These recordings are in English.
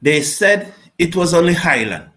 They said it was only Highland,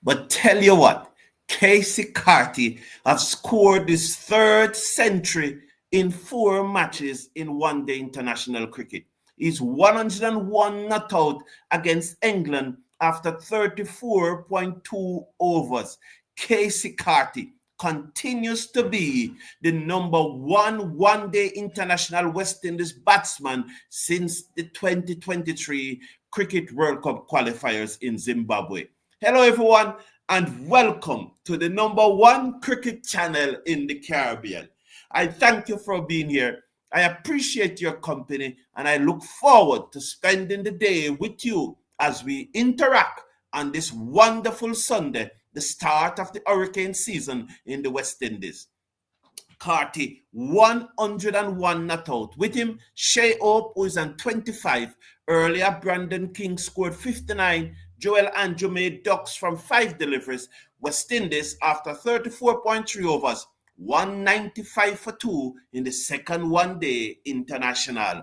but tell you what, Casey Carty has scored his third century in 4 matches in one-day international cricket. He's 101 not out against England after 34.2 overs. Casey Carty continues to be the number one-day international West Indies batsman since the 2023 Cricket World Cup qualifiers in Zimbabwe. Hello, everyone, and welcome to the number one cricket channel in the Caribbean. I thank you for being here. I appreciate your company, and I look forward to spending the day with you as we interact on this wonderful Sunday, the start of the hurricane season in the West Indies. Carty, 101 not out. With him, Shai Hope, who is on 25. Earlier, Brandon King scored 59. Joel Andrew made ducks from 5 deliveries. West Indies, after 34.3 overs, 195 for 2 in the second one-day international.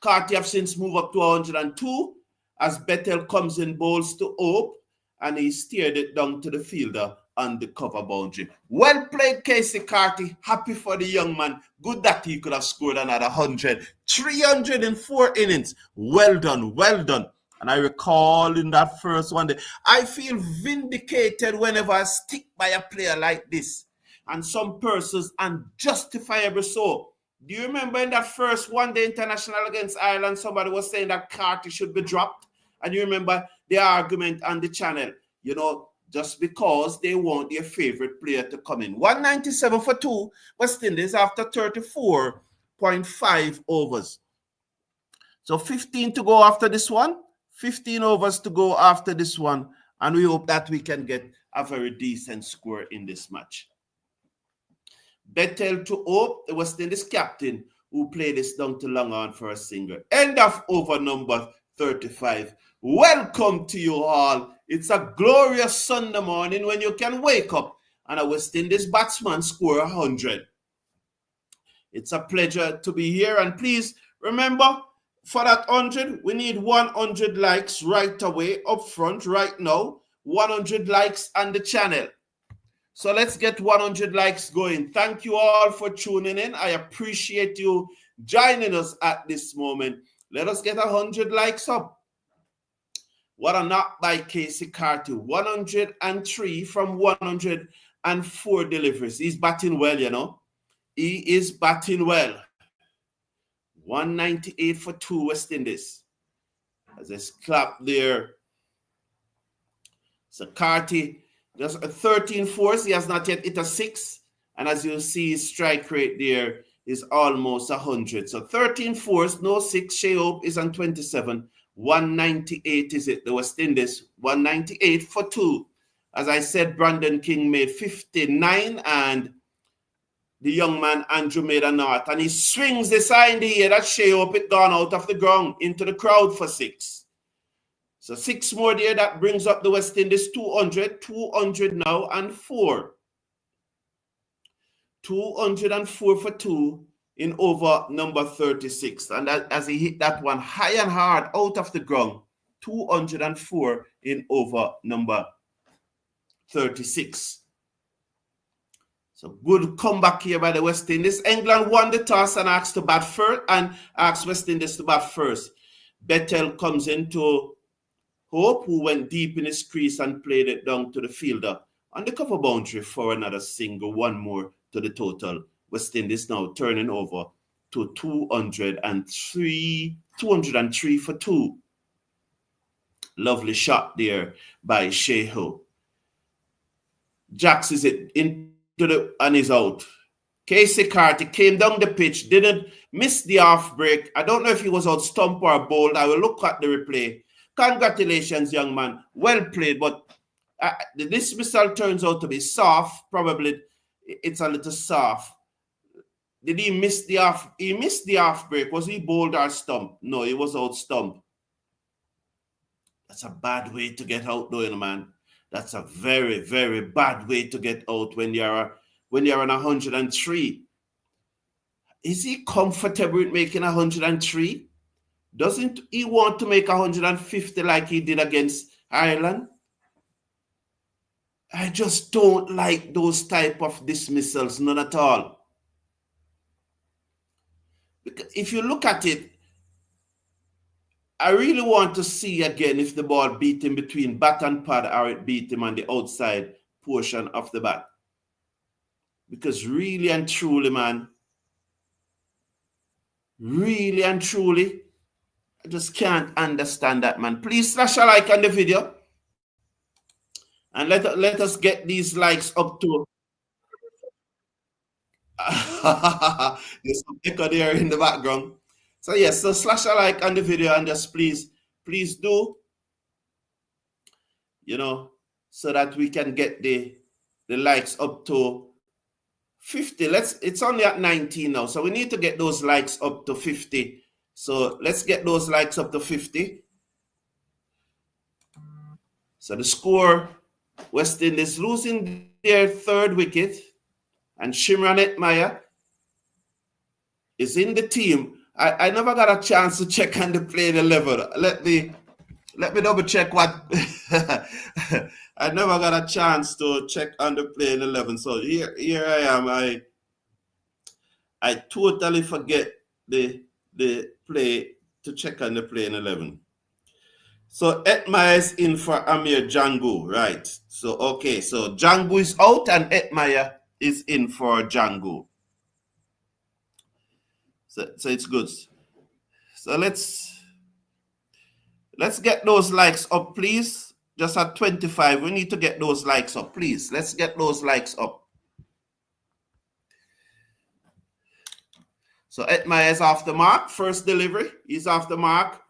Carty have since moved up to 102 as Bethel comes in bowls to Hope, and he steered it down to the fielder on the cover boundary. Well played, Casey Carty. Happy for the young man. Good that he could have scored another 100. 304 innings. Well done, well done. And I recall in that first one, I feel vindicated whenever I stick by a player like this. And some persons unjustifiably so. Do you remember in that first one-day international against Ireland, somebody was saying that Carty should be dropped? And you remember the argument on the channel, just because they want their favorite player to come in. 197 for 2, West Indies after 34.5 overs. So 15 to go after this one. 15 overs to go after this one. And we hope that we can get a very decent score in this match. Bethel to Hope, the West Indies captain, who played this down to long on for a single. End of over number 35. Welcome to you all. It's a glorious Sunday morning when you can wake up and a West Indies batsman score 100. It's a pleasure to be here. And please remember, for that 100, we need 100 likes right away, up front, right now. 100 likes on the channel. So let's get 100 likes going. Thank you all for tuning in. I appreciate you joining us at this moment. Let us get 100 likes up. What a knock by Casey Carty. 103 from 104 deliveries. He's batting well, He is batting well. 198 for 2 West Indies. As I clap there. So Carty, just a 13 force. He has not yet hit a 6. And as you see, his strike rate there is almost 100. So 13 force, no 6. Shai Hope is on 27. 198 is it, the West Indies. 198 for 2. As I said, Brandon King made 59 and the young man Andrew made a knot. And he swings the side in the air that Shai Hope it gone out of the ground into the crowd for 6. So 6 more there, that brings up the West Indies 200. 200 now and 4. 204 for 2 in over number 36. And as he hit that one high and hard out of the ground, 204 in over number 36. So good comeback here by the West Indies. England won the toss and asked to bat first and asked West Indies to bat first. Bethel comes into Hope, who went deep in his crease and played it down to the fielder on the cover boundary for another single. One more to the total. West Indies now turning over to 203 for 2. Lovely shot there by Shai Hope. Jacks is it into the and is out. Casey Carty came down the pitch, didn't miss the off break. I don't know if he was out stump or bowled. I will look at the replay. Congratulations, young man. Well played, but the dismissal turns out to be soft. Probably it's a little soft. Did he miss the off? He missed the off break. Was he bowled or stump? No, he was out stump. That's a bad way to get out, though, man. That's a very, very bad way to get out when you're on 103. Is he comfortable with making 103? Doesn't he want to make 150 like he did against Ireland? I just don't like those type of dismissals, none at all. Because if you look at it, I really want to see again if the ball beat him between bat and pad or it beat him on the outside portion of the bat. Because really and truly, man, really and truly, I just can't understand that, man. Please slash a like on the video. And let us get these likes up to... There's some echo there in the background. So yes, so slash a like on the video and just please do, you know, so that we can get the likes up to 50. It's only at 19 now, so we need to get those likes up to 50. So let's get those likes up to 50. So the score, West Indies losing their third wicket, and Shimron Hetmyer is in the team. I never got a chance to check on the playing 11. Let me double check what I never got a chance to check on the playing 11. So here I am. I totally forget the play to check on the playing 11. So Hetmyer is in for Amir Django, right? So okay, so Django is out and Hetmyer is in for Django. So it's good. So let's get those likes up, please. Just at 25, we need to get those likes up, please. Let's get those likes up. So Hetmyer is off the mark. First delivery, he's off the mark.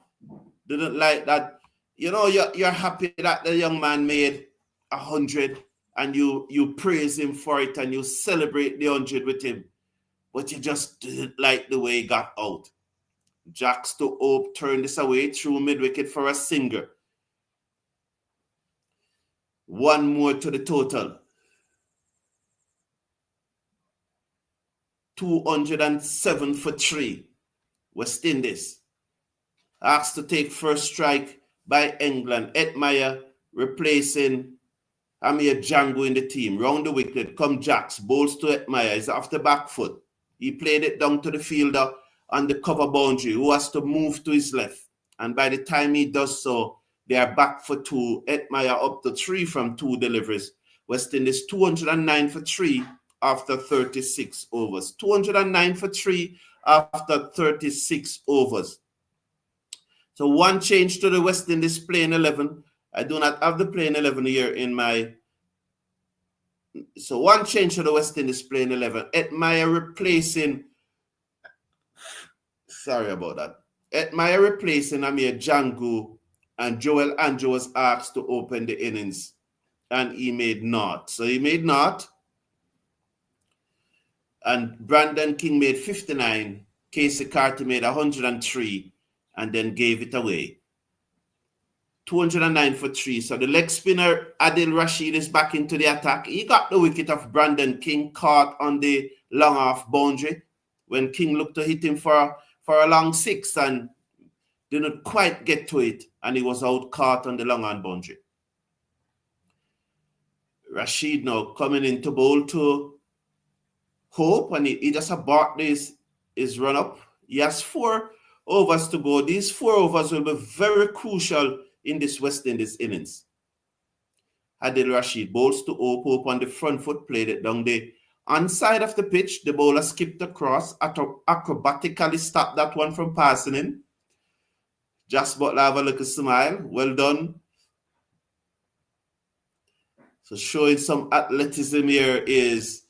Didn't like that. You know, you're happy that the young man made 100 and you praise him for it and you celebrate the 100 with him. But you just didn't like the way he got out. Jacks to Hope turned this away through mid-wicket for a single. One more to the total. 207 for 3. West Indies. Asked to take first strike by England. Hetmyer replacing Amir Django in the team. Round the wicket, come Jacks. Bowls to Hetmyer. He's off the back foot. He played it down to the fielder on the cover boundary, who has to move to his left. And by the time he does so, they are back for 2. Hetmyer up to 3 from 2 deliveries. West Indies 209 for 3 after 36 overs. 209 for 3 after 36 overs. So one change to the West Indies playing 11. I do not have the playing 11 here in my... So one change to the West Indies playing 11. Hetmyer replacing... Sorry about that. Hetmyer replacing Amir Django, and Joel Anjo was asked to open the innings, and he made naught. So he made naught, and Brandon King made 59. Casey Carty made 103, and then gave it away. 209 for 3. So the leg spinner Adil Rashid is back into the attack. He got the wicket of Brandon King, caught on the long off boundary when King looked to hit him for a long 6 and didn't quite get to it, and he was out caught on the long on boundary. Rashid now coming in to bowl to Hope, and he just aborted his run up. He has 4 overs to go. These 4 overs will be very crucial in this West Indies innings. Adil Rashid bowls to Hope. Hope on the front foot, played it down the onside of the pitch. The bowler skipped across, acrobatically stopped that one from passing in. Just Butler have a little smile. Well done. So showing some athleticism here is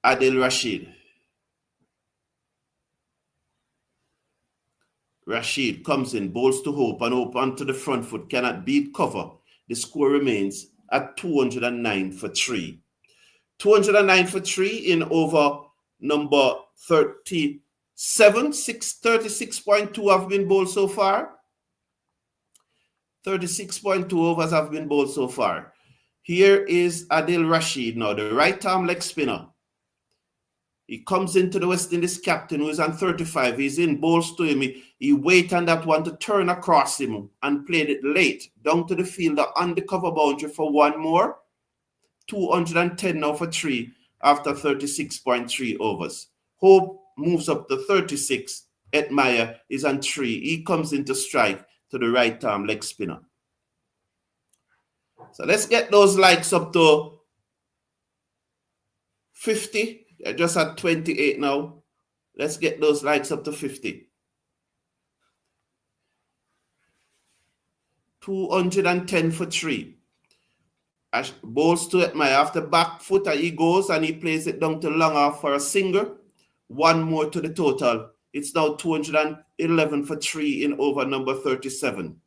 Adil Rashid. Rashid comes in, bowls to Hope, and Hope onto the front foot, cannot beat cover. The score remains at 209 for 3. 209 for 3 in over number 37. 36.2 have been bowled so far. 36.2 overs have been bowled so far. Here is Adil Rashid now, the right arm leg spinner. He comes into the West Indies captain who is on 35. He's in, bowls to him. He wait on that one to turn across him and played it late down to the fielder on the cover boundary for one more. 210 now for 3 after 36.3 overs. Hope moves up to 36. Hetmyer is on 3. He comes into strike to the right arm leg spinner. So let's get those likes up to 50. They're just at 28 now. Let's get those likes up to 50. 210 for 3. Bowls to Hetmyer. After back footer, he goes and he plays it down to long off for a single. One more to the total. It's now 211 for 3 in over number 37.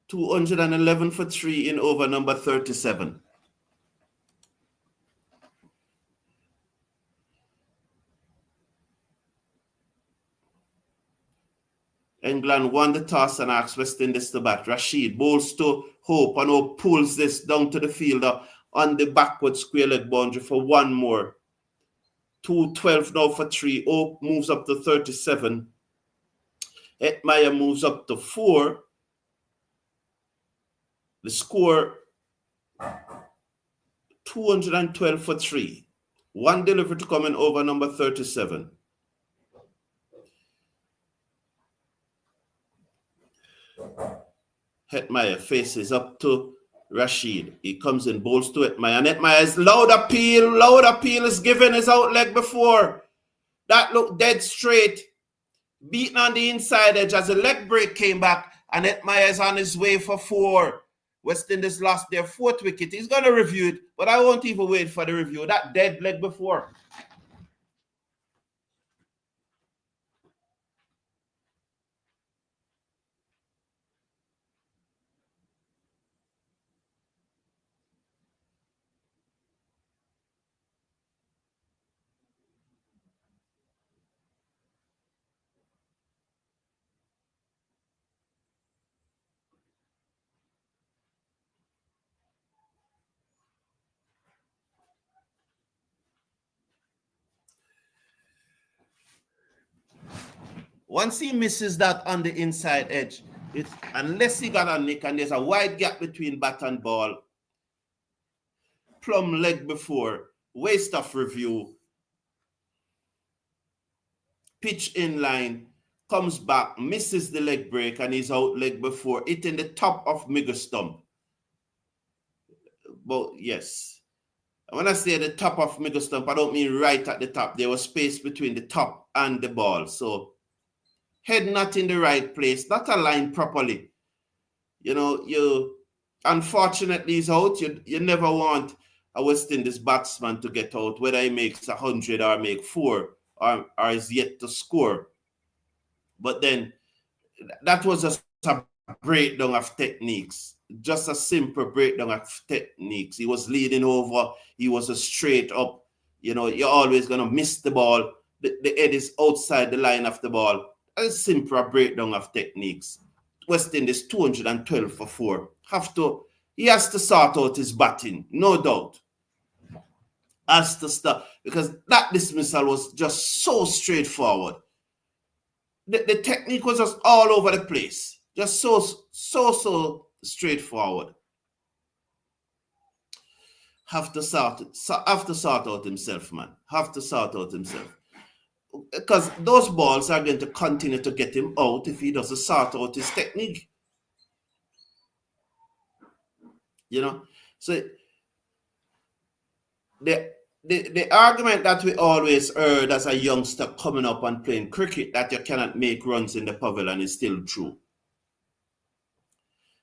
211 for 3 in over number 37. England won the toss and asked West Indies to bat. Rashid bowls to Hope and Hope pulls this down to the fielder on the backward square leg boundary for one more. 212 now for 3. Hope moves up to 37. Hetmyer moves up to 4. The score 212 for 3. One delivery to come in over number 37. Hetmyer faces up to Rashid. He comes in, bowls to Hetmyer. And Hetmyer's loud appeal is given his out leg before. That looked dead straight. Beaten on the inside edge as a leg break came back. And Hetmyer is on his way for 4. West Indies lost their 4th wicket. He's going to review it, but I won't even wait for the review. That dead leg before. Once he misses that on the inside edge, unless he got a nick and there's a wide gap between bat and ball, plumb leg before, waste of review, pitch in line, comes back, misses the leg break, and he's out leg before, hitting the top of Migger stump. But yes, when I say the top of Migger stump, I don't mean right at the top. There was space between the top and the ball. So head not in the right place, not aligned properly. You know, unfortunately he's out. You never want a West Indies batsman to get out, whether he makes 100 or make 4 or is yet to score. But then that was just a breakdown of techniques, just a simple breakdown of techniques. He was leading over. He was a straight up. You know, you're always going to miss the ball. The head is outside the line of the ball. A simple breakdown of techniques. West Indies 212 for 4. He has to sort out his batting, no doubt. Has to start, because that dismissal was just so straightforward. The technique was just all over the place. Just so straightforward. Have to sort out himself, man. Have to sort out himself. Because those balls are going to continue to get him out if he doesn't sort out his technique. You know? So the argument that we always heard as a youngster coming up and playing cricket, that you cannot make runs in the pavilion, is still true.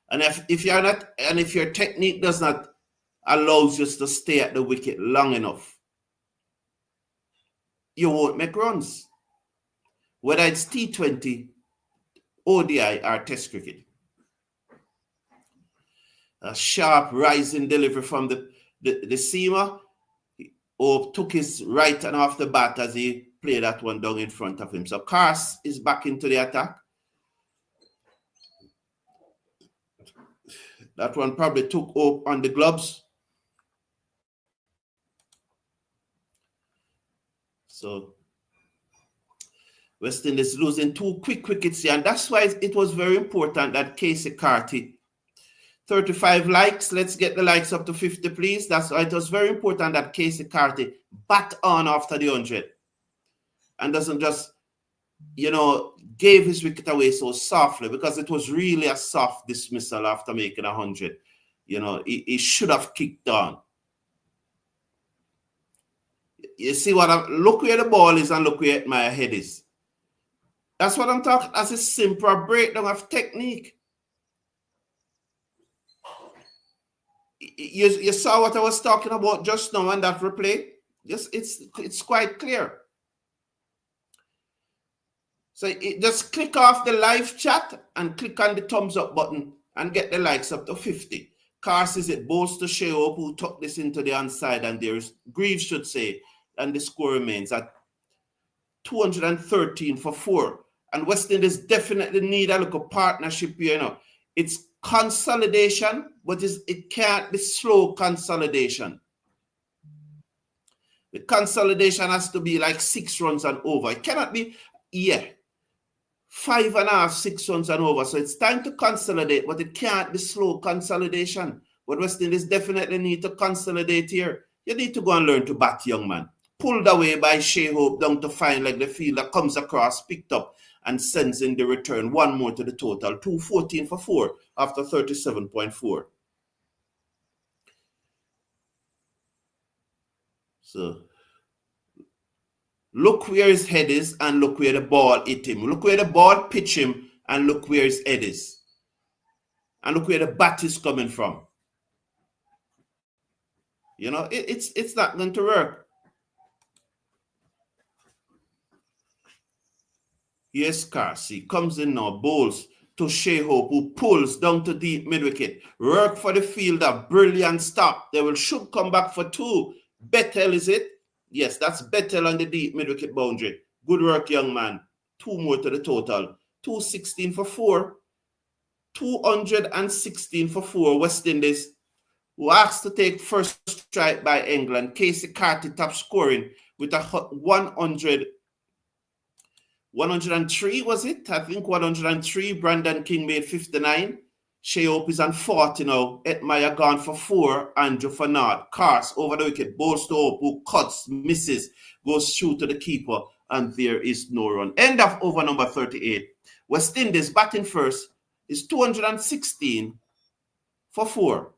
And if you're not, and if your technique does not allow you to stay at the wicket long enough, you won't make runs. Whether it's T20, ODI, or Test cricket. A sharp rising delivery from the seamer. Hope took his right and off the bat as he played that one down in front of him. So Kars is back into the attack. That one probably took Hope on the gloves. So West Indies losing 2 quick wickets here, and that's why it was very important that Casey Carty, 35 likes, let's get the likes up to 50, please. That's why it was very important that Casey Carty bat on after the 100 and doesn't just, gave his wicket away so softly, because it was really a soft dismissal after making 100. He should have kicked on. You see look where the ball is and look where my head is. That's what I'm talking. That's a simple breakdown of technique. You saw what I was talking about just now in that replay? Yes, it's quite clear. So just click off the live chat and click on the thumbs up button and get the likes up to 50. Carr says it bows to Shai Hope, who tucked this into the onside, and there's Greaves should say, and the score remains at 213 for 4. And West Indies definitely need a little partnership here. It's consolidation, but it can't be slow consolidation. The consolidation has to be like 6 runs and over. It cannot be, 5.5, 6 runs and over. So it's time to consolidate, but it can't be slow consolidation. But West Indies definitely need to consolidate here. You need to go and learn to bat, young man. Pulled away by Shai Hope down to fine leg. The fielder comes across, picked up, and sends in the return. 1 more to the total. 214 for 4 after 37.4. So look where his head is and look where the ball hit him. Look where the ball pitch him and look where his head is. And look where the bat is coming from. It's not going to work. Yes, Carty comes in now, bowls to Shai Hope, who pulls down to deep mid-wicket. Work for the fielder, brilliant stop. They should come back for 2. Bettel, is it? Yes, that's Bettel on the deep mid-wicket boundary. Good work, young man. 2 more to the total. 216 for 4. 216 for 4. West Indies, who asked to take first strike by England. Casey Carty top scoring with a 103, was it? I think 103. Brandon King made 59. Shai Hope is on 40 now. Ed Meyer gone for 4. Andrew Fernand. Cars over the wicket. Bowls to Hope, who cuts, misses, goes through to the keeper, and there is no run. End of over number 38. West Indies batting first is 216 for 4.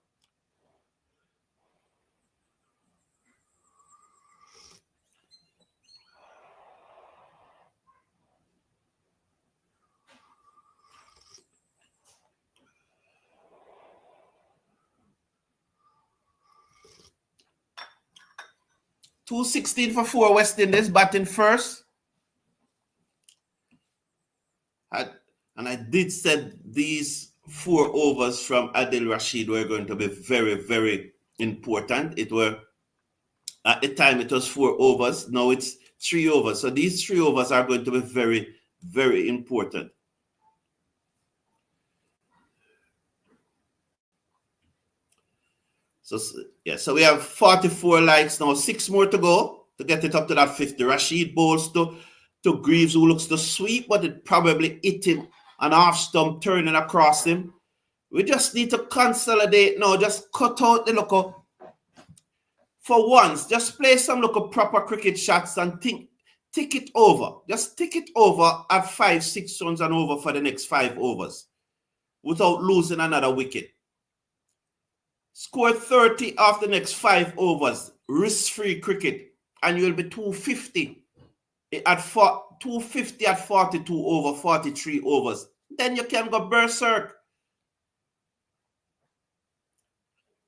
$216 for 4. West Indies batting first. And I did say these 4 overs from Adil Rashid were going to be very, very important. At the time it was 4 overs. Now it's 3 overs. So these 3 overs are going to be very, very important. So we have 44 likes now. 6 more to go to get it up to that 50. Rashid bowls to Greaves, who looks to sweep, but it probably hit him an off stump turning across him. We just need to consolidate now. Just cut out the local. For once, just play some local proper cricket shots and tick it over. Just tick it over at 5, 6 runs and over for the next 5 overs without losing another wicket. Score 30 off the next 5 overs. Risk-free cricket. And you'll be 250 at 250 at 42 over 43 overs. Then you can go berserk.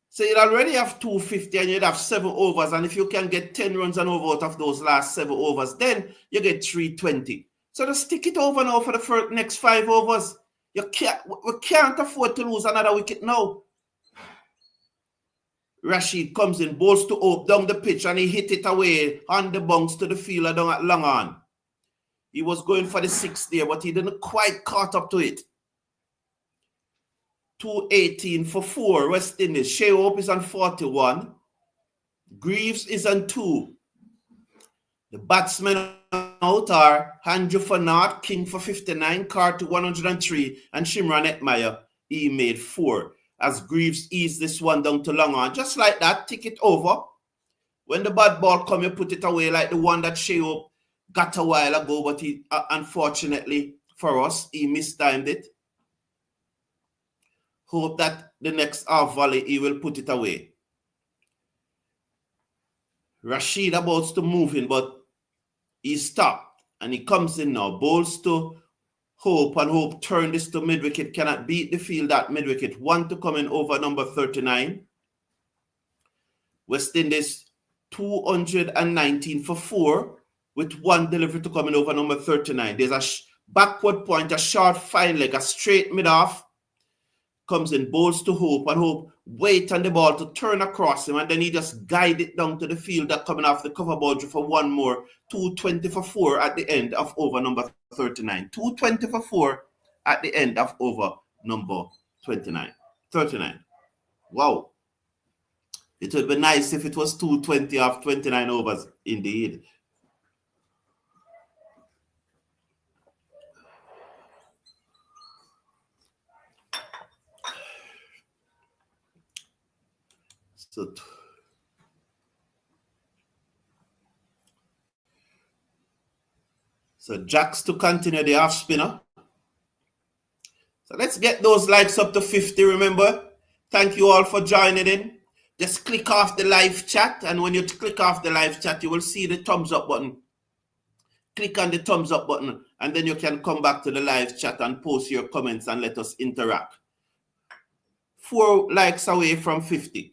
So you'd already have 250 and you'd have 7 overs. And if you can get 10 runs and over out of those last 7 overs, then you get 320. So just stick it over now for the next 5 overs. We can't afford to lose another wicket now. Rashid comes in, bowls to Hope down the pitch, and he hit it away on the bounce to the fielder down at long on. He was going for the 6 there, but he didn't quite caught up to it. 218 for 4, West Indies. Shai Hope is on 41. Greaves is on 2. The batsmen out are Andrew Fernand, king for 59, Carty 103, and Shimron Etmire, he made 4. As Greaves eased this one down to long on. Just like that, tick it over. When the bad ball come, you put it away like the one that Shea got a while ago, but he, unfortunately for us, he mistimed it. Hope that the next half volley, he will put it away. Rashid about to move in, but he stopped, and he comes in now. Bowls to Hope, and Hope turn this to mid-wicket. Cannot beat the field at mid-wicket. 1 to come in over number 39. West Indies 219 for 4, with 1 delivery to come in over number 39. There's a backward point, a short fine leg, a straight mid-off. Comes in, bowls to Hope, and Hope wait on the ball to turn across him, and then he just guide it down to the fielder coming off the cover boundary for 1 more. 220 for 4 at the end of over number 39. 220 for 4 at the end of over number 39. Wow. It would be nice if it was 220 of 29 overs indeed. So Jacks to continue the off spinner. So let's get those likes up to 50. Remember, thank you all for joining in. Just click off the live chat, and when you click off the live chat, you will see the thumbs up button. Click on the thumbs up button, and then you can come back to the live chat and post your comments and let us interact. 4 likes away from 50.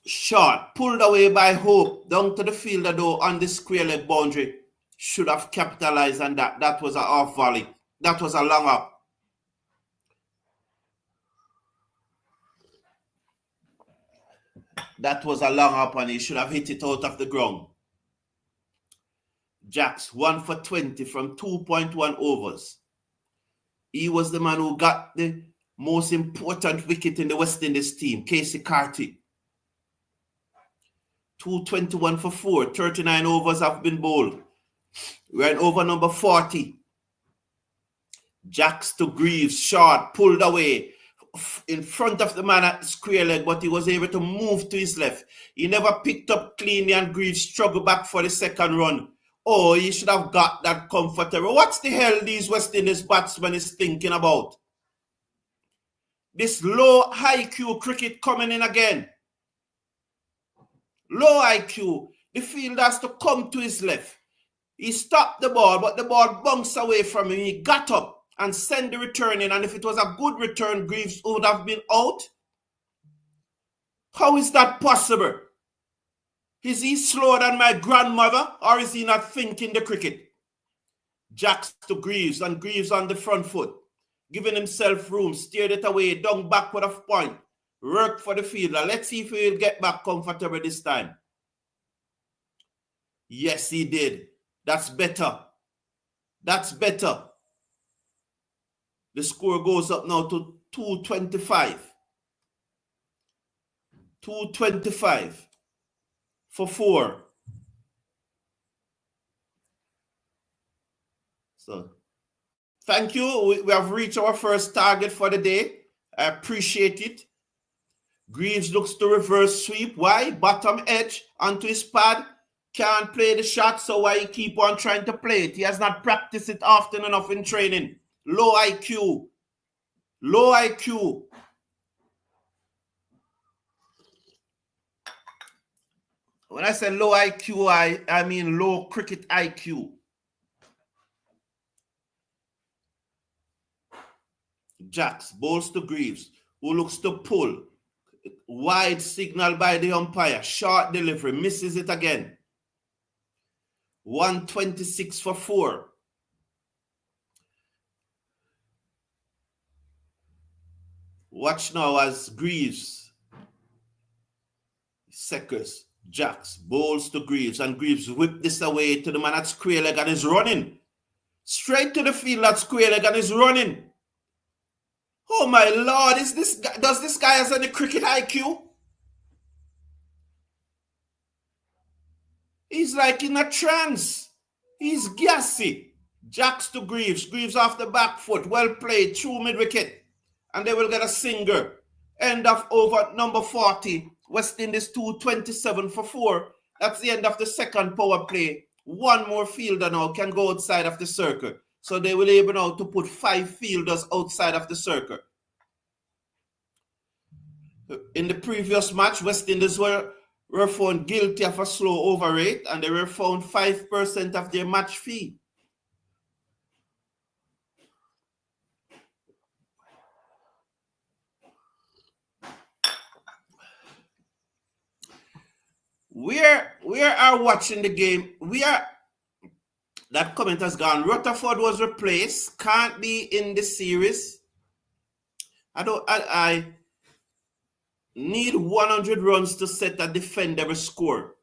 Short, pulled away by Hope, down to the fielder though on the square leg boundary. Should have capitalized on that. That was an off volley. That was a long up. That was a long up, and he should have hit it out of the ground. Jacks 1 for 20 from 2.1 overs. He was the man who got the most important wicket in the West Indies team, Casey Carty. 221 for 4. 39 overs have been bowled. We're in over number 40. Jacks to Greaves, short, pulled away in front of the man at square leg, but he was able to move to his left. He never picked up cleanly, and Greaves struggled back for the second run. Oh, he should have got that comfortable. What's the hell these West Indies batsmen is thinking about? This low IQ cricket coming in again. Low IQ. The fielder has to come to his left. He stopped the ball, but the ball bounced away from him. He got up and sent the return in. And if it was a good return, Greaves would have been out. How is that possible? Is he slower than my grandmother, or is he not thinking the cricket? Jacks to Greaves, and Greaves on the front foot, giving himself room, steered it away, down backward of point. Work for the fielder. Let's see if he will get back comfortable this time. Yes, he did. That's better. That's better. The score goes up now to 225. 225 for 4. So, thank you. We have reached our first target for the day. I appreciate it. Greaves looks to reverse sweep. Why? Bottom edge onto his pad. Can't play the shot, so why he keep on trying to play it? He has not practiced it often enough in training. Low IQ. Low IQ. When I say low IQ, I mean low cricket IQ. Jacks bowls to Greaves, who looks to pull. Wide signal by the umpire. Short delivery. Misses it again. 126 for 4. Watch now as Greaves, Seckers, Jacks, bowls to Greaves, and Greaves whip this away to the man at square leg and is running. Straight to the field at square leg and is running. Oh my Lord, does this guy have any cricket IQ? He's like in a trance. He's gassy. Jacks to Greaves. Greaves off the back foot. Well played. Through mid wicket. And they will get a singer. End of over number 40. West Indies 227 for 4. That's the end of the second power play. One more fielder now can go outside of the circle. So they will be able now to put 5 fielders outside of the circle. In the previous match, West Indies were found guilty of a slow over rate, and they were found 5% of their match fee. We are watching the game. That comment has gone. Rutherford was replaced. Can't be in the series. I need 100 runs to set a defendable score.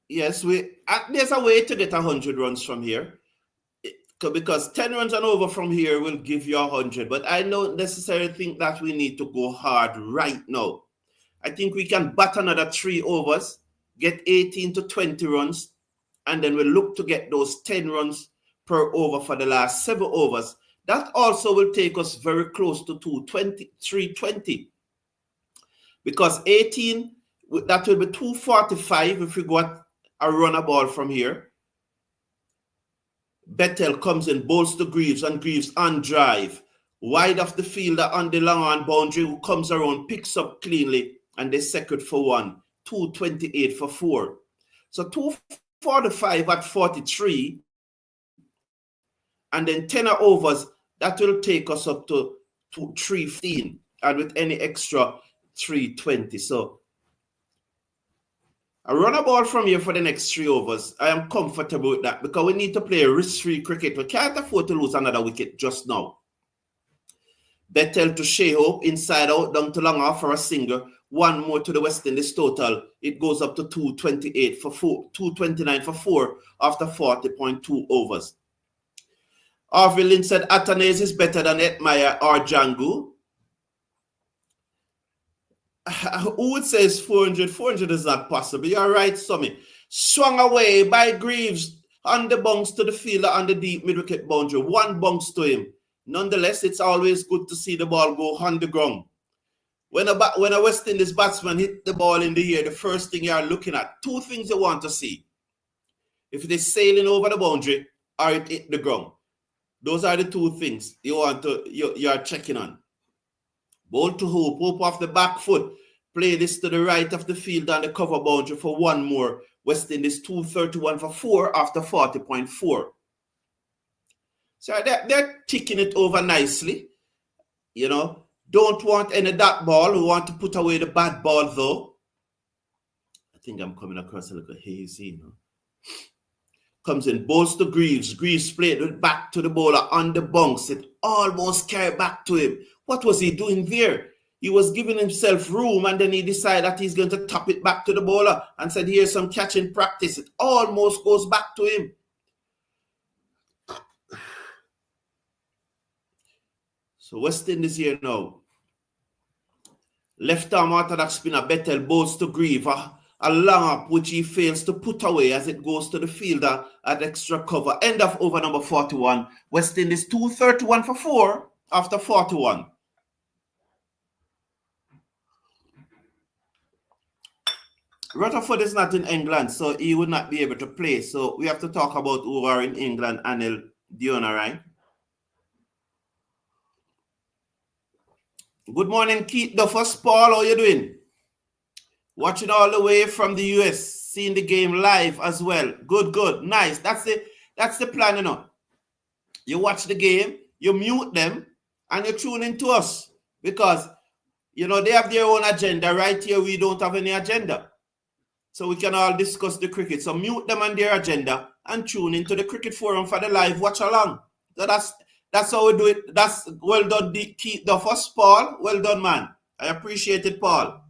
Yes, there's a way to get 100 runs from here. Because 10 runs and over from here will give you 100. But I don't necessarily think that we need to go hard right now. I think we can bat another 3 overs, get 18 to 20 runs, and then we'll look to get those 10 runs per over for the last 7 overs. That also will take us very close to 320. Because 18, that will be 245 if we got a runner ball from here. Bettel comes in, bowls to Greaves, and Greaves on drive. Wide of the fielder on the long on boundary, who comes around, picks up cleanly, and they second for 1. 228 for 4. So 245 at 43. And then 10 overs, that will take us up to 315. And with any extra, 320. So a runner ball from here for the next 3 overs. I am comfortable with that because we need to play risk-free cricket. We can't afford to lose another wicket just now. Bettel to Shea-Hope, inside out, down to long off for a single. 1 more to the West Indies total. It goes up to 228 for 4, 229 for 4 after 40.2 overs. Harvey Lynn said Atanase is better than Hetmyer or Django. Who would say it's 400? 400 is not possible. You're right, Summy. Swung away by Greaves on the bounce to the fielder on the deep mid-wicket boundary. 1 bounce to him. Nonetheless, it's always good to see the ball go on the ground. When a West Indies batsman hit the ball in the air, the first thing you are looking at, 2 things you want to see. If it is sailing over the boundary or it hit the ground. Those are the 2 things you are checking on. Bowl to Hope. Hope off the back foot. Play this to the right of the field on the cover boundary for 1 more. West Indies 231 for 4 after 40.4. So they're ticking it over nicely. You know, don't want any dot ball. We want to put away the bad ball though. I think I'm coming across a little hazy, you know. Comes in, bowls to Greaves. Greaves played it back to the bowler on the bounce. It almost carried back to him. What was he doing there? He was giving himself room, and then he decided that he's going to tap it back to the bowler and said, here's some catching practice. It almost goes back to him. So West Indies here now. Left arm orthodox spinner Bettel bowls to Greaves. A long up which he fails to put away as it goes to the fielder at extra cover. End of over number 41. West Indies 231 for 4 after 41. Rutherford is not in England, so he would not be able to play. So we have to talk about who are in England. Anil Diona, right? Good morning, Keith Duffus. Paul, how you doing? Watching all the way from the US, seeing the game live as well. Good, nice. That's the plan, you know. You watch the game, you mute them, and you tune into us because, you know, they have their own agenda. Right here, we don't have any agenda. So we can all discuss the cricket. So mute them on their agenda and tune into the Cricket Forum for the live watch along. So that's how we do it. That's well done, Keith Duffus, Paul. Well done, man. I appreciate it, Paul.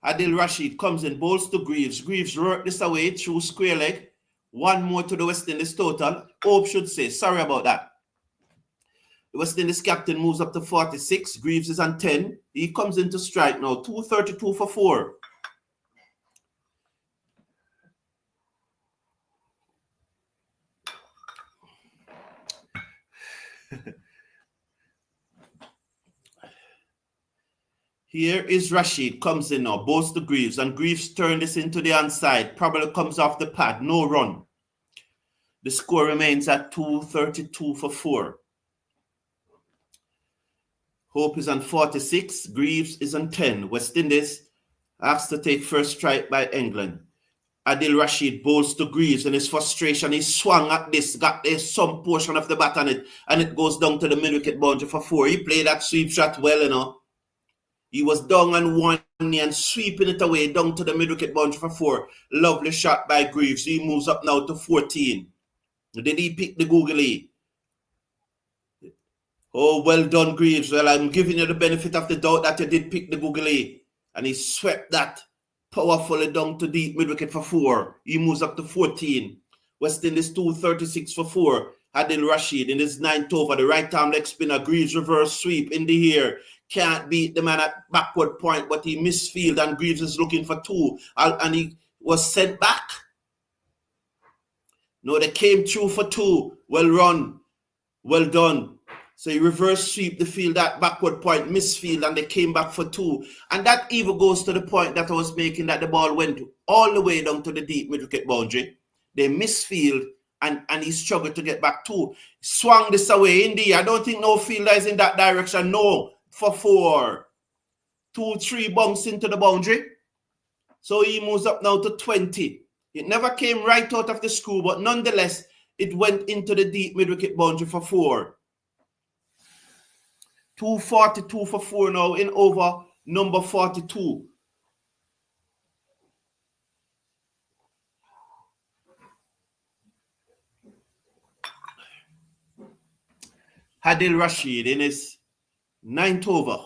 Adil Rashid comes in, bowls to Greaves. Greaves worked this away through square leg. 1 more to the West Indies total. Hope should say, sorry about that. The West Indies captain moves up to 46. Greaves is on 10. He comes into strike now. 232 for 4. Here is Rashid, comes in now, bowls to Greaves, and Greaves turns this into the onside. Probably comes off the pad, no run. The score remains at 232 for 4. Hope is on 46. Greaves is on 10. West Indies asked to take first strike by England. Adil Rashid bowls to Greaves, and his frustration, he swung at this, got some portion of the bat on it, and it goes down to the mid-wicket boundary for 4. He played that sweep shot well, you know. He was down on one knee and sweeping it away down to the mid-wicket boundary for 4. Lovely shot by Greaves. He moves up now to 14. Did he pick the googly? Oh, well done, Greaves. Well, I'm giving you the benefit of the doubt that you did pick the googly. And he swept that powerfully down to deep mid-wicket for 4. He moves up to 14. West Indies 236 for 4. Adil Rashid in his 9th over. The right arm leg spinner. Greaves reverse sweep in the air. Can't beat the man at backward point, but he misfield and Greaves is looking for 2. And he was sent back. No, they came through for 2. Well run. Well done. So he reverse sweep the field at backward point, misfield, and they came back for 2. And that even goes to the point that I was making, that the ball went all the way down to the deep mid-wicket boundary. They misfield, and he struggled to get back 2. Swung this away in the air. I don't think no fielder is in that direction. No, for 4. 2-3 bounce into the boundary. So he moves up now to 20. It never came right out of the screw, but nonetheless, it went into the deep mid-wicket boundary for 4. 242 for 4 now in over number 42. Adil Rashid in his 9th over.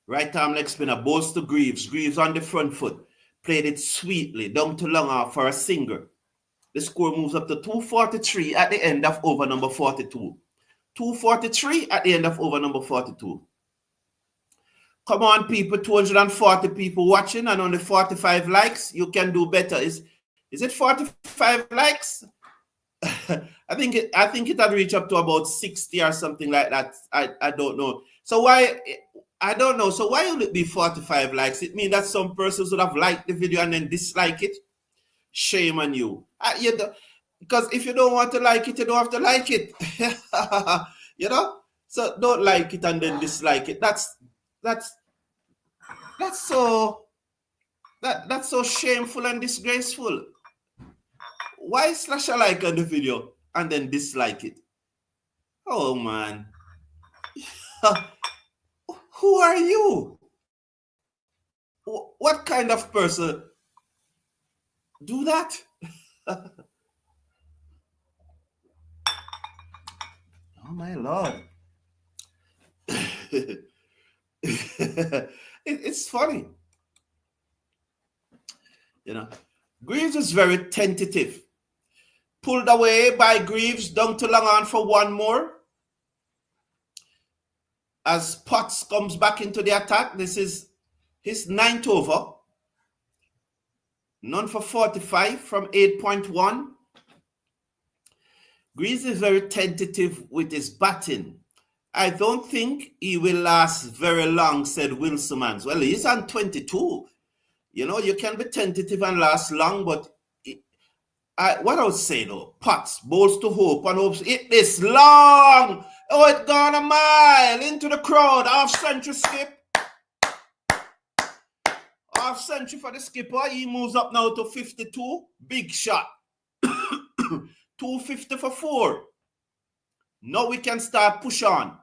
Right arm leg spinner, bowls to Greaves. Greaves on the front foot. Played it sweetly down to long off for a single. The score moves up to 243 at the end of over number 42. 243 at the end of over number 42. Come on, people, 240 people watching and only 45 likes. You can do better. Is it 45 likes? I think it had reached up to about 60 or something like that. I don't know. So why? I don't know. So why will it be 45 likes? It means that some persons would have liked the video and then dislike it. Shame on you. Because if you don't want to like it, you don't have to like it. You know? So don't like it and then dislike it. That's so shameful and disgraceful. Why slash a like on the video and then dislike it? Oh man. Who are you? What kind of person do that? Oh my Lord. It's funny. You know, Greaves is very tentative. Pulled away by Greaves, down to long on for 1 more. As Potts comes back into the attack, this is his 9th over. None for 45 from 8.1. Greaves is very tentative with his batting. I don't think he will last very long, said Will Simmons. Well, he's on 22. You know, you can be tentative and last long, but what I would say though, Potts bowls to Hope, and Hope's hit this long. Oh, it gone a mile into the crowd. Half century skip. Half century for the skipper. He moves up now to 52. Big shot. 250 for 4. Now we can start push on.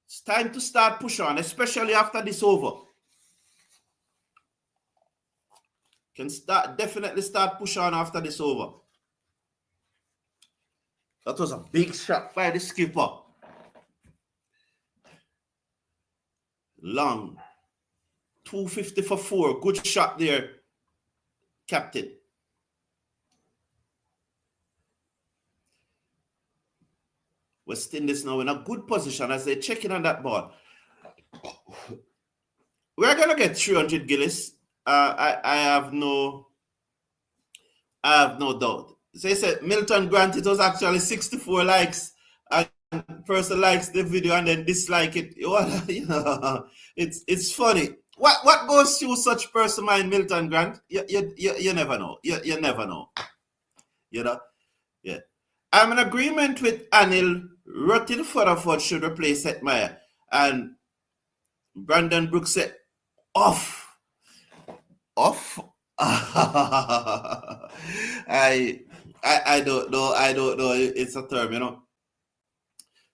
It's time to start push on, especially after this over. Can definitely start push on after this over. That was a big shot by the skipper. Long. 250 for 4. Good shot there, captain. West Indies now in a good position as they're checking on that ball. We're gonna get 300 Gillis. I have no doubt. So he said Milton Grant, it was actually 64 likes, and person likes the video and then dislike it. Well, you know, it's funny. What goes through such person mind, Milton Grant? You never know. You never know. You know? Yeah. I'm in agreement with Anil. Rutin Furaford should replace Hetmeyer. And Brandon Brooks said, off. I don't know. It's a term, you know.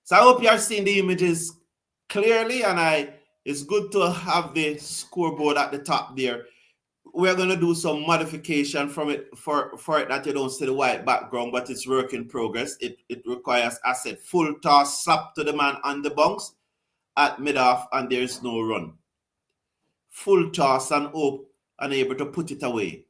So I hope you are seeing the images clearly, and it's good to have the scoreboard at the top there. We're going to do some modification from it for it that you don't see the white background, but it's work in progress. It requires, I said, full toss, slap to the man on the bounce at mid-off, and there's no run. Full toss and hope and able to put it away.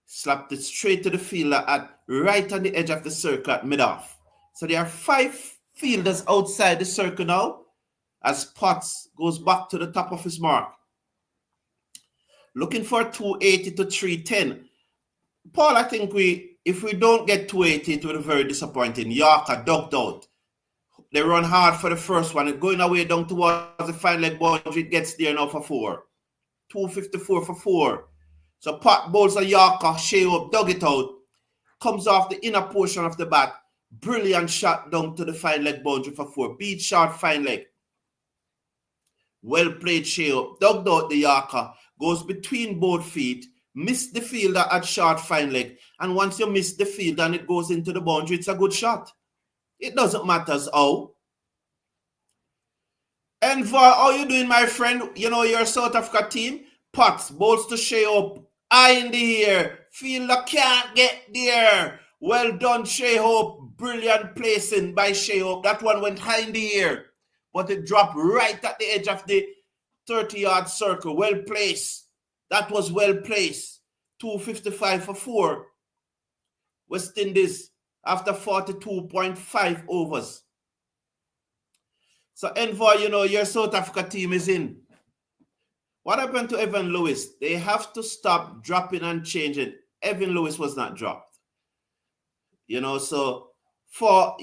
Slapped it straight to the fielder at right on the edge of the circle at mid-off. So there are 5 fielders outside the circle now as Potts goes back to the top of his mark. Looking for 280 to 310. Paul, I think if we don't get 280, it will be very disappointing. Yorker ducked out. They run hard for the first one. It's going away down towards the final leg boundary. It gets there now for 4. 254 for 4. So Pot bowls a Yorker. Shea up, dug it out. Comes off the inner portion of the bat. Brilliant shot down to the fine leg boundary for 4. Beat short fine leg. Well played, Shea up. Dug out the Yorker. Goes between both feet. Missed the fielder at short fine leg. And once you miss the field and it goes into the boundary, it's a good shot. It doesn't matter how. And for how you doing, my friend? You know, your South Africa team. Potts bowls to Shea up. Eye in the air. Fielder can't get there. Well done, Shea Hope. Brilliant placing by Shea Hope. That one went high in the air, but it dropped right at the edge of the 30-yard circle. Well placed. That was well placed. 255 for 4. West Indies after 42.5 overs. So, Envoy, you know, your South Africa team is in. What happened to Evan Lewis? They have to stop dropping and changing. Evan Lewis was not dropped. You know, so for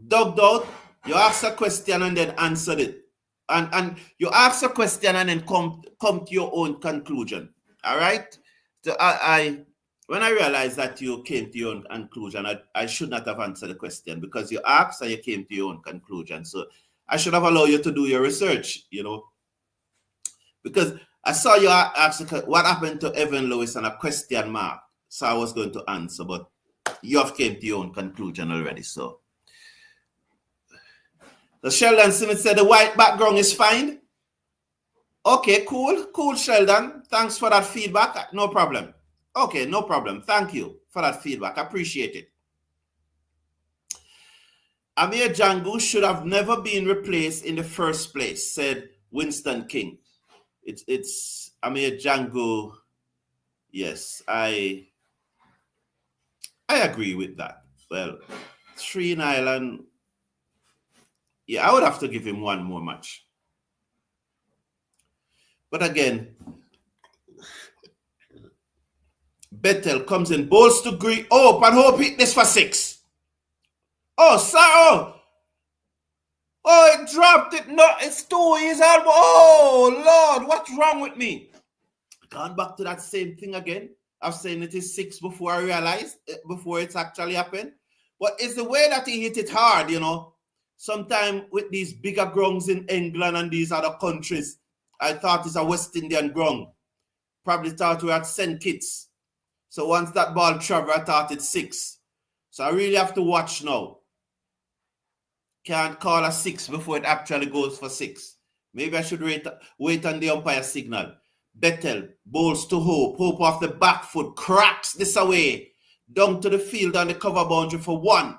dug out, you ask a question and then answer it. And you ask a question and then come to your own conclusion. All right? So when I realized that you came to your own conclusion, I should not have answered the question because you asked and you came to your own conclusion. So I should have allowed you to do your research, you know. Because I saw you ask what happened to Evan Lewis and a question mark. So I was going to answer, but you have came to your own conclusion already. So Sheldon Smith said the white background is fine. Okay, cool, Sheldon. Thanks for that feedback. No problem. Okay, no problem. Thank you for that feedback. I appreciate it. Amir Django should have never been replaced in the first place, said Winston King. It's Amir Django. Yes, I agree with that. Well, 3 in Ireland. Yeah, I would have to give him one more match. But again, Bettel comes in, bowls to Green. Oh, but hope hit this for 6. Oh, sorry. Oh, it dropped it. No, it's 2. He's out. Oh, Lord, what's wrong with me? Gone back to that same thing again. I've saying it is 6 before I realized, before it's actually happened. But it's the way that he hit it hard, you know. Sometimes with these bigger grounds in England and these other countries, I thought it's a West Indian ground. Probably thought we had St. Kitts. So once that ball traveled, I thought it's 6. So I really have to watch now. Can't call a 6 before it actually goes for 6. Maybe I should wait on the umpire signal. Bettel bowls to Hope. Hope off the back foot cracks this away. Down to the field on the cover boundary for 1.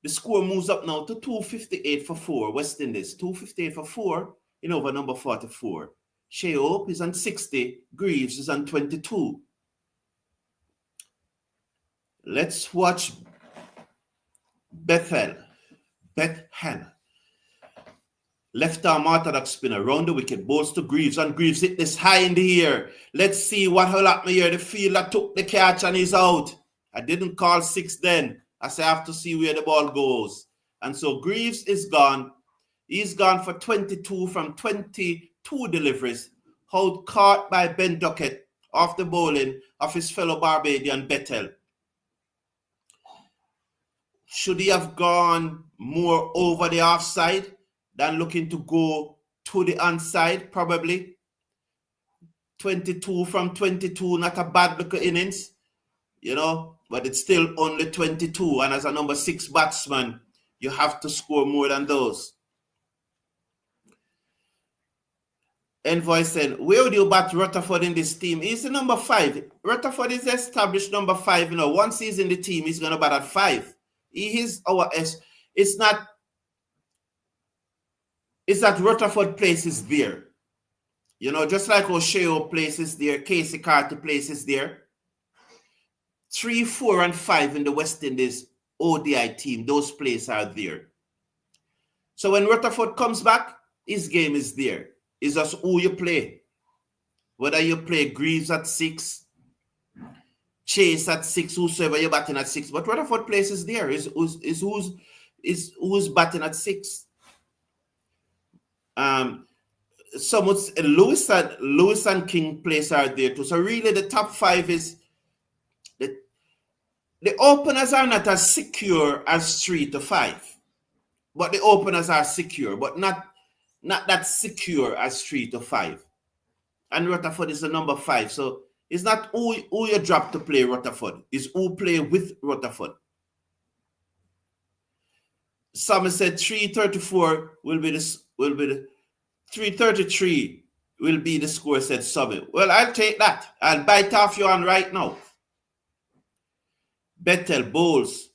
The score moves up now to 258 for 4. West Indies, 258 for 4 in over number 44. Shea Hope is on 60. Greaves is on 22. Let's watch Bethel. Left arm orthodox spin around the wicket, balls to Greaves, and Greaves hit this high in the air. Let's see what will happen here. The fielder took the catch and he's out. I didn't call 6 then. I say I have to see where the ball goes. And so Greaves is gone. He's gone for 22 from 22 deliveries. Hold caught by Ben Duckett off the bowling of his fellow Barbadian Bethel. Should he have gone more over the offside than looking to go to the onside? Probably. 22 from 22, not a bad look innings, you know, but it's still only 22. And as a number 6 batsman, you have to score more than those. Envoy said, where would you bat Rutherford in this team? He's the number 5. Rutherford is established number 5. You know, once he's in the team, he's going to bat at 5. He is our S. It's that Rutherford places there. You know, just like O'Shea places there, Casey Carter places there. 3, 4, and 5 in the West Indies ODI team, those plays are there. So when Rutherford comes back, his game is there. It's just who you play. Whether you play Greaves at 6, Chase at 6, whosoever you're batting at 6. But Rutherford places there is who's batting at 6. Lewis and King place are there too. So really the top 5 is the openers are not as secure as 3 to 5. But the openers are secure, but not that secure as 3 to 5. And Rutherford is the number 5. So it's not who you drop to play Rutherford. It's who play with Rutherford. Some said 334 will be the 333 will be the score, said Summit. Well, I'll take that. I'll bite off you on right now. Bethel bowls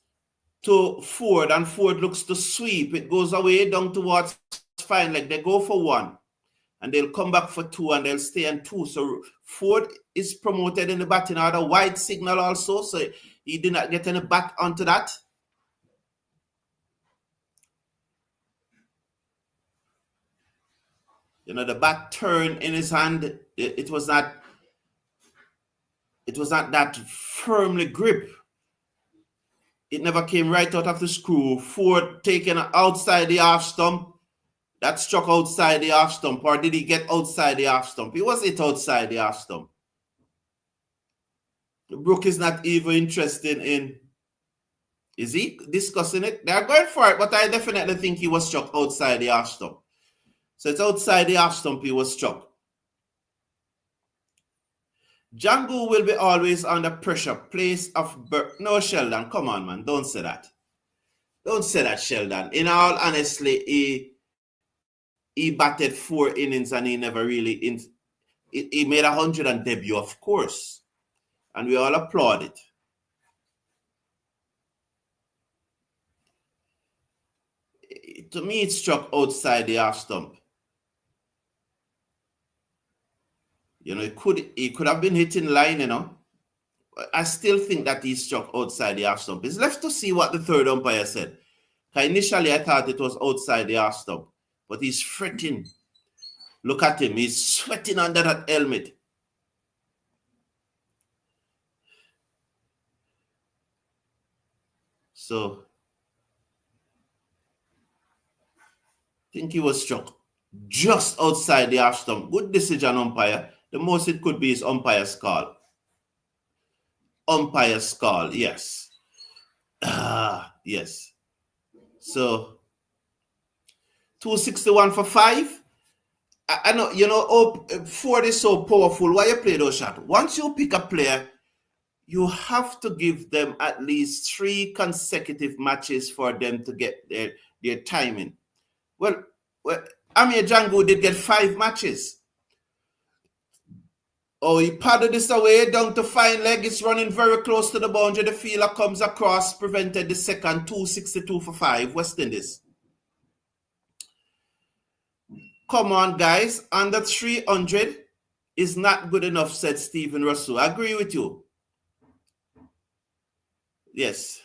to Ford, and Ford looks to sweep. It goes away down towards fine leg. They go for 1, and they'll come back for 2, and they'll stay on 2. So Ford is promoted in the batting order. Wide signal also, so he did not get any bat onto that. You know, the bat turned in his hand. It was not that firmly grip. It never came right out of the screw. Ford taken outside the half stump. That struck outside the half stump. Or did he get outside the half stump? It was outside the half stump. Brooke is not even interested in. Is he discussing it? They're going for it, but I definitely think he was struck outside the half stump. So it's outside the half stump he was struck. Django will be always under pressure. Place of birth. No, Sheldon, come on, man. Don't say that. Don't say that, Sheldon. In all honesty, he batted 4 innings and he never really... He made 100 on debut, of course. And we all applaud it. To me, it struck outside the half stump. You know, he could have been hitting line, you know. I still think that he struck outside the half stump. It's left to see what the third umpire said. Initially, I thought it was outside the half stump, but he's fretting. Look at him. He's sweating under that helmet. So, I think he was struck just outside the half stump. Good decision, umpire. The most it could be is umpire's call. Umpire's call, yes. Yes. So, 261 for 5. I know, you know, Ford is so powerful. Why you play those shots? Once you pick a player, you have to give them at least 3 consecutive matches for them to get their timing. Well, Amir Django did get 5 matches. Oh, he paddled this away down to fine leg. It's running very close to the boundary. The fielder comes across, prevented the second. 262 for 5, West Indies. Come on, guys. Under 300 is not good enough, said Stephen Russell. I agree with you. Yes.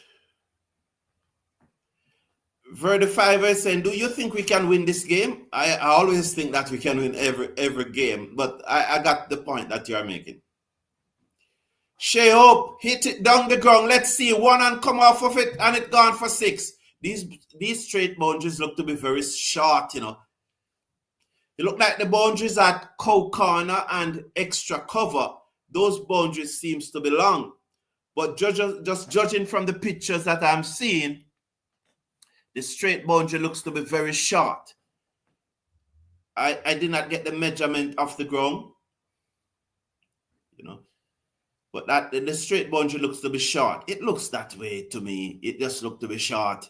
Verdi Fiver is saying, do you think we can win this game? I always think that we can win every game, but I got the point that you're making. Shea Hope, hit it down the ground. Let's see. One and come off of it, and it gone for 6. These straight boundaries look to be very short, you know. It look like the boundaries at cow corner and extra cover. Those boundaries seems to be long. But just judging from the pictures that I'm seeing, the straight boundary looks to be very short. I did not get the measurement of the ground, you know. But that the straight boundary looks to be short. It looks that way to me. It just looks to be short.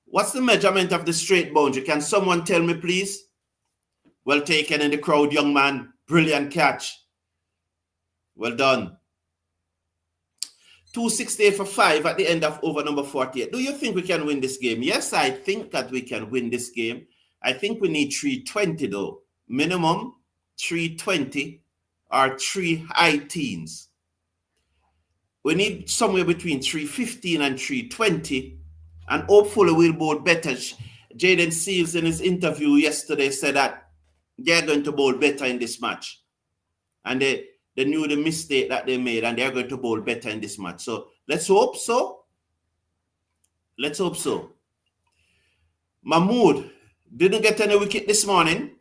What's the measurement of the straight boundary? Can someone tell me, please? Well taken in the crowd, young man. Brilliant catch. Well done. 268 for 5 at the end of over number 48. Do you think we can win this game? Yes, I think that we can win this game. I think we need 320 though. Minimum 320 or 3 high teens. We need somewhere between 315 and 320, and hopefully we'll bowl better. Jaden Seals in his interview yesterday said that they're going to bowl better in this match. And they knew the mistake that they made, and they're going to bowl better in this match. So let's hope so. Let's hope so. Mahmood didn't get any wicket this morning.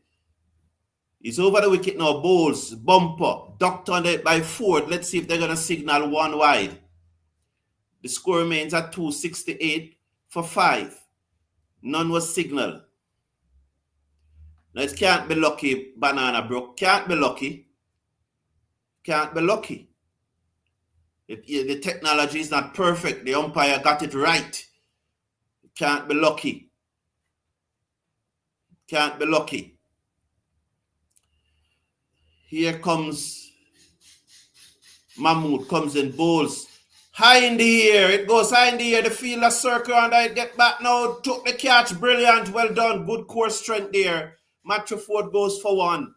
He's over the wicket now. Bowls, bumper, ducked on it by Ford. Let's see if they're going to signal 1 wide. The score remains at 268 for 5. None was signaled. Now it can't be lucky, Banana Brook. Can't be lucky. Can't be lucky. The technology is not perfect. The umpire got it right. Can't be lucky. Can't be lucky. Here comes Mahmood, comes in, bowls. High in the air. It goes high in the air. The fielder circle and I get back now. Took the catch. Brilliant. Well done. Good core strength there. Matthew Ford goes for 1.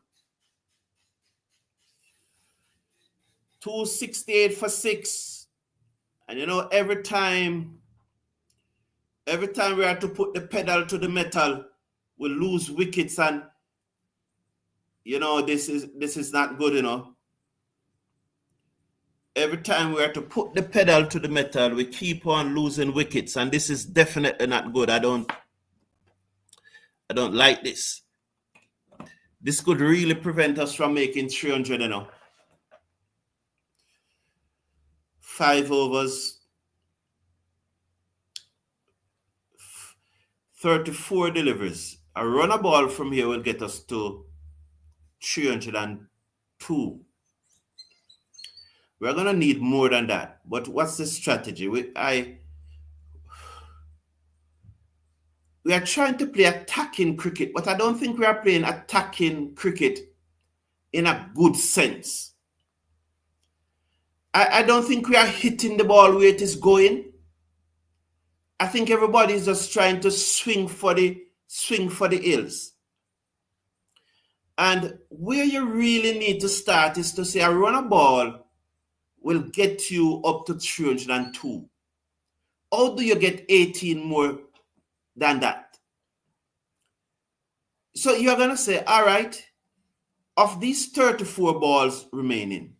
268 for 6. And you know, every time we have to put the pedal to the metal, we lose wickets, and you know, this is not good, you know. Every time we have to put the pedal to the metal, we keep on losing wickets, and this is definitely not good. I don't like this. This could really prevent us from making 300, you know. 5 overs, 34 deliveries. A runner ball from here will get us to 302. We're going to need more than that. But what's the strategy? We are trying to play attacking cricket, but I don't think we are playing attacking cricket in a good sense. I don't think we are hitting the ball where it is going. I think everybody is just trying to swing for the hills. And where you really need to start is to say a runner ball will get you up to 302. How do you get 18 more than that? So you're going to say, all right, of these 34 balls remaining,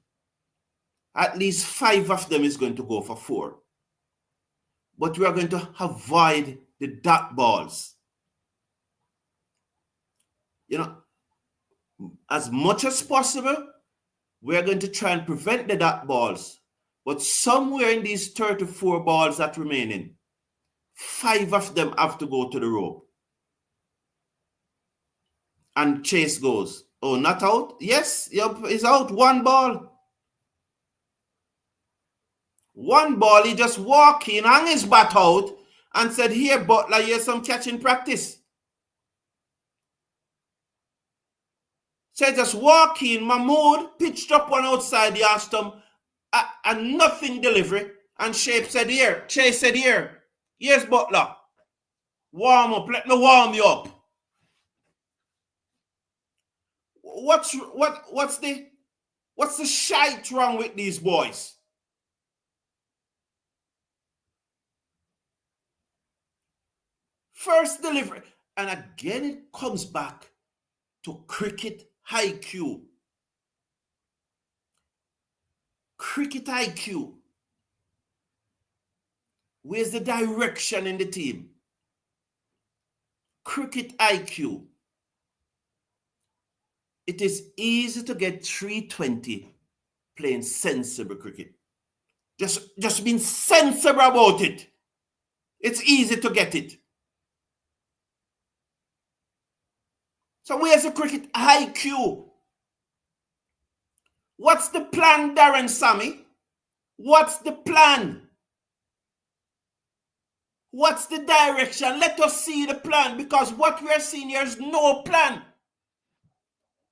at least 5 of them is going to go for 4. But we are going to avoid the dot balls. You know, as much as possible, we are going to try and prevent the dot balls. But somewhere in these 34 balls that remaining, 5 of them have to go to the rope. And Chase goes, oh, not out? Yes, he's out. 1 ball. 1 ball, he just walked in, hung his bat out, and said, here, Butler, here's some catching practice. So just walk in, Mahmood pitched up one outside the off stump, and nothing delivery. And Chase said, here, here's Butler. Warm up, let me warm you up. What's the shite wrong with these boys? First delivery. And again, it comes back to cricket IQ. Cricket IQ. Where's the direction in the team? Cricket IQ. It is easy to get 320 playing sensible cricket. Just being sensible about it. It's easy to get it. So where's the cricket IQ? What's the plan, Darren Sammy? What's the plan? What's the direction? Let us see the plan, because what we are seeing here is no plan.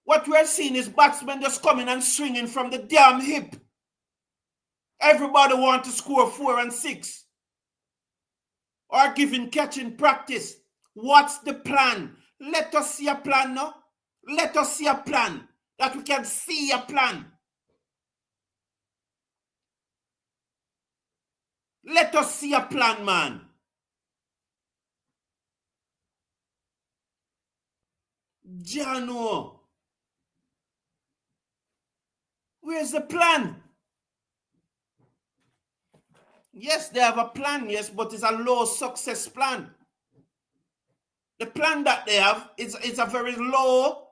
What we are seeing is batsmen just coming and swinging from the damn hip. Everybody wants to score 4 and 6. Or giving catching practice. What's the plan? Let us see a plan now. Let us see a plan. That we can see a plan. Let us see a plan, man. Jano. Where's the plan? Yes, they have a plan, yes, but it's a low success plan. The plan that they have is a very low,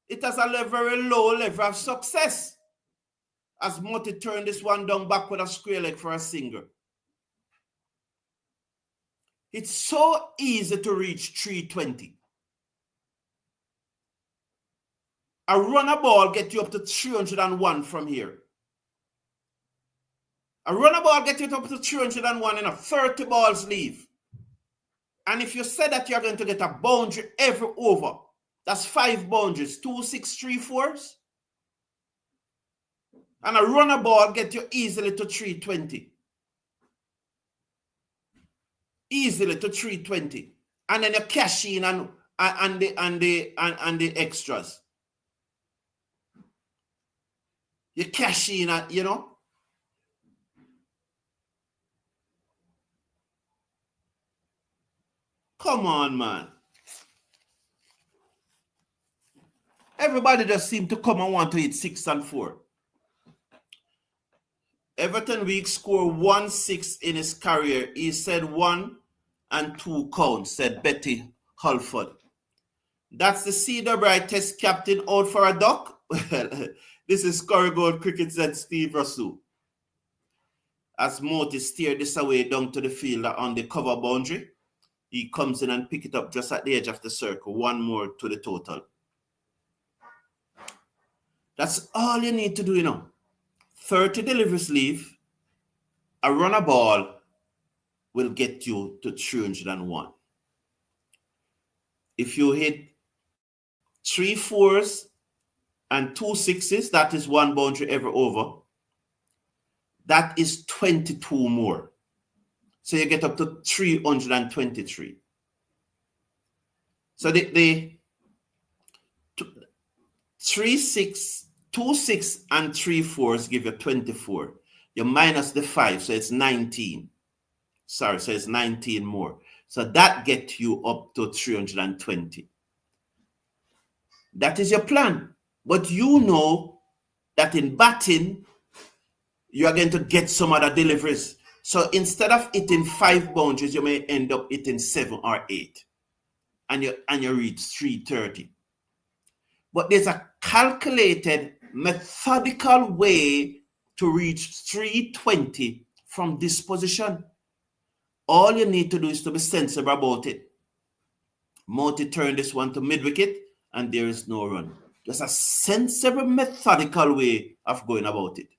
it has a very low level of success. As Moti turned this one down back with a square leg for a single. It's so easy to reach 320. A runner ball gets you up to 301 from here. A runner ball gets you up to 301 and 30 balls leave. And if you say that you're going to get a boundary every over, that's 5 boundaries, 2, 6, 3, 4s. And a runner ball gets you easily to 320. Easily to 320. And then you cash in and the extras. You cash in, you know. Come on, man. Everybody just seemed to come and want to hit 6 and 4. Everton Week scored 1-6 in his career. He said 1 and 2 counts, said Betty Halford. That's the Cedar Bright Test captain out for a duck. This is Corrigan Cricket, said Steve Russell. As Moti steered this away down to the fielder on the cover boundary, he comes in and pick it up just at the edge of the circle. 1 more to the total. That's all you need to do, you know. 30 deliveries leave. A runner ball will get you to 301. If you hit 3 4s and 2 6s, that is 1 boundary every over. That is 22 more. So you get up to 323. So the 3 6, 2 6 and 3 4s give you 24. You minus the 5, so it's 19. Sorry, so it's 19 more. So that gets you up to 320. That is your plan. But you know that in batting, you are going to get some other deliveries. So instead of hitting 5 boundaries, you may end up hitting 7 or 8. And you reach 330. But there's a calculated, methodical way to reach 320 from this position. All you need to do is to be sensible about it. Moti turned this one to mid-wicket, and there is no run. Just a sensible, methodical way of going about it.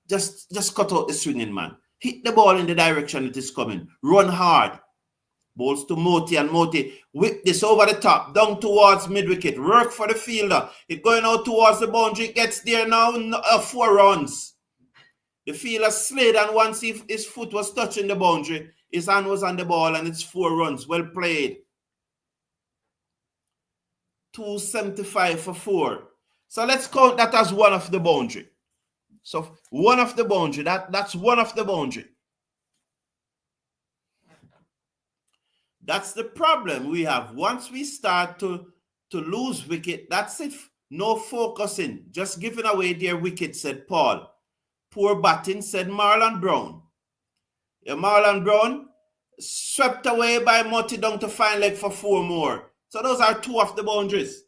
Just cut out the swinging, man. Hit the ball in the direction it is coming. Run hard. Balls to Moti, and Moti whip this over the top, down towards mid-wicket. Work for the fielder. It's going out towards the boundary. It gets there now, 4 runs. The fielder slid, and once his foot was touching the boundary, his hand was on the ball, and it's 4 runs. Well played. 275 for 4. So let's count that as 1 of the boundary. So 1 of the boundary, that's 1 of the boundary. That's the problem we have. Once we start to lose wicket, that's it. No focusing, just giving away their wicket, said Paul. Poor batting, said Marlon Brown. Yeah, Marlon Brown swept away by Moti down to fine leg for 4 more. So those are 2 of the boundaries.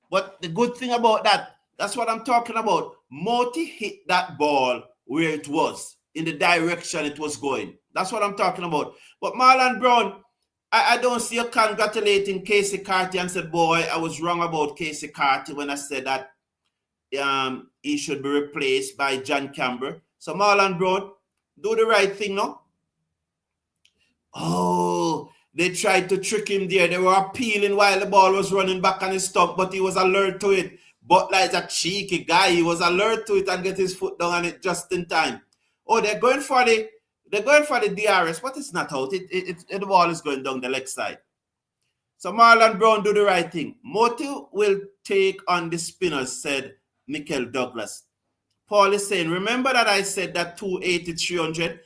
But the good thing about that, that's what I'm talking about. Moti hit that ball where it was, in the direction it was going. That's what I'm talking about. But Marlon Brown, I don't see you congratulating Casey Carty and said, boy, I was wrong about Casey Carty when I said that he should be replaced by John Campbell. So Marlon Brown, do the right thing, no? Oh, they tried to trick him there. They were appealing while the ball was running back on his stump, but he was alert to it. Butler is a cheeky guy. He was alert to it and get his foot down on it just in time. Oh, they're going for the DRS, but it's not out. The ball is going down the leg side. So Marlon Brown do the right thing. Moti will take on the spinners, said Mikel Douglas. Paul is saying, remember that I said that 280, 300?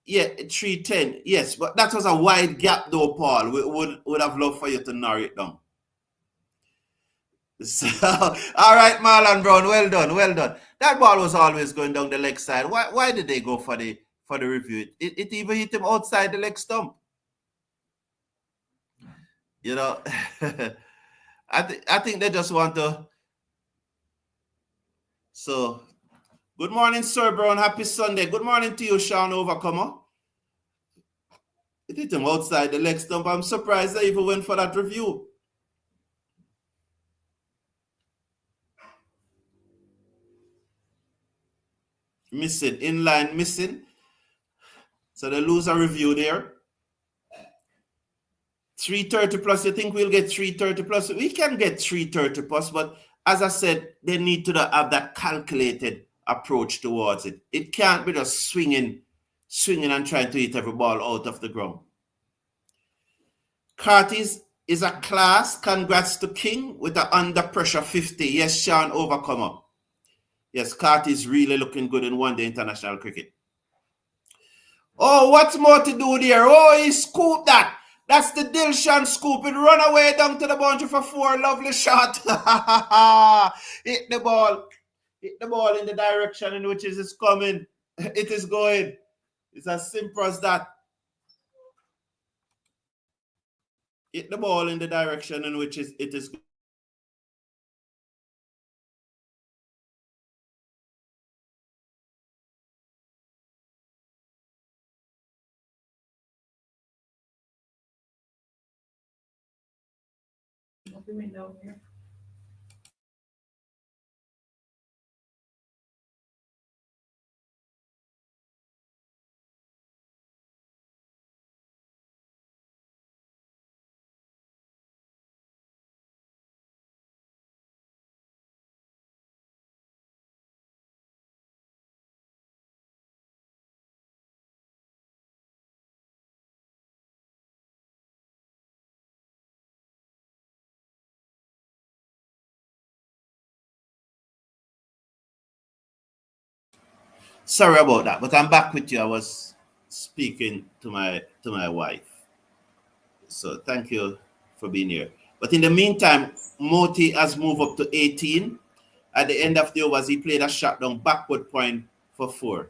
Yeah, 310. Yes, but that was a wide gap though, Paul. We would have loved for you to narrow it down. So, all right, Marlon Brown, well done, well done. That ball was always going down the leg side. Why did they go for the review? It even hit him outside the leg stump. You know, I think they just want to. So, good morning, Sir Brown. Happy Sunday. Good morning to you, Sean Overcomer. It hit him outside the leg stump. I'm surprised they even went for that review. Missing, inline missing. So they lose a review there. 330 plus, you think we'll get 330 plus? We can get 330 plus, but as I said, they need to have that calculated approach towards it. It can't be just swinging and trying to hit every ball out of the ground. Carty is a class. Congrats to King with the under pressure 50. Yes, Sean Overcomer. Yes, Carty is really looking good in one-day international cricket. Oh, what's more to do there? Oh, he scooped that. That's the Dilshan scoop. It run away down to the boundary for 4. Lovely shot. Hit the ball. Hit the ball in the direction in which it is coming. It is going. It's as simple as that. Hit the ball in the direction in which it is going. Down here. Sorry about that, but I'm back with you. I was speaking to my wife. So thank you for being here. But in the meantime, Moti has moved up to 18. At the end of the overs, he played a shot down backward point for 4.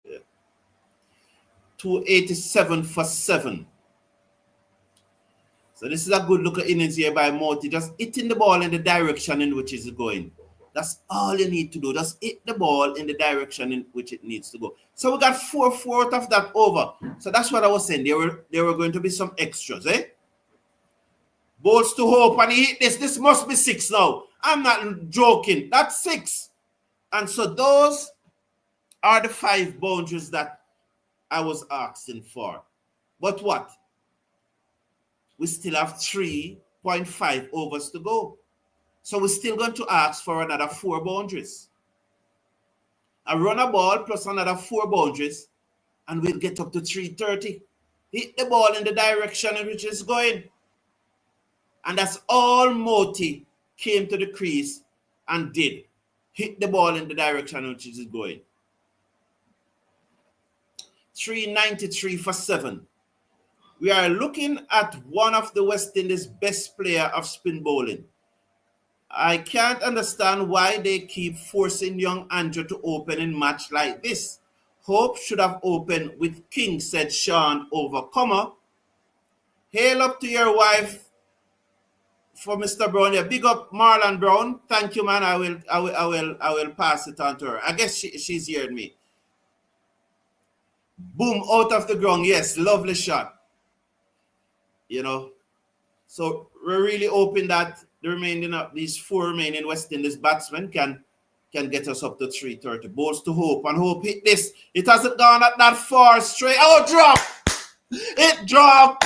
Yeah. 287 for 7. So this is a good look at innings here by Moti, just hitting the ball in the direction in which it's going. That's all you need to do. Just hit the ball in the direction in which it needs to go. So we got 4 out of that over. So that's what I was saying. There were going to be some extras, eh? Balls to Hope, and he hit this. This must be 6 now. I'm not joking. That's 6. And so those are the 5 boundaries that I was asking for. But what? We still have 3.5 overs to go. So we're still going to ask for another 4 boundaries. A runner ball plus another 4 boundaries, and we'll get up to 330. Hit the ball in the direction in which it's going. And that's all Moti came to the crease and did. hit the ball in the direction which it is going. 393 for 7. We are looking at one of the West Indies' best player of spin bowling. I can't understand why they keep forcing young Andrew to open in match like this. Hope should have opened with King, said Sean Overcomer. Hail up to your wife for Mr. Brown. Yeah, big up Marlon Brown. Thank you, man. I will pass it on to her. I guess she's hearing me. Boom, out of the ground. Yes, lovely shot. You know, so we're really hoping that the remaining of these 4 remaining West Indies batsmen can get us up to 330. Balls to Hope, and Hope hit this. It hasn't gone at that far straight. Oh, drop! It dropped.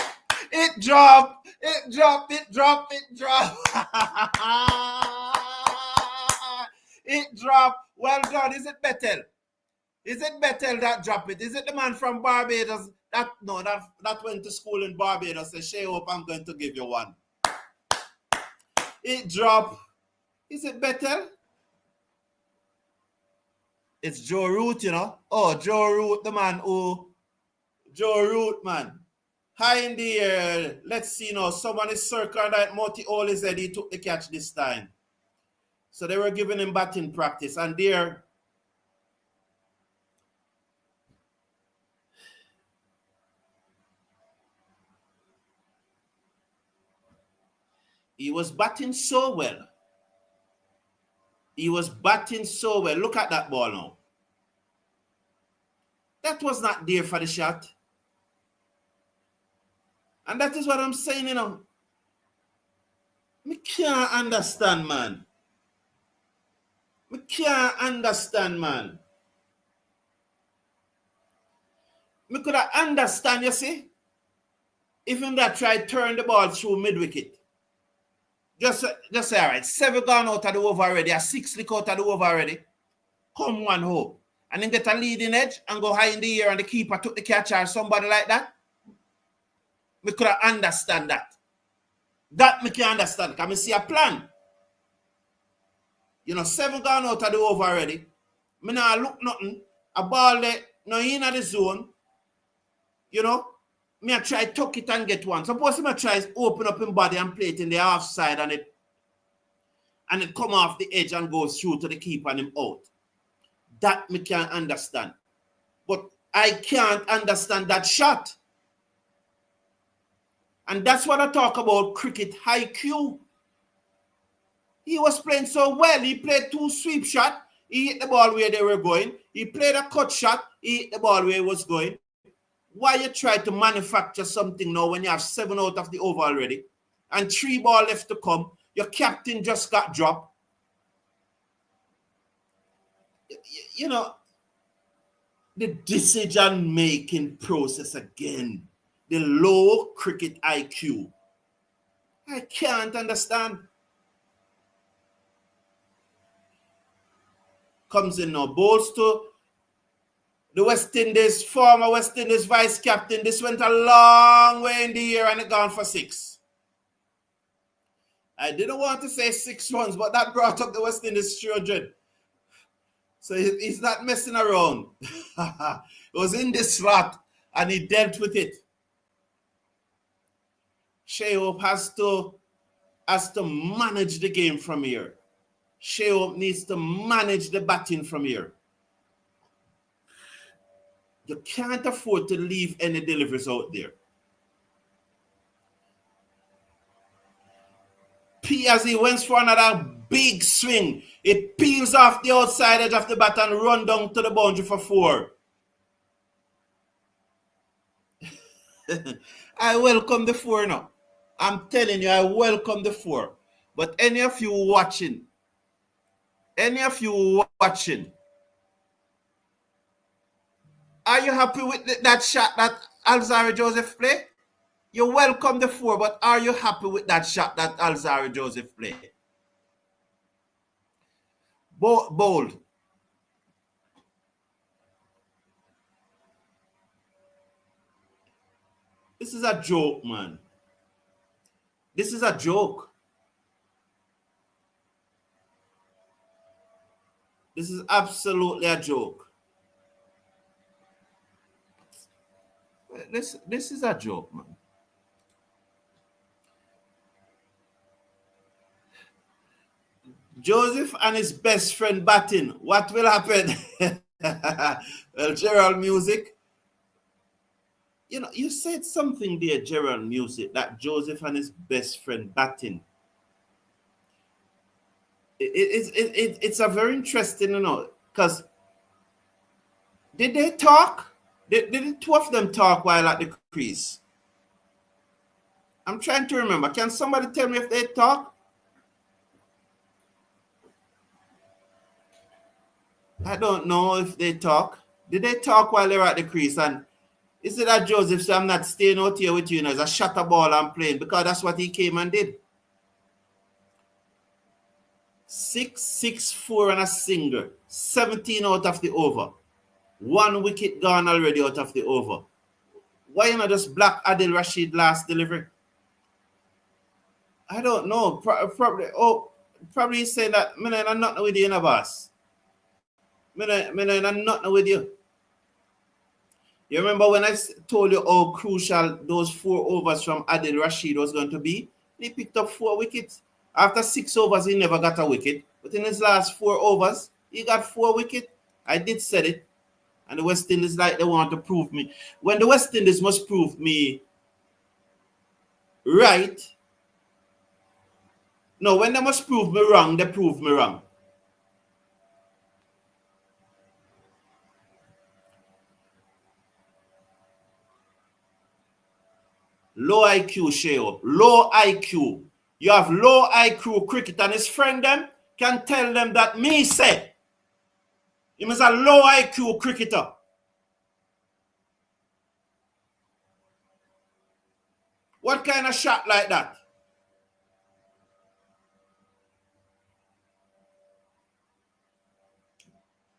It dropped. It dropped. It dropped. It dropped. It dropped. Well done. Is it Bettel? Is it Bettel that dropped it? Is it the man from Barbados? That went to school in Barbados. Say, Shay Hope, I'm going to give you one. It dropped. Is it Bettel? It's Joe Root, you know. Oh, Joe Root, the man who... Joe Root, man. High in the air. Let's see now. Someone is circling that Moti Oli said he took the catch this time. So they were giving him batting practice. And there... He was batting so well. He was batting so well. Look at that ball now. That was not there for the shot. And that is what I'm saying, you know. I can't understand, man. I can't understand, man. I could understand, you see, even that tried to turn the ball through mid-wicket. Just say, all right, 7 gone out of the over already, a 6 lick out of the over already. Come one Hope. And then get a leading edge and go high in the air and the keeper took the catch or somebody like that. We could understand that. That me can understand. Can we see a plan? You know, 7 gone out of the over already. Me now look nothing. A ball there, no in the zone. You know, me I try tuck it and get one. Suppose me try open up in body and play it in the half side and it come off the edge and goes through to the keeper and him out. That me can understand. But I can't understand that shot. And that's what I talk about cricket IQ. He was playing so well. He played 2 sweep shots. He hit the ball where they were going. He played a cut shot. He hit the ball where it was going. Why you try to manufacture something now when you have 7 out of the over already and 3 ball left to come? Your captain just got dropped. You know, the decision-making process again. The low cricket IQ. I can't understand. Comes in now. Balls to the West Indies, former West Indies vice captain. This went a long way in the air and it gone for 6. I didn't want to say 6 runs, but that brought up the West Indies 300. So he's not messing around. It was in the slot and he dealt with it. Shay Hope has to manage the game from here. Shay Hope needs to manage the batting from here. You can't afford to leave any deliveries out there. P as he went for another big swing. It peels off the outside edge of the bat and run down to the boundary for 4. I welcome the 4 now. I'm telling you, I welcome the 4. But any of you watching, are you happy with that shot that Alzarri Joseph played? You welcome the 4, but are you happy with that shot that Alzarri Joseph played? Bold. This is a joke, man. This is a joke. This is absolutely a joke. This is a joke, man. Joseph and his best friend batting. What will happen? Well, Gerald Music. You know, you said something there, Gerald Music, that Joseph and his best friend batting. It's a very interesting, you know, because did they talk? Did the two of them talk while at the crease? I'm trying to remember. Can somebody tell me if they talk? I don't know if they talk. Did they talk while they were at the crease? And is it that Joseph said, I'm not staying out here with you, you know, it's a shot a ball I'm playing, because that's what he came and did. 6-6-4 and a single. 17 out of the over. 1 wicket gone already out of the over. Why you not just block Adil Rashid last delivery? I don't know. Probably he's saying that I'm not with you, in a boss. I'm not with you. You remember when I told you how crucial those 4 overs from Adil Rashid was going to be? He picked up 4 wickets. After 6 overs, he never got a wicket. But in his last 4 overs, he got 4 wickets. I did said it. And the West Indies, like, they want to prove me. When the West Indies must prove me right. No, when they must prove me wrong, they prove me wrong. Low IQ, Sheo. Low IQ. You have low IQ cricket, and his friend them can tell them that me say he is a low IQ cricketer. What kind of shot like that?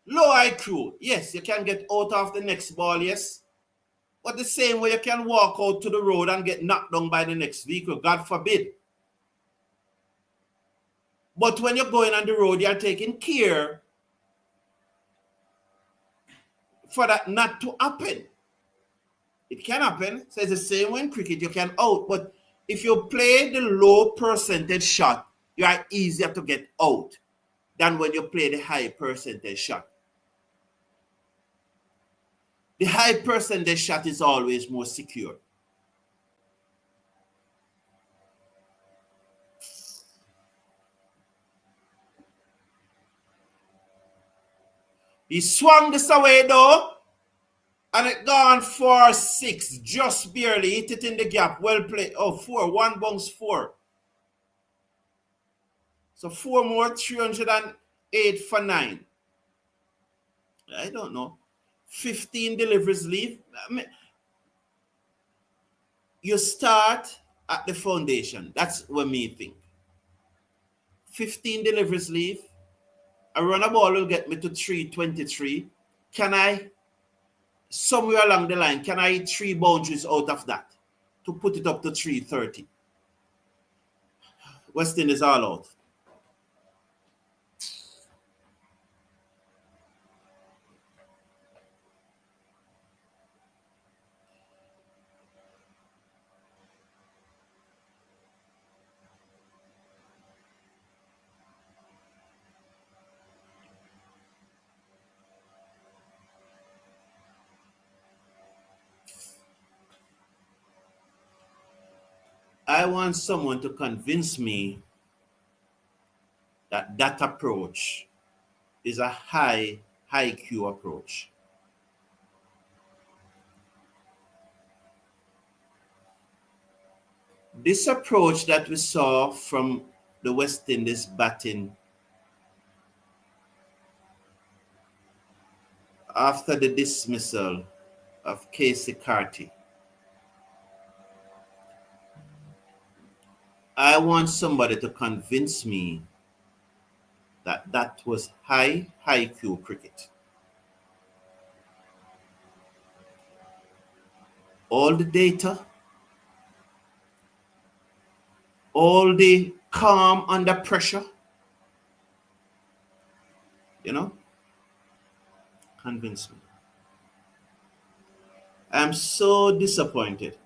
Low IQ. Yes, you can get out of the next ball, yes. But the same way you can walk out to the road and get knocked down by the next vehicle, God forbid. But when you're going on the road, you're taking care for that not to happen. It can happen. So it's the same way in cricket, you can out. But if you play the low percentage shot, you are easier to get out than when you play the high percentage shot. The high percentage shot is always more secure. He swung this away though, and it gone for 6, just barely hit it in the gap. Well played. Oh, 4, 1 bounce 4. So 4 more, 308 for 9. I don't know. 15 deliveries leave. I mean, you start at the foundation. That's what me think. 15 deliveries leave. A run a ball will get me to 323. Can I, somewhere along the line, can I hit 3 boundaries out of that to put it up to 330? West Indies all out. I want someone to convince me that that approach is a high Q approach. This approach that we saw from the West Indies batting after the dismissal of Casey Carty, I want somebody to convince me that that was high Q cricket. All the data, all the calm under pressure, you know, Convince me. I'm so disappointed.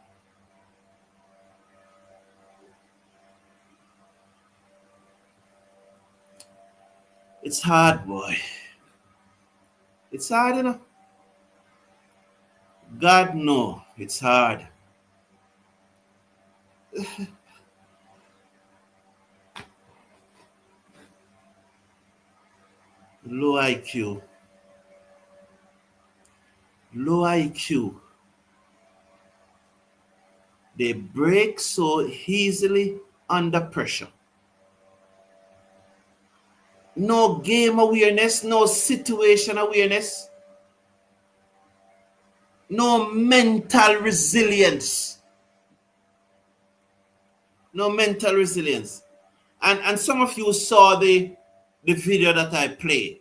It's hard, boy. It's hard, you know. God, no, it's hard. Low IQ. Low IQ. They break so easily under pressure. No game awareness, no situation awareness, no mental resilience. No mental resilience. And some of you saw the video that I played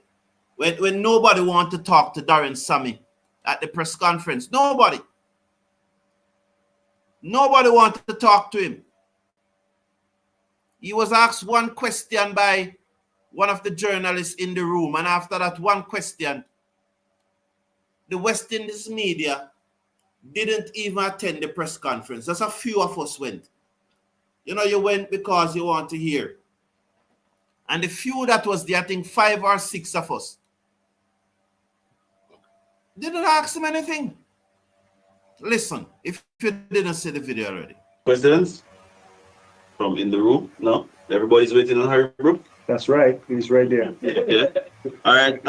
when nobody wanted to talk to Darren Sammy at the press conference. Nobody wanted to talk to him. He was asked one question by one of the journalists in the room, and after that one question, the West Indies media didn't even attend the press conference. Just a few of us went. You know, you went because you want to hear. And the few that was there, I think 5 or 6 of us, didn't ask him anything. Listen, if you didn't see the video already. Questions from in the room? No? Everybody's waiting on Harry Brook? That's right. He's right there. Yeah. All right.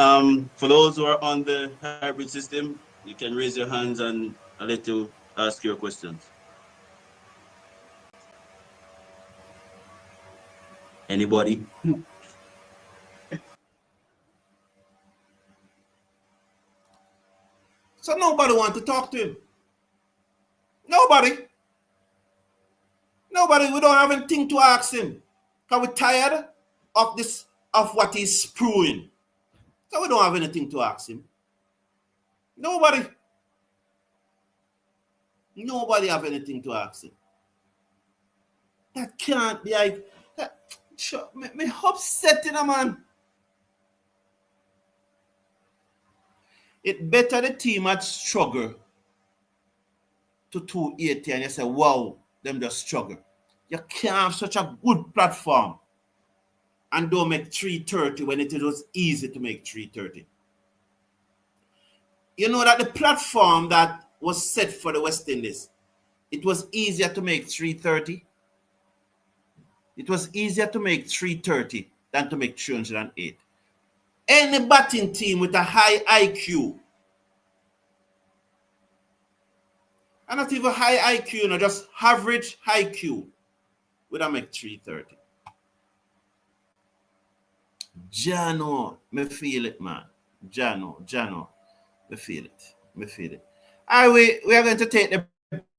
For those who are on the hybrid system, you can raise your hands and I'll let you ask your questions. Anybody? So nobody want to talk to him. Nobody. We don't have anything to ask him. Because we're tired of this, of what he's spewing. So we don't have anything to ask him. Nobody have anything to ask him. That can't be like that. Me upsetting a man. It better the team had struggle to 280 and you say, wow, them just struggle. You can't have such a good platform and don't make 330 when it was easy to make 330. You know that the platform that was set for the West Indies, it was easier to make 330. It was easier to make 330 than to make 308. Any batting team with a high IQ, and not even high IQ, you know, just average IQ, would have make 330. Jano, me feel it, man. Jano, me feel it. All right, we are going to take the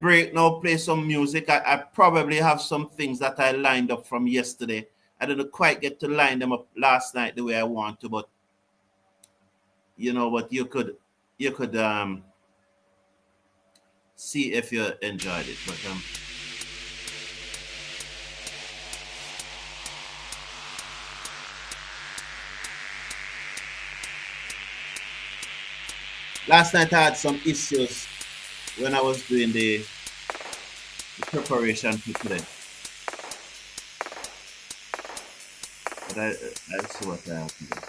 break now, play some music. I probably have some things that I lined up from yesterday. I didn't quite get to line them up last night the way I want to, but you know what, you could see if you enjoyed it. But last night I had some issues when I was doing the preparation for today. But I'll see what I have to do.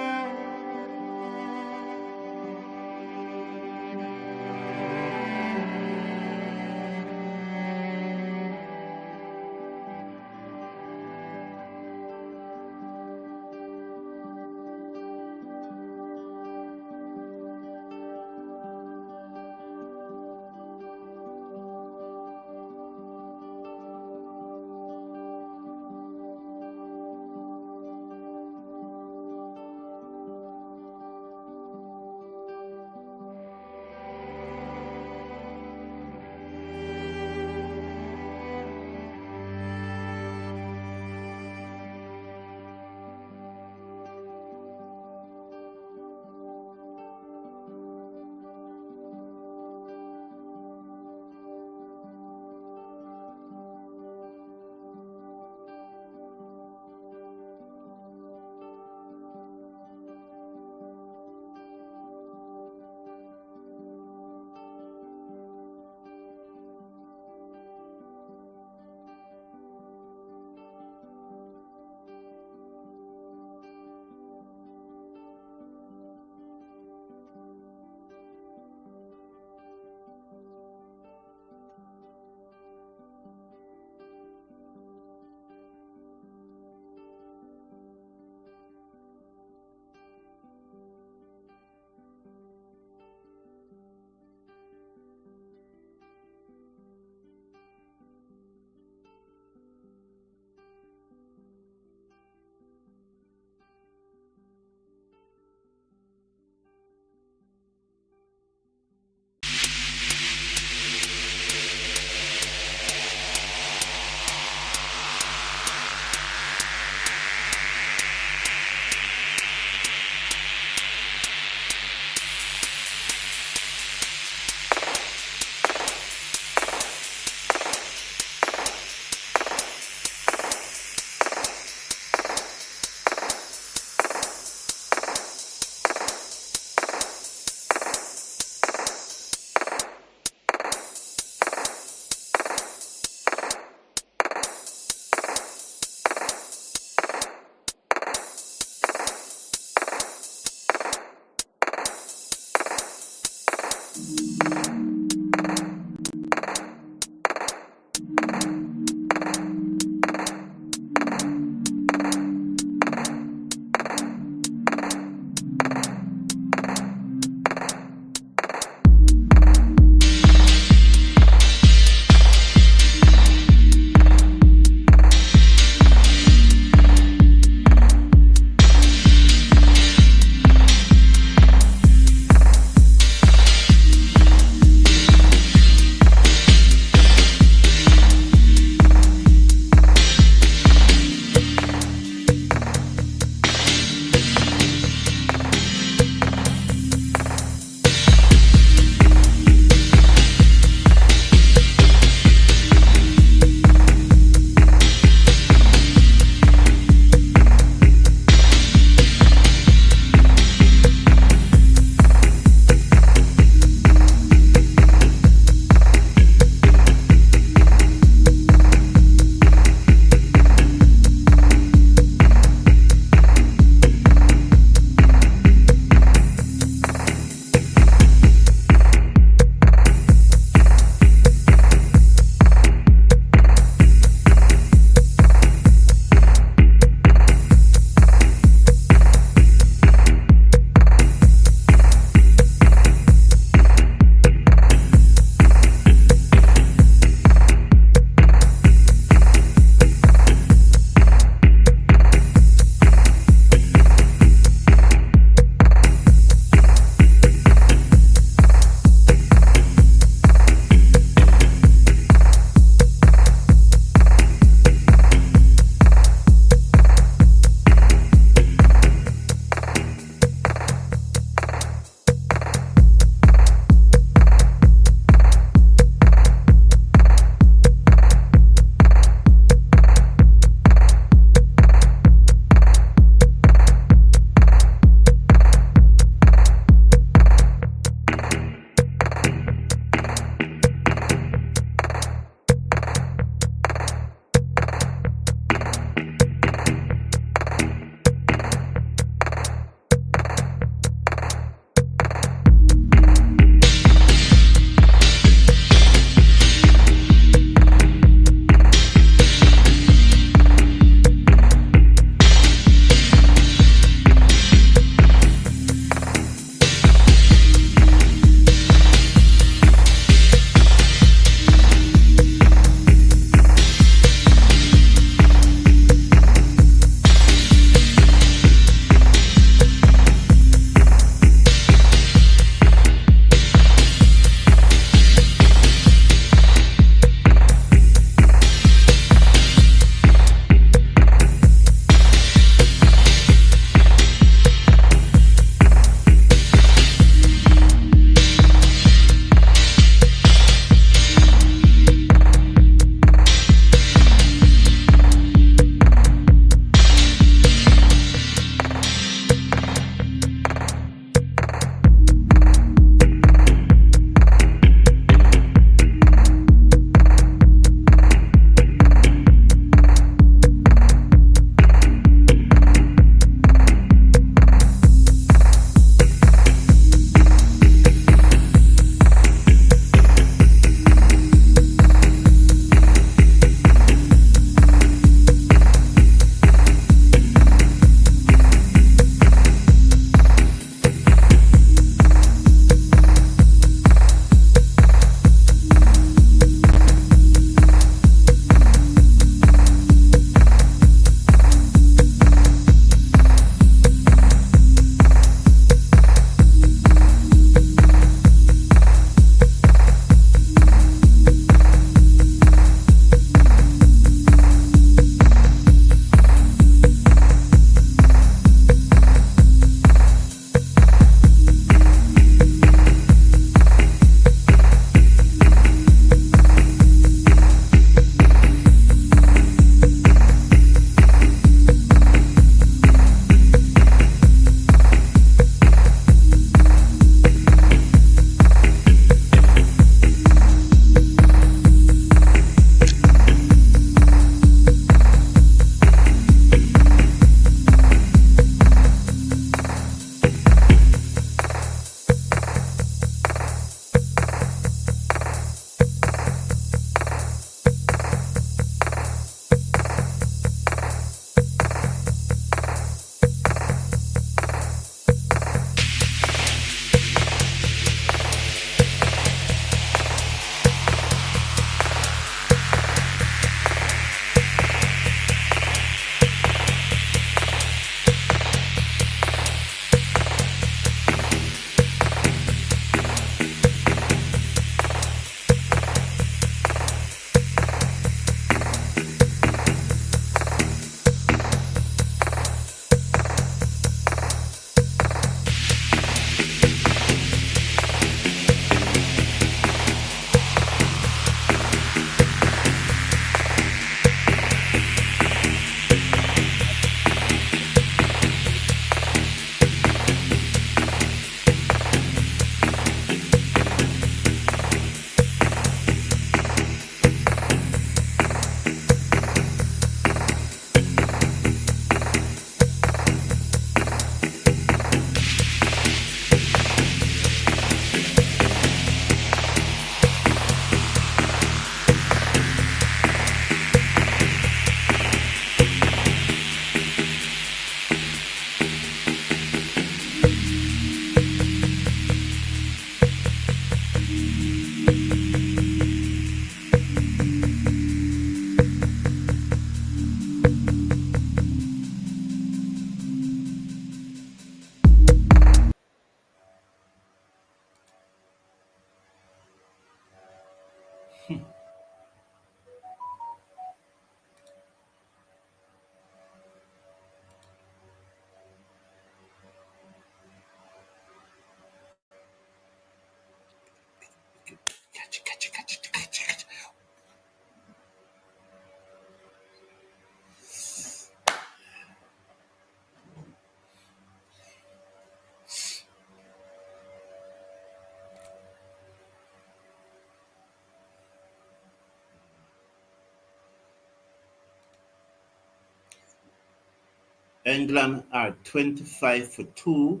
England are 25-2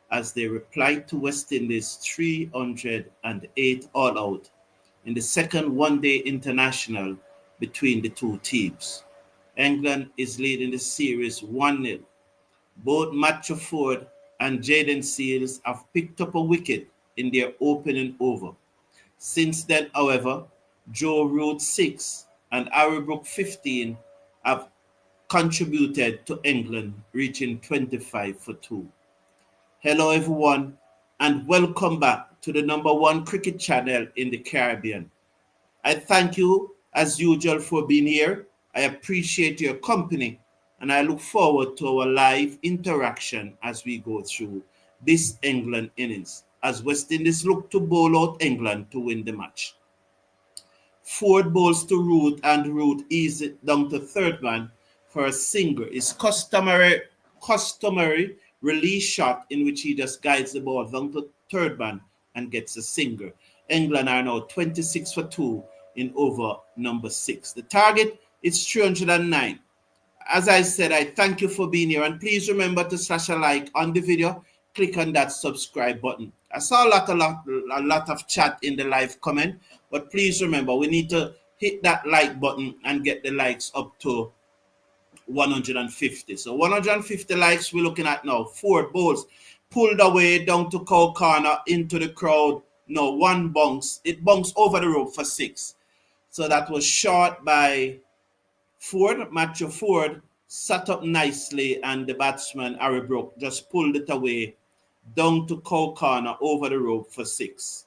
as they replied to West Indies 308 all out in the second one-day international between the two teams. England is leading the series 1-0. Both Matthew Forde and Jayden Seales have picked up a wicket in their opening over. Since then, however, Joe Root 6 and Harry Brook 15 have contributed to England reaching 25-2. Hello everyone and welcome back to the #1 cricket channel in the Caribbean. I thank you as usual for being here. I appreciate your company and I look forward to our live interaction as we go through this England innings as West Indies look to bowl out England to win the match. Forde bowls to Root and Root eases it down to third man for a single. His customary release shot in which he just guides the ball down to third man and gets a single. England are now 26-2 in over number 6. The target is 309. As I said, I thank you for being here and please remember to slash a like on the video. Click on that subscribe button. I saw a lot of chat in the live comment, but please remember we need to hit that like button and get the likes up to 150. So 150 likes we're looking at now. Forde bowls pulled away down to cow corner into the crowd. No, one bounce. It bounced over the rope for 6. So that was short by Forde. Matthew Forde sat up nicely and the batsman Harry Brook just pulled it away down to cow corner over the rope for 6.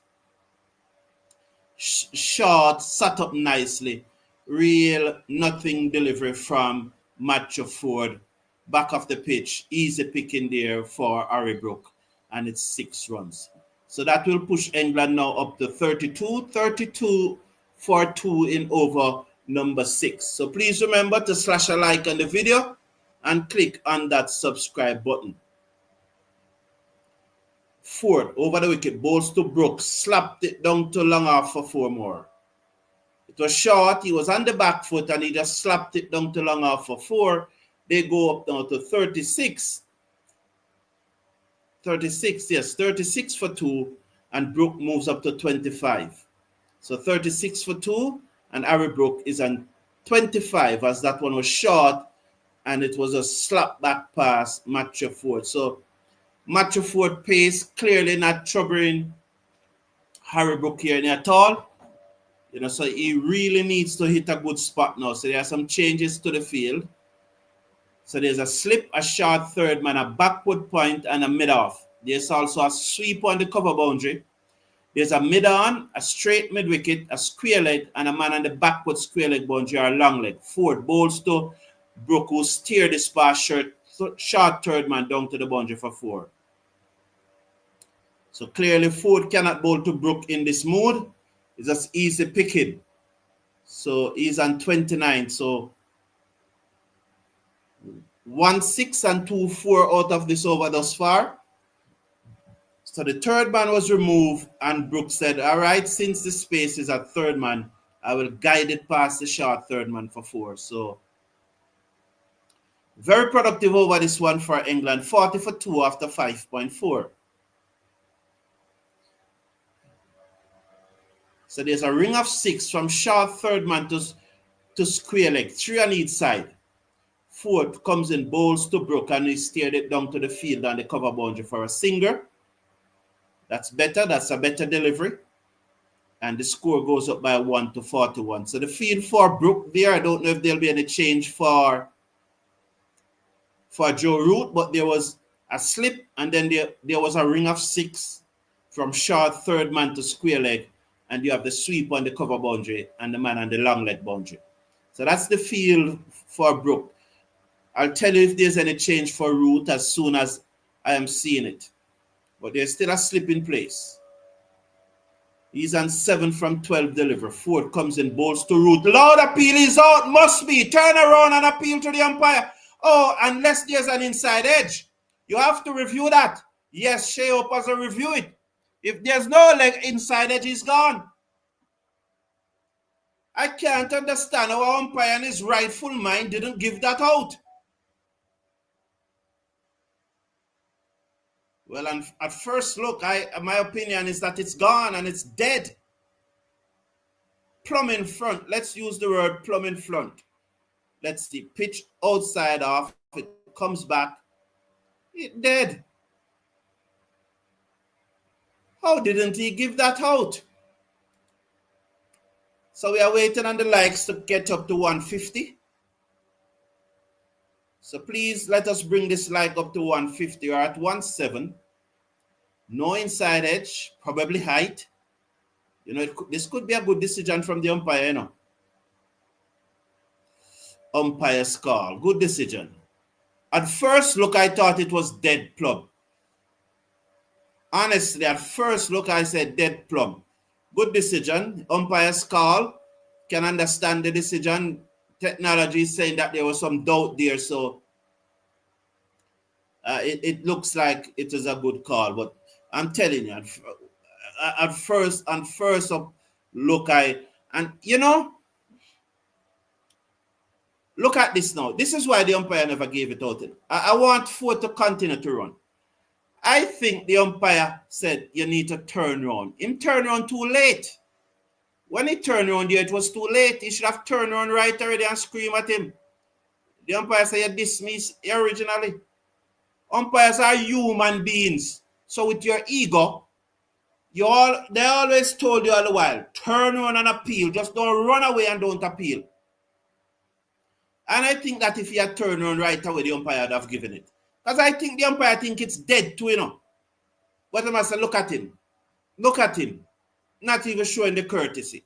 Short sat up nicely. Real nothing delivery from Matthew Forde. Back of the pitch. Easy picking there for Harry Brook. And it's 6 runs. So that will push England now up to 32 for 2 in over number 6. So please remember to slash a like on the video and click on that subscribe button. Forde over the wicket, bowls to Brooks, slapped it down to long off for 4 more. It was short, he was on the back foot and he just slapped it down to long off for 4. They go up now to 36. 36 for 2 and Brook moves up to 25. So 36 for 2 and Harry Brook is on 25 as that one was short and it was a slap back pass Matthew Forde. So Matthew Forde pace clearly not troubling Harry Brook here at all. So he really needs to hit a good spot now. So there are some changes to the field. So there's a slip, a short third man, a backward point, and a mid-off. There's also a sweep on the cover boundary. There's a mid-on, a straight mid-wicket, a square leg, and a man on the backward square leg boundary or long leg. Forde bowls to Brook, who steered this pass short third man down to the boundary for 4. So clearly Forde cannot bowl to Brook in this mood. It's just easy picking. So he's on 29. So 1-6 and 2-4 out of this over thus far. So the third man was removed and Brook said, all right, since the space is at third man, I will guide it past the short third man for 4. So very productive over this one for England. 40 for 2 after 5.4. So there's a ring of 6 from short third man to square leg, 3 on each side. Forde comes in, bowls to Brook, and he steered it down to the field on the cover boundary for a single. That's better. That's a better delivery. And the score goes up by 1 to 41. So the field for Brook there, I don't know if there'll be any change for Joe Root, but there was a slip, and then there was a ring of 6 from short third man to square leg. And you have the sweep on the cover boundary and the man on the long leg boundary. So that's the field for Brook. I'll tell you if there's any change for Root as soon as I am seeing it. But there's still a slip in place. He's on 7 from 12 delivery. Forde comes in, bowls to Root. Loud appeal is out. Must be. Turn around and appeal to the umpire. Oh, unless there's an inside edge. You have to review that. Yes, Shea Hope has to review it. If there's no leg inside edge, he's gone. I can't understand how our umpire in his rightful mind didn't give that out. Well, at first look, my opinion is that it's gone and it's dead. Plumb in front. Let's use the word plumb in front. Let's see. Pitch outside off. It comes back. It dead. How didn't he give that out? So we are waiting on the likes to get up to 150. So please let us bring this like up to 150. We're at 17. No inside edge, probably height. You know, this could be a good decision from the umpire, you know. Umpire's call. Good decision. At first look, I thought it was dead plumb. Honestly, at first look, I said dead plumb. Good decision. Umpire's call. Can understand the decision. Technology is saying that there was some doubt there, so it looks like it is a good call. But I'm telling you, at first look, you know, look at this now. This is why the umpire never gave it out. I want 4 to continue to run. I think the umpire said you need to turn around. Him turn around too late. When he turned around there, it was too late. He should have turned around right already and scream at him. The umpire said you dismiss originally. Umpires are human beings. So with your ego, they always told you all the while, turn around and appeal. Just don't run away and don't appeal. And I think that if he had turned around right away, the umpire would have given it. Because I think the umpire think it's dead too, you know. But I must say, look at him. Look at him. Not even showing the courtesy.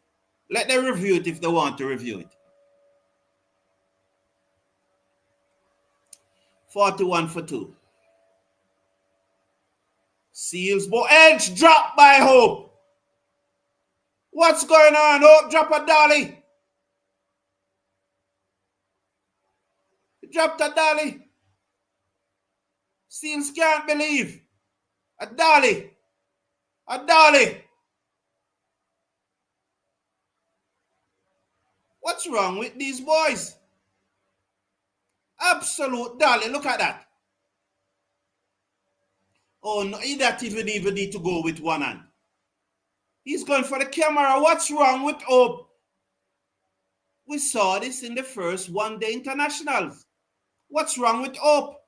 Let them review it if they want to review it. 41 for 2. Seals, but edge drop by Hope. What's going on? Hope drop a dolly. Dropped a dolly. Seals can't believe. A dolly. A dolly. What's wrong with these boys? Absolute dolly. Look at that. Oh, no, he don't even need to go with one hand. He's going for the camera. What's wrong with Hope? We saw this in the first one-day internationals. What's wrong with Hope?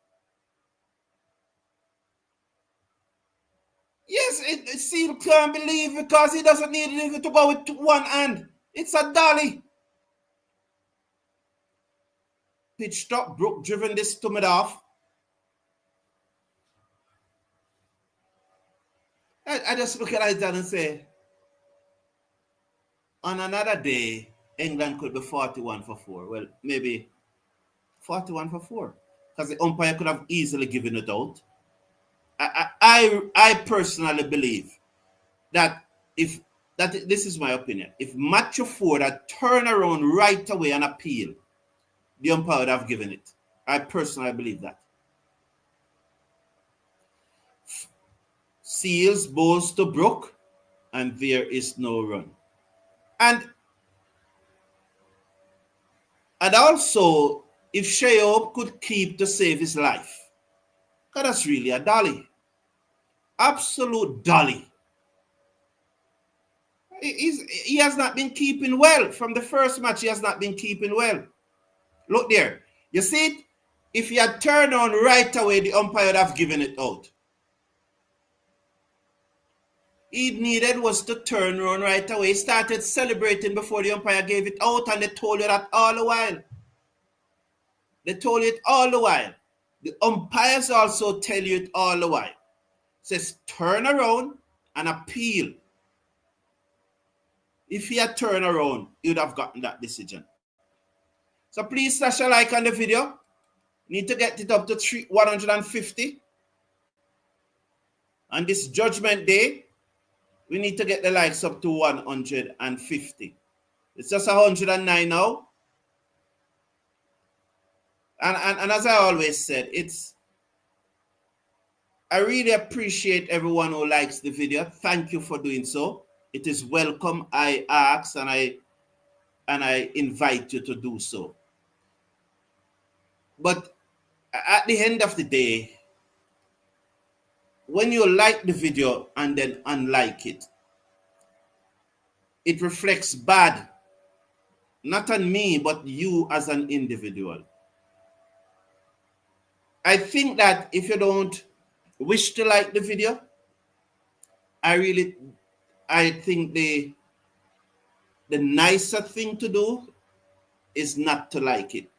Yes, Seal can't believe because he doesn't need even to go with one hand. It's a dolly. Pitch stop, Brook driven this to mid off. I just look at it and say, on another day, England could be 41 for 4. Well, maybe 41 for 4. Because the umpire could have easily given it out. I personally believe that this is my opinion. If Matthew Ford had turned around right away and appeal, the umpire would have given it. I personally believe that. Seals bowls to Brook, and there is no run. And also, if Shai Hope could keep to save his life, because that's really a dolly. Absolute dolly. He has not been keeping well. From the first match, he has not been keeping well. Look there. You see it? If he had turned on right away, the umpire would have given it out. He needed was to turn around right away. He started celebrating before the umpire gave it out, and they told you that all the while. They told you it all the while. The umpires also tell you it all the while. It says turn around and appeal. If he had turned around, he would have gotten that decision. So please slash a like on the video. Need to get it up to 150. On this Judgment Day, we need to get the likes up to 150. It's just 109 now. And as I always said, I really appreciate everyone who likes the video. Thank you for doing so. It is welcome. I ask and I invite you to do so. But at the end of the day, when you like the video and then unlike it, it reflects bad, not on me, but you as an individual. I think that if you don't wish to like the video, I think the nicer thing to do is not to like it.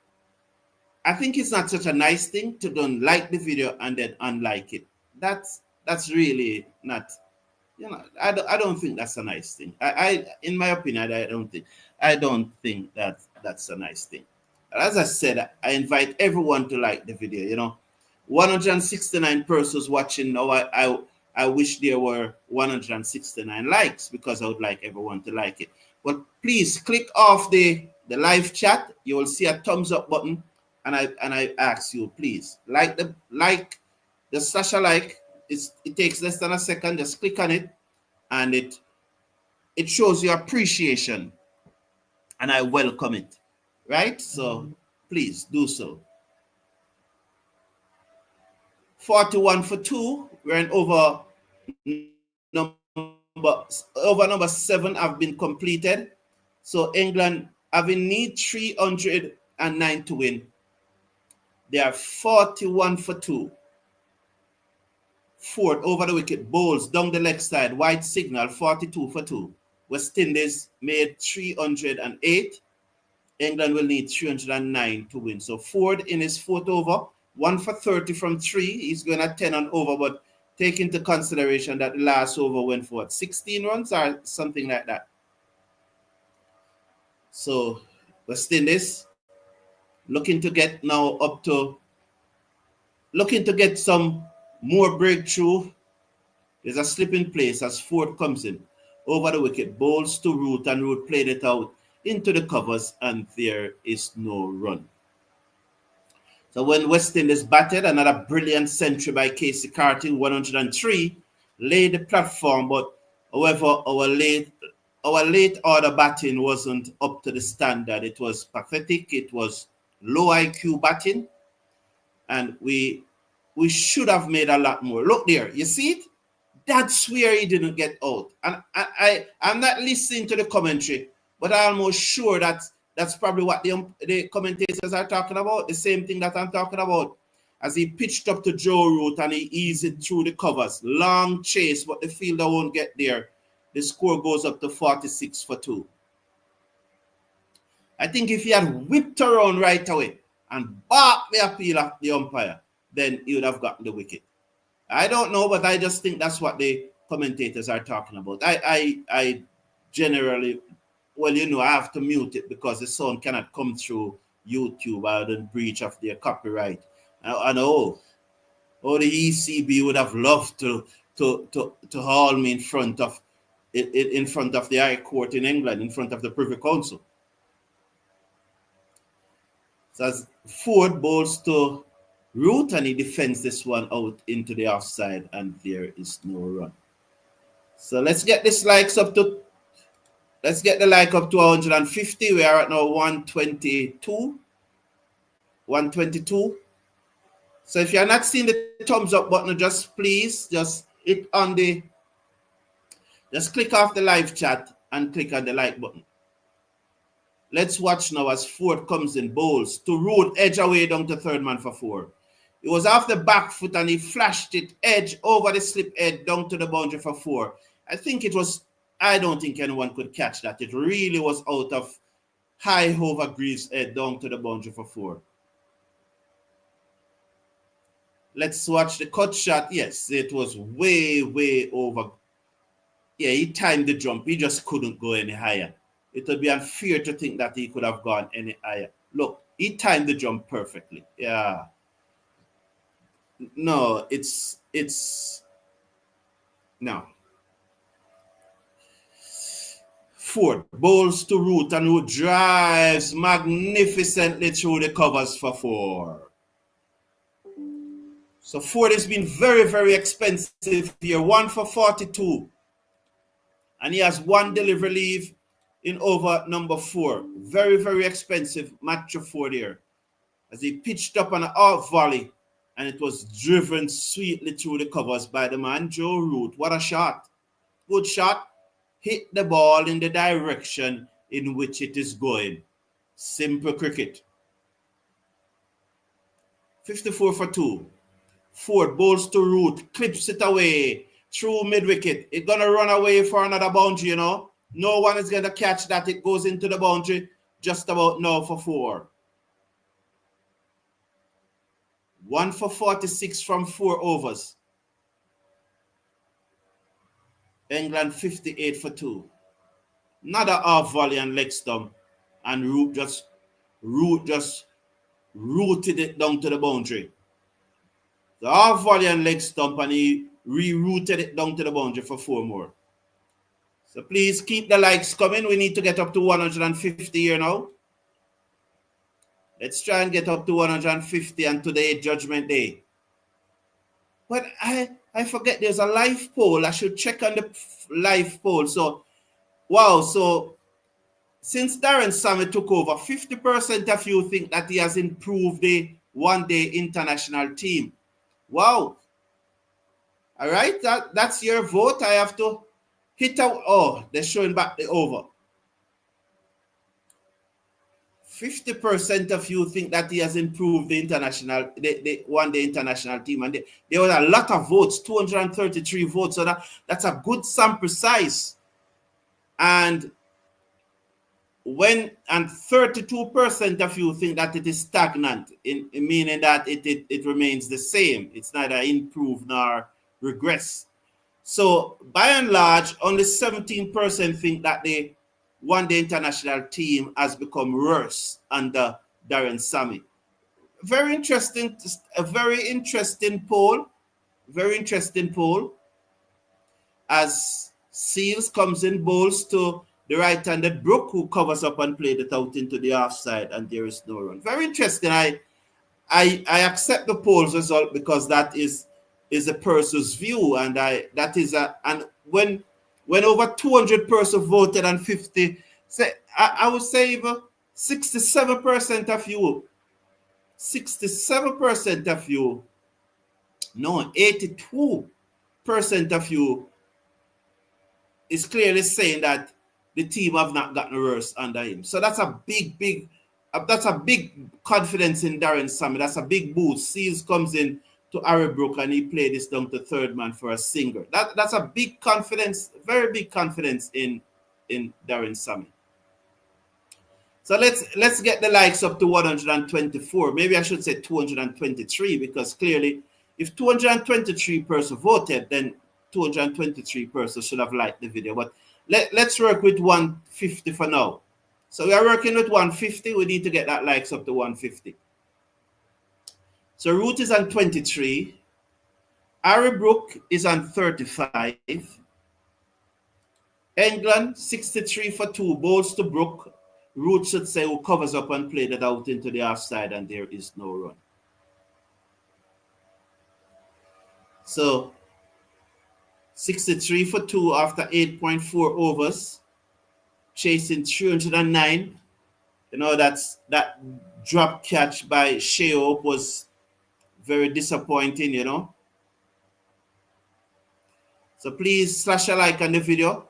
I think it's not such a nice thing to don't like the video and then unlike it. That's really not, I don't think that's a nice thing. In my opinion, I don't think that that's a nice thing. As I said, I invite everyone to like the video. 169 persons watching now. I wish there were 169 likes because I would like everyone to like it. But please click off the live chat. You will see a thumbs up button, and I ask you, please like the slash a like. It takes less than a second. Just click on it, and it shows your appreciation, and I welcome it. Right? So please do so. 41 for 2. We're in over number 7 have been completed. So England having need 309 to win. They are 41 for 2. Ford over the wicket, bowls down the leg side, white signal, 42 for 2. West Indies made 308. England will need 309 to win. So Ford in his 4th over, 1 for 30 from 3. He's going at 10 on over, but take into consideration that the last over went for 16 runs or something like that. So West Indies looking to get some more breakthrough. There's a slip in place as Ford comes in over the wicket, bowls to Root, and Root played it out into the covers, and there is no run. So when West Indies batted, another brilliant century by Casey Carty, 103, laid the platform, but however, our late order batting wasn't up to the standard. It was pathetic. It was low IQ batting, and we should have made a lot more. Look there, you see it? That's where he didn't get out. And I'm not listening to the commentary, but I'm almost sure that's probably what the commentators are talking about, the same thing that I'm talking about. As he pitched up to Joe Root and he eased it through the covers. Long chase, but the fielder won't get there. The score goes up to 46 for 2. I think if he had whipped around right away and barked the appeal of the umpire, then he would have gotten the wicket. I don't know, but I just think that's what the commentators are talking about. I generally, I have to mute it because the sound cannot come through YouTube out in breach of their copyright. I know. The ECB would have loved to haul me in front of the High Court in England, in front of the Privy Council. So as Ford bowls to Root, and he defends this one out into the offside, and there is no run. So let's get the like up to 150. We are at now 122. 122. So if you're not seeing the thumbs up button, just click off the live chat and click on the like button. Let's watch now as Ford comes in, bowls to Root, edge away down to third man for 4. It was off the back foot and he flashed it edge over the slip edge down to the boundary for 4. I don't think anyone could catch that. It really was out of high over Greaves' head down to the boundary for 4. Let's watch the cut shot. Yes, it was way, way over. Yeah, he timed the jump. He just couldn't go any higher. It would be unfair to think that he could have gone any higher. Look, he timed the jump perfectly. Yeah. No, it's no. Ford bowls to Root, and Root drives magnificently through the covers for 4. So Ford has been very, very expensive here. 1 for 42. And he has 1 delivery leave in over number 4. Very, very expensive match of 4 there. As he pitched up on an off volley and it was driven sweetly through the covers by the man Joe Root. What a shot. Good shot. Hit the ball in the direction in which it is going. Simple cricket. 54 for 2. Ford bowls to Root, clips it away through mid-wicket. It's going to run away for another boundary, you know. No one is going to catch that. It goes into the boundary just about now for 4. 1 for 46 from 4 overs. England 58 for 2. Another half volley and leg stump, and Root just rooted it down to the boundary. The half volley and leg stump, and he rerouted it down to the boundary for 4 more. So please keep the likes coming. We need to get up to 150 here now. Let's try and get up to 150, and today Judgment Day. But I forget there's a live poll. I should check on the live poll. So, wow. So, since Darren Sammy took over, 50% of you think that he has improved the one-day international team. Wow. All right. That's your vote. I have to hit out. Oh, they're showing back the over. 50% of you think that he has improved the one-day international team. And there were a lot of votes, 233 votes. So that's a good sample size. And 32% of you think that it is stagnant, meaning that it remains the same. It's neither improved nor regress. So by and large, only 17% think that the one-day international team has become worse under Darren Sammy. Very interesting, a very interesting poll. Very interesting poll. As Seals comes in, bowls to the right-handed Brook, who covers up and played it out into the offside, and there is no run. Very interesting. I accept the poll's result because that is a person's view, and when over 200 persons voted and 50, say I would say even 67% of you, 82% of you is clearly saying that the team have not gotten worse under him. So that's a big confidence in Darren Sammy. That's a big boost. Seals comes in to Harry Brook, and he played this down to third man for a single. That's a big confidence, very big confidence in Darren Sammy. So let's get the likes up to 124. Maybe I should say 223, because clearly if 223 persons voted, then 223 persons should have liked the video. But let's work with 150 for now. So we are working with 150. We need to get that likes up to 150. So Root is on 23. Harry Brook is on 35. England, 63 for 2. Bowls to Brook. Root should say, who covers up and played it out into the offside, and there is no run. So 63 for 2 after 8.4 overs. Chasing 309. You know, that drop catch by Shea Hope was very disappointing, you know. So please slash a like on the video.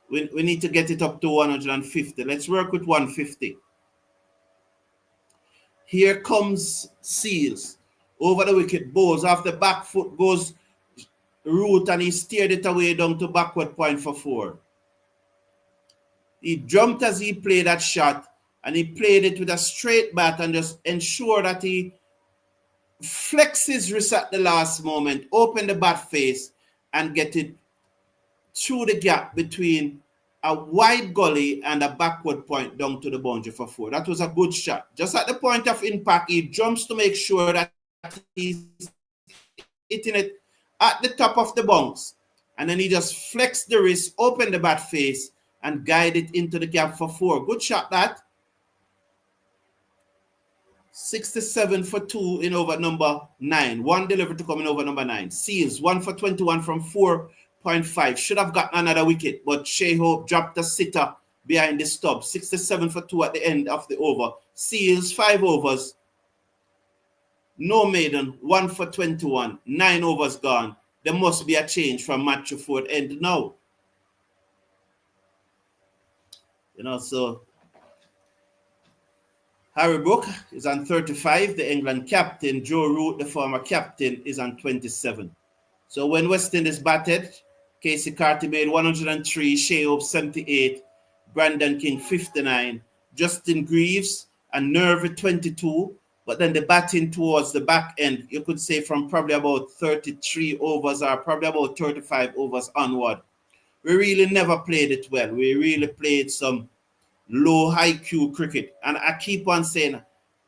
We need to get it up to 150. Let's work with 150. Here comes Seals. Over the wicket, bowls. After back foot goes Root, and he steered it away down to backward point for 4. He jumped as he played that shot, and he played it with a straight bat and just ensure that he flex his wrist at the last moment, open the bat face, and get it through the gap between a wide gully and a backward point down to the boundary for 4. That was a good shot. Just at the point of impact, he jumps to make sure that he's hitting it at the top of the bounce. And then he just flexed the wrist, opened the bat face, and guide it into the gap for 4. Good shot, that. 67 for 2 in over number 9. 1 delivered to come in over number 9. Seals, 1 for 21 from 4.5. Should have gotten another wicket, but Shea Hope dropped a sitter behind the stub. 67 for 2 at the end of the over. Seals, 5 overs. no maiden, 1 for 21, 9 overs gone. There must be a change from Matthew Forde end now. You know, so Harry Brook is on 35. The England captain, Joe Root, the former captain, is on 27. So when West Indies batted, Casey Carty made 103, Shea Hope 78, Brandon King 59, Justin Greaves and Nervy 22. But then the batting towards the back end, you could say from probably about 33 overs or probably about 35 overs onward. We really never played it well. We really played some low IQ cricket. And I keep on saying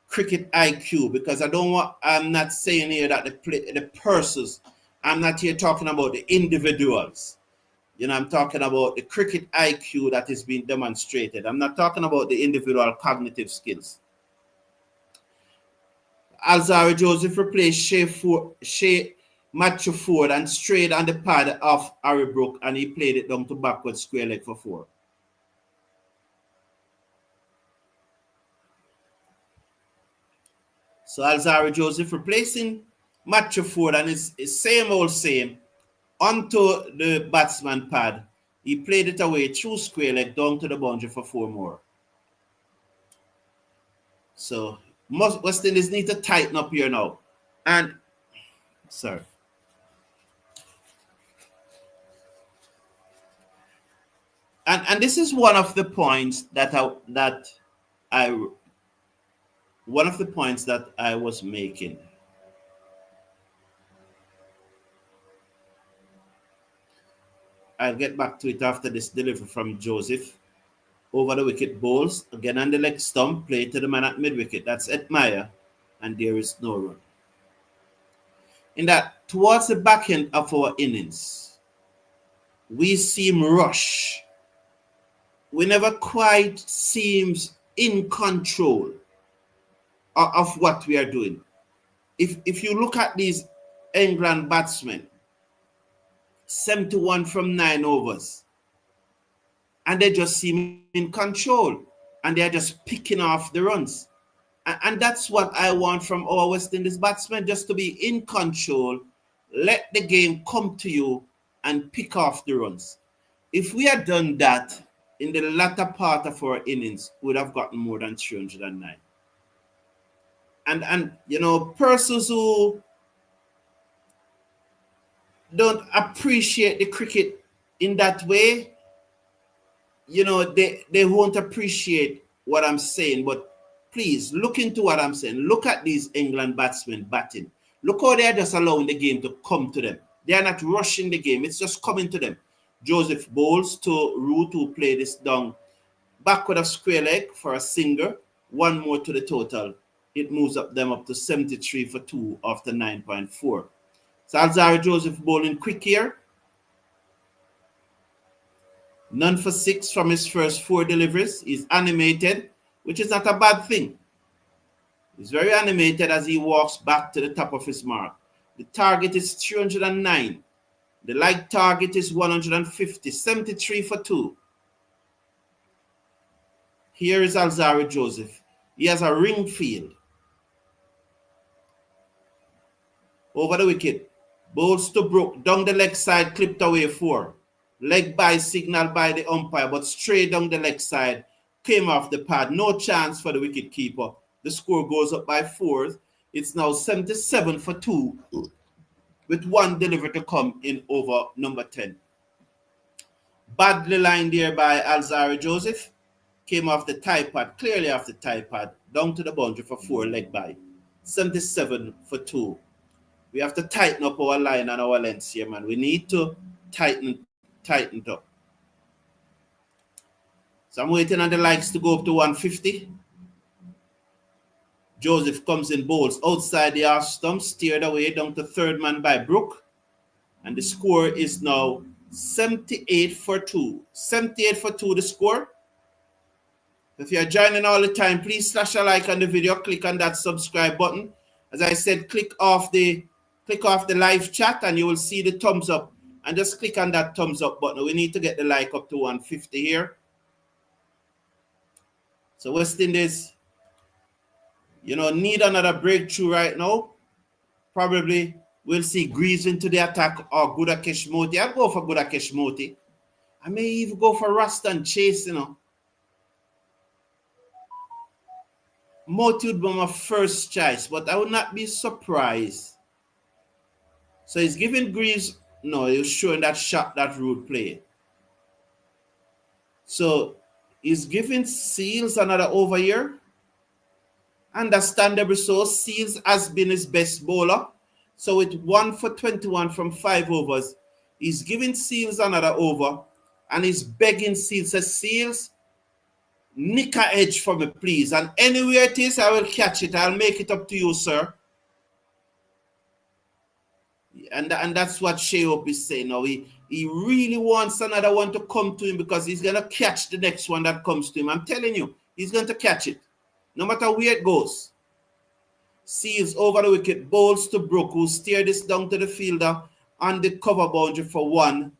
cricket IQ because I'm not saying here that the persons, I'm not here talking about the individuals. You know, I'm talking about the cricket IQ that is being demonstrated. I'm not talking about the individual cognitive skills. Alzarri Joseph replaced Matthew Forde and strayed on the pad of Harry Brook, and he played it down to backward square leg for 4. So Alzarri Joseph replacing Matthew Forde, and it's same old same onto the batsman pad. He played it away through square leg down to the boundary for 4 more. So West Indies need to tighten up here now. And sorry. And this is one of the points that I was making. I'll get back to it after this delivery from Joseph. Over the wicket bowls, again on the leg stump, play to the man at mid-wicket. That's Ed Meyer, and there is no run. In that, towards the back end of our innings, we seem rush. We never quite seems in control of what we are doing. If you look at these England batsmen, 71 from 9 overs, and they just seem in control, and they're just picking off the runs. And that's what I want from our West Indies batsmen, just to be in control, let the game come to you and pick off the runs. If we had done that in the latter part of our innings, we would have gotten more than 309. And you know, persons who don't appreciate the cricket in that way, you know, they won't appreciate what I'm saying. But please look into what I'm saying. Look at these England batsmen batting. Look how they're just allowing the game to come to them. They are not rushing the game. It's just coming to them. Joseph bowls to Root, who play this down backward of square leg for a singer. 1 more to the total. It moves them up to 73 for 2 after 9.4. So Alzarri Joseph bowling quick here. None for 6 from his first 4 deliveries. He's animated, which is not a bad thing. He's very animated as he walks back to the top of his mark. The target is 309. The like target is 150. 73 for 2. Here is Alzarri Joseph. He has a ring field. Over the wicket. Bowls to Brook. Down the leg side, clipped away 4. Leg by signal by the umpire, but straight down the leg side. Came off the pad. No chance for the wicket keeper. The score goes up by 4. It's now 77 for 2. With 1 delivery to come in over number 10. Badly lined there by Alzarri Joseph. Came off the tie pad, clearly off the tie pad, down to the boundary for 4 leg by. 77 for 2. We have to tighten up our line and our lengths here, man. We need to tighten up. So I'm waiting on the likes to go up to 150. Joseph comes in, bowls outside the half stump, steered away down to 3rd man by Brook. And the score is now 78 for 2. 78 for 2 the score. If you're joining all the time, please slash a like on the video. Click on that subscribe button. As I said, click off the live chat and you will see the thumbs up. And just click on that thumbs up button. We need to get the like up to 150 here. So West Indies, you know, need another breakthrough right now. Probably we'll see Greaves into the attack or Gudakesh Moti. I'll go for Gudakesh Moti. I may even go for Ruston Chase, you know. Moti would be my first choice, but I would not be surprised. So he's giving Greaves, no, he's showing that shot, that route play. So he's giving Seals another over here. Understandably so, Seals has been his best bowler. So with 1 for 21 from 5 overs, he's giving Seals another over and he's begging Seals, says, Seals, nick a edge for me, please. And anywhere it is, I will catch it. I'll make it up to you, sir. And that's what Shai Hope is saying now. He really wants another one to come to him because he's going to catch the next one that comes to him. I'm telling you, he's going to catch it. No matter where it goes. Seals over the wicket, bowls to Brook, who steer this down to the fielder on the cover boundary for 1.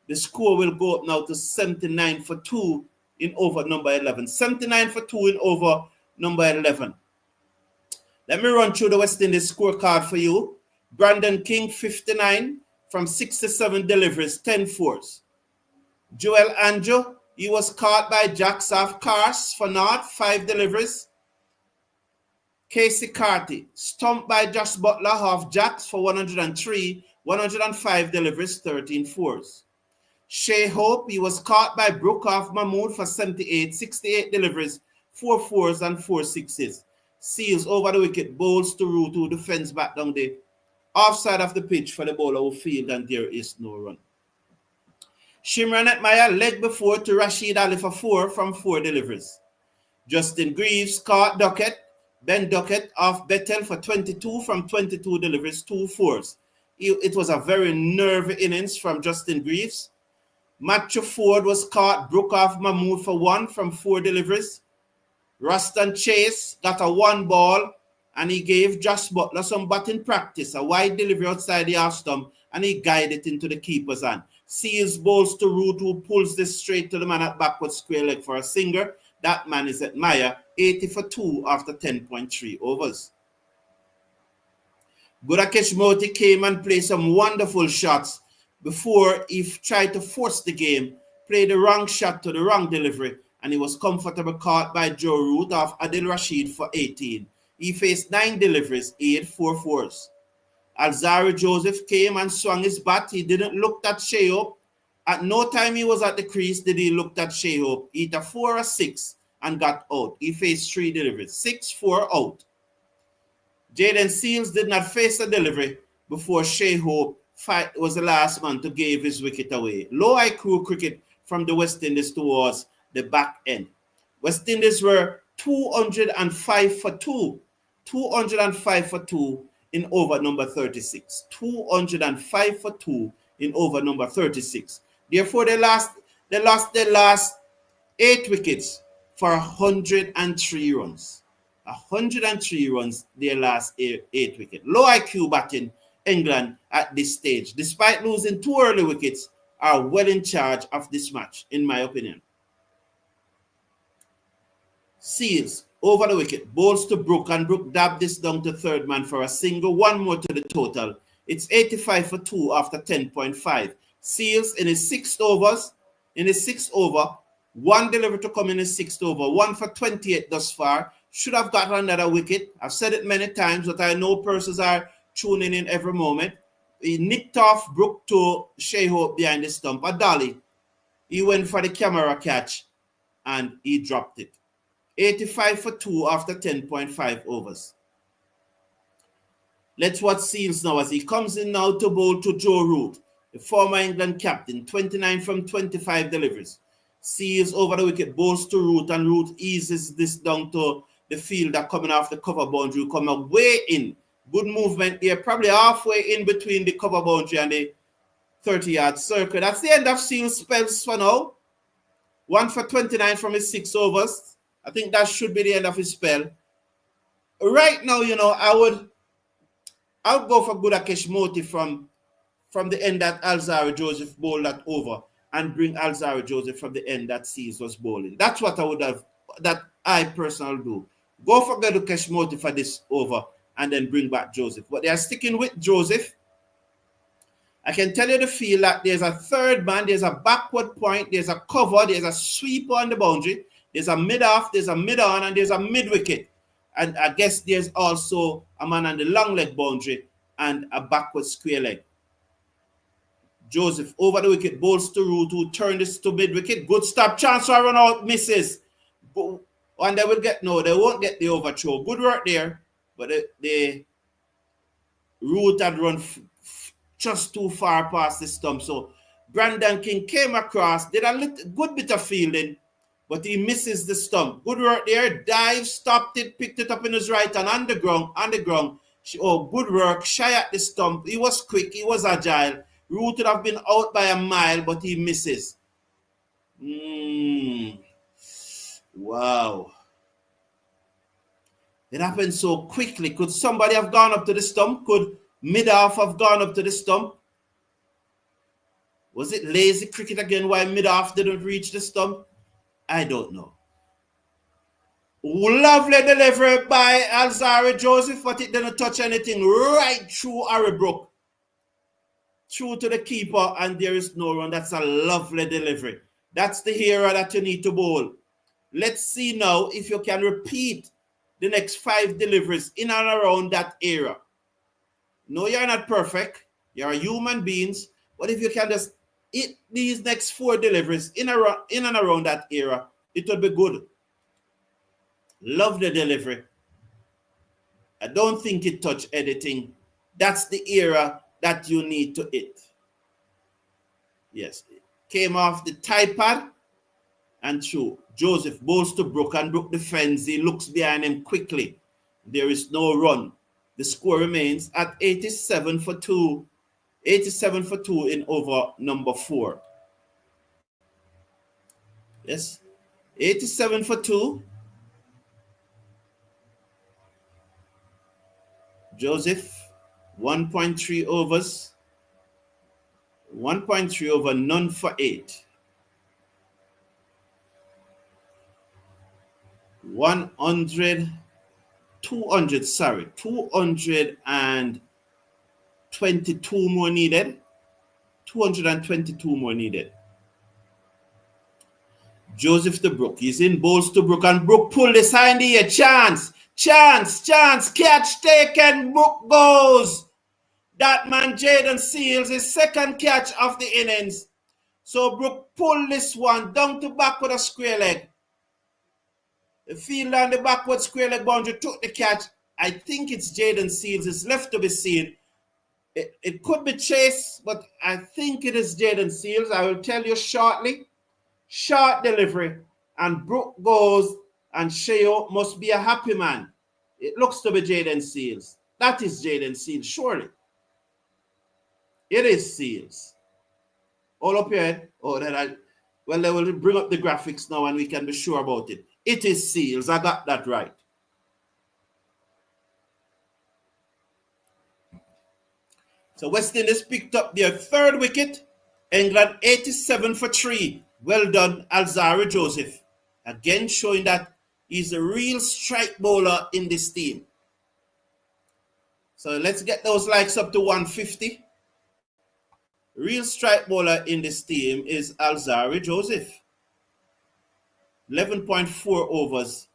The score will go up now to 79 for 2 in over number 11. 79 for 2 in over number 11. Let me run through the West Indies scorecard for you. Brandon King, 59 from 67 deliveries, 10 fours. Joel Anjo, he was caught by Jacks off Cars for naught, 5 deliveries. Casey Carty, stumped by Josh Butler half Jacks for 103, 105 deliveries, 13 fours. Shai Hope, he was caught by Brook off Mahmood for 78, 68 deliveries, 4 fours and 4 sixes. Seals over the wicket, bowls to Root, who defends back down the offside of the pitch for the bowler who field, and there is no run. Shimron Atmaya leg before to Rashid Ali for 4 from 4 deliveries. Justin Greaves caught Duckett, Ben Duckett off Bettel for 22 from 22 deliveries, 2 fours. It was a very nervy innings from Justin Greaves. Matthew Ford was caught Brook off Mahmood for 1 from 4 deliveries. Ruston Chase got a 1 ball and he gave Josh Butler some batting practice, a wide delivery outside the half stump, and he guided it into the keeper's hand. Seals bowls to Root, who pulls this straight to the man at backward square leg for a singer. That man is Atmaya, 80 for 2 after 10.3 overs. Gudakesh Moti came and played some wonderful shots before he tried to force the game, played the wrong shot to the wrong delivery, and he was comfortably caught by Joe Root off Adil Rashid for 18. He faced 9 deliveries, 8 4-4s. Alzarri Joseph came and swung his bat. He didn't look at Shai Hope. At no time he was at the crease did he look at Shai Hope. He hit a 4 or 6 and got out. He faced 3 deliveries, 6-4 out. Jaden Seals did not face a delivery before Shai Hope was the last man to give his wicket away. Low IQ cricket from the West Indies towards the back end. West Indies were 205 for 2. 205 for 2 in over number 36. 205 for 2 in over number 36. Therefore, they lost their last 8 wickets for 103 runs. 103 runs, their last 8 wickets. Low IQ batting, England at this stage, despite losing 2 early wickets, are well in charge of this match, in my opinion. Seals over the wicket, bowls to Brook, and Brook dabbed this down to third man for a single, 1 more to the total. It's 85 for 2 after 10.5. Seals in his 6th over, 1 delivery to come in his 6th over, 1 for 28 thus far. Should have got another wicket. I've said it many times, but I know persons are tuning in every moment. He nicked off Brook to Shai Hope behind the stump. A dolly. He went for the camera catch and he dropped it. 85 for 2 after 10.5 overs. Let's watch Seals now as he comes in now to bowl to Joe Root, the former England captain, 29 from 25 deliveries. Seals over the wicket, bowls to Root, and Root eases this down to the fielder coming off the cover boundary, come away in. Good movement there, probably halfway in between the cover boundary and the 30-yard circle. That's the end of Seals' spells for now. 1 for 29 from his 6 overs. I think that should be the end of his spell. Right now, you know, I would go for Gudakesh Moti from the end that Alzarri Joseph bowled that over, and bring Alzarri Joseph from the end that Seals was bowling. That's what I would have, that I personally do. Go for Gudakesh Moti for this over and then bring back Joseph. But they are sticking with Joseph. I can tell you the feel that there's a third man, there's a backward point, there's a cover, there's a sweeper on the boundary, there's a mid-off, there's a mid-on, and there's a mid-wicket. And I guess there's also a man on the long leg boundary and a backward square leg. Joseph over the wicket, bowls to Root, who turned this to mid-wicket. Good stop, chance for a run out, misses. And they will get, no, they won't get the overthrow. Good work there, but the Root had run just too far past the stump. So Brandon King came across, did a good bit of fielding, but he misses the stump. Good work there, dive, stopped it, picked it up in his right hand on the ground. Oh, good work, shy at the stump. He was quick, he was agile. Root would have been out by a mile, but he misses. Wow. It happened so quickly. Could somebody have gone up to the stump? Could mid-off have gone up to the stump? Was it lazy cricket again why mid-off didn't reach the stump? I don't know. Lovely delivery by Alzarri Joseph, but it didn't touch anything. Right through Harrybrook. Through to the keeper, and there is no run. That's a lovely delivery. That's the hero that you need to bowl. Let's see now if you can repeat the next 5 deliveries in and around that area. No, you're not perfect. You're human beings. But if you can just hit these next 4 deliveries in and around that area, it will be good. Love the delivery. I don't think it touched anything. That's the area that you need to hit. Yes. Came off the tie pad and through. Joseph bowls to Brook, and Brook defends. He looks behind him quickly. There is no run. The score remains at 87 for 2. 87 for 2 in over number 4. Yes. 87 for 2. Joseph, 1.3 overs. 1.3 over, none for 8. 222 more needed. 222 more needed. Joseph to Brook. He's in, bowls to Brook, and Brook pulled this hand here. Chance, catch taken. Brook goes. That man, Jayden Seales, his second catch of the innings. So Brook pulled this one down to back with a square leg. The fielder on the backward square leg boundary took the catch. I think it's Jayden Seales. It's left to be seen. It could be Chase, but I think it is Jayden Seales. I will tell you shortly. Short delivery. And Brook goes, and Sheo must be a happy man. It looks to be Jayden Seales. That is Jayden Seales, surely. It is Seales. All up here. Oh, well, they will bring up the graphics now and we can be sure about it. It is Seales. I got that right. So West Indies picked up their 3rd wicket. England 87 for 3. Well done, Alzarri Joseph. Again showing that he's a real strike bowler in this team. So let's get those likes up to 150. Real strike bowler in this team is Alzarri Joseph. 11.4 overs.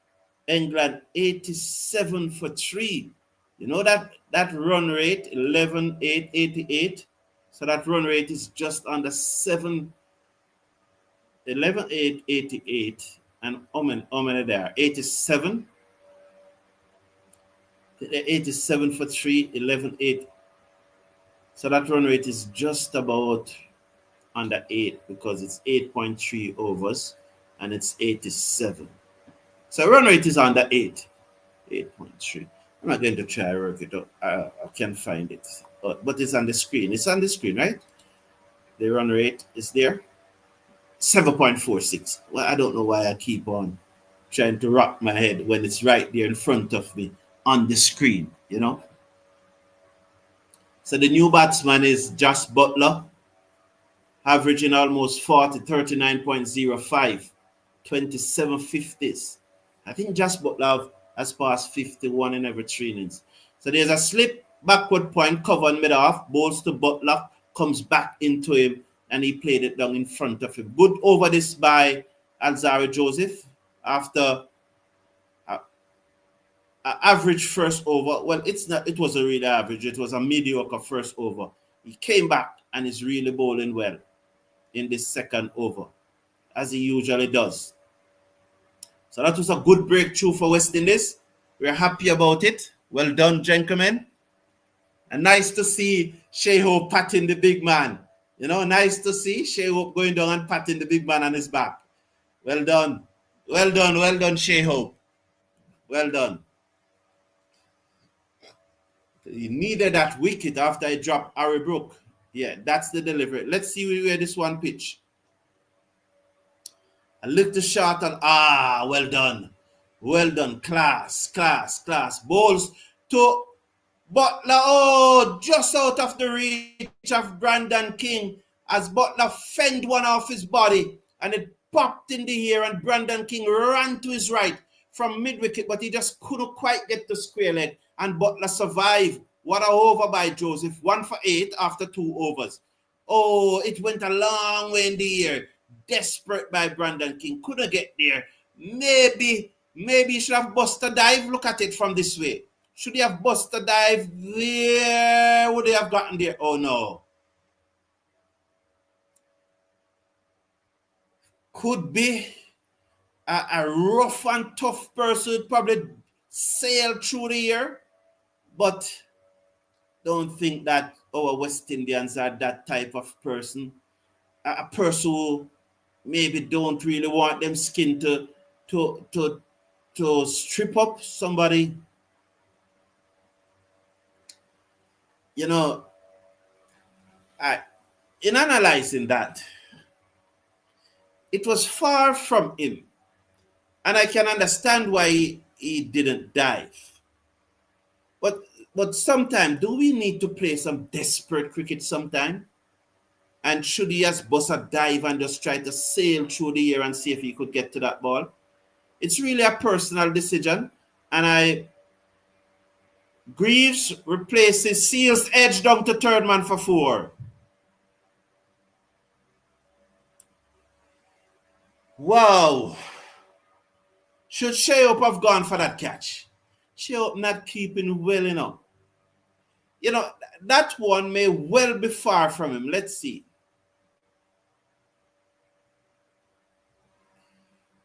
England 87 for 3. You know that run rate, 11.888. So that run rate is just under 7. 11.888. And how many there? 87. 87 for 3, 11.8. So that run rate is just about under 8 because it's 8.3 overs and it's 87. So run rate is under 8. 8.3. I'm not going to try to work it out. I can't find it. But it's on the screen. It's on the screen, right? The run rate is there. 7.46. Well, I don't know why I keep on trying to rock my head when it's right there in front of me on the screen, you know? So the new batsman is Jos Buttler, averaging almost 40, 39.05, 27 50s. I think Jos Buttler has passed 51 in every 3 innings. So there's a slip, backward point, cover and mid-off, balls to Butler, comes back into him, and he played it down in front of him. Good over this by Alzarri Joseph after average first over. Well, it was a really average. It was a mediocre first over. He came back and is really bowling well in this second over, as he usually does. So that was a good breakthrough for West Indies. We're happy about it. Well done, gentlemen. And nice to see Shai Hope patting the big man. You know, nice to see Shai Hope going down and patting the big man on his back. Well done. Well done. Well done, Shai Hope. Well done. He needed that wicket after he dropped Harry Brook. Yeah, that's the delivery. Let's see where this one pitch. A little shot and well done. Well done. Class. Balls to Butler. Oh, just out of the reach of Brandon King as Butler fend one off his body and it popped in the air and Brandon King ran to his right from mid-wicket, but he just couldn't quite get the square leg and Butler survived. What a over by Joseph. 1 for 8 after 2 overs. Oh, it went a long way in the air. Desperate by Brandon King. Couldn't get there. Maybe he should have busted a dive. Look at it from this way. Should he have busted a dive there? Would he have gotten there? Oh, no. Could be a rough and tough person would probably sail through the air. But don't think that our West Indians are that type of person. A person who maybe don't really want them skin to strip up somebody. You know, in analyzing that, it was far from him. And I can understand why he didn't dive. But sometimes, do we need to play some desperate cricket sometime? And should he just bust a dive and just try to sail through the air and see if he could get to that ball? It's really a personal decision. And Greaves replaces Seals edge down to third man for 4. Wow. Should Shai Hope have gone for that catch? Shai Hope not keeping well enough. You know, that one may well be far from him. Let's see.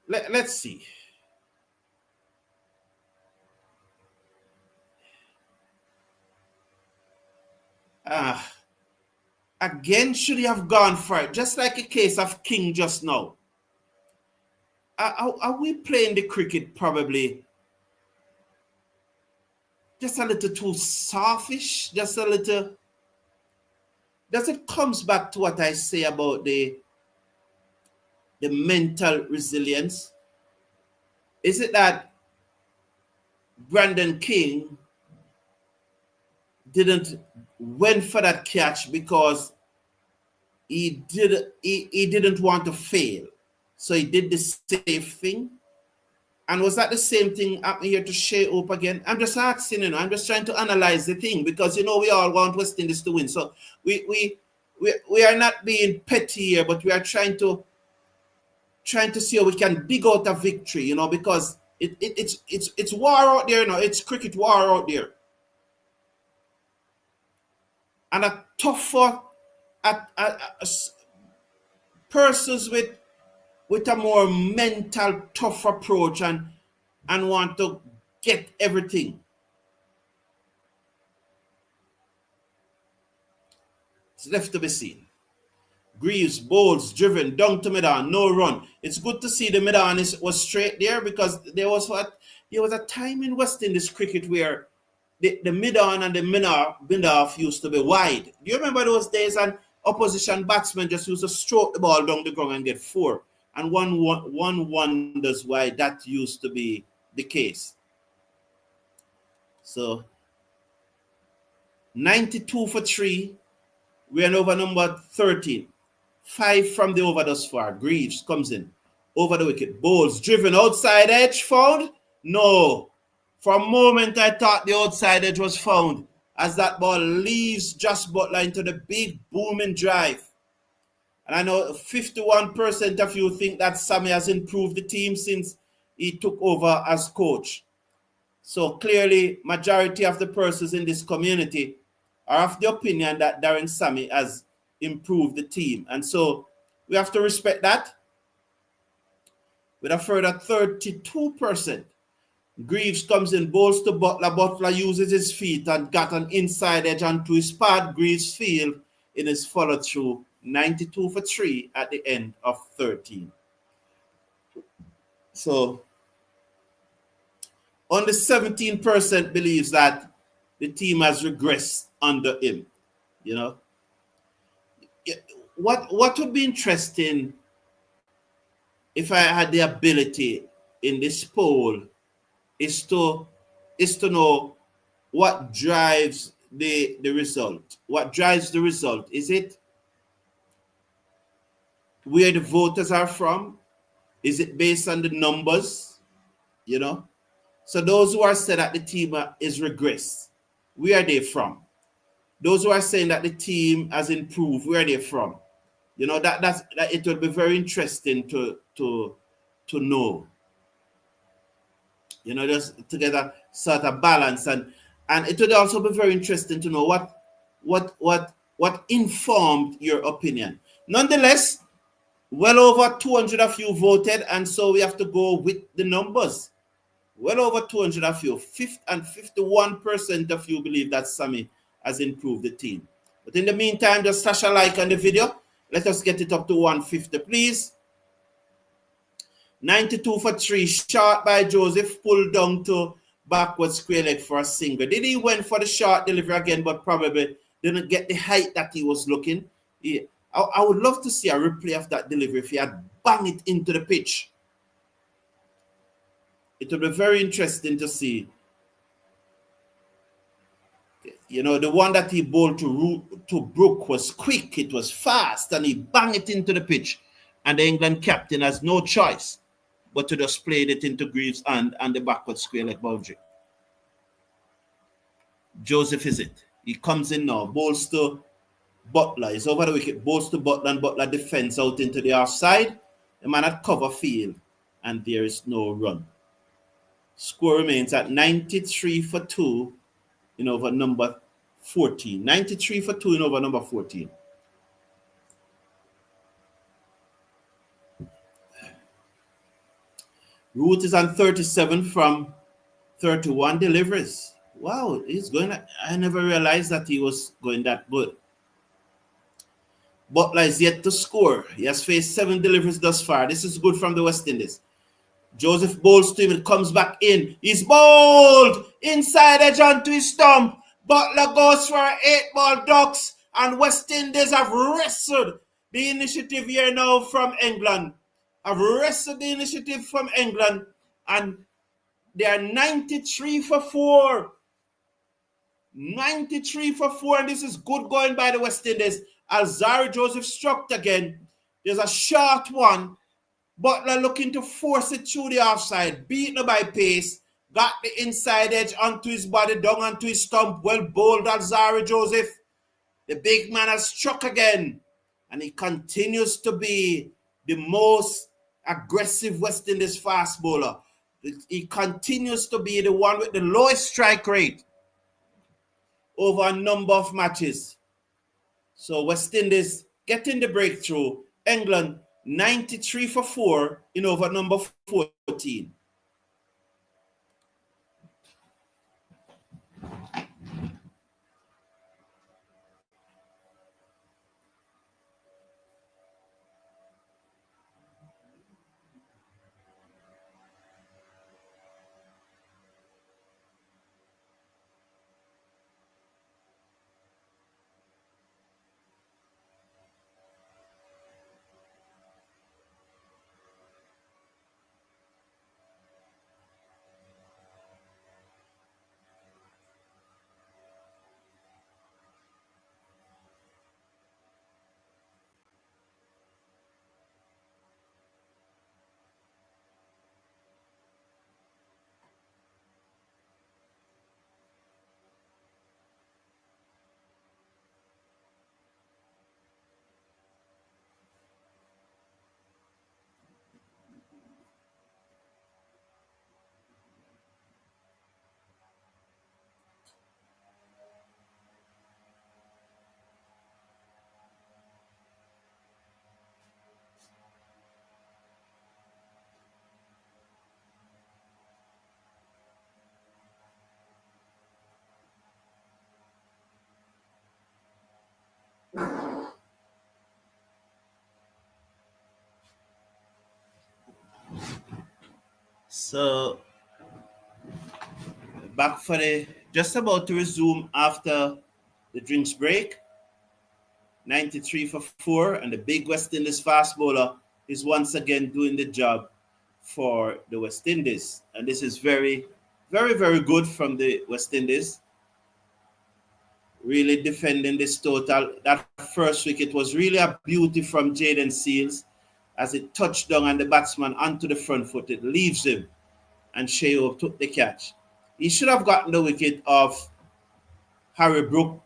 Let's see. Again, should he have gone for it? Just like a case of King just now. Are we playing the cricket probably just a little too softish? Just a little. Does it comes back to what I say about the mental resilience? Is it that Brandon King didn't went for that catch because he didn't want to fail, so he did the safe thing? And was that the same thing happening here to Shai Hope again? I'm just asking, I'm just trying to analyze the thing because we all want West Indies to win. So we are not being petty here, but we are trying to see how we can dig out a victory, because it's war out there, it's cricket war out there. And a tougher persons with a more mental tough approach and want to get everything. It's left to be seen. Greaves, bowls, driven, down to mid-on, no run. It's good to see the mid-on was straight there because there was a time in West Indies cricket where the mid-on and the mid-off used to be wide. Do you remember those days? And opposition batsmen just used to stroke the ball down the ground and get 4. And one wonders why that used to be the case. So 92 for 3. We're on over number 13. 5 from the over thus far. Greaves comes in. Over the wicket. Bowls driven outside edge. Found? No. For a moment, I thought the outside edge was found as that ball leaves Josh Butler into the big booming drive. And I know 51% of you think that Sammy has improved the team since he took over as coach. So clearly, majority of the persons in this community are of the opinion that Darren Sammy has improved the team. And so we have to respect that. With a further 32%, Greaves comes in, bowls to Butler. Butler uses his feet and got an inside edge onto his pad. Greaves field in his follow through, 92 for 3 at the end of 13. So only 17% believes that the team has regressed under him. You know, what would be interesting if I had the ability in this poll is to know what drives the result. What drives the result? Is it where the voters are from? Is it based on the numbers? You know, so those who are saying that the team is regressed, where are they from? Those who are saying that the team has improved, where are they from? You know, that it will be very interesting to know. You know, just together sort of balance, and it would also be very interesting to know what informed your opinion. Nonetheless, well over 200 of you voted, and so we have to go with the numbers. Well over 200 of you, 51% of you believe that Sammy has improved the team. But in the meantime, just slash a like on the video. Let us get it up to 150, please. 92 for 3, short by Joseph, pulled down to backward square leg for a single. Did he went for the short delivery again, but probably didn't get the height that he was looking. I would love to see a replay of that delivery if he had banged it into the pitch. It would be very interesting to see. You know, the one that he bowled to Brook was quick, it was fast, and he banged it into the pitch. And the England captain has no choice but to just play it into Greaves' hand and the backward square leg boundary. Joseph is it. He comes in now, bowls to Butler. He's over the wicket, bowls to Butler, and Butler defends out into the offside. The man at cover field, and there is no run. Score remains at 93 for 2 in over number 14. 93 for 2 in over number 14. Root is on 37 from 31 deliveries. Wow, he's going. I never realized that he was going that good. Butler is yet to score. He has faced 7 deliveries thus far. This is good from the West Indies. Joseph bowls to him and comes back in. He's bowled inside edge onto his stump. Butler goes for an 8-ball ducks, and West Indies have wrestled the initiative here now from England. Have wrestled the initiative from England, and they are 93 for 4. 93 for 4, and this is good going by the West Indies. Alzarri Joseph struck again. There's a short one. Butler looking to force it through the offside, beaten by pace, got the inside edge onto his body, down onto his stump, well bowled Alzarri Joseph. The big man has struck again, and he continues to be the most aggressive West Indies fast bowler. He continues to be the one with the lowest strike rate over a number of matches. So West Indies getting the breakthrough. England 93 for 4 in over number 14. So back for the just about to resume after the drinks break. 93 for 4, and the big West Indies fast bowler is once again doing the job for the West Indies. And this is very, very, very good from the West Indies. Really defending this total. That first wicket was really a beauty from Jayden Seales as it touched down on the batsman onto the front foot. It leaves him, and Shai Hope took the catch. He should have gotten the wicket of Harry Brook,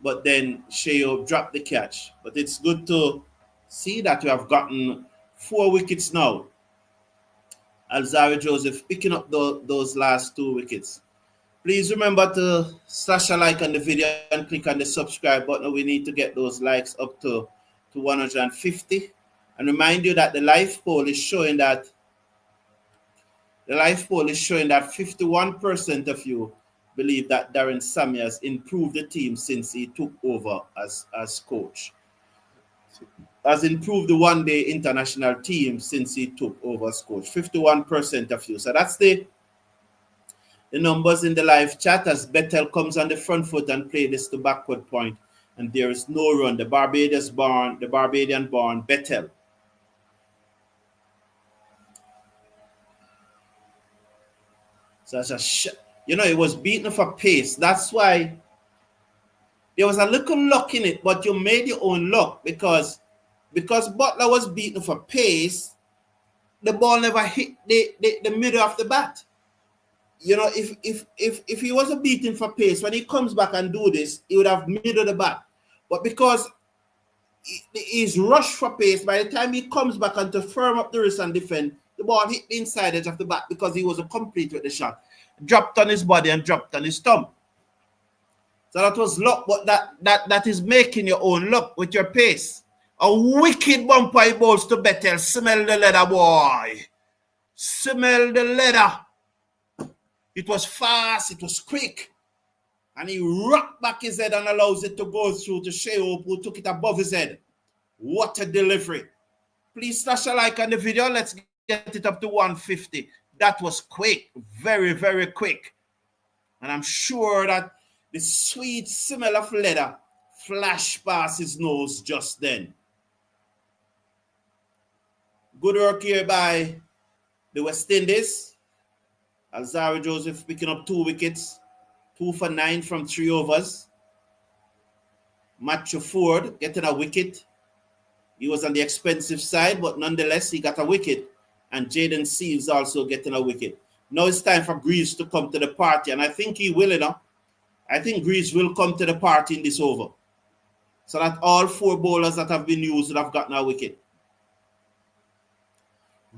but then Shai Hope dropped the catch. But it's good to see that we have gotten 4 wickets now. Alzarri Joseph picking up those last 2 wickets. Please remember to slash a like on the video and click on the subscribe button. We need to get those likes up to 150. And remind you that the live poll is showing that 51% of you believe that Darren Sammy has improved the team since he took over as coach. Has improved the one-day international team since he took over as coach. 51% of you. So that's the numbers in the live chat as Bettel comes on the front foot and play this to backward point, and there is no run. The Barbadian-born Bettel. So it was beaten for pace. That's why there was a little luck in it, but you made your own luck because Butler was beaten for pace. The ball never hit the middle of the bat. If he wasn't beaten for pace, when he comes back and do this, he would have middle the bat. But because he's rushed for pace, by the time he comes back and to firm up the wrist and defend, the ball hit the inside edge of the bat because he wasn't complete with the shot. Dropped on his body and dropped on his thumb. So that was luck, but that is making your own luck with your pace. A wicked bumper he bowls to Bettel. Smell the leather, boy. Smell the leather. It was fast, it was quick. And he rocked back his head and allows it to go through to Shai Hope, who took it above his head. What a delivery. Please slash a like on the video. Let's get it up to 150. That was quick. Very, very quick. And I'm sure that the sweet smell of leather flashed past his nose just then. Good work here by the West Indies. Alzarri Joseph picking up 2 wickets. 2 for 9 from 3 overs. Matthew Ford getting a wicket. He was on the expensive side, but nonetheless, he got a wicket. And Jayden Seales also getting a wicket. Now it's time for Greaves to come to the party, and I think he will, I think Greaves will come to the party in this over. So that all 4 bowlers that have been used will have gotten a wicket.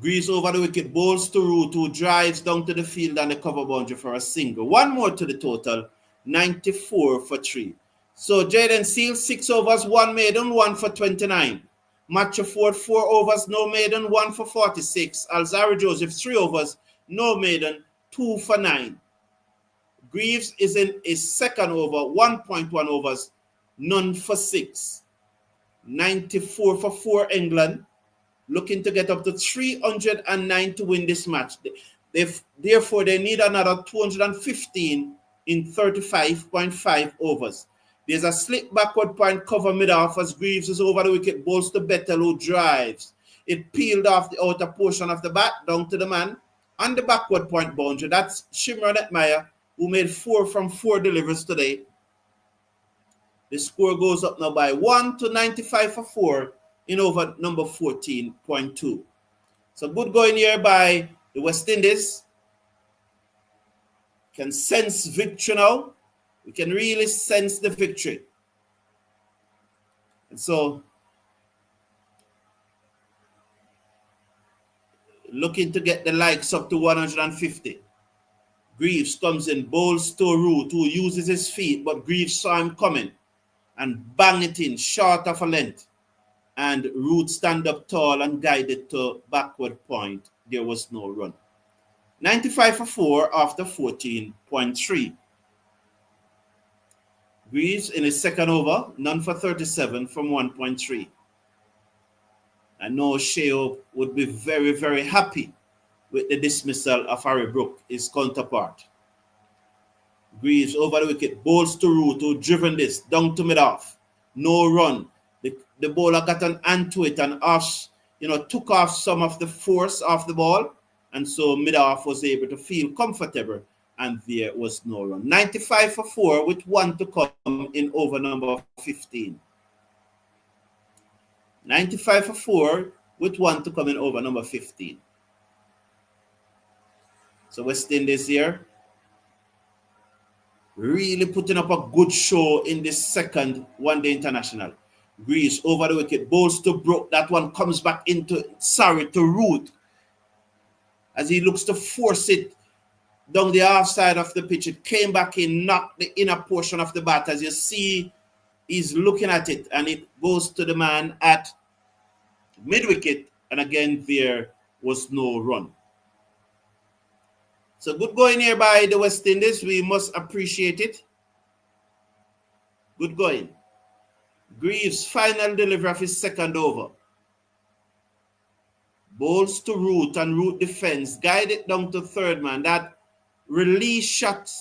Greaves over the wicket, bowls to Root, who drives down to the field and the cover boundary for a single. 1 more to the total, 94 for 3. So Jayden Seales, 6 overs, 1 maiden, 1 for 29. Matthew Ford, 4 overs, no maiden, 1 for 46. Alzarri Joseph, 3 overs, no maiden, 2 for 9. Greaves is in his second over, 1.1 overs, none for 6. 94 for 4 England. Looking to get up to 309 to win this match. Therefore, they need another 215 in 35.5 overs. There's a slick backward point cover mid-off as Greaves is over the wicket, bowls to Bettel, who drives. It peeled off the outer portion of the bat down to the man on the backward point boundary. That's Shimron Hetmyer, who made 4 from 4 deliveries today. The score goes up now by 1 to 95 for 4 in over number 14.2. So good going here by the West Indies. Can sense victory now. We can really sense the victory. And so, looking to get the likes up to 150. Greaves comes in, bowls to Root, who uses his feet, but Greaves saw him coming and bang it in short of a length. And Root stand up tall and guided to backward point. There was no run. 95 for 4 after 14.3. Greaves in his second over, none for 37 from 1.3. I know Shai Hope would be very, very happy with the dismissal of Harry Brook, his counterpart. Greaves over the wicket, bowls to Root, who driven this, down to mid-off. No run. The bowler got an hand to it and took off some of the force off the ball. And so mid-off was able to feel comfortable, and there was no run. 95 for 4 with 1 to come in over number 15. 95 for 4 with 1 to come in over number 15. So West Indies here really putting up a good show in this second one-day international. Greaves over the wicket, bowls to Brook. That one comes back to Root as he looks to force it down the half side of the pitch. It came back in, knocked the inner portion of the bat. As you see, he's looking at it, and it goes to the man at mid-wicket, and again there was no run. So good going here by the West Indies. We must appreciate it. Good going. Greaves' final delivery of his second over. Bowls to Root, and Root defense. Guide it down to third man. That release shot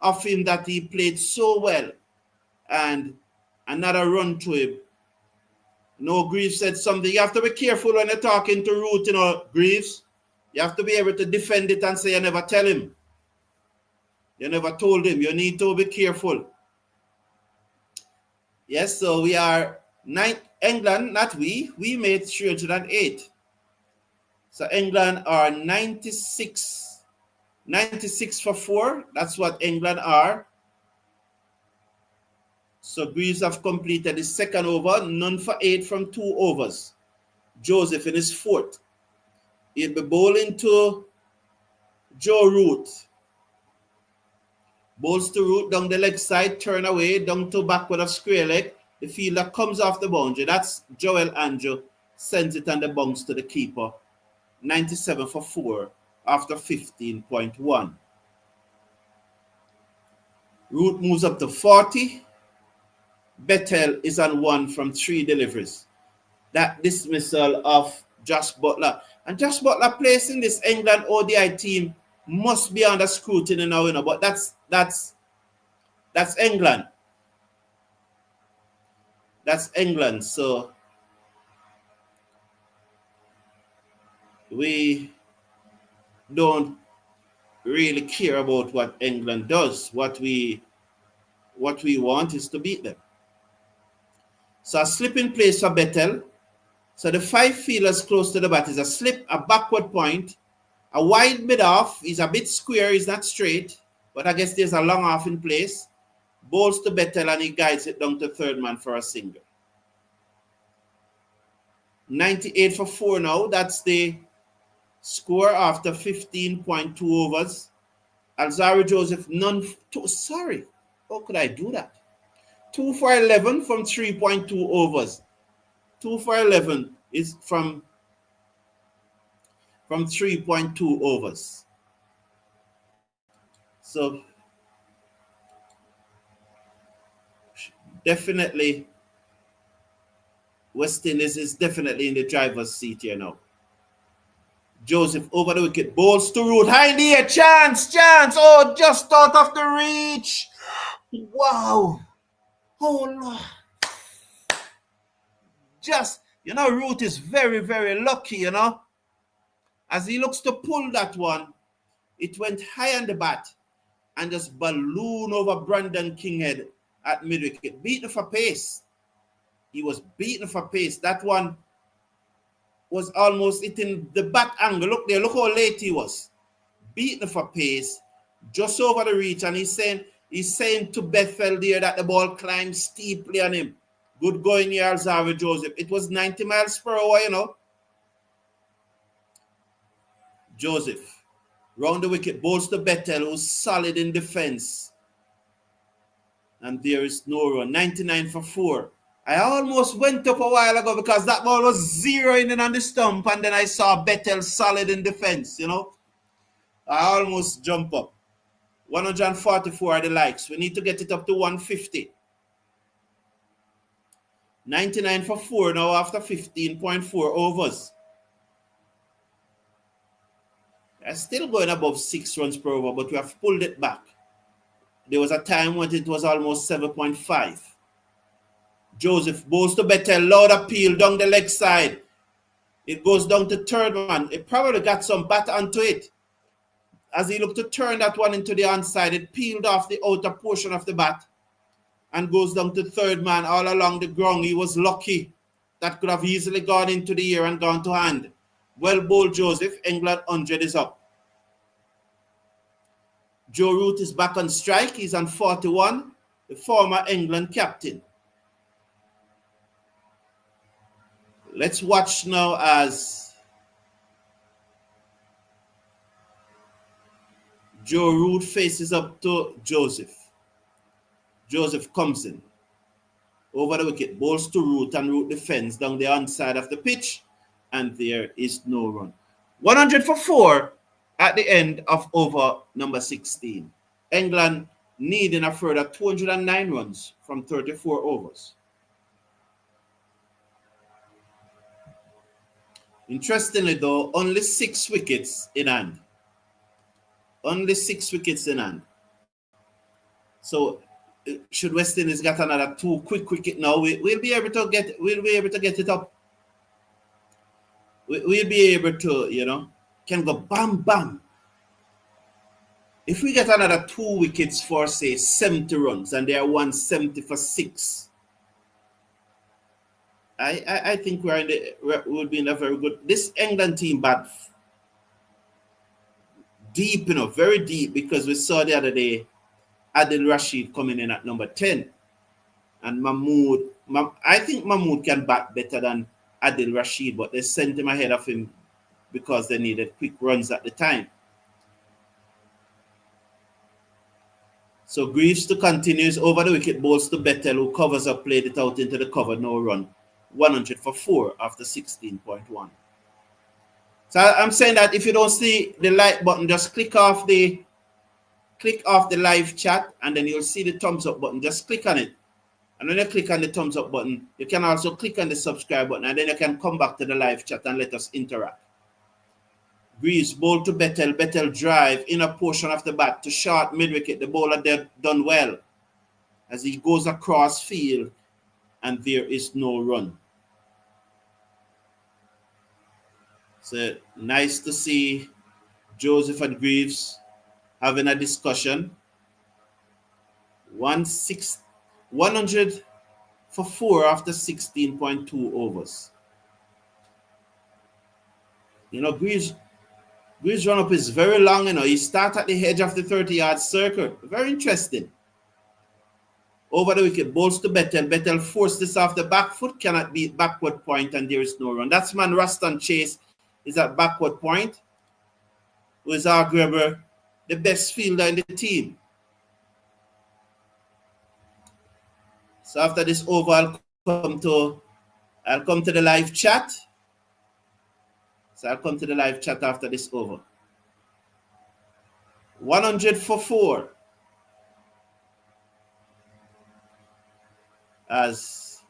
of him that he played so well. And another run to him. Greaves said something. You have to be careful when you're talking to Root, Greaves. You have to be able to defend it and say you never tell him. You never told him. You need to be careful. Yes, so we are England, not we. We made 308. So England are 96 for 4. That's what England are. So Greaves have completed his second over. None for 8 from 2 overs. Joseph in his fourth. He'll be bowling to Joe Root. Bowls to Root down the leg side, turn away, down to backward of square leg. The fielder comes off the boundary. That's Joel Anjo. Sends it on the bounce to the keeper. 97 for 4 after 15.1. Root moves up to 40. Bettel is on 1 from 3 deliveries. That dismissal of Josh Butler. And Josh Butler placing this England ODI team must be under scrutiny now, but that's England. That's England. So we don't really care about what England does. What we want is to beat them. So a slip in place for Bettel. So the 5 fielders close to the bat is a slip, a backward point, a wide mid-off. He's a bit square, he's not straight, but I guess there's a long off in place. Bowls to Bettel, and he guides it down to third man for a single. 98 for 4 now. That's the score after 15.2 overs. Alzarri Joseph, how could I do that? 2 for 11 from 3.2 overs. 2 for 11 is from 3.2 overs. So definitely West Indies is definitely in the driver's seat here now. Joseph over the wicket, bowls to Root, high in the air, chance, oh, just out of the reach. Wow. Oh, Lord. Root is very, very lucky, As he looks to pull that one, it went high on the bat and just balloon over Brandon Kinghead at mid-wicket. Beaten for pace. He was beaten for pace. That one was almost hitting the bat angle. Look there, look how late he was. Beaten for pace, just over the reach, and he's saying to Bethel there that the ball climbed steeply on him. Good going here, Alzarri Joseph. It was 90 miles per hour, Joseph, round the wicket, bowls to Bettel, who's solid in defense. And there is no run. 99 for 4. I almost went up a while ago because that ball was zeroing in on the stump, and then I saw Bettel solid in defense, I almost jump up. 144 are the likes. We need to get it up to 150. 99 for 4 now after 15.4 overs. Still going above 6 runs per over, but we have pulled it back. There was a time when it was almost 7.5. Joseph goes to Bettel, loud appeal down the leg side. It goes down to third man. It probably got some bat onto it. As he looked to turn that one into the onside, it peeled off the outer portion of the bat and goes down to third man all along the ground. He was lucky. That could have easily gone into the air and gone to hand. Well bowled, Joseph. England 100 is up. Joe Root is back on strike. He's on 41, the former England captain. Let's watch now as Joe Root faces up to Joseph. Joseph comes in. Over the wicket, bowls to Root, and Root defends down the onside of the pitch, and there is no run. 100 for 4 at the end of over number 16. England needing a further 209 runs from 34 overs. Interestingly, though, only 6 wickets in hand. Only 6 wickets in hand. So, should West Indies get another 2 quick wicket now, we'll be able to get it up. We'll be able to, can go bam bam. If we get another 2 wickets for say 70 runs and they are 170 for 6, I think we'll be in a very good. This England team bat deep, very deep, because we saw the other day Adil Rashid coming in at number 10, and Mahmood. I think Mahmood can bat better than Adil Rashid, but they sent him ahead of him because they needed quick runs at the time. So Greaves to continues over the wicket, bowls to Bettel, who covers up, played it out into the cover, no run. 100 for 4 after 16.1. So I'm saying that if you don't see the like button, just click off the live chat, and then you'll see the thumbs up button. Just click on it. And when you click on the thumbs up button, you can also click on the subscribe button, and then you can come back to the live chat and let us interact. Greaves, bowl to Bettel. Bettel drive, inner portion of the bat to short mid-wicket. The bowler done well as he goes across field, and there is no run. So nice to see Joseph and Greaves having a discussion. 100 for 4 after 16.2 overs. Greaves run up is very long. He starts at the edge of the 30-yard circle. Very interesting. Over the wicket, bowls to Bettel. Bettel forced this off the back foot, cannot beat backward point, and there is no run. That's man Ruston Chase is at backward point, who is arguably the best fielder in the team. So after this over, I'll come to the live chat. So I'll come to the live chat after this over. 100 for 4. As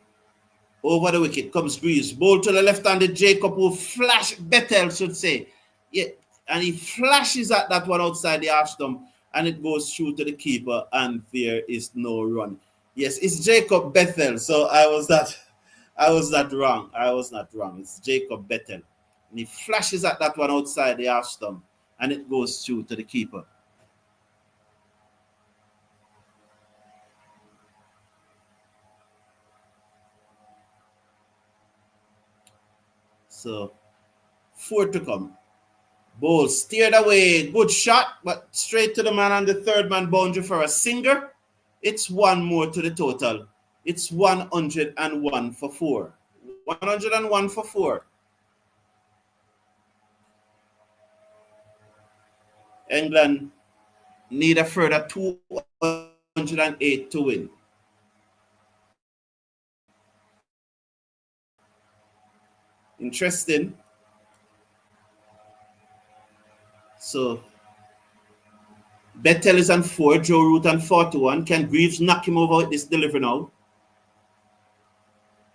over the wicket comes Greaves. Bowl to the left-handed Jacob, who flash, Bettel should say. Yeah, and he flashes at that one outside the half stump, and it goes through to the keeper, and there is no run. Yes, it's Jacob Bettel. So I was not wrong. It's Jacob Bettel. And he flashes at that one outside the half stump, and it goes through to the keeper. So 4 to come. Bowl steered away. Good shot, but straight to the man on the third man boundary for a singer. It's 1 more to the total. It's 101 for 4. 101 for 4. England need a further 208 to win. Interesting. So Bettel is on 4, Joe Root on 41. Can Greaves knock him over with this delivery now?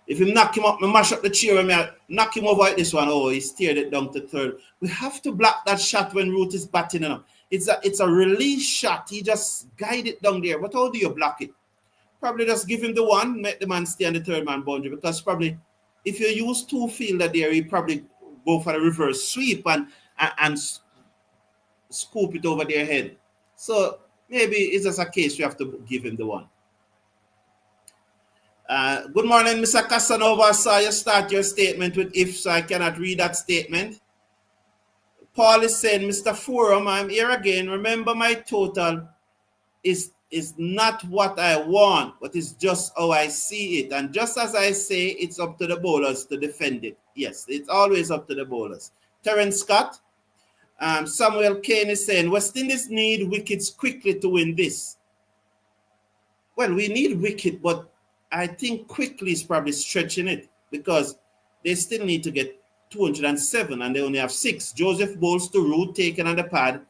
If him knock him up, me mash up the chair and me knock him over at this one. Oh, he steered it down to third. We have to block that shot when Root is batting him. It's a release shot. He just guide it down there. But how do you block it? Probably just give him the one, make the man stay on the third man boundary. Because probably if you use two fielder there, he probably go for a reverse sweep and scoop it over their head. So maybe it's just a case we have to give him the one. Good morning, Mr. Casanova. I saw you start your statement with if, so I cannot read that statement. Paul is saying, Mr. Forum, I'm here again. Remember, my total is not what I want, but it's just how I see it. And just as I say, it's up to the bowlers to defend it. Yes, it's always up to the bowlers. Terence Scott, Samuel Kane is saying, West Indies need wickets quickly to win this. Well, we need wicket, but I think quickly is probably stretching it because they still need to get 207 and they only have 6. Joseph bowls to Root, taken on the pad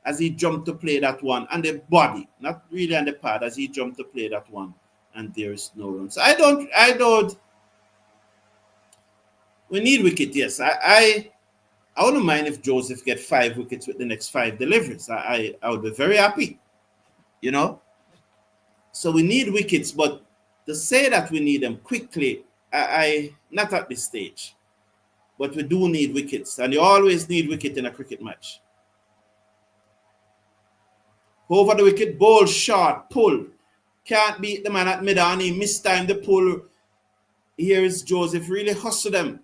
as he jumped to play that one, and the body, not really on the pad, as he jumped to play that one, and there is no run. So I don't. We need wicket, yes. I wouldn't mind if Joseph get 5 wickets with the next 5 deliveries. I would be very happy, you know. So we need wickets, but to say that we need them quickly, I not at this stage. But we do need wickets, and you always need wicket in a cricket match. Over the wicket, bowl short, pull. Can't beat the man at mid-on. He mistimed the pull. Here is Joseph really hustle them.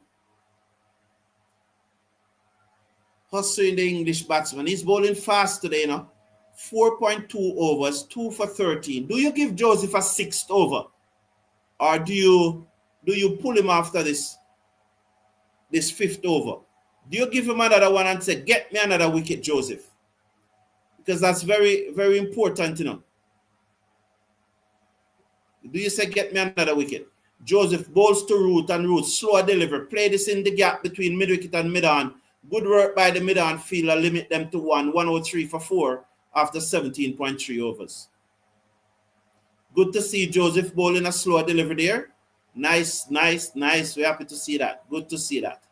Hustling the English batsman. He's bowling fast today, you know. 4.2 overs, 2 for 13. Do you give Joseph a 6th over? Or do you pull him after this 5th over? Do you give him another one and say, get me another wicket, Joseph? Because that's very, very important, you know. Do you say, get me another wicket? Joseph bowls to Root, and Root, slower delivery. Play this in the gap between mid-wicket and mid-on. Good work by the mid-on fielder. Limit them to 103 for 4 after 17.3 overs. Good to see Joseph bowling a slower delivery there. Nice. We're happy to see that. Good to see that.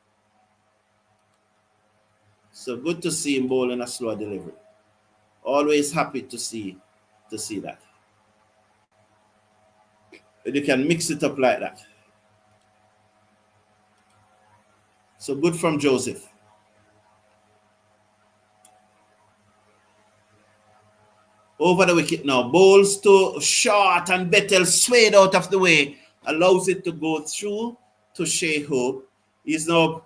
So good to see him bowling a slower delivery. Always happy to see that. But you can mix it up like that. So good from Joseph. Over the wicket now. Bowls to short, and Bettel swayed out of the way. Allows it to go through to Shai Hope. He's now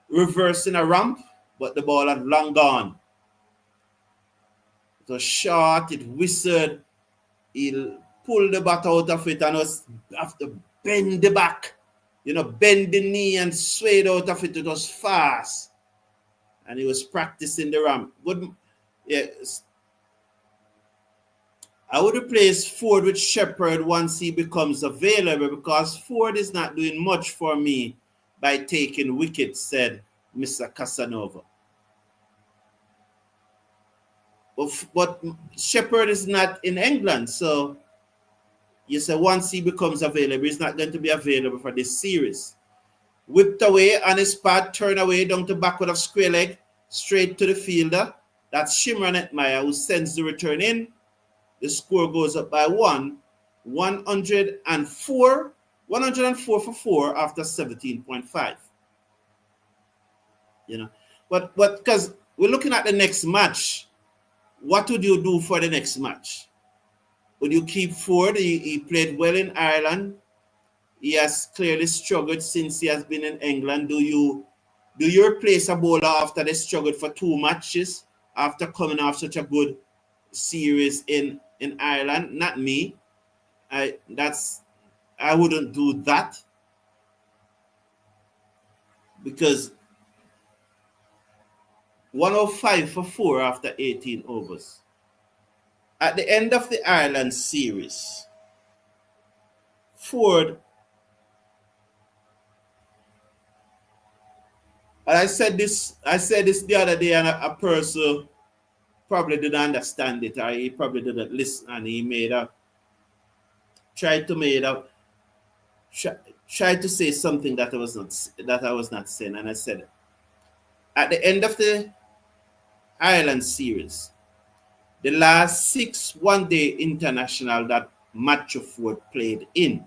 reversing a ramp, but the ball had long gone. It was short, it whistled. He pulled the bat out of it and was have to bend the back. You know, bend the knee and swayed out of it. It was fast. And he was practicing the ramp. Good. Yes. I would replace Ford with Shepherd once he becomes available because Ford is not doing much for me by taking wickets, said Mr. Casanova. But Shepherd is not in England, so you say once he becomes available, he's not going to be available for this series. Whipped away on his pad, turned away down to backward of square leg, straight to the fielder. That's Shimron Etmire, who sends the return in. The score goes up by 104 for 4 after 17.5. You know, but because we're looking at the next match, what would you do for the next match? Would you keep Ford? He played well in Ireland. He has clearly struggled since he has been in England. Do you replace a bowler after they struggled for 2 matches after coming off such a good series in Ireland? Not me. I wouldn't do that because 105 for 4 after 18 overs. At the end of the Ireland series, Ford, and I said this the other day, and a person probably didn't understand it, or he probably didn't listen, and he tried to make tried to say something that I was not saying, and I said at the end of the Ireland series, the last 6 one-day international that Matthew Forde played in,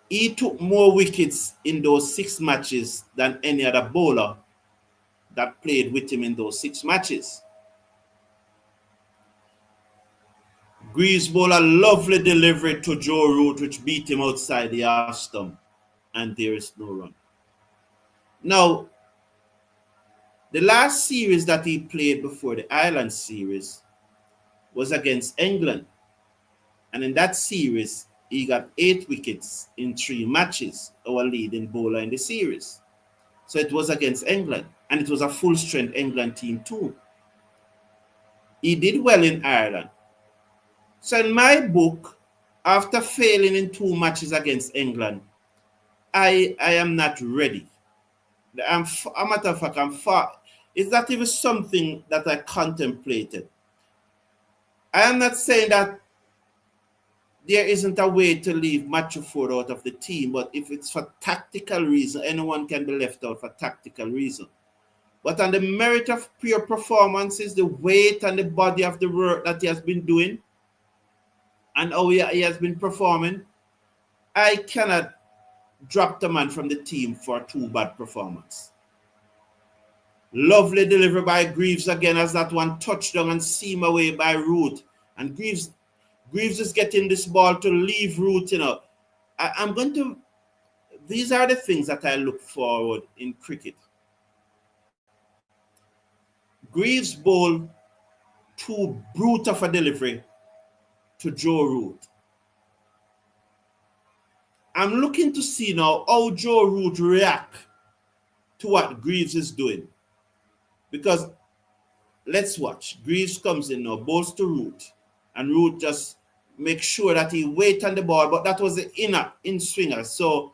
he took more wickets in those 6 matches than any other bowler that played with him in those 6 matches. Greaves bowled a lovely delivery to Joe Root, which beat him outside the half stump, and there is no run. Now, the last series that he played before the Ireland series was against England. And in that series, he got 8 wickets in 3 matches, our leading bowler in the series. So it was against England, and it was a full-strength England team too. He did well in Ireland. So in my book, after failing in 2 matches against England, I am not ready. A matter of fact, I'm far. It's not even something that I contemplated. I am not saying that there isn't a way to leave Matthew Forde out of the team, but if it's for tactical reason, anyone can be left out for tactical reason. But on the merit of pure performances, the weight and the body of the work that he has been doing, and how he has been performing, I cannot drop the man from the team for a 2 bad performance. Lovely delivery by Greaves again as that one touchdown and seam away by Root. And Greaves is getting this ball to leave Root, these are the things that I look forward in cricket. Greaves bowled too brute of a delivery to Joe Root. I'm looking to see now how Joe Root react to what Greaves is doing. Because let's watch. Greaves comes in now, bowls to Root. And Root just makes sure that he wait on the ball. But that was the in swinger. So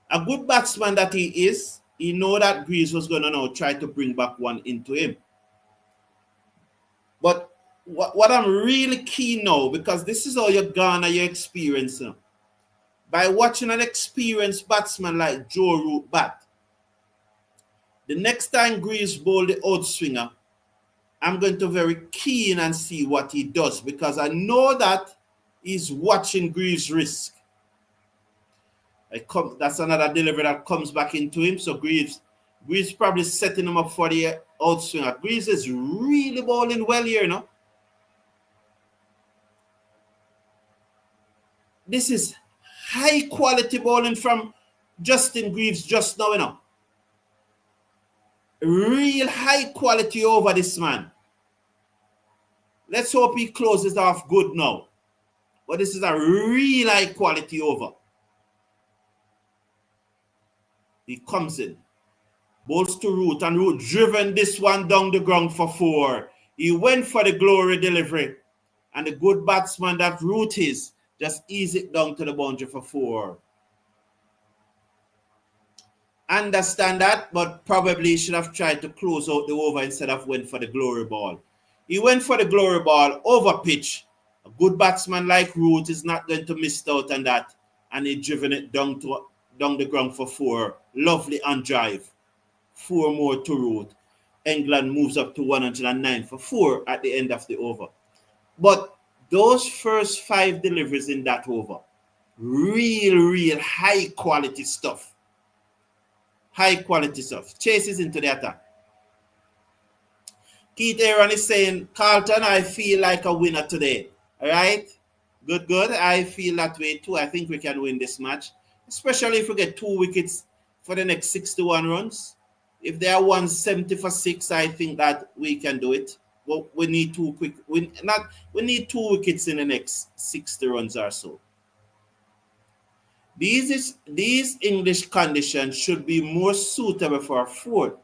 a good batsman that he is, he know that Greaves was going to now try to bring back one into him. But what I'm really keen now, because this is how you garner your experience now. By watching an experienced batsman like Joe Root bat, the next time Greaves bowl the out swinger, I'm going to be very keen and see what he does, because I know that he's watching Greaves' risk. That's another delivery that comes back into him. So Greaves probably setting him up for the out swinger. Greaves is really bowling well here, you know. This is high quality bowling from Justin Greaves just now, you know. Real high quality over this man. Let's hope he closes off good now. But this is a real high quality over. He comes in. Bowls to Root, and Root driven this one down the ground for 4. He went for the glory delivery. And the good batsman that Root is just ease it down to the boundary for 4. Understand that, but probably should have tried to close out the over instead of went for the glory ball. He went for the glory ball over pitch. A good batsman like Root is not going to miss out on that, and he driven it down the ground for 4. Lovely on drive. 4 more to Root. England moves up to 109 for 4 at the end of the over. But those first 5 deliveries in that over, real high quality stuff. High quality stuff. Chases into the attack. Keith Aaron is saying, Carlton, I feel like a winner today. All right? Good. I feel that way too. I think we can win this match, especially if we get 2 wickets for the next 61 runs. If they are 170 for 6, I think that we can do it. Well, we need 2 need 2 wickets in the next 60 runs or so. These English conditions should be more suitable for Forde,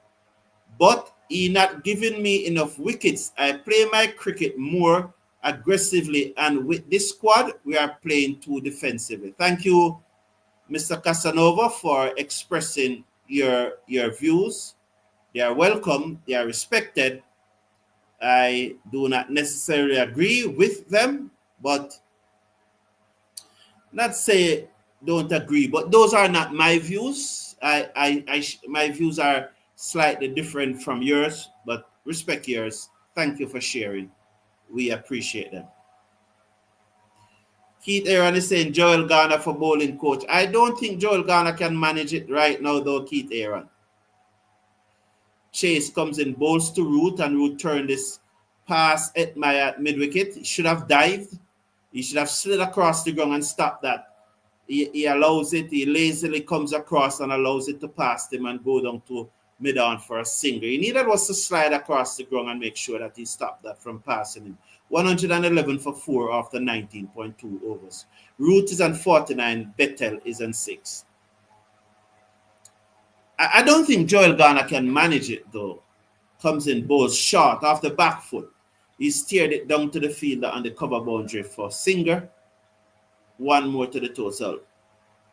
but he not giving me enough wickets. I play my cricket more aggressively, and with this squad, we are playing too defensively. Thank you, Mr. Casanova, for expressing your views. They are welcome. They are respected. I do not necessarily agree with them, but not say don't agree, but those are not my views. My views are slightly different from yours, but respect yours. Thank you for sharing. We appreciate them. Keith Aaron is saying Joel Garner for bowling coach. I don't think Joel Garner can manage it right now, though, Keith Aaron. Chase comes in, bowls to Root, and Root turned this pass at my mid wicket. He should have dived. He should have slid across the ground and stopped that. He allows it. He lazily comes across and allows it to pass him and go down to mid on for a single. He needed was to slide across the ground and make sure that he stopped that from passing him. 111 for 4 after 19.2 overs. Root is on 49. Bettel is on 6. I don't think Joel Garner can manage it, though. Comes in, bowls short off the back foot. He steered it down to the fielder on the cover boundary for Singer. One more to the total.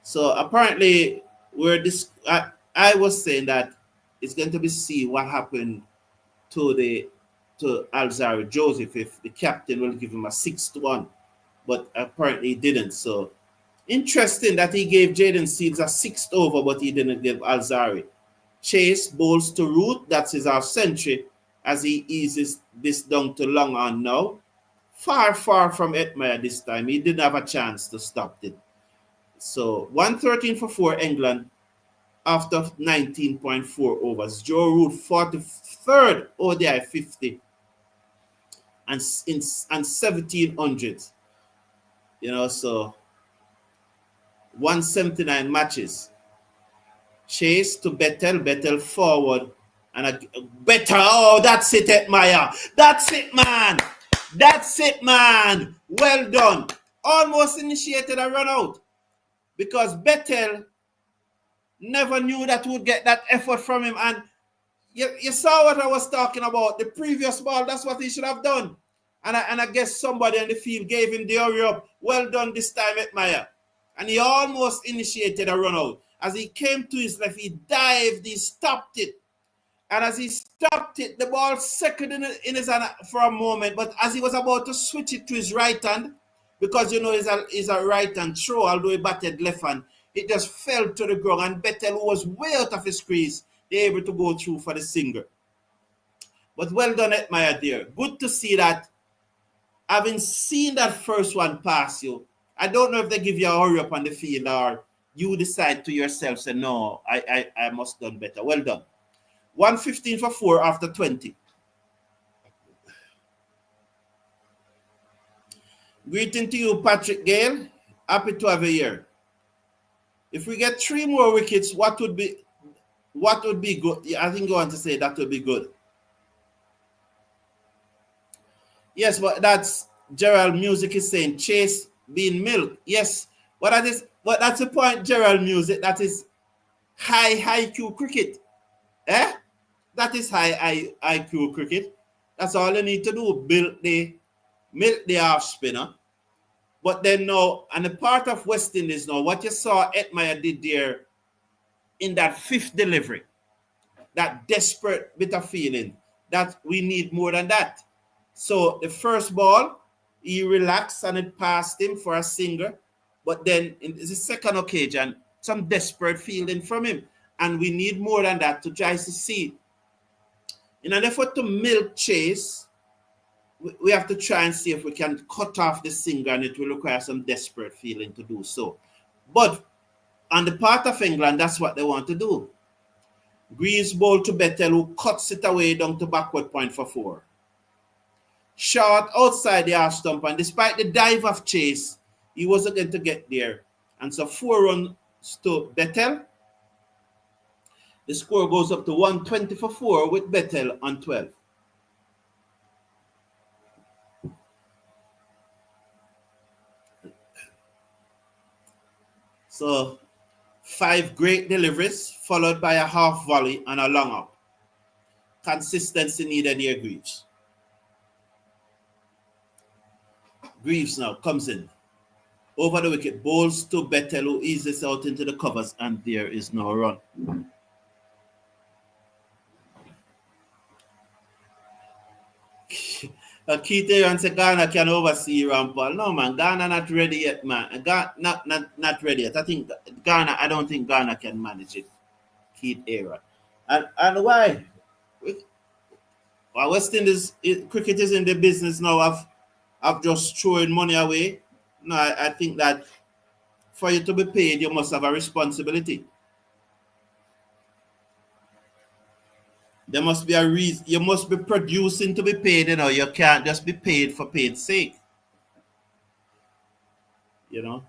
So apparently, I was saying that it's going to be see what happened to Alzarri Joseph if the captain will give him a 6-1, but apparently he didn't. So interesting that he gave Jaden Seeds a 6th over, but he didn't give Alzarri. Chase bowls to Root. That's his half century as he eases this down to long on now. Far from Edmire this time. He didn't have a chance to stop it. So 113 for 4 England after 19.4 overs. Joe Root 43rd ODI 50 and 1700. So 179 matches. Chase to Bettel forward and a better. Oh, that's it, Edmire. That's it, man. That's it, man. Well done. Almost initiated a run out because Bettel never knew that would get that effort from him. And you saw what I was talking about. The previous ball, that's what he should have done. And I guess somebody on the field gave him the hurry up. Well done this time, Edmire. And he almost initiated a run out. As he came to his left, he dived, he stopped it. And as he stopped it, the ball seconded in his hand for a moment. But as he was about to switch it to his right hand, because he's a right hand throw, although he batted left hand, it just fell to the ground. And Bettel, who was way out of his crease, they able to go through for the single. But well done, Edmire, dear. Good to see that. Having seen that first one pass you, I don't know if they give you a hurry up on the field or you decide to yourself, say, no, I must done better. Well done. 115 for 4 after 20. Greeting to you, Patrick Gale. Happy to have you here. If we get 3 more wickets, what would be good? I think you want to say that would be good. Yes, but that's Gerald Music is saying Chase being milk. Yes, but that's the point, Gerald Music. That is high IQ cricket. That is high IQ cricket. That's all you need to do. Milk the half spinner. But then now, and the part of West Indies now, what you saw Edmire did there in that 5th delivery, that desperate bit of feeling, that we need more than that. So the first ball, he relaxed and it passed him for a single. But then in the second occasion, some desperate fielding from him. And we need more than that to try to see. In an effort to milk Chase, we have to try and see if we can cut off the single, and it will require some desperate feeling to do so. But on the part of England, that's what they want to do. Greaves ball to Bettel, who cuts it away down to backward point for 4. Short outside the half stump, and despite the dive of Chase, he wasn't going to get there. And so 4 runs to Bettel. The score goes up to 120 for 4 with Bettel on 12. So 5 great deliveries followed by a half volley and a long up. Consistency needed here, Greaves. Greaves now comes in. Over the wicket, bowls to Bettel, who eases out into the covers, and there is no run. Keith Aaron said Ghana can oversee Rampal. No, man, Ghana not ready yet, man. Not ready yet. I think Ghana, I don't think Ghana can manage it. Keith Aaron. And why? Well, West Indies cricket is in the business now of just throwing money away. No, I think that for you to be paid, you must have a responsibility. There must be a reason. You must be producing to be paid. You know, you can't just be paid for paid's sake. You know.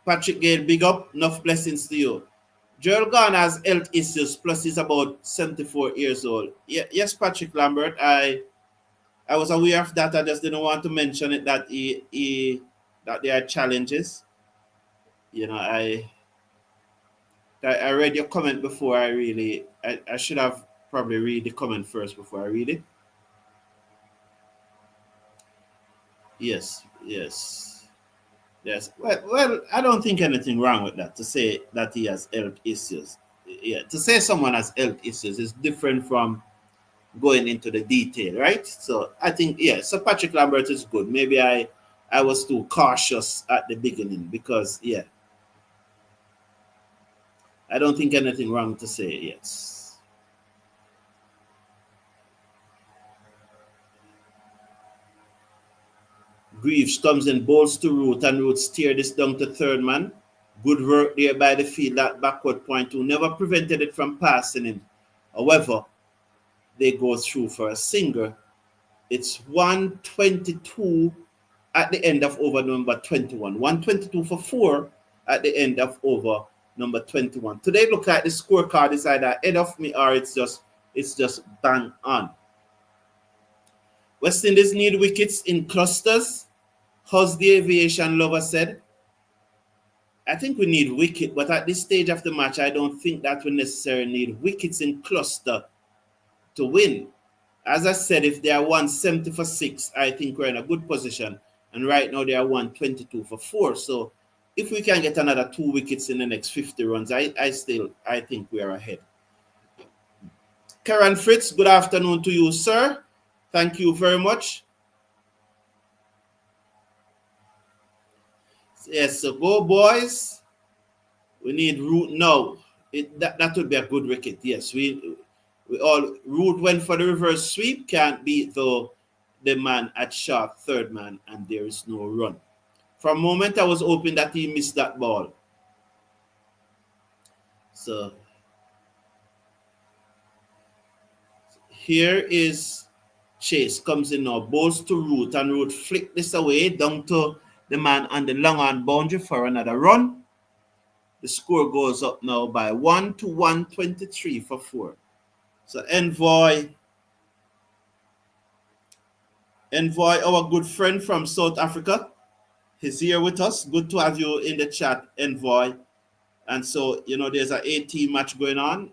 Patrick Gale, big up. Enough blessings to you. Joel Garner has health issues, plus he's about 74 years old. Yeah, yes, Patrick Lambert. I was aware of that. I just didn't want to mention it that that there are challenges. You know, I read your comment before I should have probably read the comment first before I read it. Yes. Well, I don't think anything wrong with that to say that he has health issues. Yeah, to say someone has health issues is different from going into the detail, right? So I think, yeah, so Patrick Lambert is good. Maybe I was too cautious at the beginning because, yeah, I don't think anything wrong to say, yes. Greaves comes in, bowls to Root, and Root steer this down to third man. Good work there by the field, that backward point who never prevented it from passing him. However, they go through for a single. It's 122 at the end of over number 21. 122 for 4 at the end of over number 21. Today, look at the scorecard. It's either ahead of me or it's just bang on. West Indies need wickets in clusters. How's the aviation lover said? I think we need wicket, but at this stage of the match, I don't think that we necessarily need wickets in cluster to win. As I said, if they are 170 for 6, I think we're in a good position. And right now they are 122 for 4. So if we can get another 2 wickets in the next 50 runs, I think we are ahead. Karen Fritz, good afternoon to you, sir. Thank you very much. Yes, so go boys. We need Root now. That would be a good wicket. Yes, we all Root went for the reverse sweep. Can't beat the man at sharp third man, and there is no run. For a moment, I was hoping that he missed that ball. So here is Chase comes in now, bowls to Root, and Root flick this away down to the man on the long on boundary for another run. The score goes up now by 1 to 123 for 4. So Envoy, our good friend from South Africa, he's here with us. Good to have you in the chat, Envoy. And so, you know, there's an 18 match going on.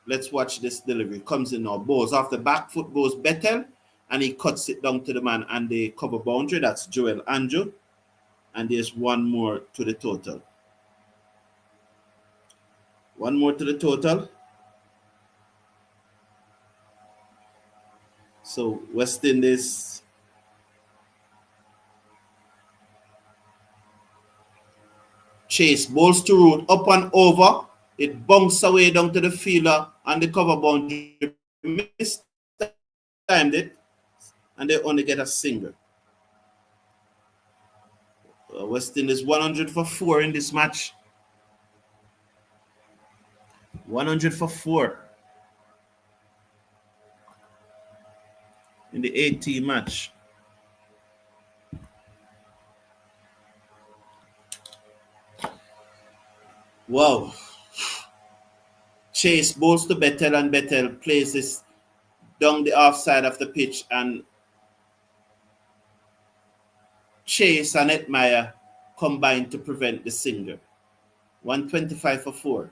Let's watch this delivery. Comes in now. Bowls off the back foot, goes Bethel, and he cuts it down to the man and the cover boundary. That's Joel Andrew. And there's one more to the total. One more to the total. So West Indies Chase bowls to Root, up and over. It bunks away down to the fielder and the cover boundary. Mistimed it, and they only get a single. West Indies 100 for 4 in this match. 100 for 4 in the 18 match. Wow. Chase bowls to Bethel, and Bethel places down the offside of the pitch, and Chase and Etmeyer combined to prevent the single. 125 for 4.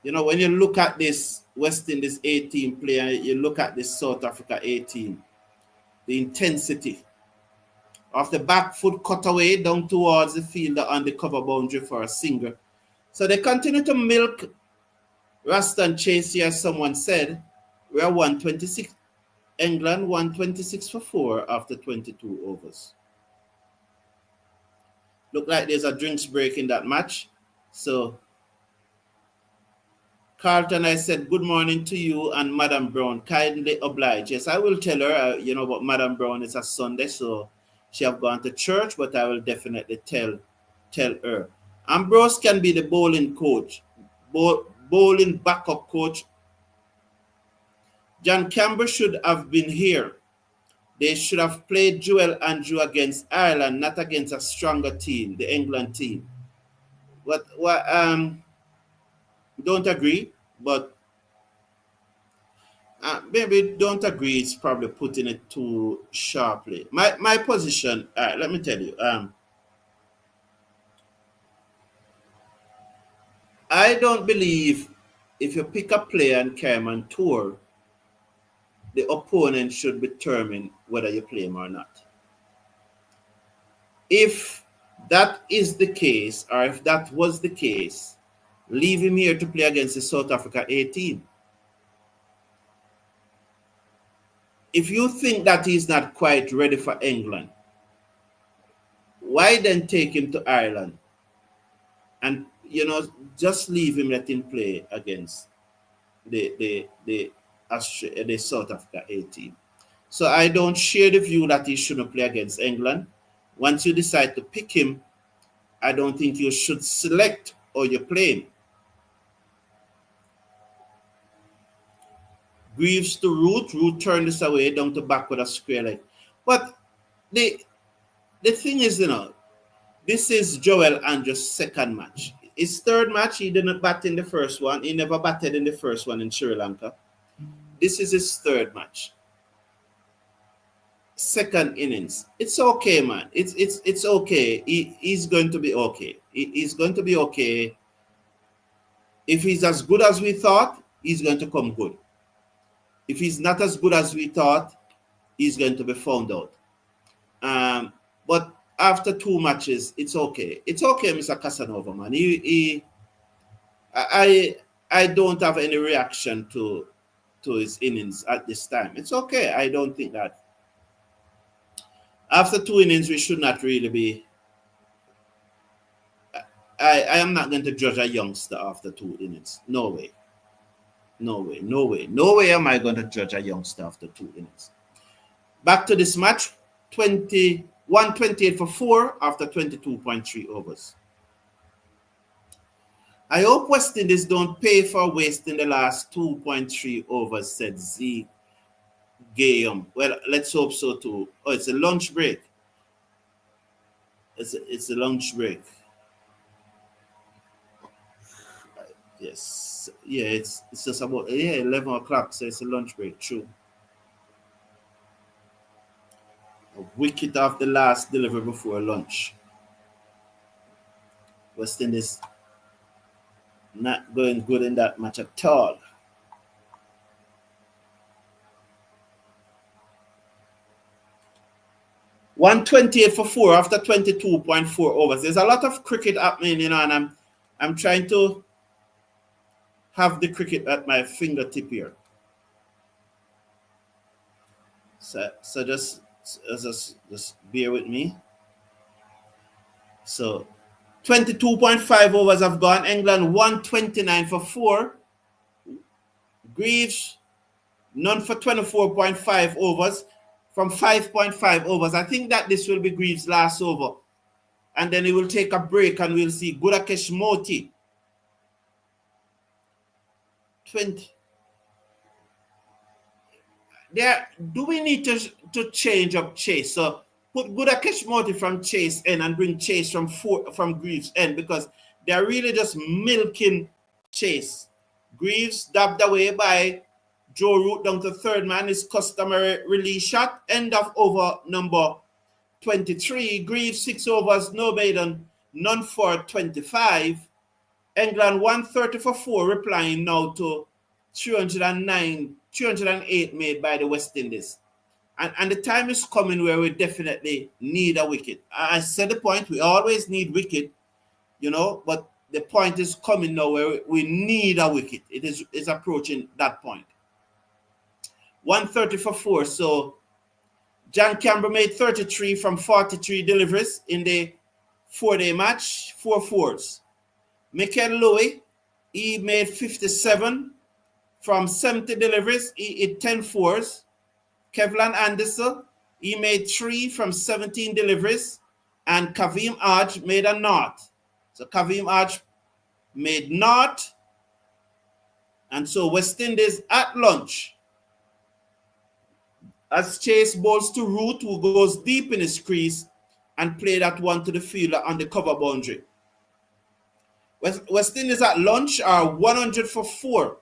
You know, when you look at this West Indies 18 player, you look at this South Africa 18, the intensity of the back foot cut away down towards the fielder on the cover boundary for a single. So they continue to milk Raston Chasey, as someone said, we are 126. England 126 for 4 after 22 overs. Look like there's a drinks break in that match. So, Carlton, I said good morning to you and Madam Brown. Kindly oblige. Yes, I will tell her, but Madam Brown is a Sunday, so she have gone to church, but I will definitely tell her. Ambrose can be the bowling coach, bowling backup coach. John Campbell should have been here. They should have played Joel Andrew against Ireland, not against a stronger team, the England team. Don't agree, but maybe don't agree. It's probably putting it too sharply. My position. Let me tell you. I don't believe if you pick a player and carry him on tour, the opponent should determine whether you play him or not. If that is the case, or if that was the case, leave him here to play against the South Africa A team. If you think that he's not quite ready for England, why then take him to Ireland and just leave him, let him play against the South Africa A team? So I don't share the view that he shouldn't play against England. Once you decide to pick him, I don't think you should select or you play him. Greaves to Root. Root turned this away down to back with a square leg. But the thing is, this is Joel Andrew's second match. His third match, he didn't bat in the first one. He never batted in the first one in Sri Lanka. This is his third match. Second innings. It's okay, man. It's okay. He's going to be okay. He's going to be okay. If he's as good as we thought, he's going to come good. If he's not as good as we thought, he's going to be found out. But after 2 matches, it's okay. It's okay, Mr. Casanova, man. I don't have any reaction to his innings at this time. It's okay. I don't think that. After 2 innings, we should not really be. I am not going to judge a youngster after 2 innings. No way. No way am I going to judge a youngster after 2 innings. Back to this match, 128 for 4 after 22.3 overs. I hope West Indies don't pay for wasting the last 2.3 overs, said Zeke Gayum. Well, let's hope so too. Oh, it's a lunch break. It's a lunch break. Yes. Yeah, it's just about 11 o'clock, so it's a lunch break. True. A wicket off the last delivery before lunch. West Indies not going good in that match at all. $128 for 4 after 22.4 overs. There's a lot of cricket happening, and I'm trying to have the cricket at my fingertip here. So just bear with me. So 22.5 overs have gone. England 129 for 4. Greaves none for 24.5 overs from 5.5 overs. I think that this will be Greaves' last over. And then he will take a break and we'll see Gudakesh Motie. 20. Do we need to change up Chase? So put Gudakesh Motie from Chase end and bring Chase from Greaves end, because they're really just milking Chase. Greaves dabbed away by Joe Root down to third man. His customary release shot. End of over number 23. Greaves 6 overs, no maiden, none for 25. England 130 for 4, replying now to 308 made by the West Indies. And the time is coming where we definitely need a wicket. I said the point, we always need wicket, but the point is coming now where we need a wicket. It is approaching that point. 130 for 4. So John Campbell made 33 from 43 deliveries in the 4-day match, 4 fours. Michael Louis, he made 57 from 70 deliveries, he hit 10 fours. Kevlin Anderson, he made 3 from 17 deliveries, and Kavim Aj made a naught. So Kavim Aj made naught, and so West Indies at lunch. As Chase bowls to Root, who goes deep in his crease and played that one to the fielder on the cover boundary. West Indies at lunch are 100 for 4.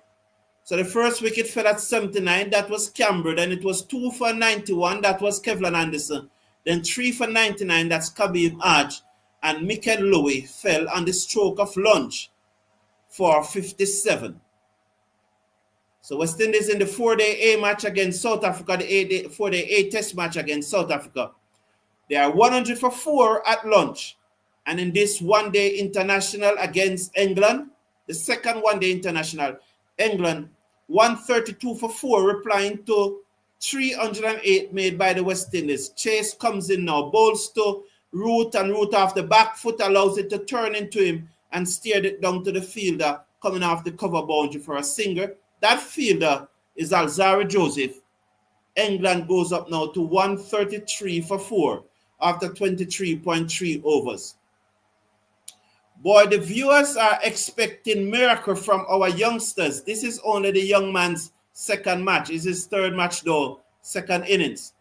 So the first wicket fell at 79. That was Campbell. Then it was 2 for 91. That was Kevlin Anderson. Then 3 for 99. That's Kavim Aj. And Michael Louis fell on the stroke of lunch for 57. So West Indies in the 4-day A match against South Africa, the 4-day A test match against South Africa, they are 100 for 4 at lunch. And in this one-day international against England, the second one-day international, England, 132 for 4, replying to 308 made by the West Indies. Chase comes in now, bowls to Root, and Root off the back foot allows it to turn into him and steered it down to the fielder coming off the cover boundary for a single. That fielder is Alzarri Joseph. England goes up now to 133 for 4 after 23.3 overs. Boy, the viewers are expecting miracle from our youngsters. This is only the young man's second match. It's his third match though, second innings.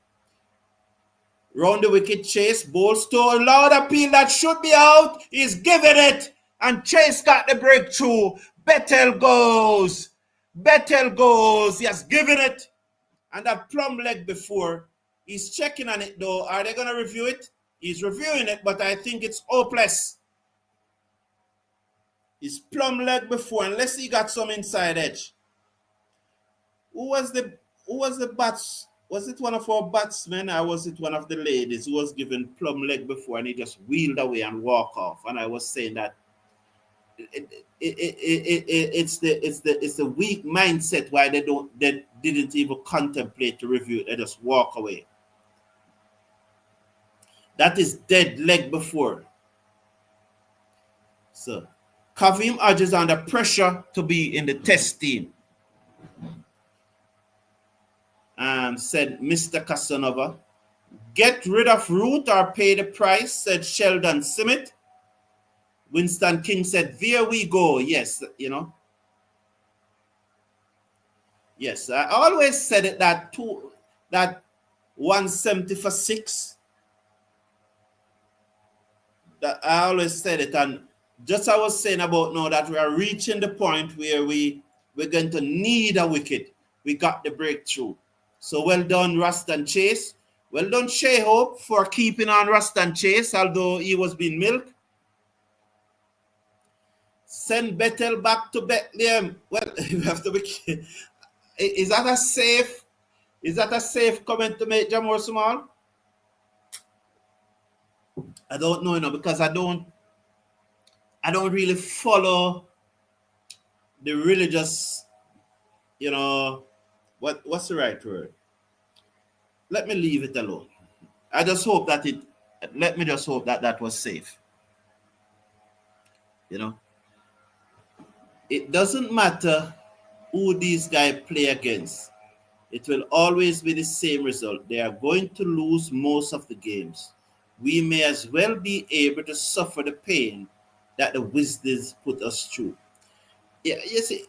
Round the wicket, Chase bowls to a loud appeal that should be out. He's giving it, and Chase got the breakthrough. Bettel goes. Bettel goes. He has given it. And that plumb leg before. He's checking on it though. Are they going to review it? He's reviewing it, but I think it's hopeless. His plumb leg before, unless he got some inside edge. Who was the bats? Was it one of our batsmen or was it one of the ladies who was given plumb leg before and he just wheeled away and walked off? And I was saying that it's the weak mindset why they didn't even contemplate to review it. They just walk away. That is dead leg before. So Kavim Aj is under pressure to be in the test team. Said Mr. Casanova. Get rid of Root or pay the price, said Sheldon Simmet. Winston King said, there we go. Yes, you know. Yes, I always said it that 170 for 6. That I always said it, and just I was saying about now that we are reaching the point where we're going to need a wicket. We got the breakthrough. So well done, Ruston Chase. Well done, Shea Hope, for keeping on Ruston Chase, although he was being milked. Send Bettel back to Bethlehem. Well, you have to be. Is that a safe comment to make, Jamor Small? I don't know, because I don't really follow the religious, what's the right word? Let me leave it alone. Let me just hope that that was safe. It doesn't matter who these guys play against. It will always be the same result. They are going to lose most of the games. We may as well be able to suffer the pain that the Wizards put us through. Yeah, you see,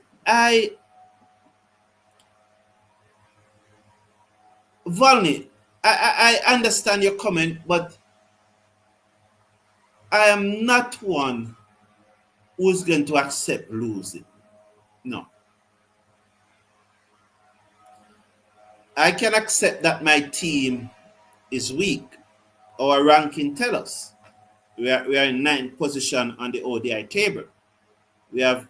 Volney, I understand your comment, but I am not one who's going to accept losing. No. I can accept that my team is weak. Our ranking tells us we are in 9th position on the ODI table. We have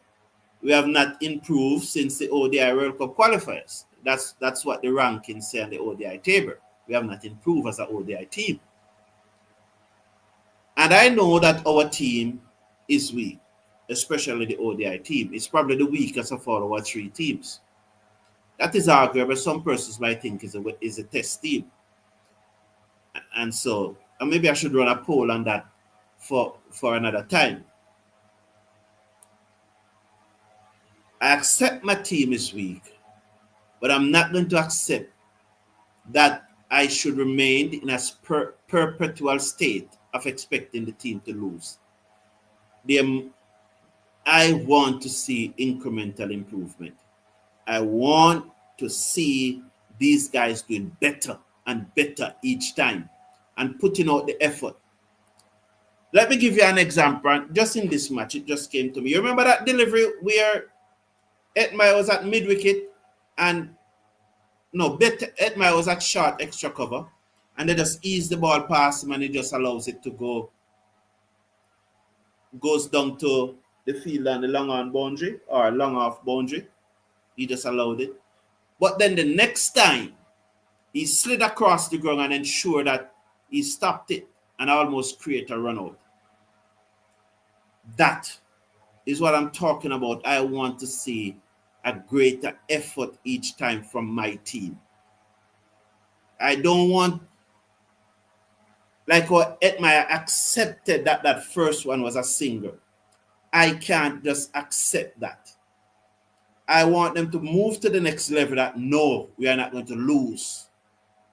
not improved since the ODI World Cup qualifiers. That's what the rankings say on the ODI table. We have not improved as an ODI team. And I know that our team is weak. especially the ODI team. It's probably the weakest of all our 3 teams. That is arguable. Some persons might think is a test team. And so, and maybe I should run a poll on that for another time. I accept my team is weak, but I'm not going to accept that I should remain in a perpetual state of expecting the team to lose. I want to see incremental improvement. I want to see these guys doing better and better each time and putting out the effort. Let me give you an example. Just in this match, it just came to me. You remember that delivery where Edmire was at mid-wicket and Edmire was at short extra cover and they just ease the ball past him and he just allows it to goes down to the field and the long on boundary or long off boundary. He just allowed it. But then the next time, he slid across the ground and ensured that he stopped it and almost create a run out. That is what I'm talking about. I want to see a greater effort each time from my team. I don't want, like what Edmire accepted that first one was a single. I can't just accept that. I want them to move to the next level that no, we are not going to lose.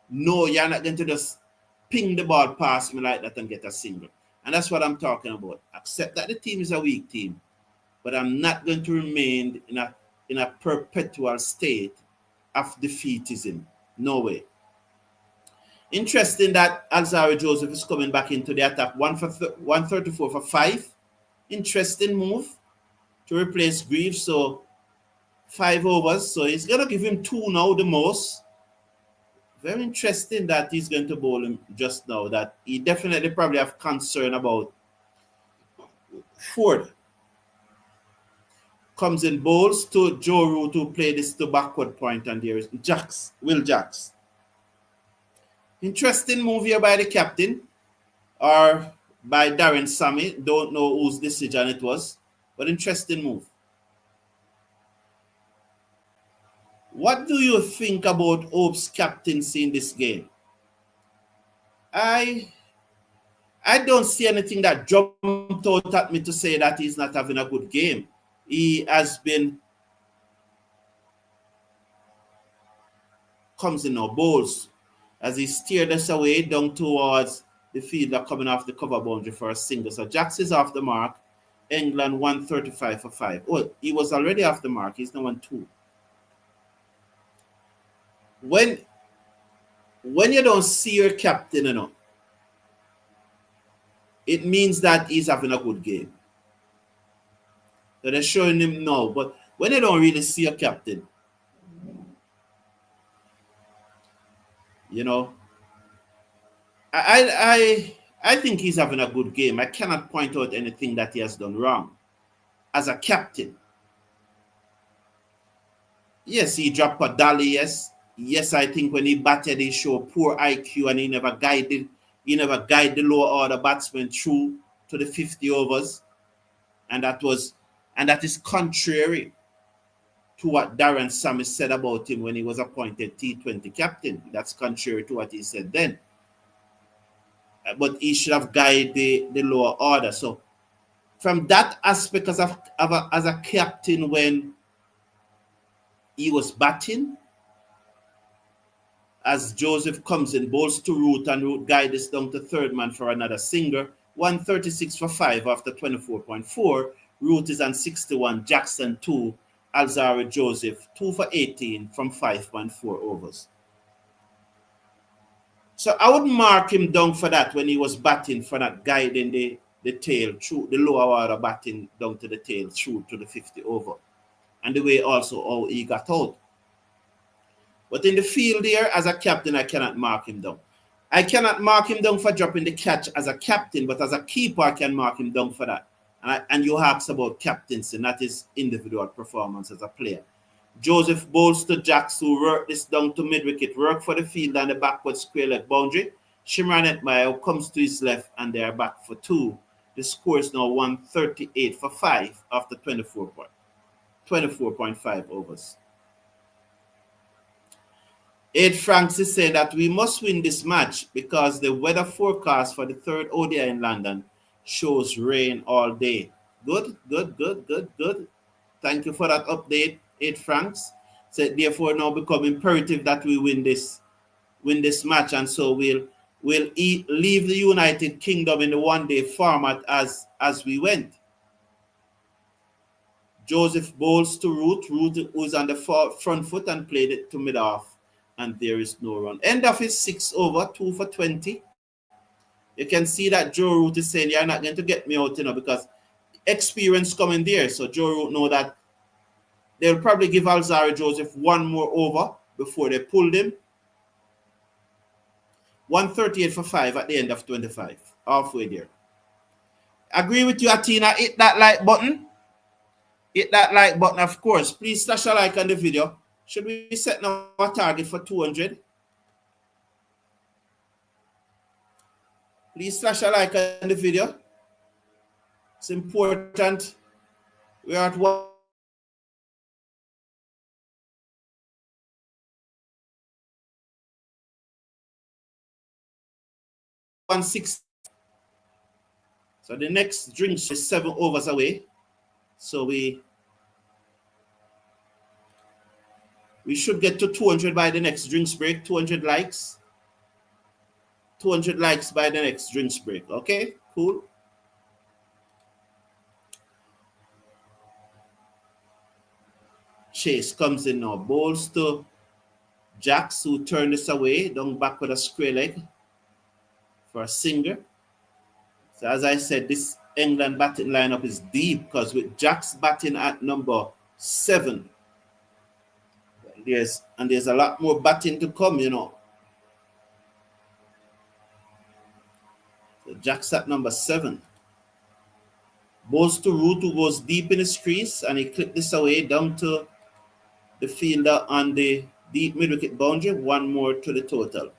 No, you're not going to just ping the ball past me like that and get a single. And that's what I'm talking about. Accept that the team is a weak team, but I'm not going to remain in a perpetual state of defeatism. No way. Interesting that Alzarri Joseph is coming back into the attack. 134 for 5. Interesting move to replace Greaves. So 5 overs. So he's going to give him 2 now, the most. Very interesting that he's going to bowl him just now. That he definitely probably have concern about Ford. Comes in, bowls to Joe Root to play this to backward point, and there is Will Jacks. Interesting move here by the captain or by Darren Sammy. Don't know whose decision it was, but interesting move. What do you think about Hope's captaincy in this game? I don't see anything that jumped out at me to say that he's not having a good game. He has been, comes in now, bowls, as he steered us away down towards the fielder coming off the cover boundary for a single. So Jacks is off the mark. England 135 for 5. Oh, he was already off the mark. He's now on 2. When you don't see your captain, it means that he's having a good game. So they're showing him now. But when you don't really see your captain, I think he's having a good game. I cannot point out anything that he has done wrong as a captain. Yes, he dropped a dolly, Yes, I think when he batted, he showed poor IQ and he never guided the lower order batsmen through to the 50 overs. And that is contrary to what Darren Sammy said about him when he was appointed T20 captain. That's contrary to what he said then. But he should have guided the lower order. So from that aspect as a captain when he was batting, as Joseph comes in, bowls to Root and Root guides us down to third man for another singer. 136 for 5 after 24.4. Root is on 61, Jackson 2, Alzarri Joseph 2 for 18 from 5.4 overs. So I would mark him down for that when he was batting, for that guiding the tail through the lower order, batting down to the tail through to the 50 over. And the way also how he got out. But in the field here, as a captain, I cannot mark him down. I cannot mark him down for dropping the catch as a captain, but as a keeper, I can mark him down for that. And you asked about captaincy, and that is individual performance as a player. Joseph bowls to Jacks, who worked this down to mid-wicket, work for the field and the backward square leg boundary. Shimron Edmire comes to his left, and they are back for 2. The score is now 138 for 5 after 24.5 overs. 8 Franks is saying that we must win this match because the weather forecast for the third ODI in London shows rain all day. Good. Thank you for that update, 8 Franks. So therefore now become imperative that we win this match, and so we'll leave the United Kingdom in the one-day format as we went. Joseph bowls to Root. Root was on the front foot and played it to mid-off, and there is no run. End of his 6 over, 2 for 20. You can see that Joe Root is saying, you're not going to get me out, because experience coming there. So Joe Root know that they'll probably give Alzarri Joseph one more over before they pulled him. 138 for 5 at the end of 25. Halfway there. Agree with you, Atina. Hit that like button. Hit that like button, of course. Please slash a like on the video. Should we set now a target for 200? Please slash a like on the video. It's important. We are at 160. So the next drink is 7 overs away. So we should get to 200 by the next drinks break. 200 likes. 200 likes by the next drinks break. Okay, cool. Chase comes in now. Bowls to Jacks, who turned this away. Down back with a square leg for a singer. So as I said, this England batting lineup is deep because with Jacks batting at number 7, there's a lot more batting to come, So Jacks at number 7. Bowls to Root, who goes deep in his crease, and he clipped this away down to the fielder on the deep mid-wicket boundary. One more to the total.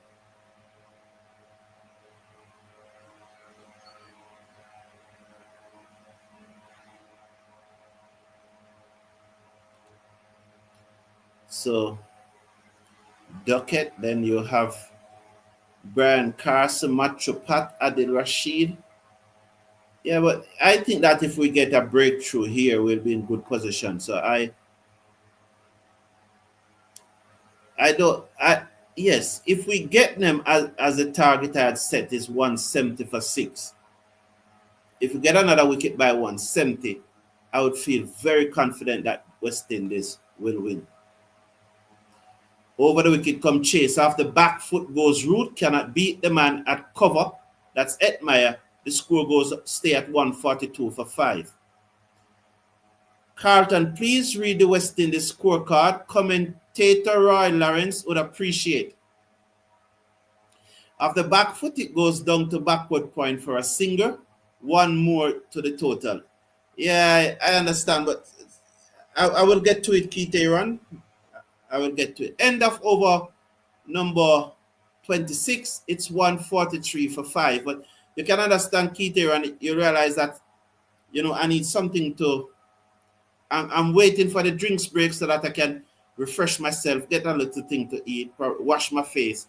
So, Duckett, then you have Brian Carson, Matthew Pat, Adil Rashid. Yeah, but I think that if we get a breakthrough here, we'll be in good position. So yes, if we get them as the target I had set is 170 for 6. If we get another wicket by 170, I would feel very confident that West Indies will win. Over the wicket come Chase. After back foot goes Root, cannot beat the man at cover. That's Edmire. The score stay at 142 for 5. Carlton, please read the West Indies scorecard. Commentator Roy Lawrence would appreciate. After back foot, it goes down to backward point for a singer. One more to the total. Yeah, I understand, but I will get to it, Keith Aaron. I will get to it. End of over number 26. It's 143 for 5. But you can understand, Keith Aaron, you realize that, I need something to... I'm waiting for the drinks break so that I can refresh myself, get a little thing to eat, wash my face.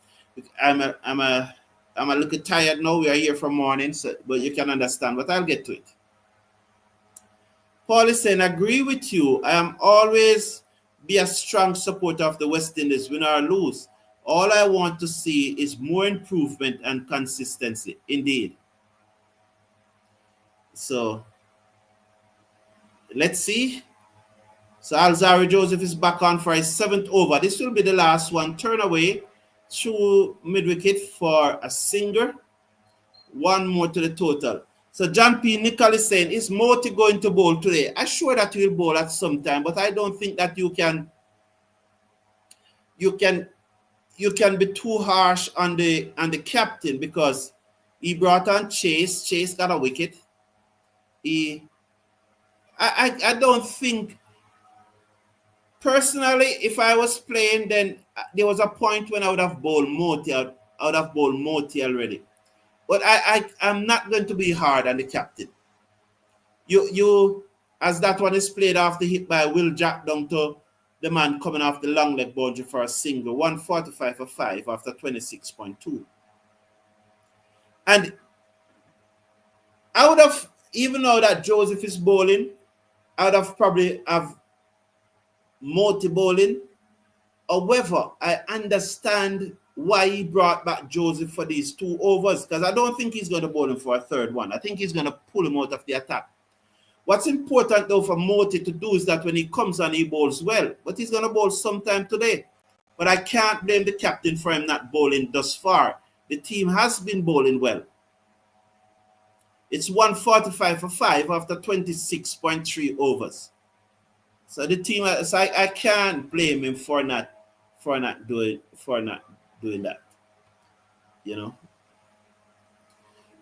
I'm a little tired now. We are here from morning, but you can understand. But I'll get to it. Paul is saying, agree with you. I am always be a strong supporter of the West Indies, win or lose. All I want to see is more improvement and consistency. Indeed. So, let's see. So, Alzarri Joseph is back on for his 7th over. This will be the last one. Turn away through mid-wicket for a singer. One more to the total. So, John P. Nicol is saying, is Moti going to bowl today? I'm sure that he will bowl at some time, but I don't think that you can be too harsh on the captain because he brought on Chase. Chase got a wicket. I don't think, personally, if I was playing, then there was a point when I would have bowled Moti. I would have bowled Moti already. But I'm not going to be hard on the captain. You as that one is played after hit by Will Jack down to the man coming off the long leg boundary for a single, 145 for 5 after 26.2. And I would have, even though that Joseph is bowling, I would have probably have Moti bowling. However, I understand why he brought back Joseph for these 2 overs, because I don't think he's going to bowl him for a third one. I think he's going to pull him out of the attack. What's important though for Moti to do is that when he comes on, he bowls well, but he's going to bowl sometime today. But I can't blame the captain for him not bowling thus far. The team has been bowling well. It's 145 for 5 after 26.3 overs. So the team, so I can't blame him for not doing that. You know.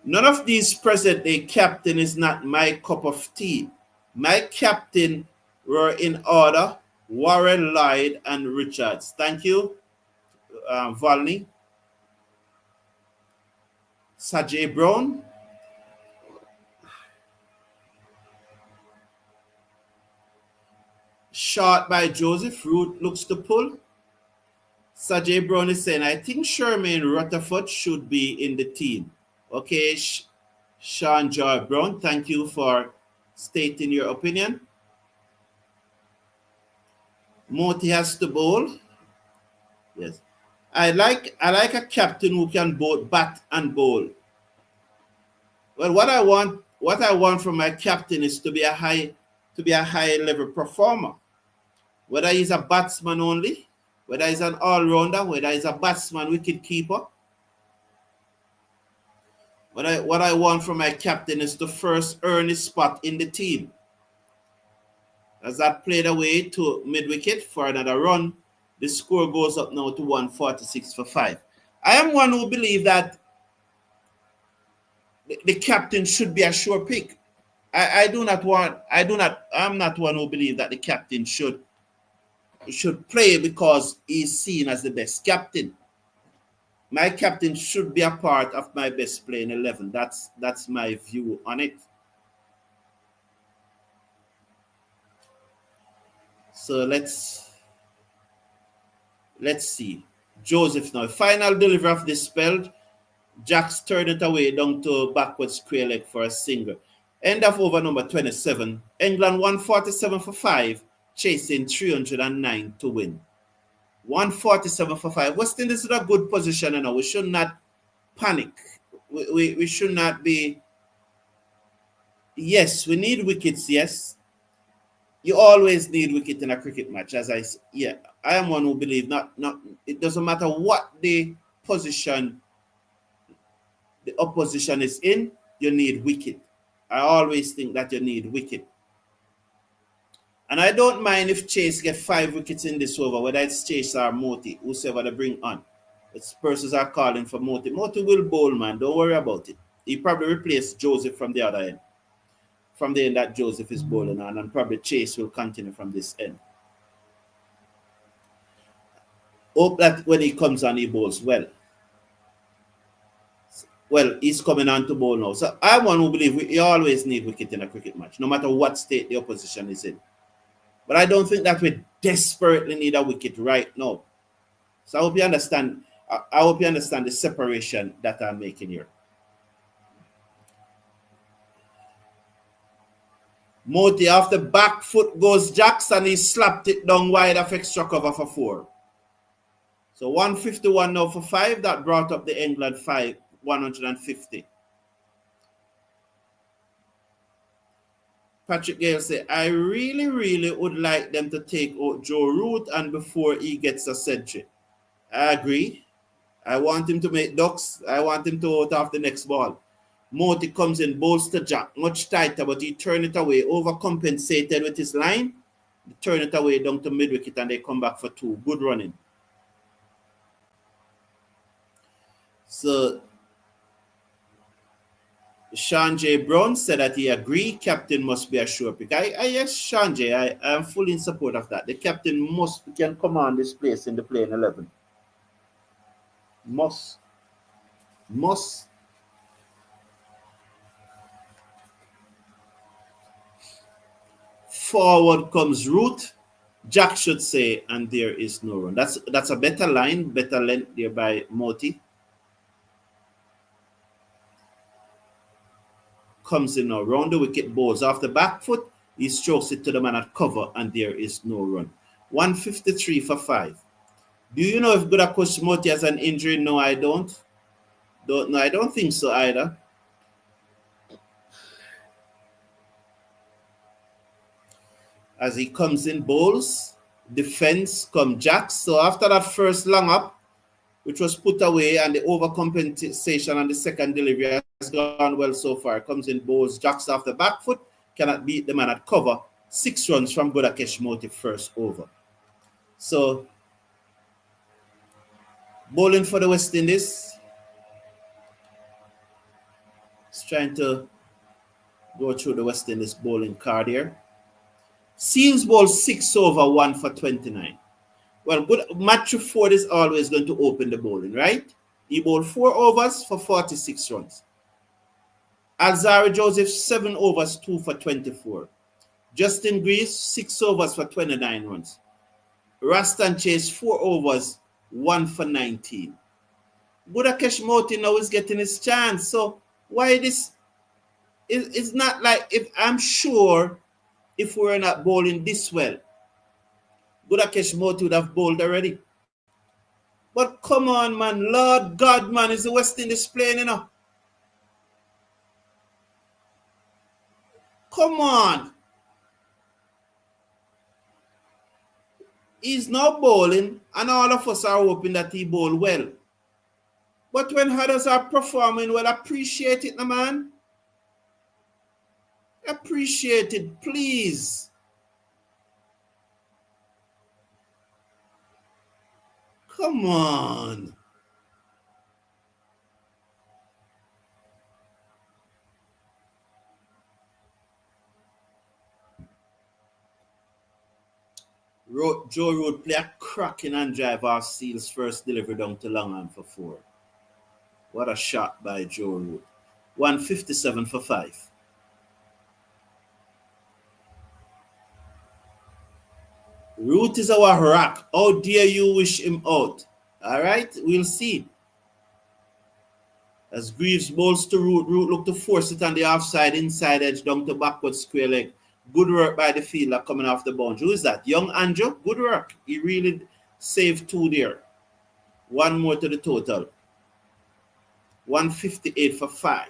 None of these present day captain is not my cup of tea. My captain were in order: Warren, Lloyd, and Richards. Thank you, Volney. Sajay Brown. Shot by Joseph. Root looks to pull. Sajay Brown is saying, I think Sherman Rutherford should be in the team. Okay, Sean Joy Brown, thank you for stating your opinion. Moti has to bowl. Yes. I like a captain who can both bat and bowl. Well, what I want from my captain is to be a high level performer. Whether he's a batsman only, whether he's an all-rounder, whether he's a batsman, wicket keeper. What I want from my captain is to first earn his spot in the team. As that played away to mid-wicket for another run, the score goes up now to 146 for 5. I am one who believes that the captain should be a sure pick. I'm not one who believes that the captain should play because he's seen as the best captain. My captain should be a part of my best playing 11. That's my view on it. So let's see. Joseph now. Final delivery of this spell. Jacks turned it away down to backwards square leg for a single. End of over number 27. England 147 for 5, chasing 309 to win. 147 for 5. West Indies is in a good position now. We should not panic. We should not be. Yes, we need wickets, yes. You always need wicket in a cricket match, I am one who believes not it doesn't matter what the position the opposition is in, you need wicket. I always think that you need wicket. And I don't mind if Chase get 5 wickets in this over, whether it's Chase or Moti, whoever they bring on. It's persons are calling for Moti. Moti will bowl, man. Don't worry about it. He probably replaced Joseph from the other end. From the end that Joseph is bowling on, and probably Chase will continue from this end. Hope that when he comes on, he bowls well. Well, he's coming on to bowl now. So I'm one who believes we always need wicket in a cricket match, no matter what state the opposition is in. But I don't think that we desperately need a wicket right now. So I hope you understand. I hope you understand the separation that I'm making here. Moti off the back foot goes Jackson. He slapped it down wide of extra cover for 4. So 151 now for 5. That brought up the England 150. Patrick Gale said, I really would like them to take out Joe Root and before he gets a century. I agree. I want him to make ducks. I want him to out off the next ball. Moti comes in, bowls to Jack, much tighter, but he turned it away, overcompensated with his line. They turn it away down to mid-wicket and they come back for 2. Good running. So, Sean J. Brown said that he agreed captain must be a sure pick. Yes, Sean J. I am fully in support of that. The captain can command this place in the playing 11. Must. Forward comes Root. Jack should say, and there is no run. That's a better line, better length there by Moti. Comes in now, round the wicket, balls off the back foot. He strokes it to the man at cover, and there is no run. 153 for 5. Do you know if Gudakesh Motie has an injury? No, I don't. No, I don't think so either. As he comes in, bowls, defense, come Jack. So after that first long up, which was put away, and the overcompensation on the second delivery has gone well so far. Comes in, bowls, Jacks off the back foot, cannot beat the man at cover. 6 runs from Gudakesh Motie first over. So, bowling for the West Indies. Just trying to go through the West Indies bowling card here. Seals ball 6 over, 1 for 29. Well, good. Matthew Ford is always going to open the bowling, right? He bowled 4 overs for 46 runs. Alzarri Joseph, 7 overs, 2 for 24. Justin Greaves, 6 overs for 29 runs. Rastan Chase, 4 overs, 1 for 19. Gudakesh Motie now is getting his chance. So why this? It's not like, if I'm sure if we're not bowling this well, Gudakesh Motie would have bowled already. But come on, man. Lord God, man, is the West Indies playing, you know? Come on. He's now bowling, and all of us are hoping that he bowl well. But when others are performing well, appreciate it, man. Appreciate it, please. Come on. Joe Root play a cracking and drive off Seals' first delivery down to long on for 4. What a shot by Joe Root. 157 for 5. Root is our rock. How dare you wish him out? All right, we'll see. As Greaves bowls to Root, Root look to force it on the offside, inside edge, down to backward square leg. Good work by the fielder coming off the boundary. Who is that? Young Andrew? Good work. He really saved 2 there. 1 more to the total. 158 for 5.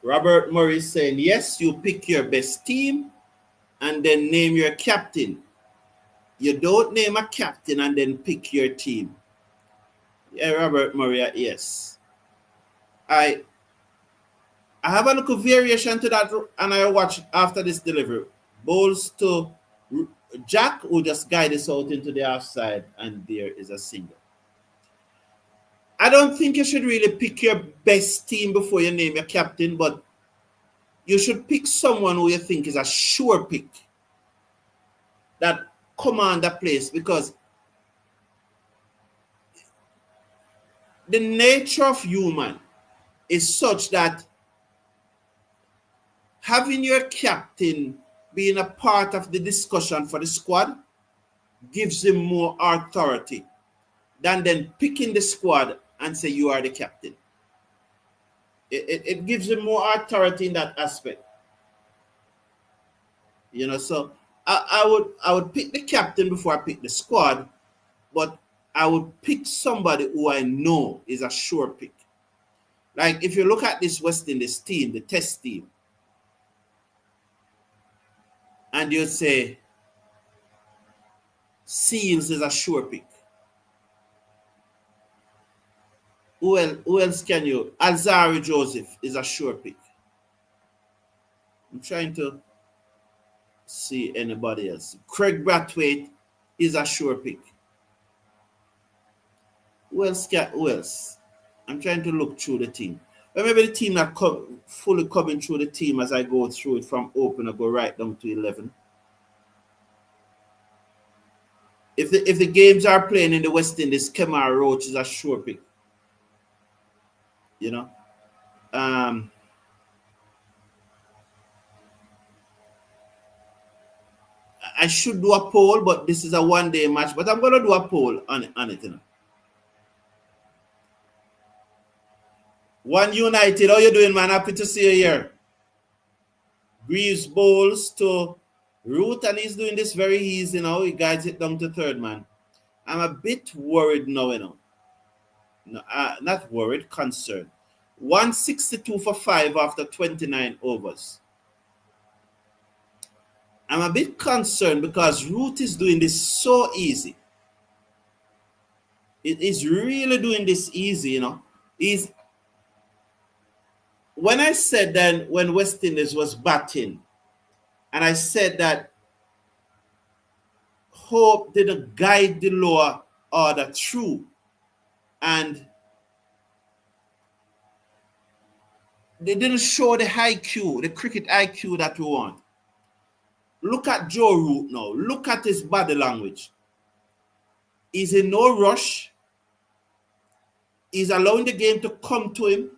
Robert Murray saying, yes, you pick your best team and then name your captain. You don't name a captain and then pick your team. Yeah, Robert Murray, yes. I have a little variation to that, and I watch after this delivery. Bowls to Jack, who just guide us out into the offside, and there is a single. I don't think you should really pick your best team before you name your captain, but you should pick someone who you think is a sure pick that command the place, because the nature of human is such that having your captain being a part of the discussion for the squad gives him more authority than then picking the squad and say you are the captain. It gives him more authority in that aspect. You know, so I would pick the captain before I pick the squad, but I would pick somebody who I know is a sure pick. Like if you look at this West Indies team, the test team, and you'd say Seals is a sure pick. Who else can you? Alzarri Joseph is a sure pick. I'm trying to see anybody else. Craig Brathwaite is a sure pick. Who else? I'm trying to look through the team. But maybe the team not fully coming through the team as I go through it from open. I go right down to 11. If the games are playing in the West Indies, Kemar Roach is a sure pick. You know, I should do a poll, but this is a one-day match. But I'm going to do a poll on it. You know. One United, how you doing, man? Happy to see you here. Greaves bowls to Root, and he's doing this very easy now. He guides it down to third man. I'm a bit worried now, you know. No, not worried, concerned. 162 for 5 after 29 overs. I'm a bit concerned because Root is doing this so easy. It is really doing this easy, you know. When I said that when West Indies was batting, and I said that Hope didn't guide the lower order through, and they didn't show the IQ, the cricket IQ that we want. Look at Joe Root now. Look at his body language. He's in no rush. He's allowing the game to come to him.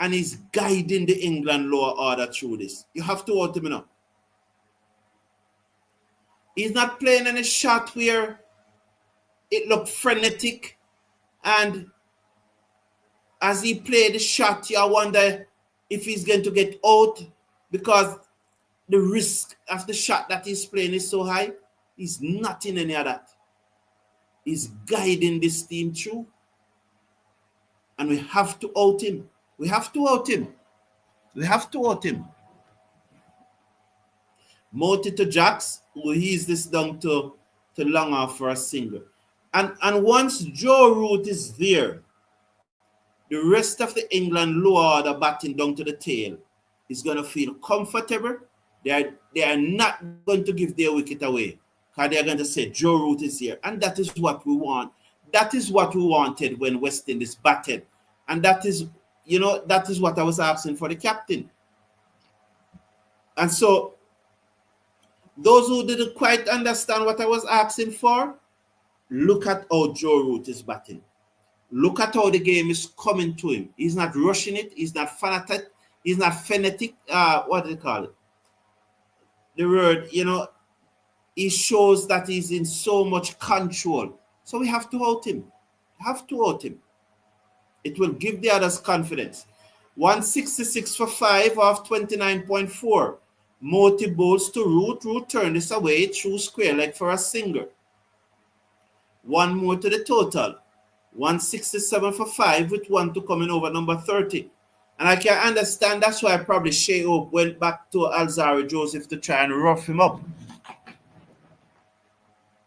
And he's guiding the England lower order through this. You have to hold him now. He's not playing any shot where it looked frenetic. And as he played the shot, you wonder if he's going to get out because the risk of the shot that he's playing is so high. He's not in any of that. He's guiding this team through. And we have to out him. We have to out him. We have to out him. Moti to Jacks, who ease this down to long off for a single. And once Joe Root is there, the rest of the England lower order batting down to the tail is going to feel comfortable. They are not going to give their wicket away because they are going to say Joe Root is here. And that is what we want. That is what we wanted when West Indies batted. And that is, you know, that is what I was asking for the captain. And so, those who didn't quite understand what I was asking for, look at how Joe Root is batting. Look at how the game is coming to him. He's not rushing it. He's not fanatic. He's not frenetic. What do they call it? The word, you know, he shows that he's in so much control. So we have to out him. Have to out him. It will give the others confidence. 166 for 5 off 29.4. Moti bowls to Root. Root turned this away through square leg for a single. One more to the total. 167 for 5 with one to come in over number 30. And I can understand that's why probably Shea Hope went back to Alzarri Joseph to try and rough him up.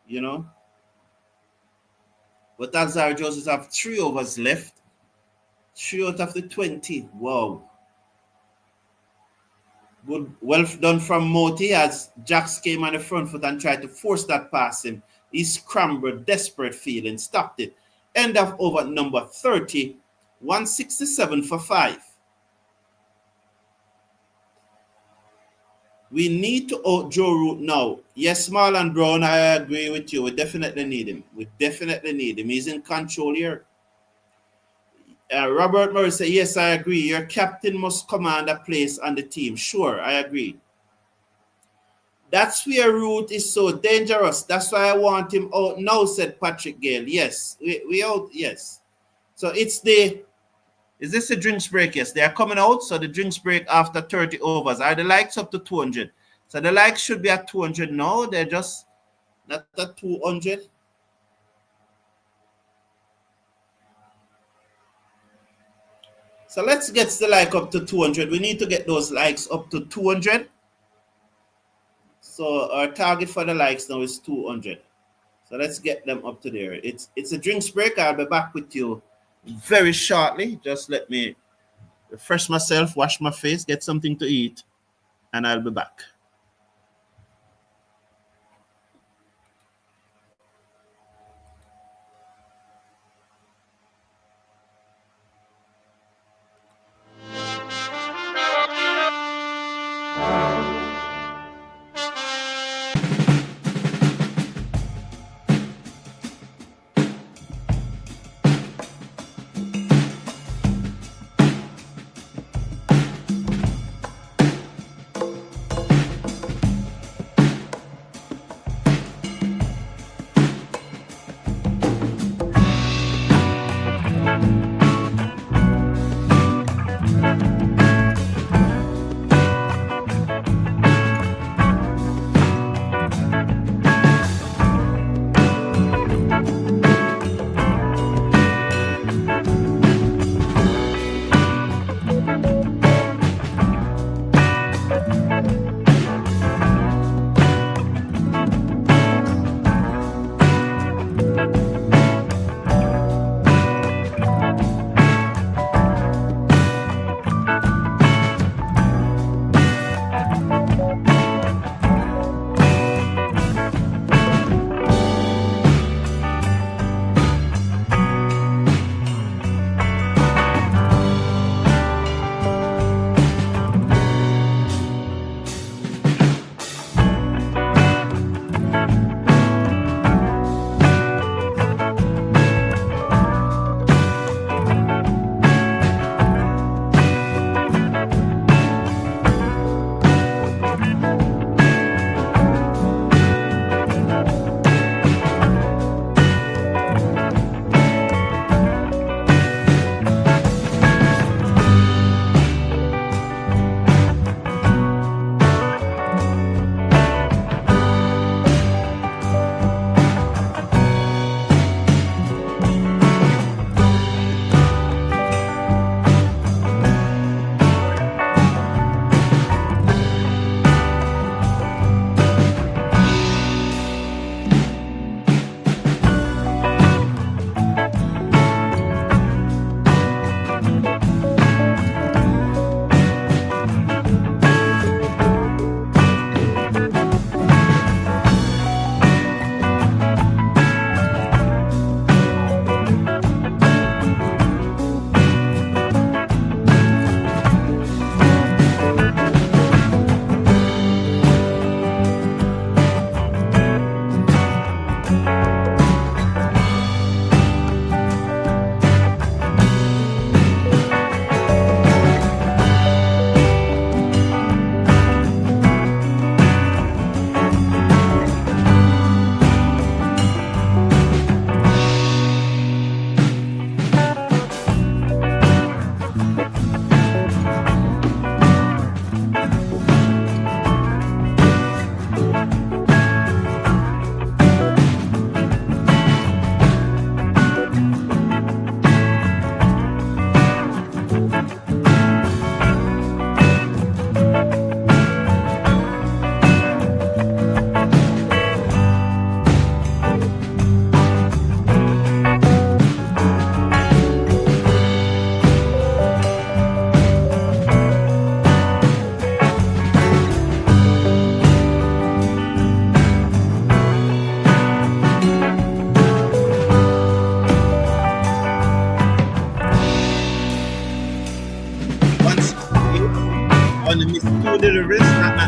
You know? But Alzarri Joseph have 3 overs left. 3 out of the 20. Wow. Good, well done from Moti as Jacks came on the front foot and tried to force that past him. He scrambled, desperate feeling, stopped it. End of over number 30, 167 for 5. We need to out Joe Root now. Yes, Marlon Brown, I agree with you. We definitely need him. We definitely need him. He's in control here. Robert Murray said, yes, I agree. Your captain must command a place on the team. Sure, I agree. That's where Root is so dangerous. That's why I want him out now, said Patrick Gale. Yes, we out, yes. So is this a drinks break? Yes, they are coming out. So the drinks break after 30 overs. Are the likes up to 200? So the likes should be at 200 now. They're just not at 200. So let's get the like up to 200. We need to get those likes up to 200. So our target for the likes now is 200. So let's get them up to there. It's a drinks break. I'll be back with you very shortly. Just let me refresh myself, wash my face, get something to eat, and I'll be back.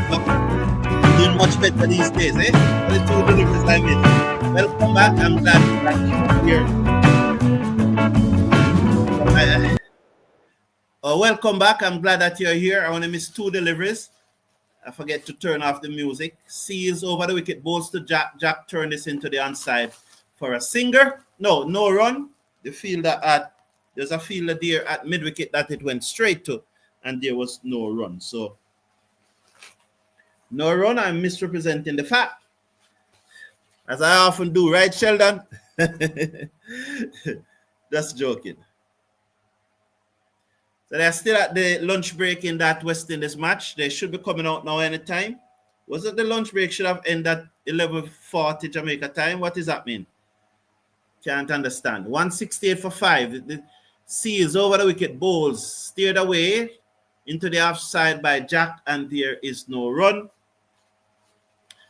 Doing much better these days, eh? The two deliveries I made. Welcome back. I'm glad you're here. Welcome back. I'm glad that you're here. I want to miss two deliveries. I forget to turn off the music. Seals over the wicket, balls to Jack. Jack turned this into the onside for a singer. No run. The fielder there's a fielder there at mid wicket that it went straight to, and there was no run. So no run. I'm misrepresenting the fact, as I often do, right, Sheldon? Just joking. So they're still at the lunch break in that West Indies match. They should be coming out now anytime. Was it the lunch break should have ended at 11:40 Jamaica time? What does that mean? Can't understand. 168 for 5. The Seals over the wicket, bowls steered away into the offside by Jack, and there is no run.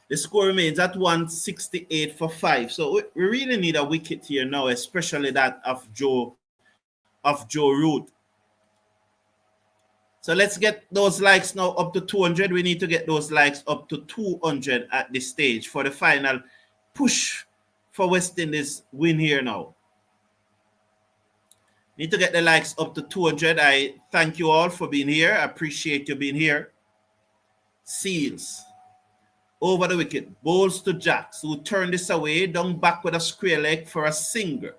The score remains at 168 for 5. So we really need a wicket here now, especially that of Joe Root. So let's get those likes now up to 200. We need to get those likes up to 200 at this stage for the final push for West Indies win here now. Need to get the likes up to 200. I thank you all for being here. I appreciate you being here. Seals over the wicket. Bowls to Jacks, who turned this away. Down back with a square leg for a singer.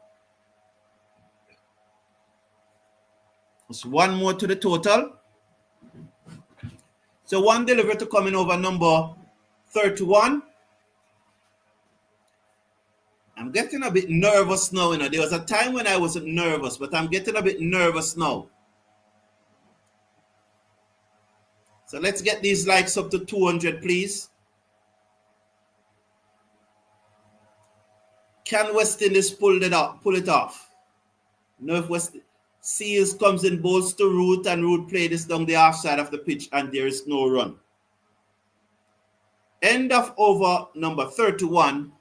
There's one more to the total. So one delivery to coming over number 31. I'm getting a bit nervous now. You know, there was a time when I wasn't nervous, but I'm getting a bit nervous now. So let's get these likes up to 200, please. Can West Indies pull it off? No, if Seals comes in, bowls to Root, and Root played this down the offside of the pitch, and there is no run. End of over number 31.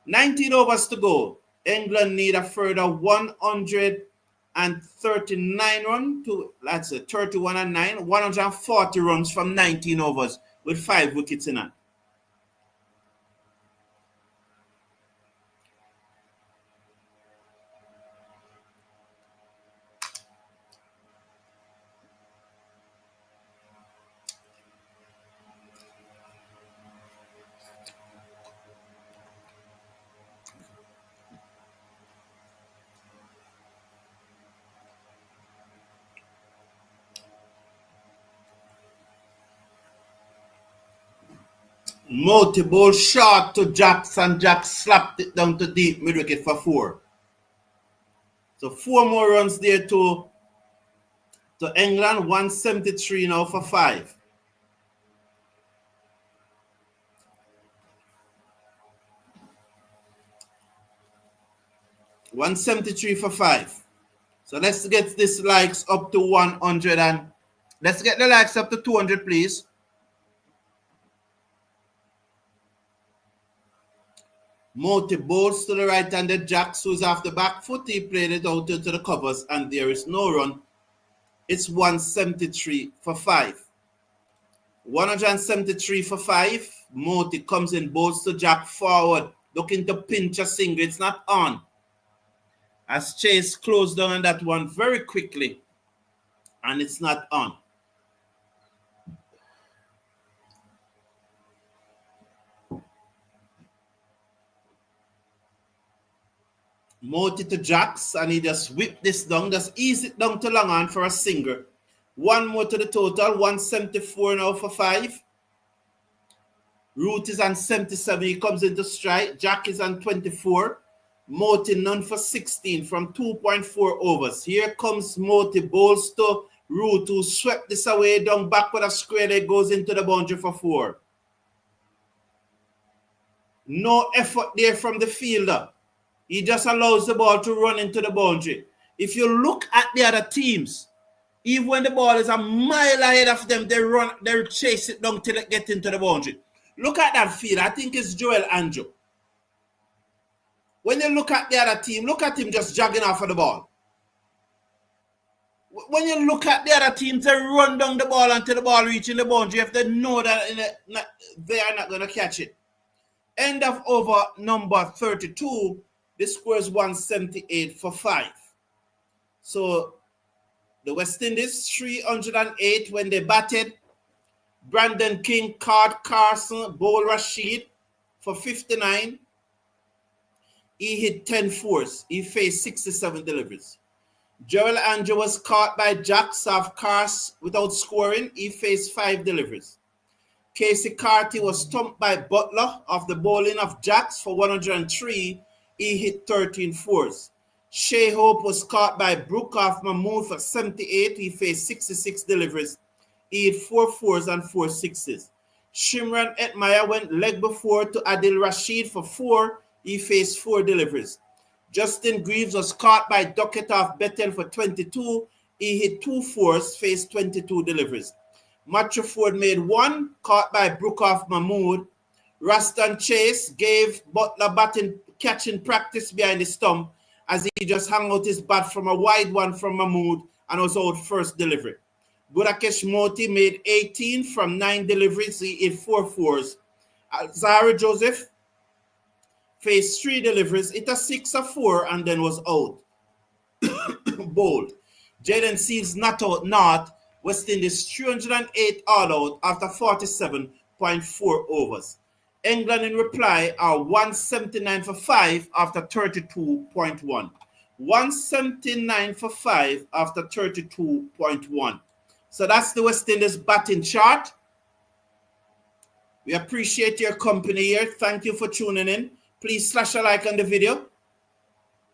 19 overs to go. England need a further 139 runs to, that's it, 31 and 9, 140 runs from 19 overs with 5 wickets in hand. Multiple shot to Jackson. Jack slapped it down to deep mid wicket for 4. So 4 more runs there to England. 173 now for 5. $173 for 5. So let's get this likes up to 100, and let's get the likes up to 200, please. Moti bowls to the right-handed Jacks, who's off the back foot. He played it out into the covers, and there is no run. It's 173 for 5. 173 for 5. Moti comes in, bowls to Jack forward, looking to pinch a single. It's not on. As Chase closed down on that one very quickly, and it's not on. Moti to Jacks, and he just whipped this down, just ease it down to long on for a singer. 1 more to the total, 174 now for 5. Root is on 77, he comes into strike. Jack is on 24. Moti none for 16 from 2.4 overs. Here comes Moti, bowls to Root, who swept this away, down back with a square leg, goes into the boundary for 4. No effort there from the fielder. He just allows the ball to run into the boundary. If you look at the other teams, even when the ball is a mile ahead of them, they chase it down till it gets into the boundary. Look at that field. I think it's Joel Anjo. When you look at the other team, look at him just jogging off of the ball. when you look at the other teams, they run down the ball until the ball reaching the boundary. If they know that they are not going to catch it. End of over number 32, the score is 178 for 5. So the West Indies 308 when they batted. Brandon King, Card Carson, Bowl Rashid for 59. He hit 10 fours. He faced 67 deliveries. Gerald Andrew was caught by Jacks of Cars without scoring. He faced 5 deliveries. Casey Carty was stumped by Butler of the bowling of Jacks for 103. He hit 13 fours. Shea Hope was caught by Brook of Mahmood for 78. He faced 66 deliveries. He hit 4 fours and 4 sixes. Shimran Etmaya went leg before to Adil Rashid for 4. He faced 4 deliveries. Justin Greaves was caught by Duckett of Bethel for 22. He hit 2 fours, faced 22 deliveries. Matthew Ford made 1, caught by Brook of Mahmood. Raston Chase gave Butler catching practice behind the stump as he just hung out his bat from a wide one from Mahmood and was out first delivery. Burakesh Moti made 18 from 9 deliveries. He hit 4 fours. Zahra Joseph faced 3 deliveries, hit a 6, a 4, and then was out. Bold. Jaden Seals not out, not. West Indies 308 all out after 47.4 overs. England in reply are 179 for 5 after 32.1. 179 for 5 after 32.1. So that's the West Indies batting chart. We appreciate your company here. Thank you for tuning in. Please slash a like on the video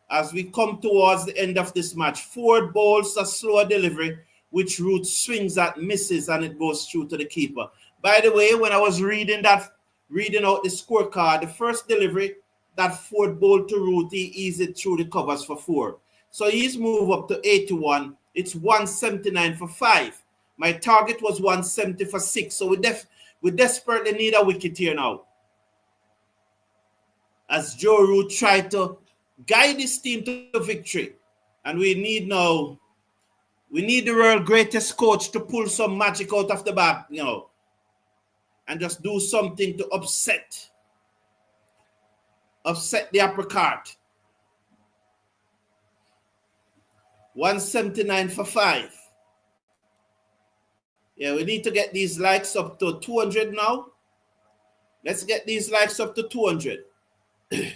as we come towards the end of this match. Ford bowls a slower delivery, which Root swings at, misses, and it goes through to the keeper. By the way, when I was reading out the scorecard, the first delivery that Ford bowled to Root, he eased it through the covers for 4. So he's moved up to 81. It's 179 for 5. My target was 170 for 6. So we desperately need a wicket here now, as Joe Root tried to guide his team to victory. And we need the world greatest coach to pull some magic out of the bag, and just do something to upset the apple cart. 179 for 5. Yeah, we need to get these likes up to 200 now. Let's get these likes up to 200. They're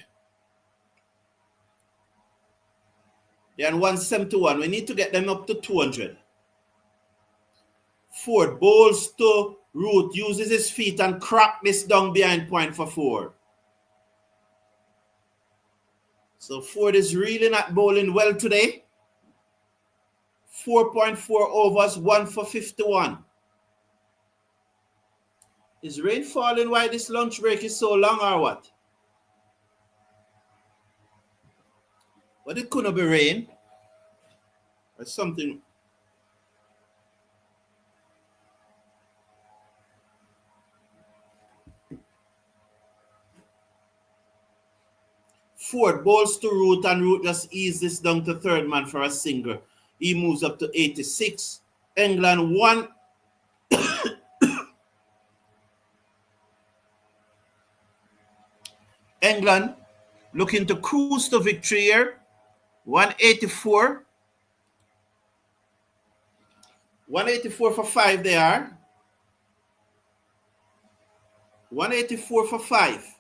on 171. We need to get them up to 200. Ford bowls to Root, uses his feet and crack this down behind point for 4. So Ford is really not bowling well today. 4.4 overs, 1 for 51. Is rain falling while this lunch break is so long or what? But it couldn't be rain or something. Ford bowls to Root, and Root just eases this down to third man for a single. He moves up to 86. England 1. England looking to cruise to victory here. 184. 184 for 5 they are. 184 for 5.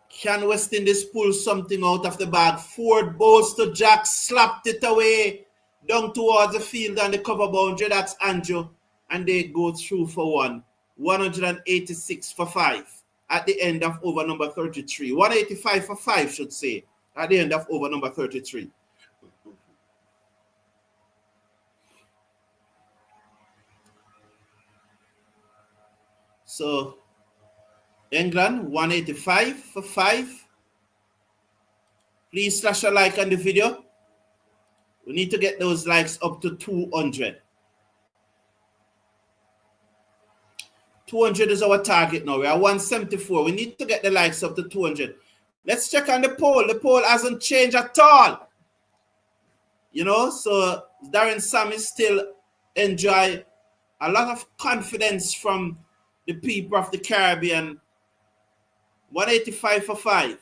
Can West Indies pull something out of the bag? Ford bowls to Jack, slapped it away down towards the field and the cover boundary. That's Andrew. And they go through for 1. 186 for 5 at the end of over number 33. 185 for 5, should say, at the end of over number 33. So England 185 for 5. Please slash a like on the video. We need to get those likes up to 200. 200 is our target now. We are 174. We need to get the likes up to 200. Let's check on the poll. The poll hasn't changed at all. You know, so Darren Sammy still enjoy a lot of confidence from the people of the Caribbean. 185 for 5.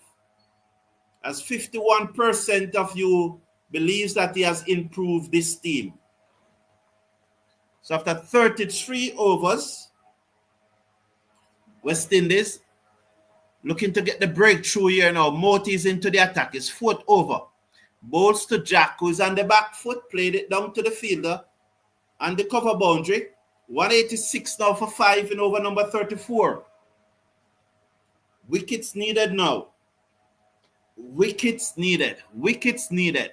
As 51% of you believes that he has improved this team. So after 33 overs, West Indies looking to get the breakthrough here now. Moti is into the attack. It's 4th over. Bowls to Jack, who is on the back foot. Played it down to the fielder and the cover boundary. 186 now for 5 in over number 34. Wickets needed now. Wickets needed. Wickets needed.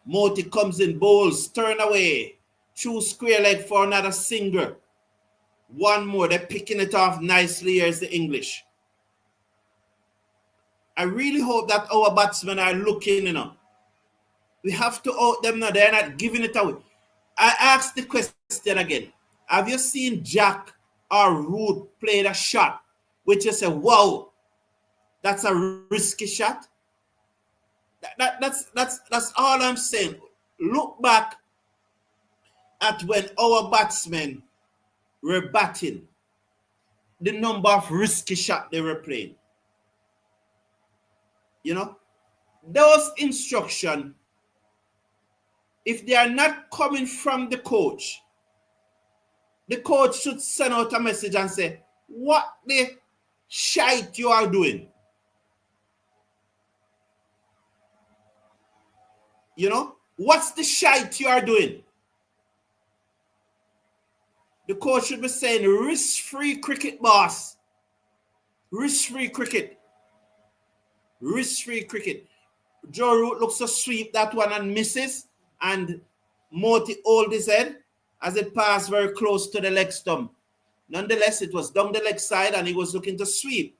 Moti comes in, bowls, turn away. True square leg for another single. One more. They're picking it off nicely. Here's the English. I really hope that our batsmen are looking, you know. We have to out them now. They're not giving it away. I asked the question again. Have you seen Jack or Root played a shot which you say, wow, that's a risky shot? That's all I'm saying. Look back at when our batsmen were batting, the number of risky shots they were playing. You know, those instructions, if they are not coming from the coach should send out a message and say, what the shite you are doing? You know, what's the shite you are doing? The coach should be saying, risk-free cricket, boss. Risk-free cricket. Risk-free cricket. Joe Root looks to sweep that one and misses, and Moti hold his head as it passed very close to the leg stump. Nonetheless, it was down the leg side and he was looking to sweep.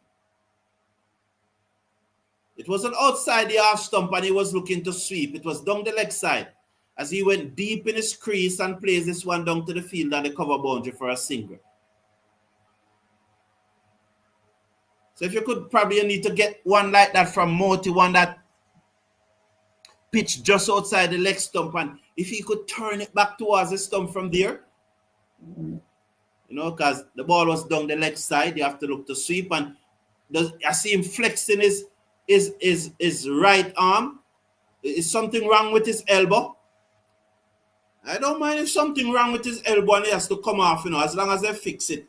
It wasn't outside the half stump and he was looking to sweep. It was down the leg side as he went deep in his crease and plays this one down to the field and the cover boundary for a single. So if you could, probably you need to get one like that from Moti, one that pitched just outside the leg stump, and if he could turn it back towards the stump from there, you know, because the ball was down the leg side, you have to look to sweep, and I see him flexing his right arm. Is something wrong with his elbow? I don't mind if something wrong with his elbow and he has to come off, you know, as long as they fix it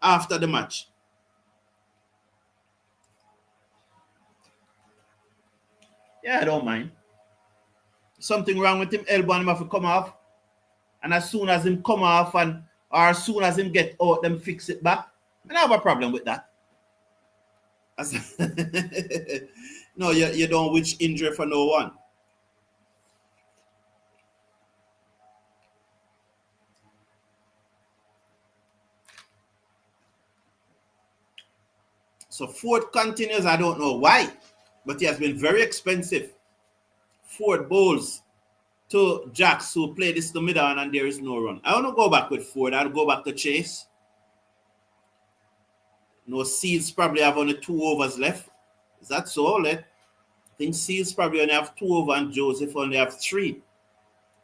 after the match. Yeah, I don't mind. Something wrong with him elbow and him have to come off. And as soon as him come off or as soon as him get out, them fix it back. I don't have a problem with that. No, you don't wish injury for no one. So Ford continues. I don't know why, but he has been very expensive. Ford bowls to Jacks, who played this to middle and there is no run. I want to go back with Ford. I'll go back to Chase. No, Seals probably have only 2 overs left. Is that so? I think Seals probably only have 2 overs and Joseph only have 3.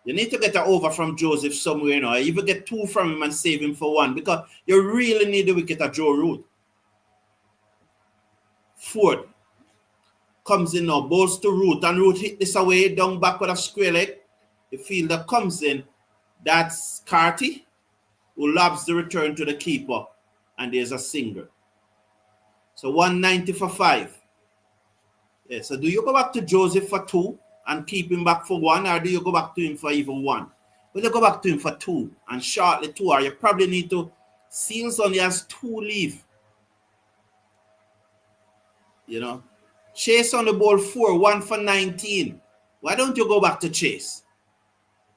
You need to get an over from Joseph somewhere, you know. Even get 2 from him and save him for 1, because you really need the wicket of Joe Root. Ford comes in now, bowls to Root, and Root hit this away down back with a square leg. The fielder comes in. That's Carty, who lobs the return to the keeper, and there's a single. So 190 for 5. Yeah, so do you go back to Joseph for 2 and keep him back for 1, or do you go back to him for even 1? Well, you go back to him for 2 and shortly 2, or you probably need to. Seals only has 2 leave. You know, Chase on the ball 4, 1 for 19. Why don't you go back to Chase?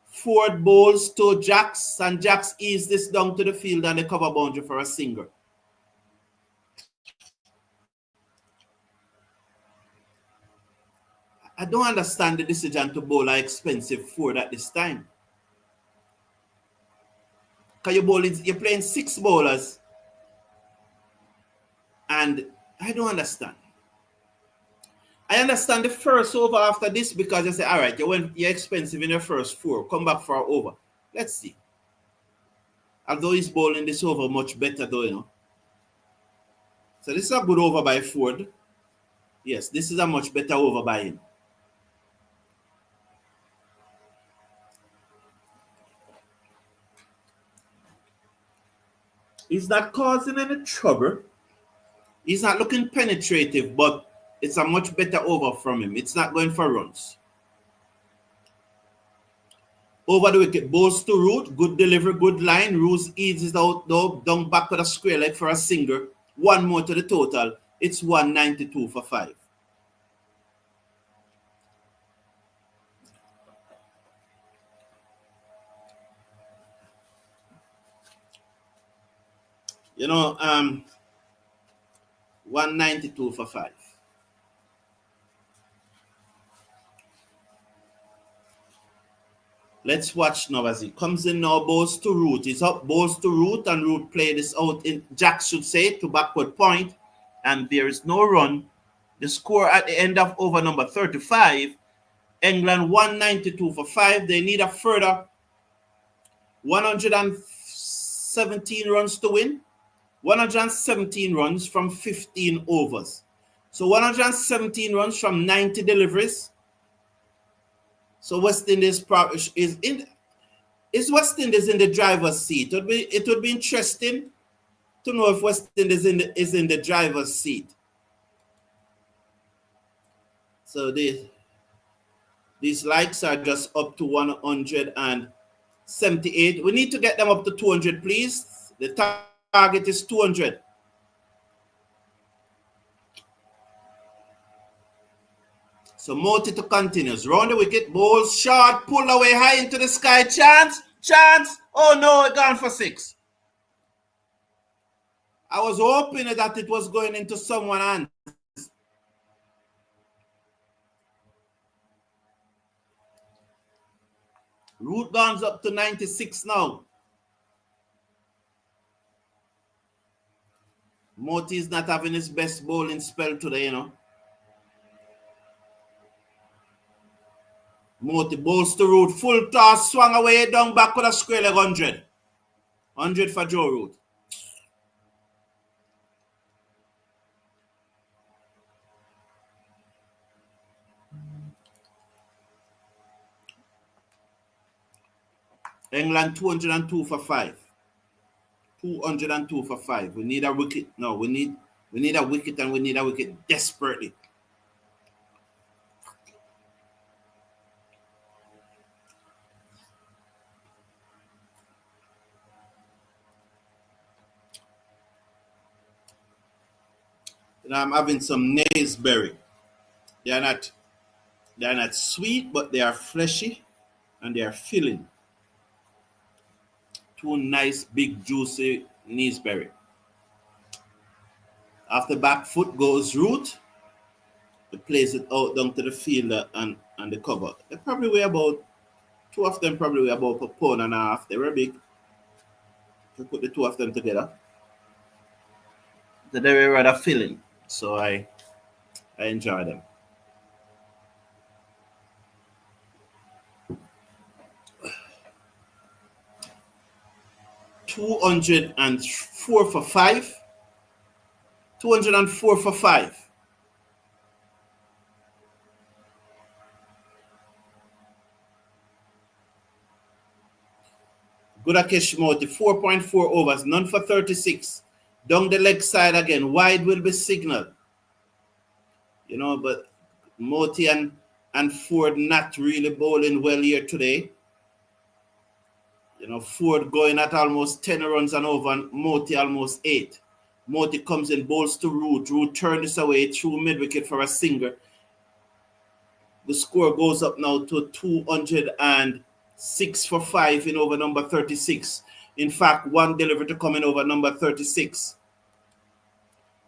Ford bowls to Jacks, and Jacks ease this down to the field and the cover boundary for a single. I don't understand the decision to bowl an expensive Ford at this time. Because you're playing 6 bowlers, and I don't understand. I understand the first over after this because you say, all right, you're expensive in your first 4. Come back for an over. Let's see. Although he's bowling this over much better though, you know. So this is a good over by Ford. Yes, this is a much better over by him. He's not causing any trouble. He's not looking penetrative, but it's a much better over from him. It's not going for runs. Over the wicket, balls to Root, good delivery, good line. Root eases out though, down back with a square leg for a single. 1 more to the total. It's 192 for 5. You know, 192 for 5. Let's watch now as he comes in now, balls to Root. He's up, balls to Root, and Root play this out in, Jack should say, to backward point, and there is no run. The score at the end of over number 35, England 192 for 5. They need a further 117 runs to win. 117 runs from 15 overs. So 117 runs from 90 deliveries. So West Indies is West Indies in the driver's seat. It would be interesting to know if West Indies is in the driver's seat. So these likes are just up to 178. We need to get them up to 200, please. The target is 200. So Moti to continues. Round the wicket, balls short, pull away high into the sky. Chance. Oh no, it gone for 6. I was hoping that it was going into someone's hand. Root guns up to 96 now. Moti is not having his best bowling spell today, you know. Moti bowls to Root, full toss, swung away, down back with a square leg 100. 100 for Joe Root. England 202 for 5. 202 for 5. We need a wicket. No, we need a wicket, and we need a wicket desperately. And I'm having some Naseberry. They are not sweet, but they are fleshy and they are filling. 2 nice, big, juicy Naseberry. After back foot goes Root. They place it out down to the fielder and the cover. They probably weigh about, 2 of them probably weigh about a pound and a half. They were big. We put the 2 of them together. They were rather filling. So I enjoy them. $204 for 5. 204 for 5. Gudakesh Moti, 4.4 overs, none for 36. Down the leg side again, wide will be signaled. You know, but Moti and Ford not really bowling well here today. You know, Ford going at almost 10 runs and over, and Moti almost 8. Moti comes in, bowls to Root. Root turns this away through mid-wicket for a single. The score goes up now to 206 for 5 in over number 36. In fact, 1 delivery to come in over number 36.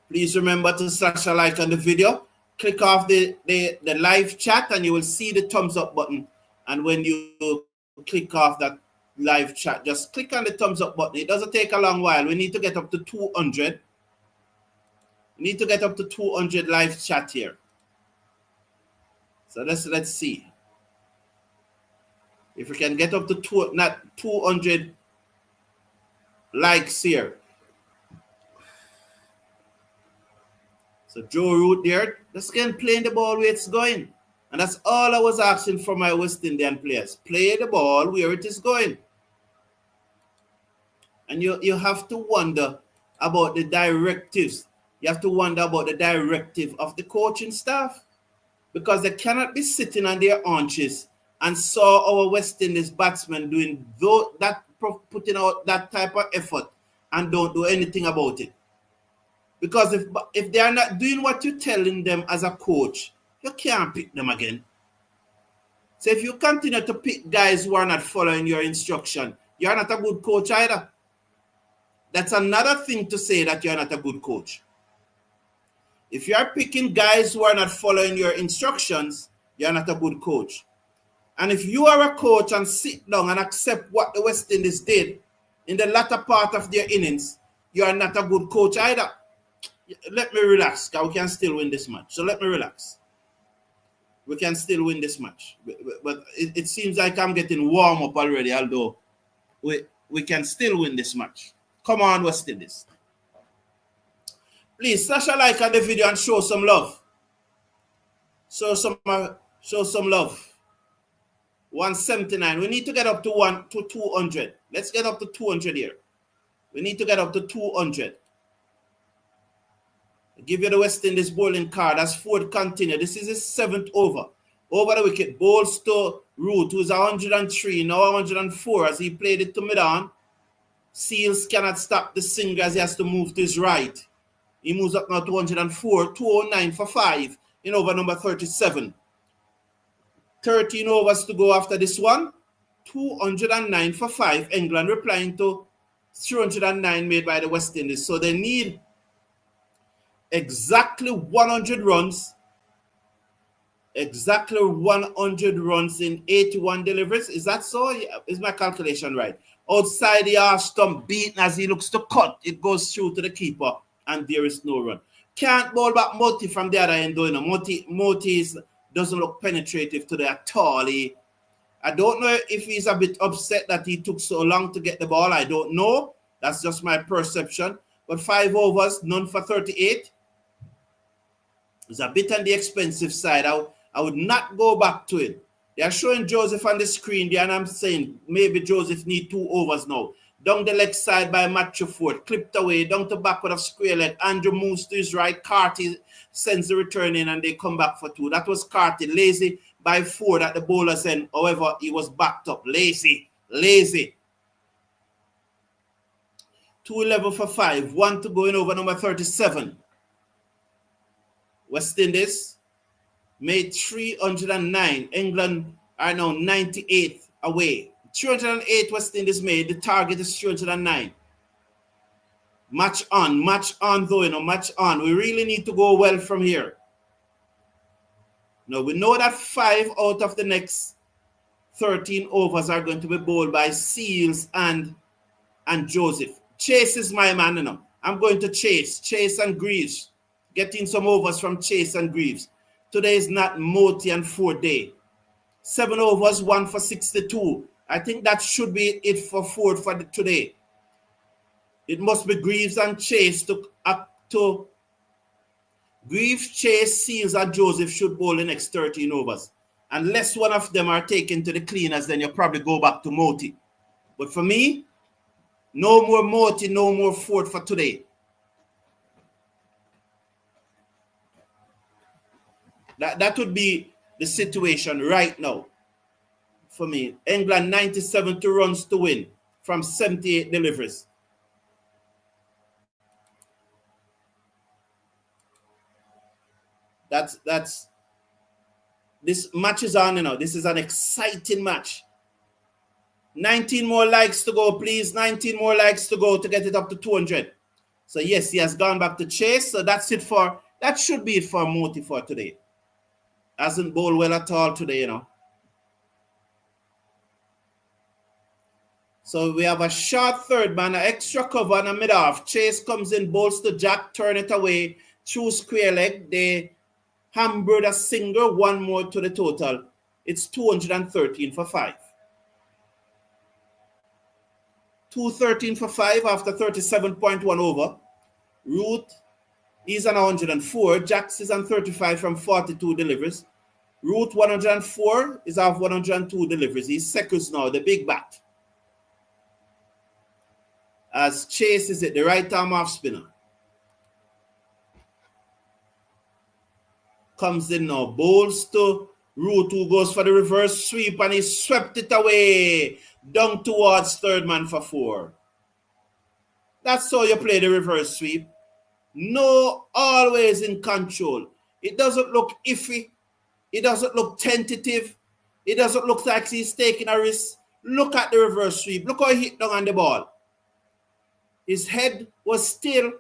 Please remember to slash a like on the video. Click off the live chat and you will see the thumbs up button. And when you click off that live chat, just click on the thumbs up button. It doesn't take a long while. We need to get up to 200. We need to get up to 200 live chat here. So let's see if we can get up to 200 likes here. So Joe Root there, just again playing the ball where it's going. And that's all I was asking for my West Indian players. Play the ball where it is going. And you have to wonder about the directives. You have to wonder about the directive of the coaching staff. Because they cannot be sitting on their haunches and saw our West Indies batsmen doing putting out that type of effort and don't do anything about it. Because if they are not doing what you're telling them as a coach, you can't pick them again. So if you continue to pick guys who are not following your instruction, you're not a good coach either. That's another thing to say that you're not a good coach. If you are picking guys who are not following your instructions, you're not a good coach. And if you are a coach and sit down and accept what the West Indies did in the latter part of their innings, you are not a good coach either. Let me relax, because we can still win this match. So let me relax. We can still win this match. But it seems like I'm getting warm up already, although we can still win this match. Come on, West Indies. Please, slash a like on the video and show some love. Show some love. 179. We need to get up to 200. Let's get up to 200 here. We need to get up to 200. I'll give you the West Indies bowling card as Ford continue. This is his 7th over. Over the wicket, bowls to Root, who's 103, now 104 as he played it to mid-on. Seals cannot stop the singer as he has to move to his right. He moves up now to 104, 209 for 5 in over number 37. 13 overs to go after this one. 209 for 5. England replying to 309 made by the West Indies. So they need exactly 100 runs. Exactly 100 runs in 81 deliveries. Is that so? Yeah, is my calculation right? Outside the half stump, beaten as he looks to cut. It goes through to the keeper. And there is no run. Can't bowl back Moti from the other end, though. You know. Moti doesn't look penetrative today at all. I don't know if he's a bit upset that he took so long to get the ball. I don't know. That's just my perception. But 5 overs, none for 38. It's a bit on the expensive side. I would not go back to it. They are showing Joseph on the screen there, and I'm saying maybe Joseph need 2 overs now. Down the leg side by Matthew Ford, clipped away, down to backward of square leg. Andrew moves to his right. Carty sends the return in and they come back for 2. That was Carty, lazy by Ford at the bowler's end. However, he was backed up. Lazy. 211 for 5. 1 to go in over number 37. West Indies made 309. England are now 98th away. 308 West Indies made. The target is 309. Match on though, match on. We really need to go well from here. Now, we know that 5 out of the next 13 overs are going to be bowled by Seals and Joseph. Chase is my man, I'm going to Chase and Greaves. Getting some overs from Chase and Greaves. Today is not Moti and Ford day. 7 overs, 1 for 62. I think that should be it for Ford for today. It must be Greaves and Chase to Greaves, Chase, Seals, and Joseph should bowl the next 13 overs. Unless one of them are taken to the cleaners, then you probably go back to Moti. But for me, no more Moti, no more Ford for today. That would be the situation right now. For me, England 97 runs to win from 78 deliveries. That's this match is on, This is an exciting match. 19 more likes to go, please. 19 more likes to go to get it up to 200. So yes, he has gone back to Chase. So that should be it for Moti for today. Hasn't bowled well at all today, So we have a short third man, an extra cover and a mid-off. Chase comes in, bowls to Jack, turn it away, through square leg. They Hamburg a single, one more to the total. It's 213 for 5. 213 for 5 after 37.1 over. Root is on 104. Jax is on 35 from 42 deliveries. Root 104 is off 102 deliveries. He's seconds now, the big bat. As Chase is it, the right arm off spinner. Comes in now, bowls to Root, who goes for the reverse sweep, and he swept it away down towards third man for 4. That's how you play the reverse sweep. No, always in control. It doesn't look iffy. It doesn't look tentative. It doesn't look like he's taking a risk. Look at the reverse sweep. Look how he hit down on the ball. His head was still.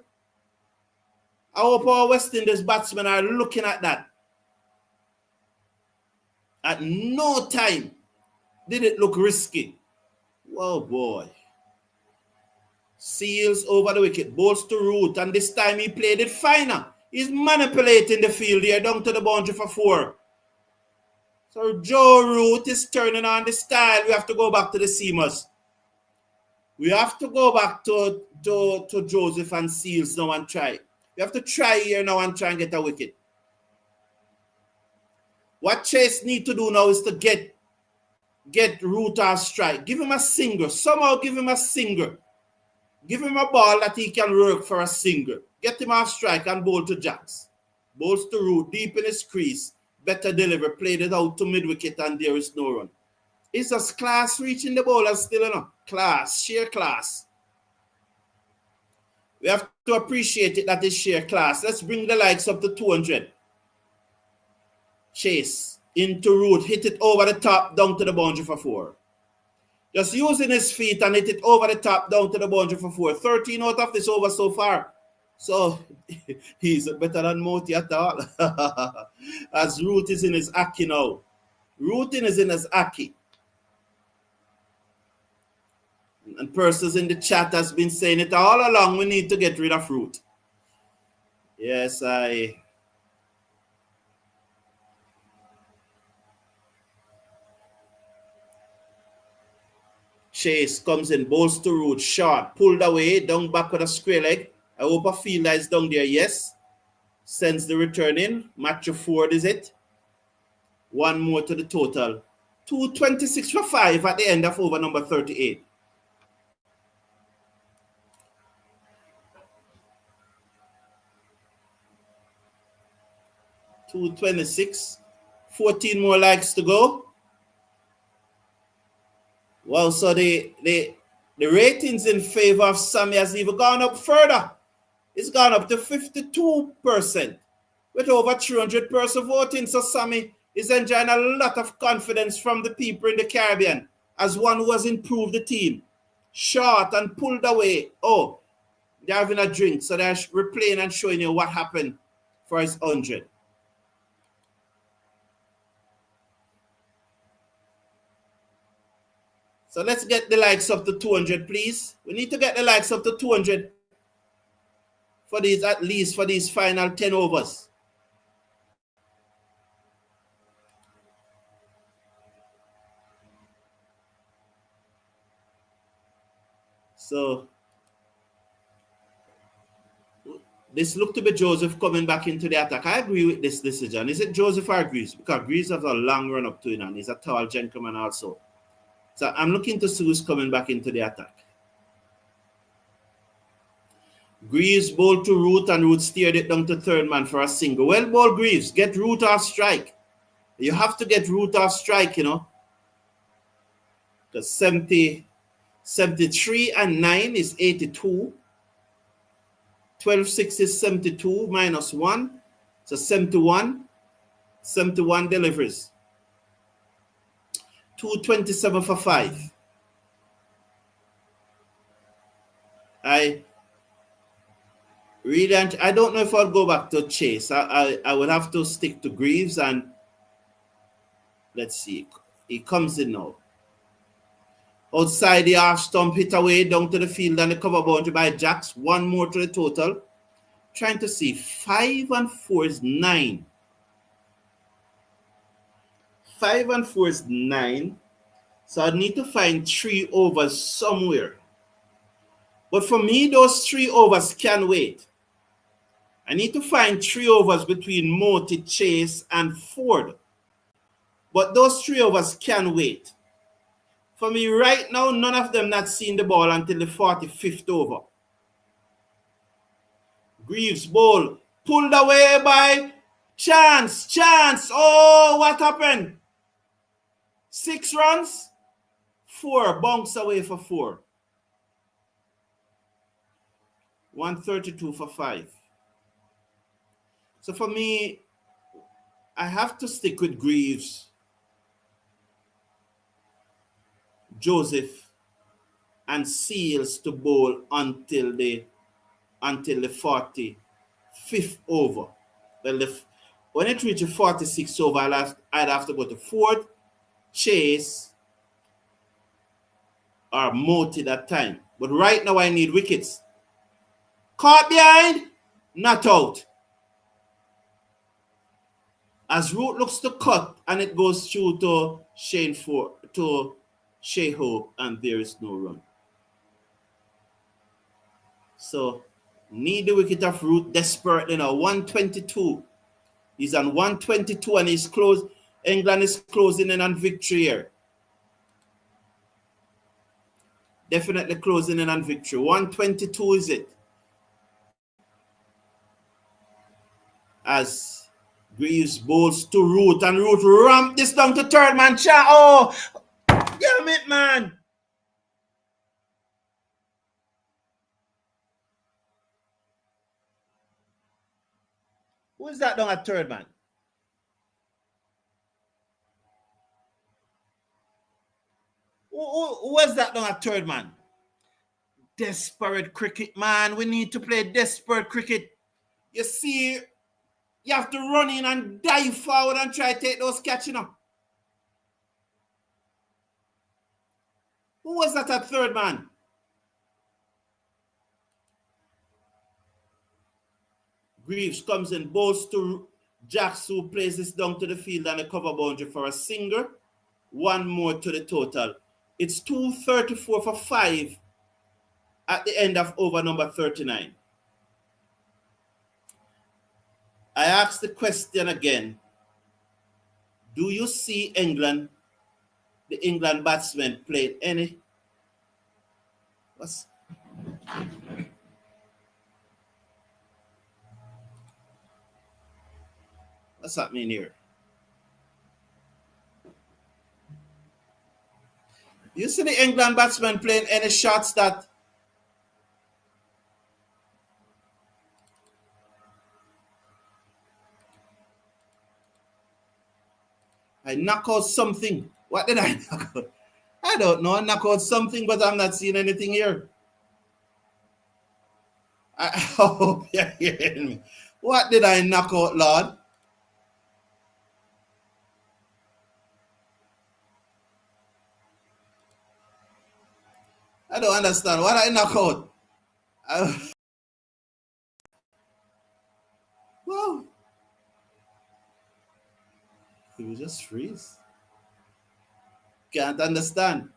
I hope our West Indies batsmen are looking at that. At no time did it look risky. Oh boy. Seals over the wicket, bowls to Root, and this time he played it finer. He's manipulating the field here down to the boundary for 4. So Joe Root is turning on the style. We have to go back to the seamers. We have to go back to Joseph and Seals now and try. We have to try here now and try and get a wicket. What Chase need to do now is to get Root off strike. Give him a single. Somehow give him a single. Give him a ball that he can work for a single. Get him off strike and bowl to Jax. Bowls to Root, deep in his crease. Better deliver. Played it out to mid-wicket and there is no run. It's just class reaching the bowler still enough. Class, sheer class. We have to appreciate it that is sheer class. Let's bring the likes up to 200. Chase into Root, hit it over the top, down to the boundary for 4. Just using his feet and hit it over the top, down to the boundary for 4. 13 out of this over so far. So he's better than Moti at all. As Root is in his Aki now. Rooting is in his Aki. And persons in the chat has been saying it all along. We need to get rid of Root. Yes, Chase comes in, bowls to Root, short, pulled away, down back with a square leg. I hope a fielder is down there, yes. Sends the return in. Matthew Ford is it. One more to the total. 226 for 5 at the end of over number 38. $226. 14 more likes to go. Well, so the ratings in favor of Sammy has even gone up further. It's gone up to 52% with over 300 person voting. So Sammy is enjoying a lot of confidence from the people in the Caribbean as one who has improved the team. Short and pulled away. Oh, they're having a drink. So they're replaying and showing you what happened for his 100. So let's get the likes up to 200, please. We need to get the likes up to 200 for these, at least for these final 10 overs. So this looked to be Joseph coming back into the attack. I agree with this decision. Is it Joseph or Greaves? Because Greaves has a long run up to him and he's a tall gentleman also. So I'm looking to see who's coming back into the attack. Greaves bowled to Root and Root steered it down to third man for a single. Well ball, Greaves. Get Root off strike. You have to get Root off strike, you know. Because 73 and 9 is 82. 12-6 is 72 minus 1. So 71. 71 deliveries. 227 for 5. I don't know if I'll go back to Chase. I would have to stick to Greaves and let's see. He comes in now. Outside the half stump, hit away down to the field and the cover boundary by Jax. One more to the total. Trying to see. 5 and 4 is 9. 5 and 4 is 9. So I need to find 3 overs somewhere. But for me, those 3 overs can wait. I need to find 3 overs between Moti, Chase, and Ford. But those 3 overs can wait. For me, right now, none of them not seeing the ball until the 45th over. Greaves ball pulled away by Chance. Oh, what happened? 6 runs, 4 bounce away for 4. 132 for 5. So for me, I have to stick with Greaves, Joseph, and Seals to bowl until the 45th over. Well, when it reaches 46 over, I'd have to go to Ford, Chase, or Moti that time. But right now I need wickets. Caught behind, not out. As Root looks to cut, and it goes through to Shea Hope, and there is no run. So need the wicket of Root desperately now. 122. He's on 122 and he's close. England is closing in on victory here. Definitely closing in on victory. 122 is it? As Greaves bowls to Root, and Root ramp this down to third man. Oh, damn it, man. Who is that down at third man? Who was that down at third man? Desperate cricket, man. We need to play desperate cricket. You see, you have to run in and dive forward and try to take those catching up. Who was that at third man? Greaves comes in, bowls to Jacks, who plays this down to the field and a cover boundary for a single. 1 more to the total. It's 234 for 5 at the end of over number 39. I ask the question again. Do you see the England batsmen playing any? What's happening here? You see the England batsmen playing any shots that I knock out something? What did I knock out? I don't know. I knock out something, but I'm not seeing anything here. I hope you're hearing me. What did I knock out, Lord? I don't understand. What did I knock out? Wow. It will just freeze. Can't understand.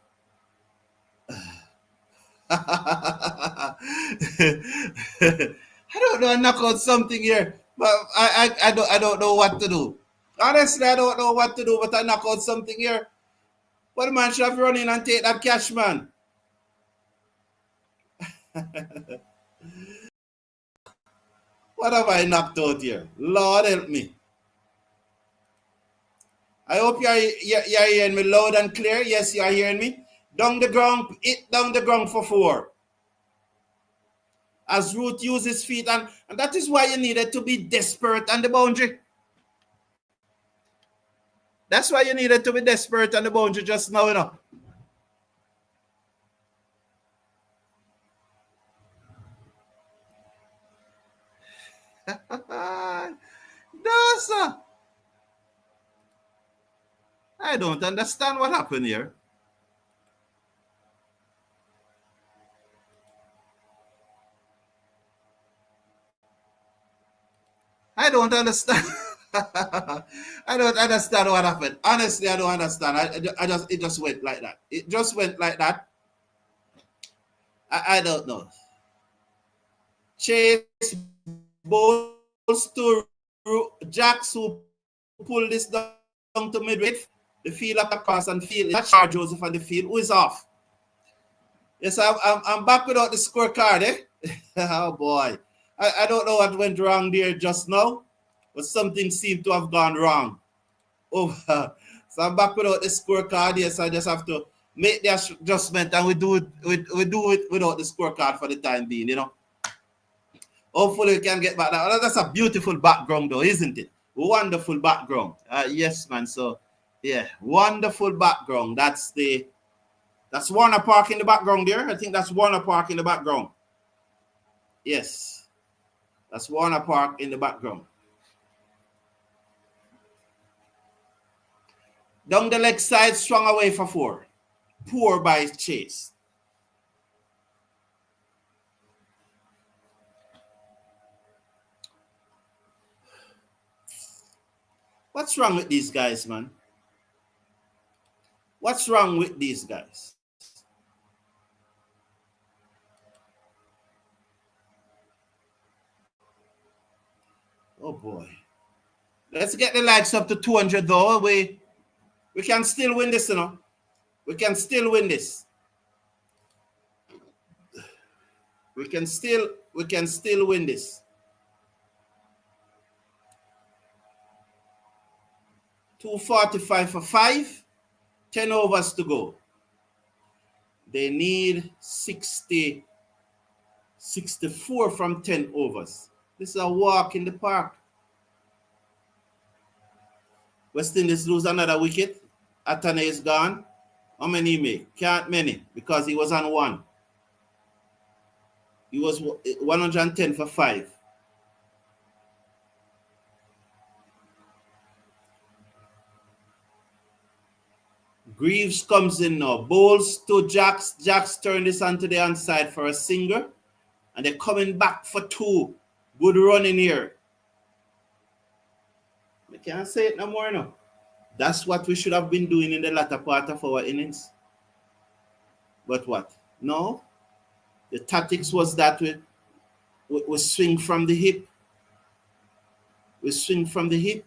I don't know. I knock out something here, but I don't know what to do. Honestly, I don't know what to do, but I knock out something here. But the man should have run in and take that catch, man. What have I knocked out here? Lord help me. I hope you're hearing me loud and clear. Yes, you are hearing me. Down the ground, hit down the ground for 4. As Root uses feet, and that is why you needed to be desperate on the boundary. That's why you needed to be desperate on the boundary just now, you know. No, sir. I don't understand what happened here. I don't understand. I don't understand what happened. Honestly, I don't understand. It just went like that. It just went like that. I don't know. Chase balls to Jacks who pulled this down to midway. The field across and field. That's Joseph on the field. Who is off? Yes, I'm back without the scorecard, eh? Oh boy. I don't know what went wrong there just now, but something seemed to have gone wrong. Oh, so I'm back without the scorecard. Yes, I just have to make the adjustment, and we do it without the scorecard for the time being, you know. Hopefully we can get back that. That's a beautiful background though, isn't it? Wonderful background. Yes, man. So yeah, wonderful background. That's Warner Park in the background there. I think that's Warner Park in the background. Yes. That's Warner Park in the background. Down the leg side, strong away for 4. Poor by Chase. What's wrong with these guys, man? What's wrong with these guys? Oh boy. Let's get the likes up to 200 though. We can still win this, you know. We can still win this. We can still win this. 245 for 5. 10 overs to go. They need 64 from 10 overs. This is a walk in the park. West Indies lose another wicket. Atane is gone. How many he make? Can't many because he was on 1. He was 110 for 5. Greaves comes in now. Bowls to Jacks. Jacks turn this onto the onside for a single. And they're coming back for 2. Good run in here. I can't say it no more now. That's what we should have been doing in the latter part of our innings. But what? No. The tactics was that we swing from the hip. We swing from the hip.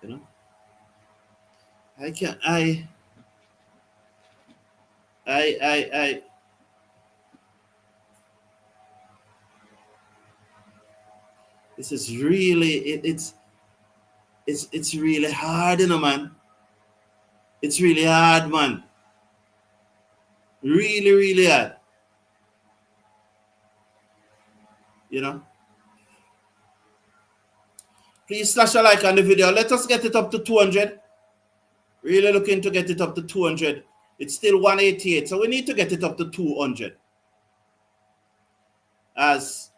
You know? This is really it's really hard, you know, man. It's really hard, man. Really, really hard. You know. Please slash a like on the video. Let us get it up to 200. Really looking to get it up to 200. It's still 188, so we need to get it up to 200. As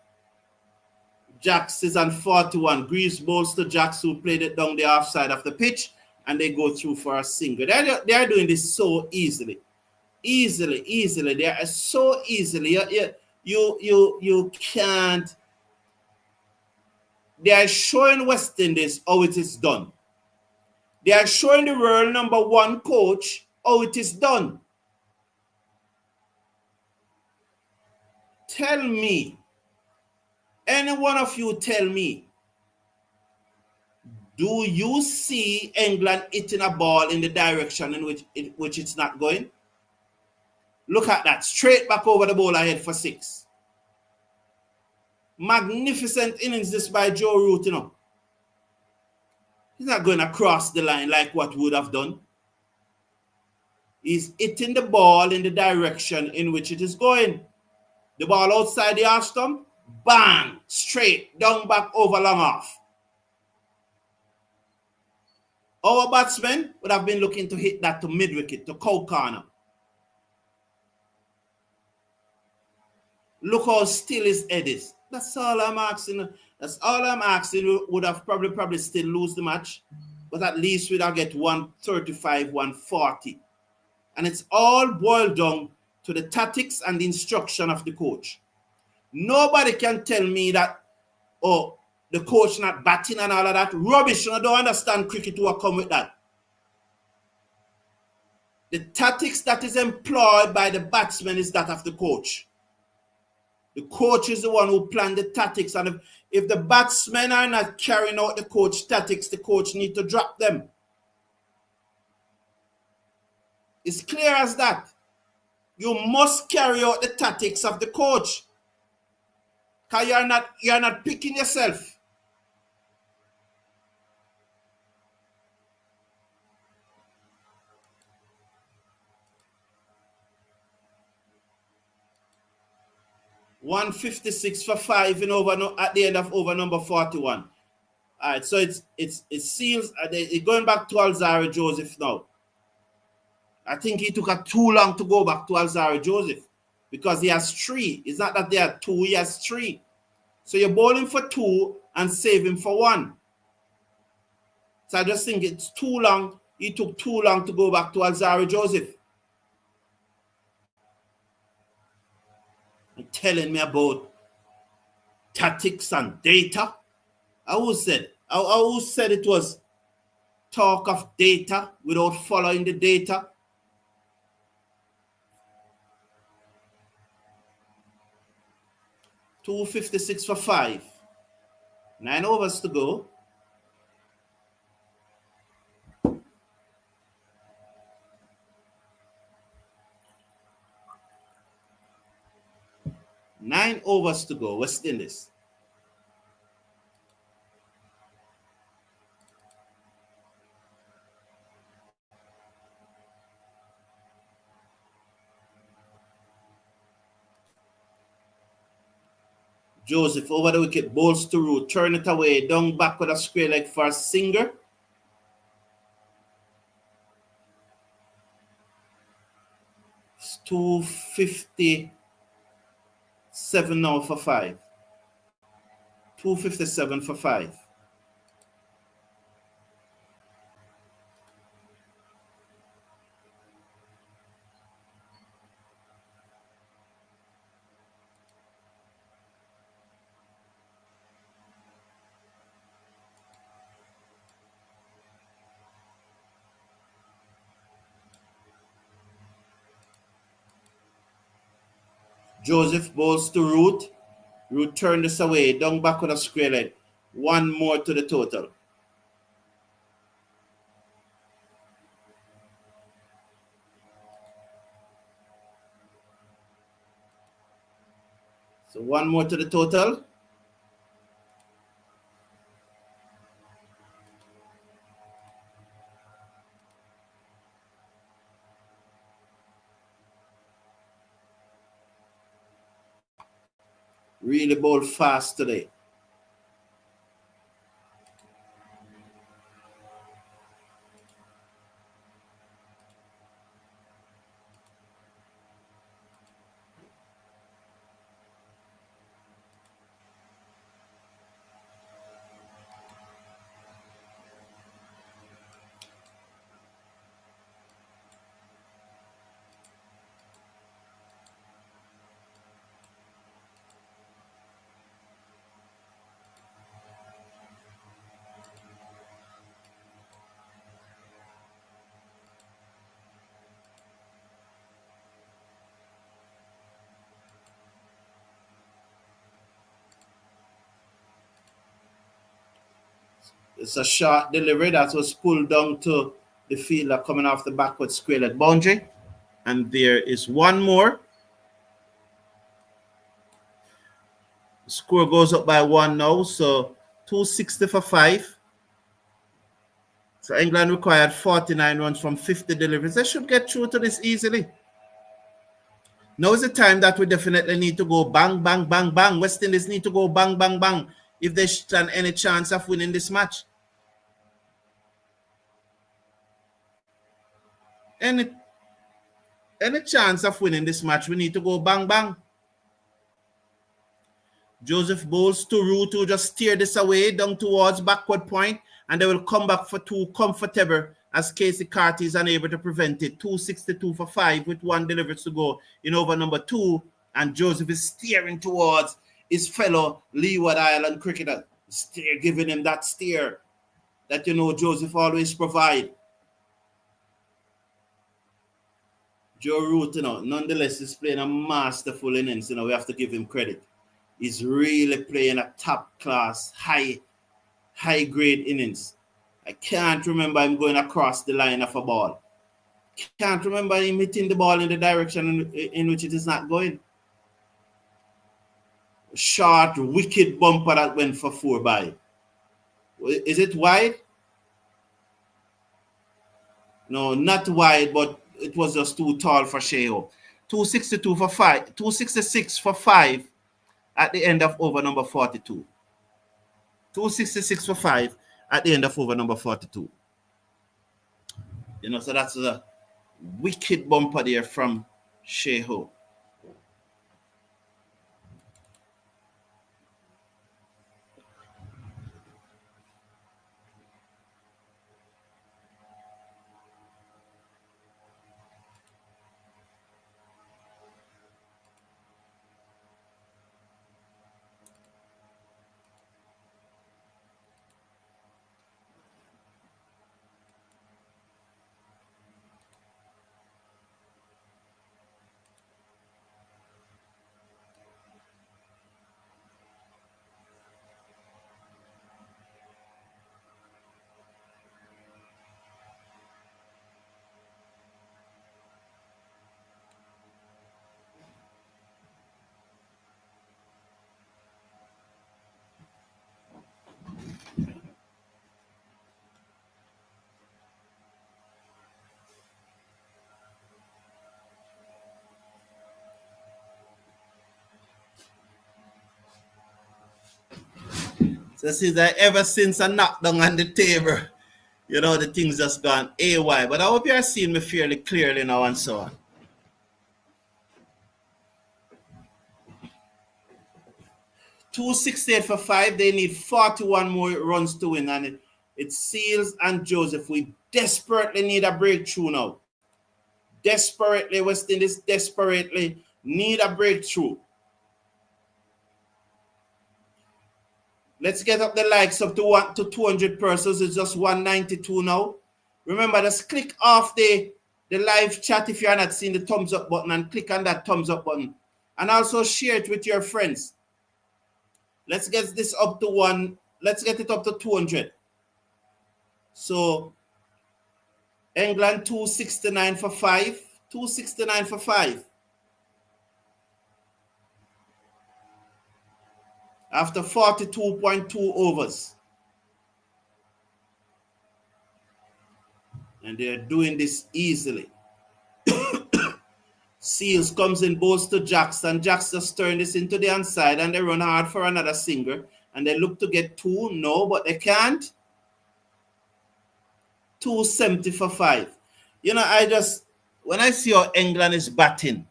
Jacks is on 41. Greaves bowls to Jacks, who played it down the offside of the pitch, and they go through for a single. They are doing this so easily. Easily. They are so easily. You can't. They are showing West Indies how it is done. They are showing the world number 1 coach how it is done. Tell me, any one of you tell me, do you see England hitting a ball in the direction in which it's not going? Look at that, straight back over the bowler head for 6. Magnificent innings this by Joe Root, you know. He's not going across the line like what would have done. He's hitting the ball in the direction in which it is going. The ball outside the half stump, bang, straight, down, back, over, long off. Our batsmen would have been looking to hit that to mid-wicket, to cow corner. Look how still his head is. That's all I'm asking. That's all I'm asking. We would have probably still lose the match, but at least we'd have get 135, 140. And it's all boiled down to the tactics and the instruction of the coach. Nobody can tell me that or the coach not batting and all of that. Rubbish. I don't understand cricket who come with that. The tactics that is employed by the batsman is that of the coach. The coach is the one who planned the tactics, and if the batsmen are not carrying out the coach tactics, the coach need to drop them. It's clear as that. You must carry out the tactics of the coach. Because you're not picking yourself. $156 for 5 in over at the end of over number 41. All right, so it seems it's going back to Alzarri Joseph now. I think he took too long to go back to Alzarri Joseph because he has 3. It's not that there are 2, he has 3. So you're bowling for 2 and saving for 1. So I just think it's too long. He took too long to go back to Alzarri Joseph. And telling me about tactics and data. Who said it was talk of data without following the data? $256 for 5. 9 overs to go. Nine overs to go, West Indies. Joseph over the wicket, bowls to Root, turn it away, down back with a square leg for a singer. It's 257 now for 5. 257 for 5. Joseph bowls to Root. Root turn this away, down back with a square leg. 1 more to the total. So 1 more to the total. Really bowl fast today. It's a short delivery that was pulled down to the fielder coming off the backward square leg boundary. And there is 1 more. The score goes up by 1 now. So 260 for 5. So England required 49 runs from 50 deliveries. They should get through to this easily. Now is the time that we definitely need to go bang, bang, bang, bang. West Indies need to go bang, bang, bang if they stand any chance of winning this match. Any chance of winning this match, we need to go bang, bang. Joseph bowls to Root, who just steer this away down towards backward point, and they will come back for 2 comfortable as Casey Carty is unable to prevent it. 262 for 5 with 1 delivery to go in over number 2, and Joseph is steering towards his fellow Leeward Island cricketer, giving him that stare that Joseph always provide. Joe Root, nonetheless, is playing a masterful innings. We have to give him credit. He's really playing a top-class, high-grade innings. I can't remember him going across the line of a ball. Can't remember him hitting the ball in the direction in which it is not going. Short, wicked bumper that went for 4 by. Is it wide? No, not wide, but it was just too tall for Sheho. 262 for 5, 266 for 5 at the end of over number 42. 266 for 5 at the end of over number 42. So that's a wicked bumper there from Sheho. So since ever since I knocked down on the table, the things just gone AY. But I hope you are seeing me fairly clearly now and so on. $268 for 5. They need 41 more runs to win. And it's Seals and Joseph. We desperately need a breakthrough now. Desperately, West Indies desperately need a breakthrough. Let's get up the likes up to 200 persons. It's just 192 now. Remember, just click off the live chat if you are not seeing the thumbs up button, and click on that thumbs up button. And also share it with your friends. Let's get this up to let's get it up to 200. So England 269 for 5. 269 for 5. After 42.2 overs. And they're doing this easily. Seals comes in, balls to Jackson. Jackson turn this into the inside, and they run hard for another single. And they look to get 2. No, but they can't. 270 for 5. When I see how England is batting,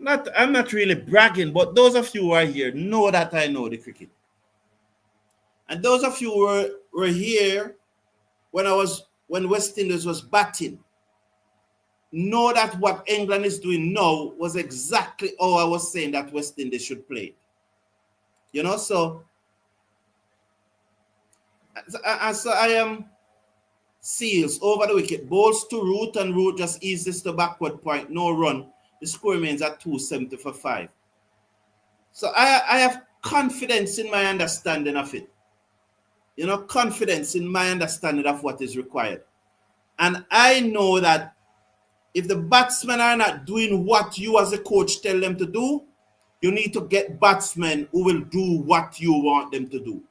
I'm not really bragging, but those of you who are here know that I know the cricket. And those of you who were here when West Indies was batting, know that what England is doing now was exactly how I was saying that West Indies should play. So I am Seals over the wicket, balls to Root, and Root just eases to backward point, no run. The score remains at 270 for 5. So I have confidence in my understanding of it. Confidence in my understanding of what is required. And I know that if the batsmen are not doing what you as a coach tell them to do, you need to get batsmen who will do what you want them to do.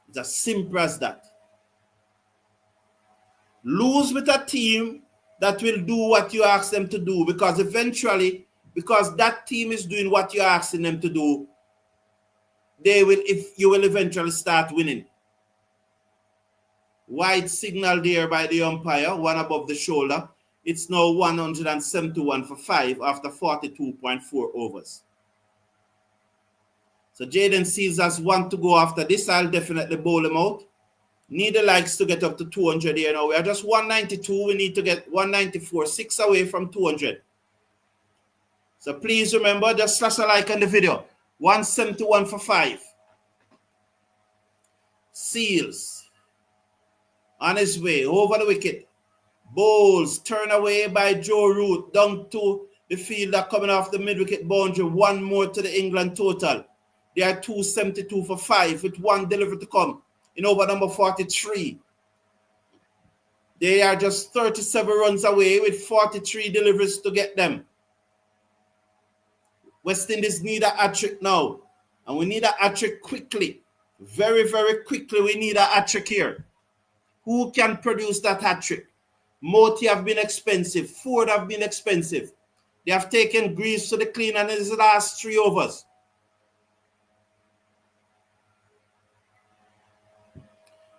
It's as simple as that. Lose with a team that will do what you ask them to do, because eventually, because that team is doing what you're asking them to do, you will eventually start winning. Wide signal there by the umpire, one above the shoulder. It's now 171 for 5 after 42.4 overs. So Jaden Seals has 1 to go after this. I'll definitely bowl him out. Need the likes to get up to 200 here now. We are just 192. We need to get 194, 6 away from 200. So please remember, just slash a like on the video. 171 for 5. Seals on his way over the wicket. Bowls turn away by Joe Root down to the fielder coming off the mid-wicket boundary. One more to the England total. They are 272 for 5 with one delivery to come in over number 43. They are just 37 runs away with 43 deliveries to get them. West Indies need a hat-trick now. And we need a hat-trick quickly. Very, very quickly we need a hat-trick here. Who can produce that hat-trick? Moti have been expensive. Ford have been expensive. They have taken Greaves to the clean and his last 3 overs.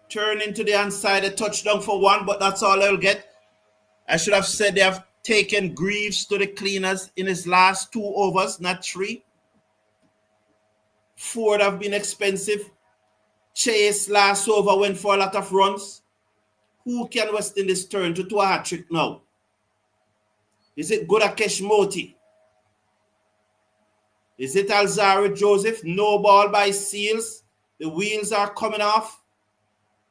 Turn into the inside, a touchdown for 1, but that's all they'll get. I should have said they have taken Greaves to the cleaners in his last 2 overs, not 3. Ford have been expensive. Chase last over went for a lot of runs. Who can West Indies turn to a hat-trick now? Is it Gudakesh Moti? Is it Alzarri Joseph? No ball by Seals. The wheels are coming off.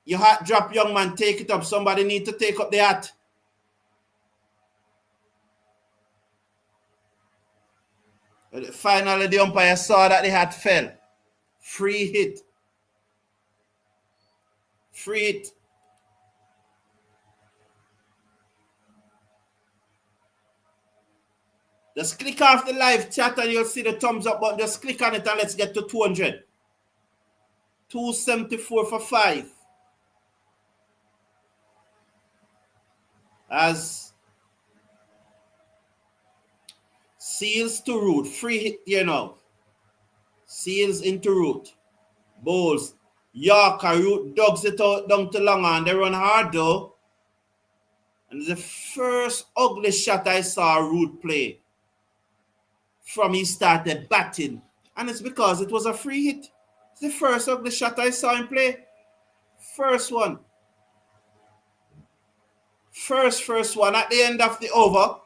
Your hat drop, young man. Take it up. Somebody need to take up the hat. Finally, the umpire saw that the hat fell. Free hit. Free hit. Just click off the live chat and you'll see the thumbs up button. Just click on it and let's get to 200. 274 for 5. As Seals to Root. Free hit here now. Seals into Root. Bowls. Yorker. Root dogs it out down to long on. They run hard though. And the first ugly shot I saw Root play from he started batting. And it's because it was a free hit. It's the first ugly shot I saw him play. First one. First one. At the end of the over,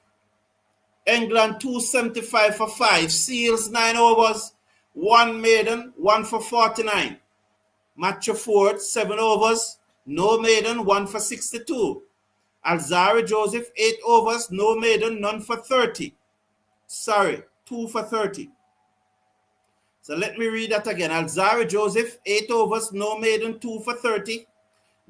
England 275 for 5. Seals 9 overs. 1 maiden, 1 for 49. Matthew Ford 7 overs. No maiden, 1 for 62. Alzarri Joseph 8 overs. No maiden, none for 30. Sorry, 2 for 30. So let me read that again. Alzarri Joseph 8 overs. No maiden, 2 for 30.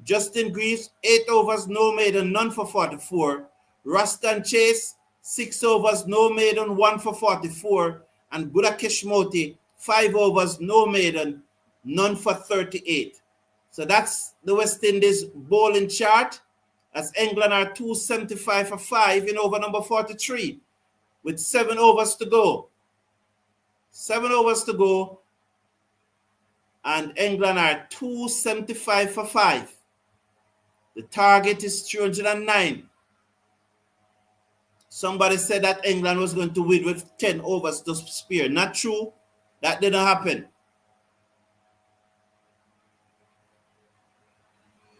Justin Greaves, 8 overs, no maiden, none for 44. Ruston Chase, 6 overs, no maiden, 1 for 44. And Gudakesh Moti, 5 overs, no maiden, none for 38. So that's the West Indies bowling chart as England are 275 for 5 in over number 43 with 7 overs to go. 7 overs to go. And England are 275 for 5. The target is 309. Somebody said that England was going to win with 10 overs to spare. Not true. That didn't happen.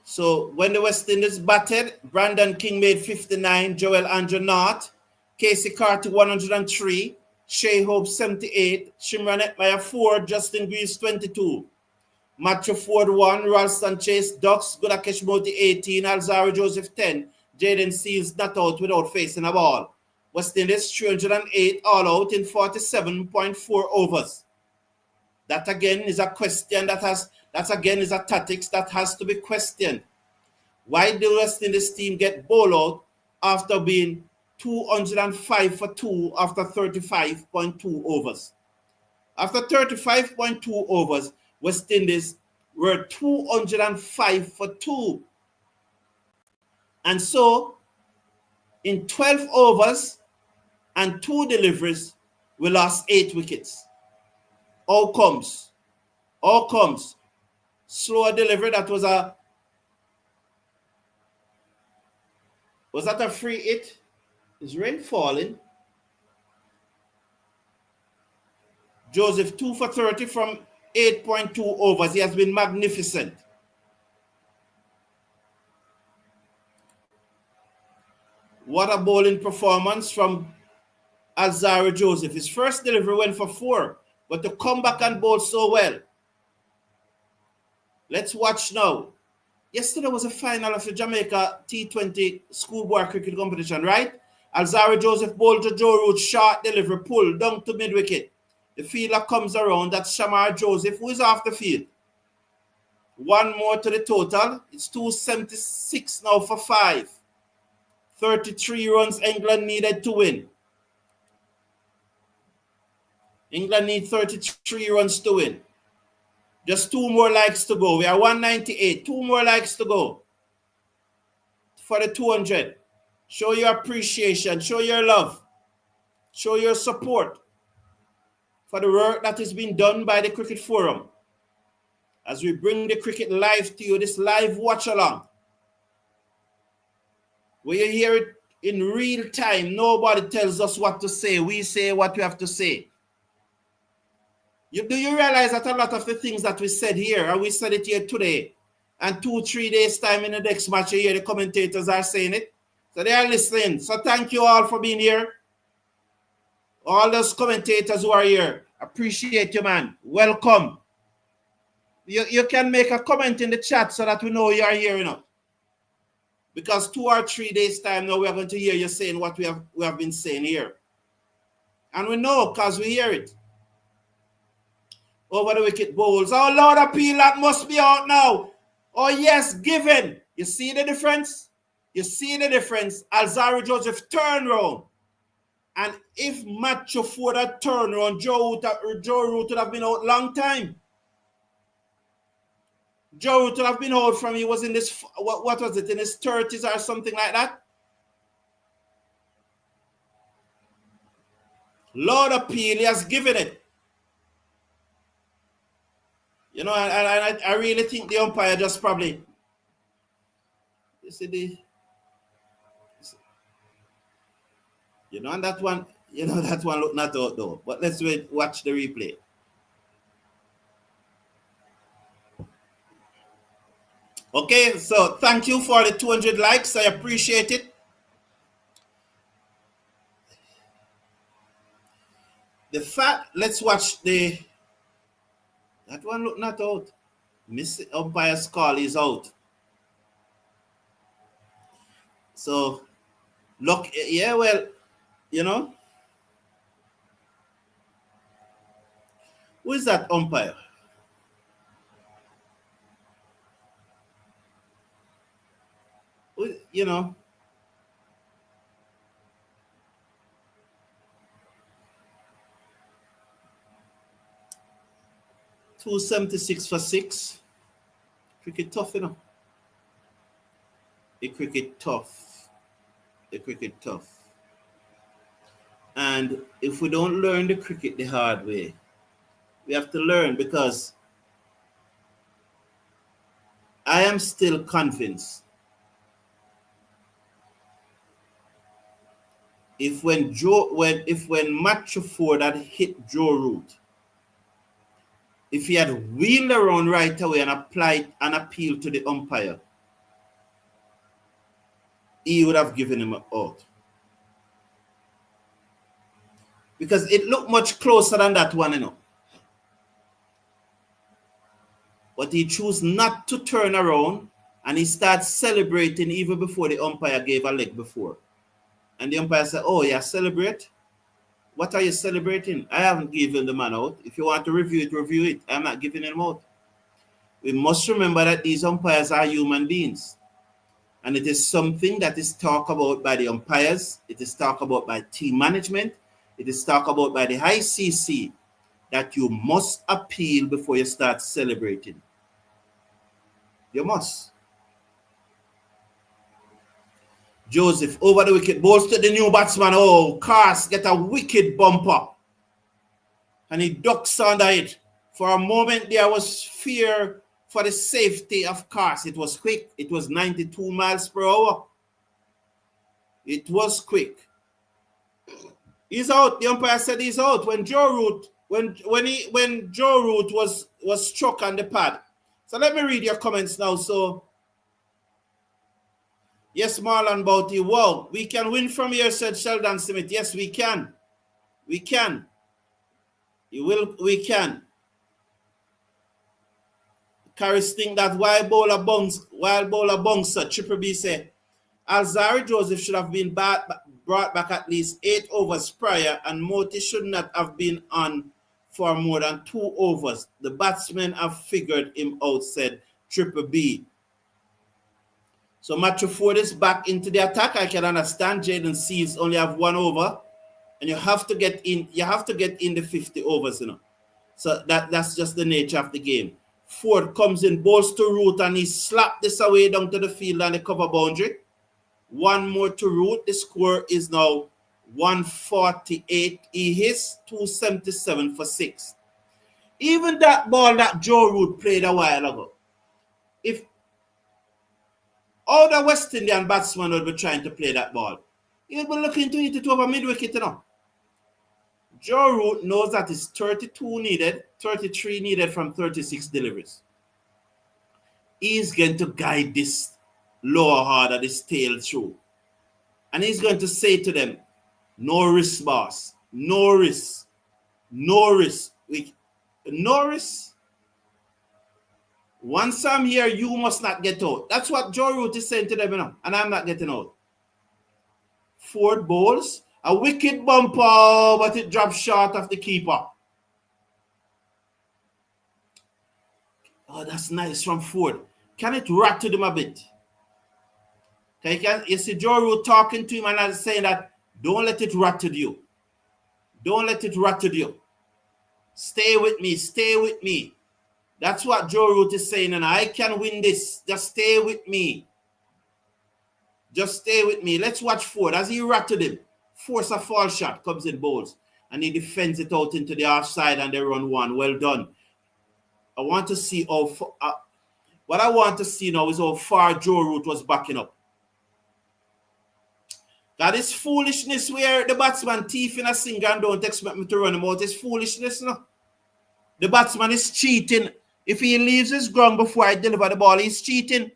So when the West Indies batted, Brandon King made 59, Joel Andrew North, Casey Carty 103, Shea Hope 78, Shimron Etmire 4, Justin Greaves 22. Matthew Ford 1, Ralston Chase, Ducks, Gudakesh Moti 18, Alzarri Joseph 10, Jaden Seals not out without facing a ball. West Indies 308 all out in 47.4 overs. That again is a question that again is a tactics that has to be questioned. Why did the West Indies team get bowled out after being 205 for 2 after 35.2 overs? After 35.2 overs, West Indies were 205 for 2. And so, in 12 overs and 2 deliveries, we lost 8 wickets. All comes. Slower delivery. That was that a free hit? Is rain falling? Joseph 2 for 30 from 8.2 overs. He has been magnificent. What a bowling performance from Alzarri Joseph. His first delivery went for 4, but to come back and bowl so well. Let's watch now. Yesterday was a final of the Jamaica T20 schoolboy cricket competition, right? Alzarri Joseph bowled to Joe Root, short delivery, pull down to mid-wicket. The fielder comes around, that's Shamar Joseph, who is off the field. 1 more to the total. It's 276 now for 5. 33 runs England needed to win. England need 33 runs to win. Just 2 more likes to go. We are 198. 2 more likes to go for the 200. Show your appreciation. Show your love. Show your support for the work that is being done by the Cricket Forum. As we bring the cricket live to you, this live watch along, where you hear it in real time. Nobody tells us what to say. We say what we have to say. Do you realize that a lot of the things that we said here, and we said it here today, and 2-3 days time in the next match, you hear the commentators are saying it? So they are listening. So thank you all for being here. All those commentators who are here, appreciate you, man. Welcome. You can make a comment in the chat so that we know you are here, you know. Because 2 or 3 days time now, we are going to hear you saying what we have been saying here. And we know because we hear it. Over the wicket bowls. Oh, Lord Appeal, that must be out now. Oh, yes, given. You see the difference? You see the difference? Alzarri Joseph turn round. And if Matthew Ford had turned around, Joe Root would have been out long time. Joe Root would have been out from, he was in this, what was it, in his 30s or something like that. Lord Appeal, he has given it. You know, I really think the umpire just probably, you see and that one looked not out though. But let's watch the replay. Okay, so thank you for the 200 likes. I appreciate it. Let's watch that one look not out. Miss umpire's call is out. So, look, yeah, well, you know. Who is that umpire? You know. $276 for 6. Cricket tough, you know. The cricket tough. And if we don't learn the cricket the hard way, we have to learn, because I am still convinced if when Matthew Ford had hit Joe Root, if he had wheeled around right away and applied an appeal to the umpire, he would have given him out. Because it looked much closer than that one, you know. But he chose not to turn around, and he started celebrating even before the umpire gave a leg before. And the umpire said, oh, yeah, celebrate? What are you celebrating? I haven't given the man out. If you want to review it, review it. I'm not giving him out. We must remember that these umpires are human beings. And it is something that is talked about by the umpires. It is talked about by team management. It is talked about by the ICC, that you must appeal before you start celebrating. You must. Joseph over the wicket, balls to the new batsman. Oh, Cars get a wicked bumper. And he ducks under it. For a moment there was fear for the safety of Cars. It was quick. It was 92 miles per hour. It was quick. He's out. The umpire said he's out. When Joe Root, when Joe Root was struck on the pad. So let me read your comments now. So yes, Marlon Bouty. Wow, we can win from here, said Sheldon Smith. Yes, we can. We can. We can. Caris think that wild bowler bouncer, Triple B say, Alzarri Joseph should have been brought back at least 8 overs prior, and Moti should not have been on for more than 2 overs. The batsmen have figured him out, said Triple B. So Matthew Ford is back into the attack. I can understand Jaden Seals only have 1 over, and you have to get in the 50 overs, you know. So that's just the nature of the game. Ford comes in, bowls to Root, and he slapped this away down to the field and the cover boundary. 1 more to Root. The score is now 148. He hits 277 for 6. Even that ball that Joe Root played a while ago, if all the West Indian batsmen would be trying to play that ball, he'll be looking to hit it over mid-wicket, you know. Joe Root knows that it's 32 needed, 33 needed from 36 deliveries. He's going to guide this lower order, this tail through. And he's going to say to them, no risk, boss. No risk. No risk. No risk. Once I'm here, you must not get out. That's what Joe Root is saying to them, you know, and I'm not getting out. Ford bowls. A wicked bumper, but it drops short of the keeper. Oh, that's nice from Ford. Can it rattle him a bit? You see Joe Root talking to him and saying that, don't let it rattle you. Don't let it rattle you. Stay with me. Stay with me. That's what Joe Root is saying, and I can win this. Just stay with me. Just stay with me. Let's watch Ford. As he rattled him, force a fall shot, comes in bowls, and he defends it out into the offside, and they run 1. Well done. I want to see what I want to see now is how far Joe Root was backing up. That is foolishness where the batsman thief in a singer and don't expect me to run him out. It's foolishness, no? The batsman is cheating. If he leaves his ground before I deliver the ball, he's cheating.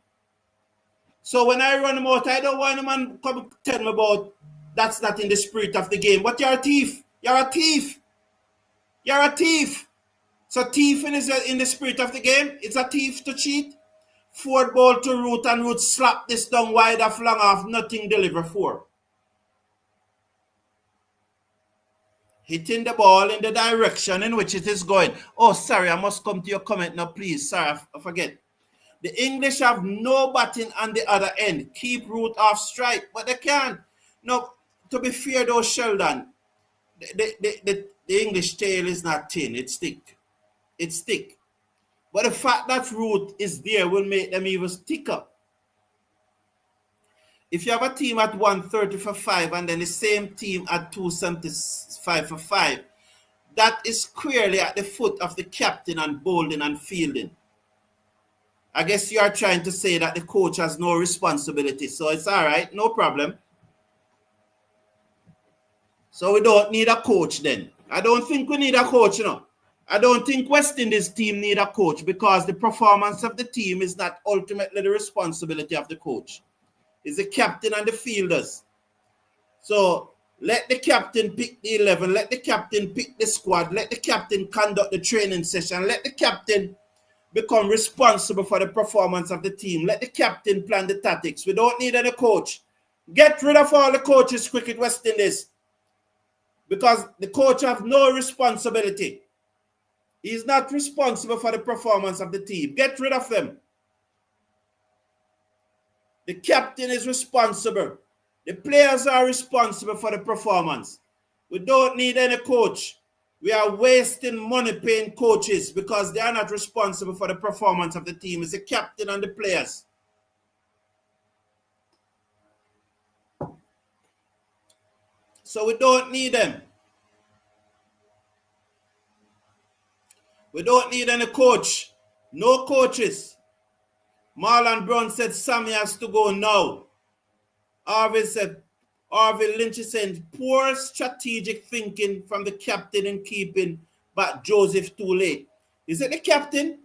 So when I run him out, I don't want a man come tell me about that's not in the spirit of the game. But you're a thief. You're a thief. You're a thief. So thieving is in the spirit of the game. It's a thief to cheat. Ford ball to Root, and Root slap this down wide off, long off, nothing deliver 4. Hitting the ball in the direction in which it is going. Oh, sorry, I must come to your comment now, please. Sorry, I forget. The English have no batting on the other end. Keep Root off strike, but they can't. No, to be fair though, Sheldon, the English tail is not thin, it's thick. It's thick. But the fact that Root is there will make them even thicker. If you have a team at 130 for 5 and then the same team at 275 for 5, that is squarely at the foot of the captain and bowling and fielding. I guess you are trying to say that the coach has no responsibility, so it's all right, no problem. So we don't need a coach then. I don't think we need a coach, you know. I don't think West Indies team need a coach because the performance of the team is not ultimately the responsibility of the coach. It's the captain and the fielders. So let the captain pick the 11. Let the captain pick the squad. Let the captain conduct the training session. Let the captain become responsible for the performance of the team. Let the captain plan the tactics. We don't need any coach. Get rid of all the coaches, Cricket West Indies. Because the coach has no responsibility. He's not responsible for the performance of the team. Get rid of him. The captain is responsible. The players are responsible for the performance. We don't need any coach. We are wasting money paying coaches because they are not responsible for the performance of the team. It's the captain and the players. So we don't need them. We don't need any coach. No coaches. Marlon Brown said Sammy has to go now. Harvey Lynch is saying poor strategic thinking from the captain in keeping back Joseph too late. Is it the captain?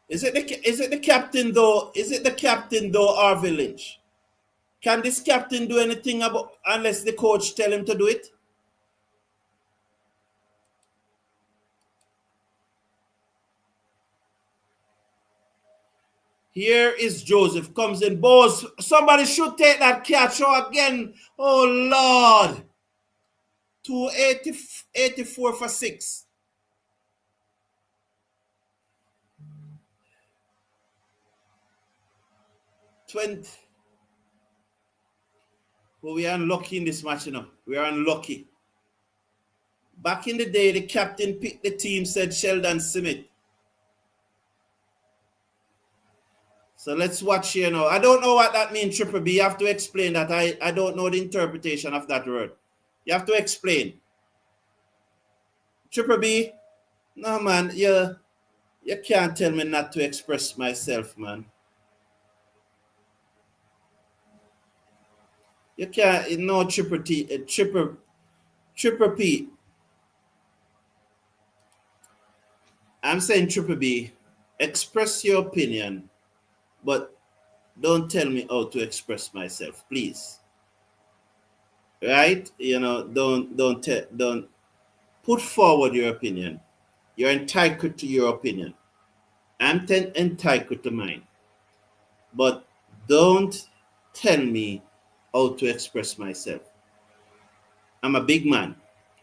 Is it the captain though? Is it the captain though, Harvey Lynch? Can this captain do anything about unless the coach tell him to do it? Here is Joseph, comes in, balls. Somebody should take that catch again. Oh, Lord. 284 for 6. Well, we are unlucky in this match, you know. We are unlucky. Back in the day, the captain picked the team, said Sheldon Smith. So let's watch here now. I don't know what that means, Triple B. You have to explain that. I don't know the interpretation of that word. You have to explain. Triple B, no, man, you can't tell me not to express myself, man. You can't, no, Triple P. I'm saying Triple B, express your opinion, but don't tell me how to express myself, please. Right? You know, don't put forward your opinion. You're entitled to your opinion. I'm entitled to mine. But don't tell me how to express myself. I'm a big man.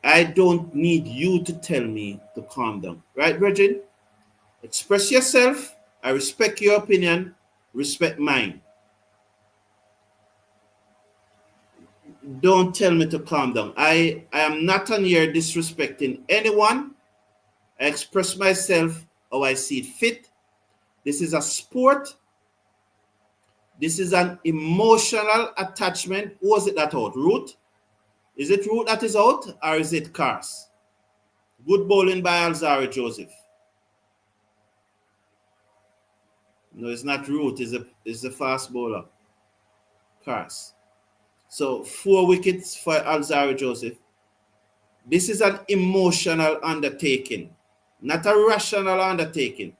I don't need you to tell me to calm down. Right, Virgin? Express yourself. I respect your opinion. Respect mine. Don't tell me to calm down. I am not on here disrespecting anyone. I express myself how I see it fit. This is a sport. This is an emotional attachment. Who was it that out? Root? Is it Root that is out, or is it Cars? Good bowling by Alzarri Joseph. No, it's not Root. It's a fast bowler. Cars. So 4 wickets for Alzarri Joseph. This is an emotional undertaking, not a rational undertaking.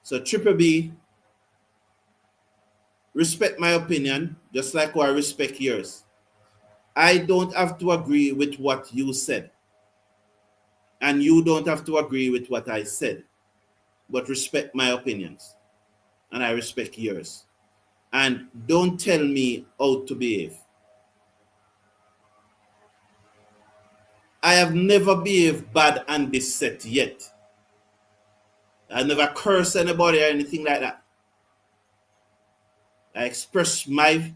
So Triple B, respect my opinion, just like I respect yours. I don't have to agree with what you said. And you don't have to agree with what I said. But respect my opinions. And I respect yours. And don't tell me how to behave. I have never behaved bad on this set yet. I never cursed anybody or anything like that. I express my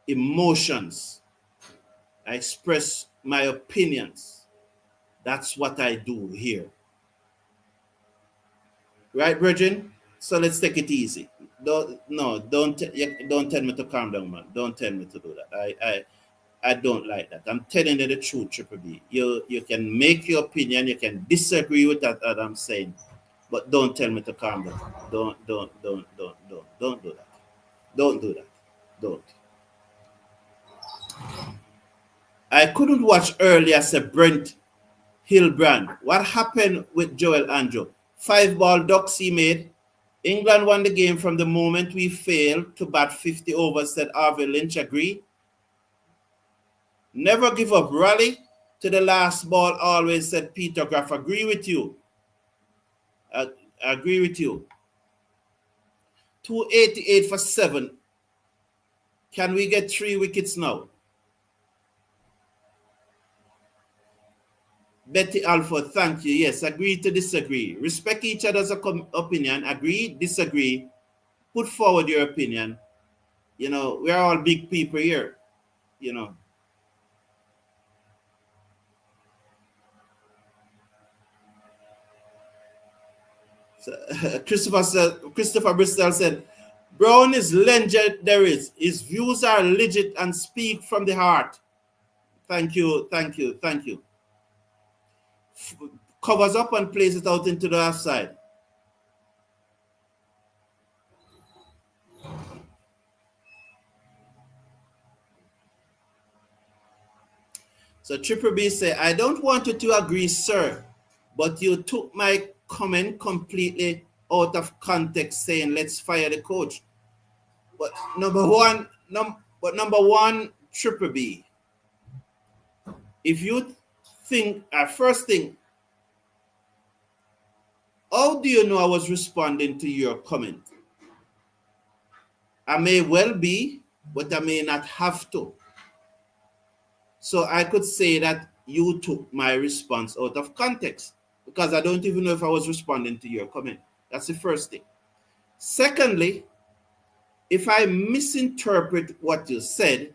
emotions. I express my opinions. That's what I do here. Right, Virgin? So let's take it easy. Don't tell me to calm down, man. Don't tell me to do that. I don't like that. I'm telling you the truth, Triple B. You can make your opinion. You can disagree with that I'm saying, but don't tell me to calm down. Don't do that. Don't do that. Don't. I couldn't watch earlier, said Brent Hilbrand. What happened with Joel Andrew? 5-ball ducks he made. England won the game from the moment we failed to bat 50 overs, said Harvey Lynch. Agree? Never give up. Rally to the last ball always, said Peter Graff. Agree with you. I agree with you. 288 for 7. Can we get 3 wickets now? Betty Alford, thank you. Yes, agree to disagree. Respect each other's opinion. Agree, disagree. Put forward your opinion. You know, we're all big people here. You know. So, Christopher Bristol said, Brown is legendary. His views are legit and speak from the heart. Thank you. Covers up and plays it out into the offside. So Triple B say, I don't want you to agree, sir, but you took my comment completely out of context saying let's fire the coach. But number one, But number one, Triple B. If you think, first thing, how do you know I was responding to your comment? I may well be, but I may not have to. So I could say that you took my response out of context because I don't even know if I was responding to your comment. That's the first thing. Secondly, if I misinterpret what you said,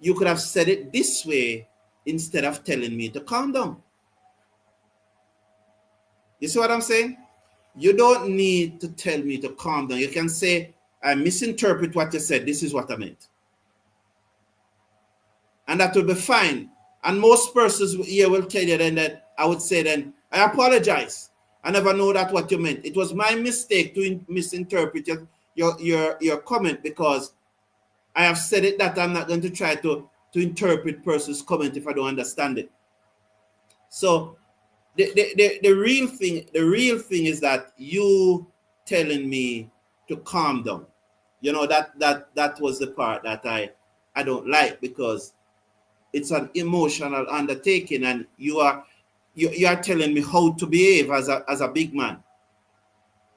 you could have said it this way instead of telling me to calm down. You see what I'm saying? You don't need to tell me to calm down. You can say, I misinterpret what you said. This is what I meant. And that will be fine. And most persons here will tell you then that I would say then, I apologize. I never know that what you meant. It was my mistake to misinterpret your comment because I have said it that I'm not going to try to interpret person's comment if I don't understand it. So the real thing is that you telling me to calm down. You know, that was the part that I don't like because it's an emotional undertaking and you are telling me how to behave as a big man.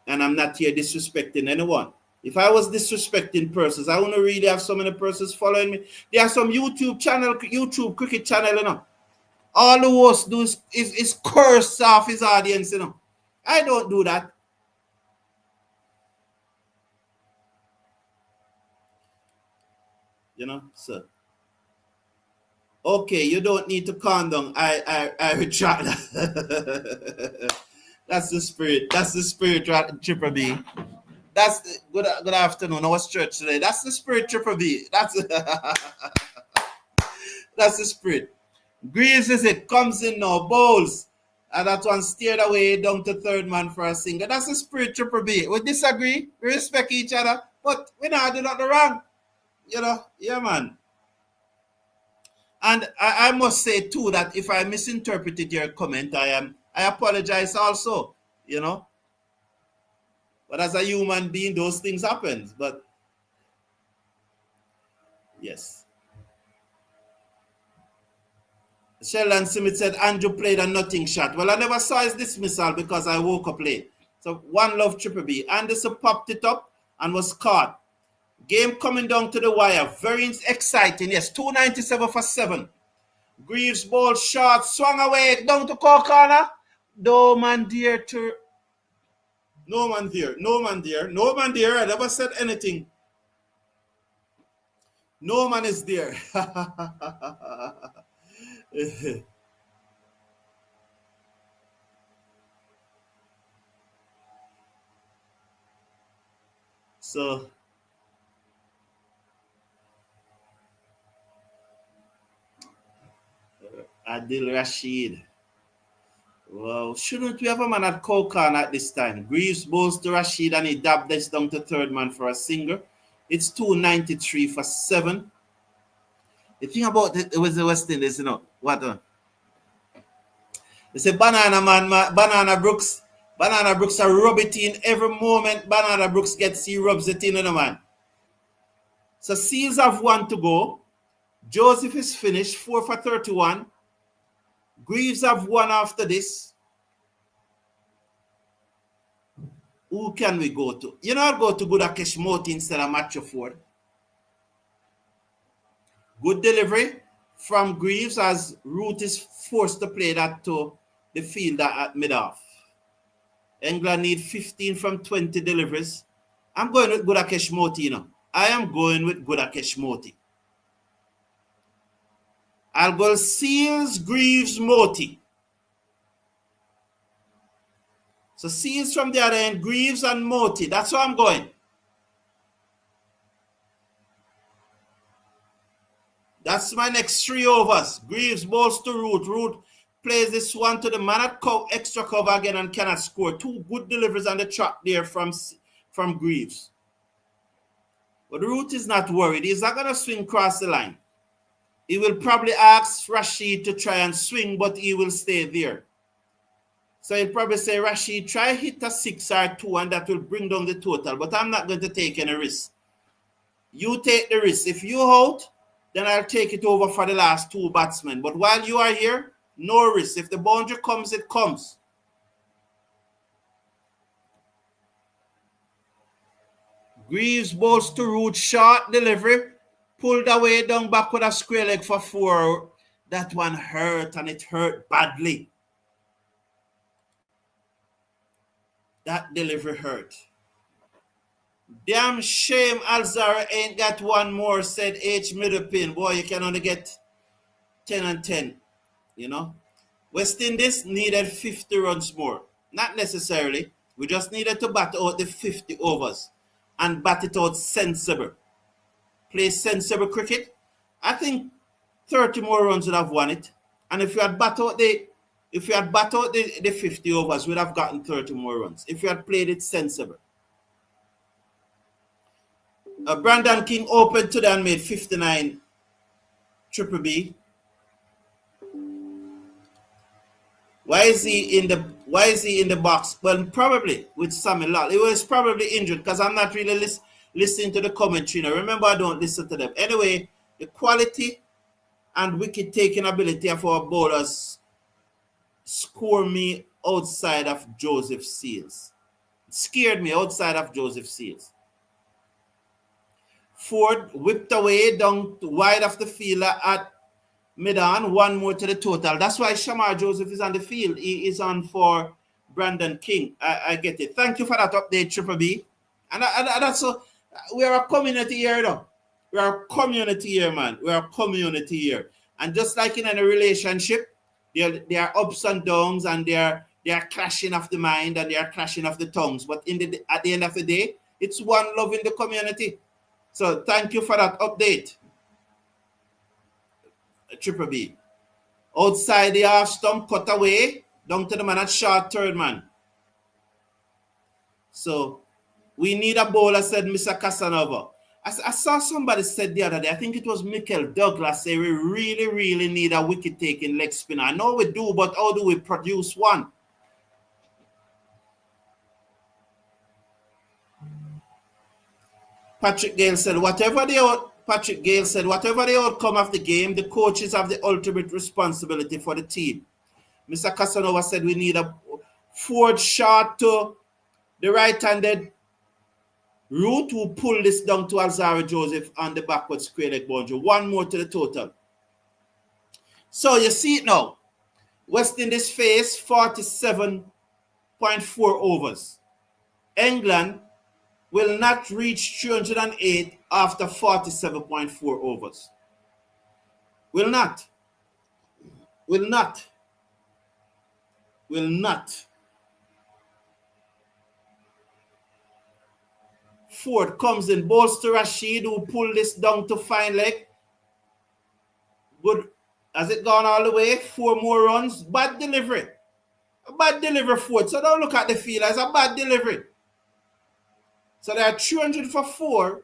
And I'm not here disrespecting anyone. If I was disrespecting persons, I wouldn't really have so many persons following me. There are some YouTube cricket channel, you know. All the hosts do is curse off his audience, you know. I don't do that. You know, so. Okay, you don't need to calm down. I retract that. That's the spirit. That's the spirit, Triple B. That's the, good afternoon. I was church today. That's the spirit, Triple B. That's that's the spirit. Greaves is it comes in now, bowls. And that one steered away down to third man for a single. That's the spirit, Triple B. We disagree, we respect each other, but we not do nothing wrong. You know, yeah, man. And I must say too that if I misinterpreted your comment, I apologize also, you know. But as a human being, those things happen. But yes. Sheldon Smith said Andrew played a nothing shot. Well, I never saw his dismissal because I woke up late. So one love, Triple B. Anderson popped it up and was caught. Game coming down to the wire. Very exciting. Yes, 297 for 7. Greaves ball short, swung away down to corner. No man there to. No man there. No man there. No man there. I never said anything. No man is there. So. Adil Rashid. Well, shouldn't we have a man at Kokan at this time? Greaves bowls to Rashid and he dabbed this down to third man for a single. It's 293 for 7. The thing about it was the West Indies, you know, what? They say Banana Man, Banana Brooks are rub it in every moment. Banana Brooks gets, he rubs it in, you know, man. So Seals have 1 to go. Joseph is finished, 4 for 31. Greaves have 1 after this. Who can we go to? You know, I'll go to Budakesh Moti instead of Matthew Ford. Good delivery from Greaves as Root is forced to play that to the fielder at mid-off. England need 15 from 20 deliveries. I'm going with Budakesh Moti, you know. I am going with Budakesh Moti. I'll go Seals, Greaves, Moti. So Seals from the other end, Greaves and Moti. That's where I'm going. That's my next 3 overs. Greaves bowls to Root. Root plays this one to the man at extra cover again and cannot score. 2 good deliveries on the track there from Greaves. But Root is not worried. He's not going to swing across the line. He will probably ask Rashid to try and swing, but he will stay there. So he'll probably say, Rashid, try hit a 6 or 2, and that will bring down the total. But I'm not going to take any risk. You take the risk. If you out, then I'll take it over for the last two batsmen. But while you are here, no risk. If the boundary comes, it comes. Greaves bowls to Root, short delivery, pulled away down back with a square leg for 4. That one hurt, and it hurt badly. That delivery hurt. Damn shame Alzarri ain't got one more, said H. Middlepin. Boy, you can only get 10 and 10, you know. West Indies needed 50 runs more. Not necessarily. We just needed to bat out the 50 overs and bat it out sensible. Play sensible cricket. I think 30 more runs would have won it. And if you had bat out the 50 overs, we'd have gotten 30 more runs. If you had played it sensible. Brandon King opened today and made 59 Triple B. Why is he in the box? Well, probably with Sammy Lal. He was probably injured because I'm not really listening to the commentary now. Remember, I don't listen to them. Anyway, the quality and wicket taking ability of our bowlers score me outside of Joseph Seals. It scared me outside of Joseph Seals. Ford whipped away down wide of the fielder at mid-on, one more to the total. That's why Shamar Joseph is on the field. He is on for Brandon King. I get it. Thank you for that update, Triple B. And that's so. We are a community here, though. We are a community here, man. We are a community here. And just like in any relationship, there are ups and downs, and there are clashing of the mind, and there are clashing of the tongues. But at the end of the day, it's one love in the community. So thank you for that update, Triple B. Outside the half stump, cut away, down to the man at short third man. So we need a bowler, said Mr. Casanova. I saw somebody said the other day, I think it was Michael Douglas, say we really, really need a wicket-taking leg spinner. I know we do, but how do we produce one? Patrick Gale said, whatever the outcome of the game, the coaches have the ultimate responsibility for the team. Mr. Casanova said we need a forward shot to the right-handed Root, who pull this down to Alzarri Joseph on the backward square leg boundary. One more to the total. So you see it now. West Indies face 47.4 overs. England will not reach 308 after 47.4 overs. Will not. Ford comes in, bowls to Rashid, who pulled this down to fine leg. Good. Has it gone all the way? 4 more runs. Bad delivery. A bad delivery, Ford. So don't look at the field as a bad delivery. So there are 300 for 4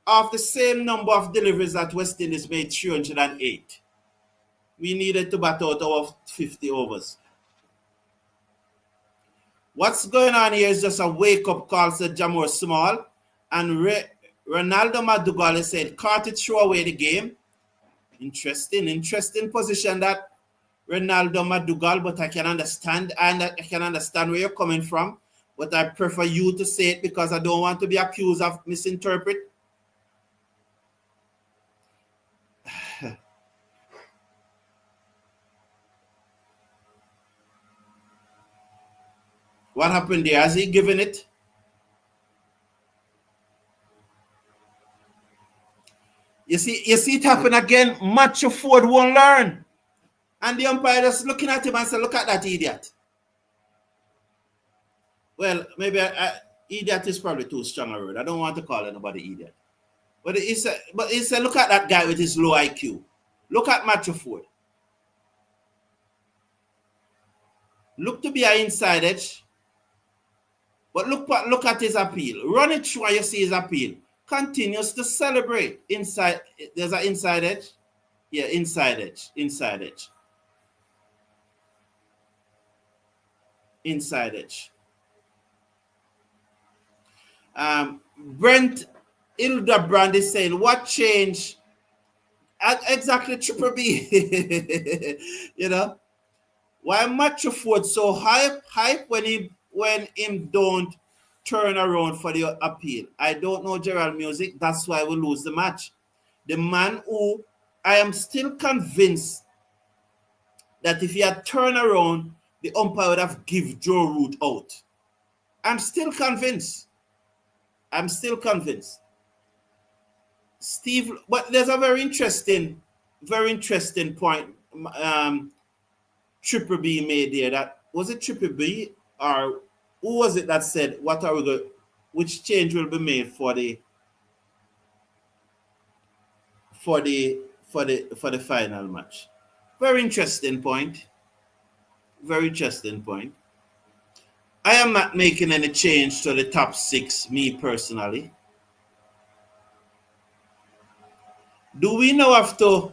of the same number of deliveries that West Indies made 308. We needed to bat out our 50 overs. What's going on here is just a wake-up call, said Jamor Small. And Ronaldo Madugali said, Carter threw away the game. Interesting position that Ronaldo Madugal, but I can understand, and I can understand where you're coming from. But I prefer you to say it because I don't want to be accused of misinterpret. What happened there? Has he given it? You see it happen again. Matthew Ford won't learn. And the umpire is looking at him and say, look at that idiot. Well, maybe idiot is probably too strong a word. I don't want to call anybody idiot. But he said, look at that guy with his low IQ. Look at Matthew Ford. Look to be an inside edge. But look at his appeal. Run it through and you see his appeal. Continues to celebrate. Inside, there's an inside edge. Yeah, inside edge. Inside edge. Inside edge. Brent Ildebrand is saying, what changed? Exactly, Triple B. You know, why Matthew Ford so hype when him don't turn around for the appeal? I don't know Gerald Music. That's why we lose the match. The man who I am still convinced that if he had turned around, the umpire would have give Joe Root out. I'm still convinced. Steve, but there's a very interesting point Triple B made there. That was it Triple B or who was it that said what are we going which change will be made for the final match? Very interesting point. I am not making any change to the top 6, me personally. Do we now have to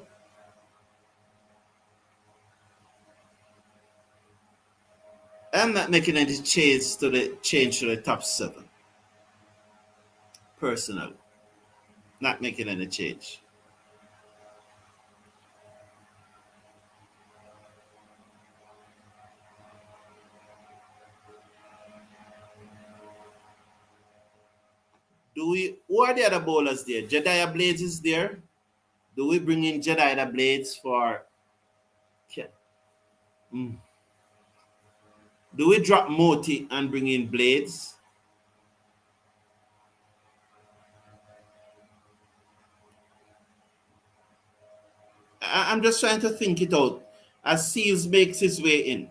I'm not making any change to the top 7. Personally. Not making any change. Who are the other bowlers there? Jediah Blades is there. Do we bring in Jediah Blades for... Do we drop Moti and bring in Blades? I'm just trying to think it out as Seals makes his way in.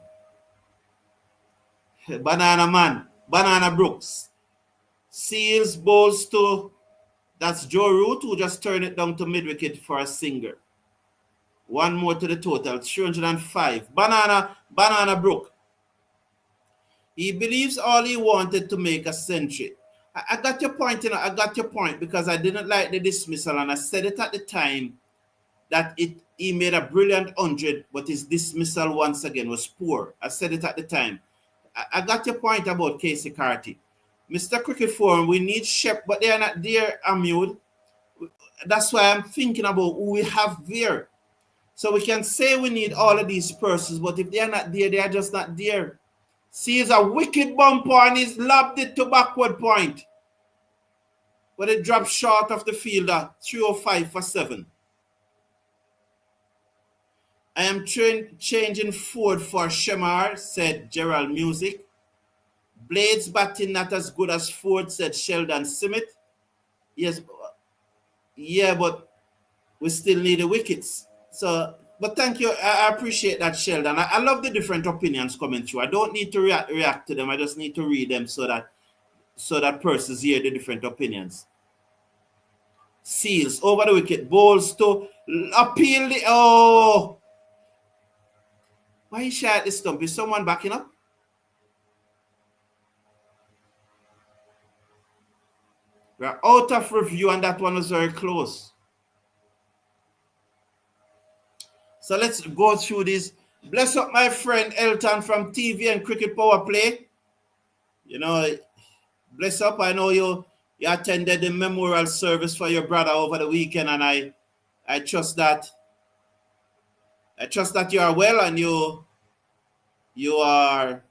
Banana Brooks. Seals bowls to, that's Joe Root, who just turned it down to mid-wicket for a singer. One more to the total, 305. Banana Brook. He believes all he wanted to make a century. I got your point, I got your point because I didn't like the dismissal and I said it at the time that he made a brilliant 100, but his dismissal once again was poor. I said it at the time. I got your point about Casey Carty. Mr. Cricket Forum, we need Shep, but they are not there, Amud. That's why I'm thinking about who we have there. So we can say we need all of these persons, but if they are not there, they are just not there. See, it's a wicked bumper and he's lobbed it to backward point. But it dropped short of the fielder, 305 for 7. I am changing Ford for Shemar, said Gerald Music. Blades batting not as good as Ford, said Sheldon Simmet. Yes, yeah, but we still need the wickets. So, but thank you. I appreciate that, Sheldon. I love the different opinions coming through. I don't need to react to them. I just need to read them so that persons hear the different opinions. Seals over the wicket, bowls to appeal the why is she at the stump? Is someone backing up? We're out of review and that one was very close. So let's go through this. Bless up my friend Elton from TV and Cricket Power Play. You know, bless up. I know you attended the memorial service for your brother over the weekend, and I trust that you are well and you are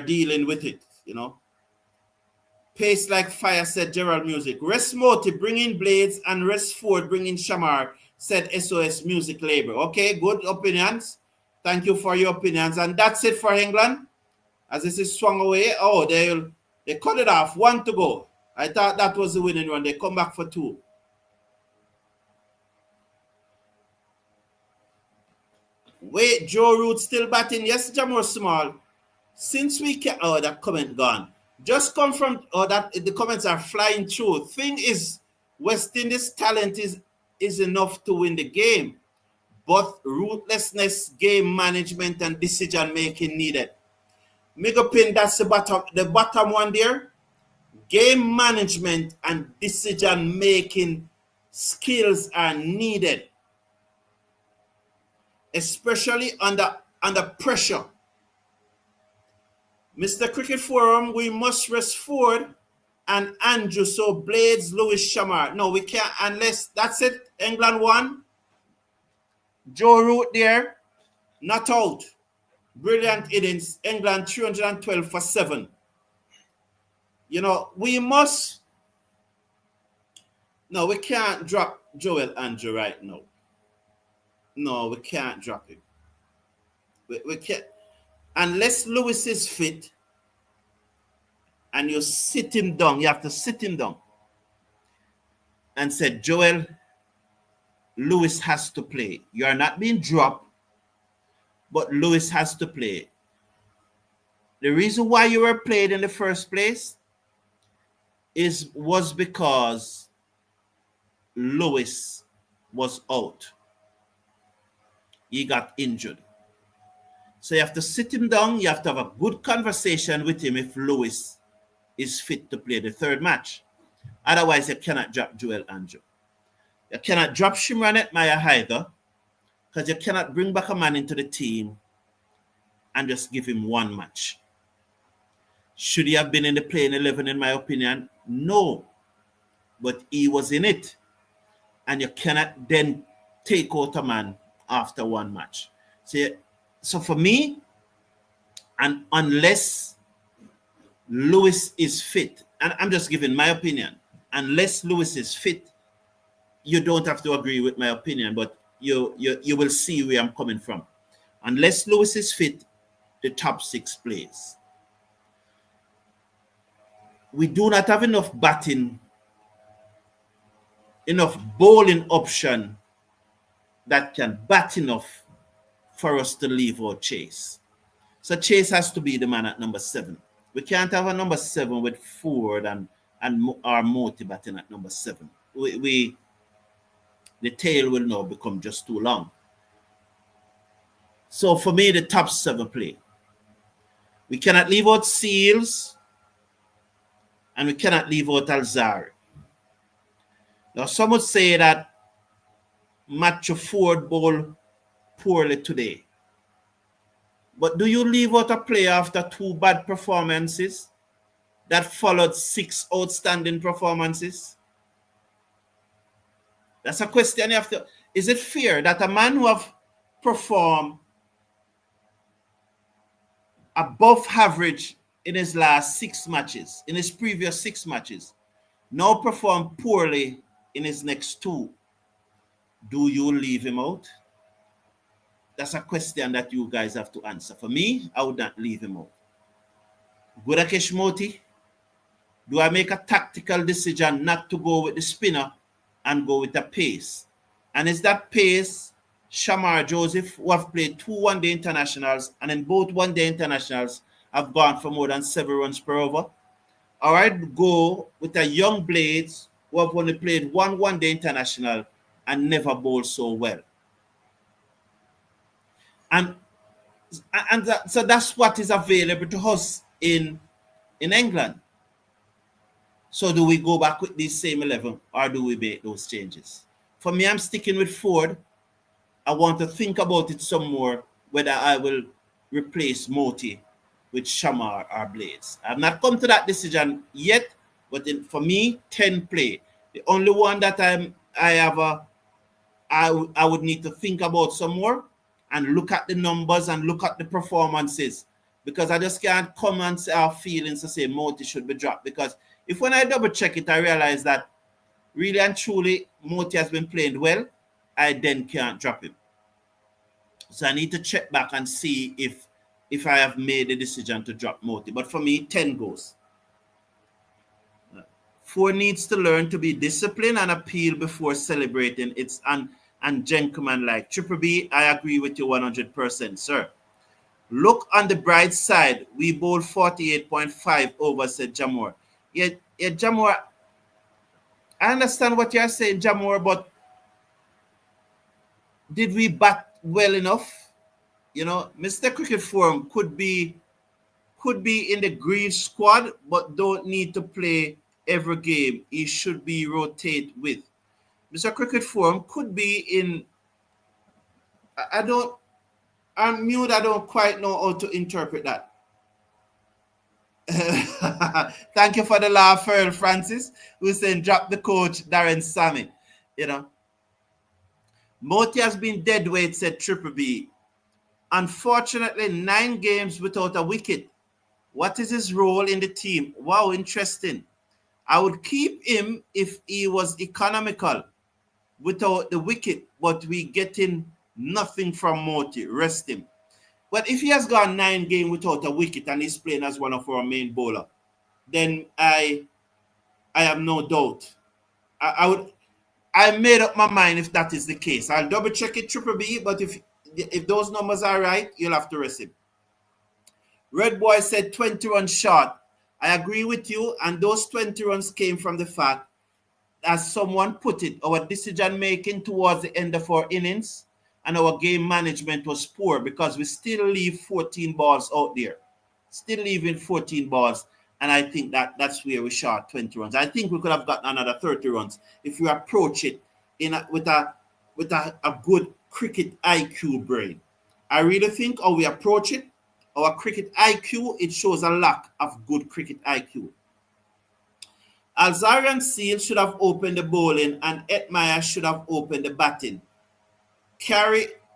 dealing with it, you know. Pace like fire, said Gerald Music. Rest Moti, bring in Blades, and Rest Ford, bring in Shamar, said SOS Music Labor. Okay, good opinions. Thank you for your opinions. And that's it for England. As this is swung away. Oh, they cut it off. 1 to go. I thought that was the winning run. They come back for 2. Wait, Joe Root still batting. Yes, Jamor Small. Since we can, oh, that comment gone. Just come from, that the comments are flying through. Thing is, West Indies talent is enough to win the game, but ruthlessness, game management, and decision making needed. Megapin, that's the bottom one there. Game management and decision making skills are needed, especially under pressure. Mr. Cricket Forum, we must rest Ford. and Andrew. So Blades, Lewis, Shamar. No, we can't unless that's it. England won. Joe Root there, not out. Brilliant innings. England 312 for 7. You know, we must. No, we can't drop Joel Andrew right now. No, we can't drop him. We can't. Unless Lewis is fit and you sit him down, you have to sit him down and say, Joel, Lewis has to play. You are not being dropped, but Lewis has to play. The reason why you were played in the first place was because Lewis was out. He got injured. So you have to sit him down. You have to have a good conversation with him if Lewis is fit to play the third match. Otherwise, you cannot drop Joel Andrew. You cannot drop Shimron Hetmyer either, because you cannot bring back a man into the team and just give him one match. Should he have been in the playing 11, in my opinion? No. But he was in it. And you cannot then take out a man after one match. So for me, and unless Lewis is fit, and I'm just giving my opinion, unless Lewis is fit, you don't have to agree with my opinion, but you will see where I'm coming from. Unless Lewis is fit, the top 6 plays. We do not have enough batting, enough bowling option that can bat enough for us to leave out Chase. So Chase has to be the man at number 7. We can't have a number 7 with Ford and our Moti batting at number 7. The tail will now become just too long. So for me, the top 7 play. We cannot leave out Seals and we cannot leave out Alzarri. Now, some would say that Matthew Ford bowled poorly today. But do you leave out a player after 2 bad performances that followed 6 outstanding performances? That's a question you have to. Is it fair that a man who have performed above average in his last 6 matches, in his previous 6 matches, now perform poorly in his next 2? Do you leave him out? That's a question that you guys have to answer. For me, I would not leave him out. Gudakesh Motie, do I make a tactical decision not to go with the spinner and go with the pace? And is that pace Shamar Joseph, who have played 2 one-day internationals, and in both one-day internationals have gone for more than 7 runs per over? Or I'd go with a young Blades who have only played 1 one-day international and never bowled so well. So that's what is available to us in England. So do we go back with this same 11 or do we make those changes? For me, I'm sticking with Ford. I want to think about it some more, whether I will replace Moti with Shamar or Blades. I've not come to that decision yet, but for me, 10 play. The only one that I would need to think about some more and look at the numbers and look at the performances, because I just can't come and say our feelings to say Moti should be dropped. Because if when I double check it, I realize that really and truly Moti has been playing well, I then can't drop him. So I need to check back and see if I have made a decision to drop Moti. But for me, 10 goes. 4 needs to learn to be disciplined and appeal before celebrating. It's and gentleman like. Triple B, I agree with you 100%, sir. Look on the bright side. We bowled 48.5 over, said Jamor. Yeah, Jamor, I understand what you're saying, Jamor, but did we bat well enough? You know, Mr. Cricket Forum could be in the green squad, but don't need to play every game. He should be rotate with. Mr. Cricket Forum could be in. I'm mute. I don't quite know how to interpret that. Thank you for the laugh, Earl Francis, who's saying drop the coach, Darren Sammy. You know, Moti has been dead weight, said Triple B. Unfortunately, 9 games without a wicket. What is his role in the team? Wow, interesting. I would keep him if he was economical without the wicket, but we getting nothing from Moti. Rest him. But if he has gone 9 games without a wicket and he's playing as one of our main bowler, then I have no doubt. I made up my mind if that is the case. I'll double check it, Triple B, but if those numbers are right, you'll have to rest him. Red Boy said 20 runs short. I agree with you, and those 20 runs came from the fact, as someone put it, our decision making towards the end of our innings and our game management was poor because we still leave 14 balls out there. Still leaving 14 balls. And I think that's where we shot 20 runs. I think we could have gotten another 30 runs if we approach it with a good cricket IQ brain. I really think how we approach it, our cricket IQ, it shows a lack of good cricket IQ. Alzarian Seal should have opened the bowling and Etmire should have opened the batting.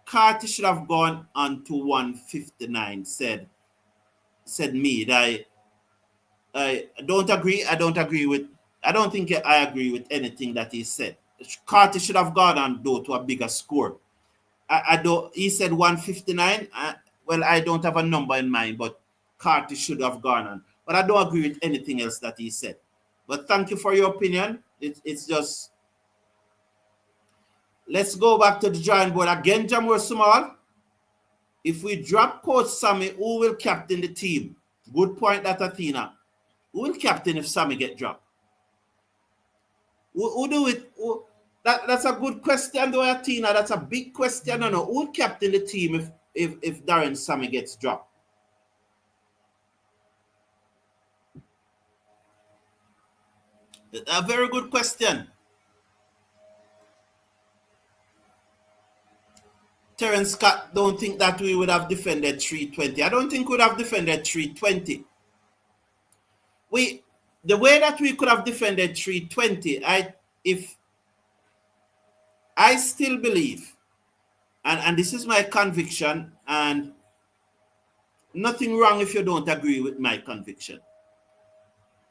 Carty should have gone on to 159, said Mead. I don't agree. I don't think I agree with anything that he said. Carty should have gone on though to a bigger score. I don't. He said 159. Well, I don't have a number in mind, but Carty should have gone on. But I don't agree with anything else that he said. But thank you for your opinion. It's just. Let's go back to the drawing board again, Jamur Sumal. If we drop Coach Sammy, who will captain the team? Good point, that Athena. Who will captain if Sammy get dropped? Who do it? That's a good question, though, Athena. That's a big question. No. Who will captain the team if Darren Sammy gets dropped? A very good question. Terence Scott don't think that we would have defended 320. I don't think we would have defended 320. The way that we could have defended 320, I still believe, and this is my conviction, and nothing wrong if you don't agree with my conviction.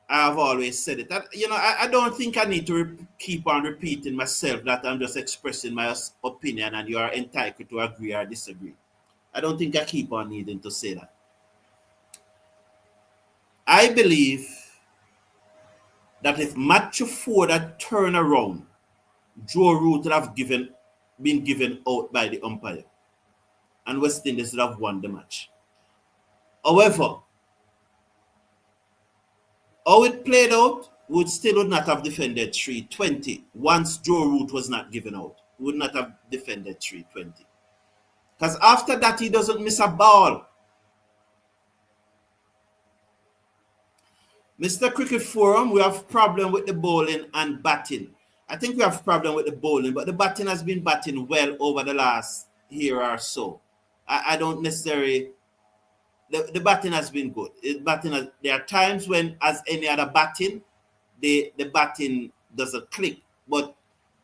I have always said it. I don't think I need to keep on repeating myself that I'm just expressing my opinion and you are entitled to agree or disagree. I don't think I keep on needing to say that. I believe that if Matthew Ford had turned around, Joe Root would have been given out by the umpire and West Indies would have won the match. However, how it played out, we would not have defended 320 once Joe Root was not given out. We would not have defended 320. Because after that, he doesn't miss a ball. Mr. Cricket Forum, we have problem with the bowling and batting. I think we have problem with the bowling, but the batting has been batting well over the last year or so. I don't necessarily... The batting has been good. There are times when, as any other batting, the batting doesn't click. But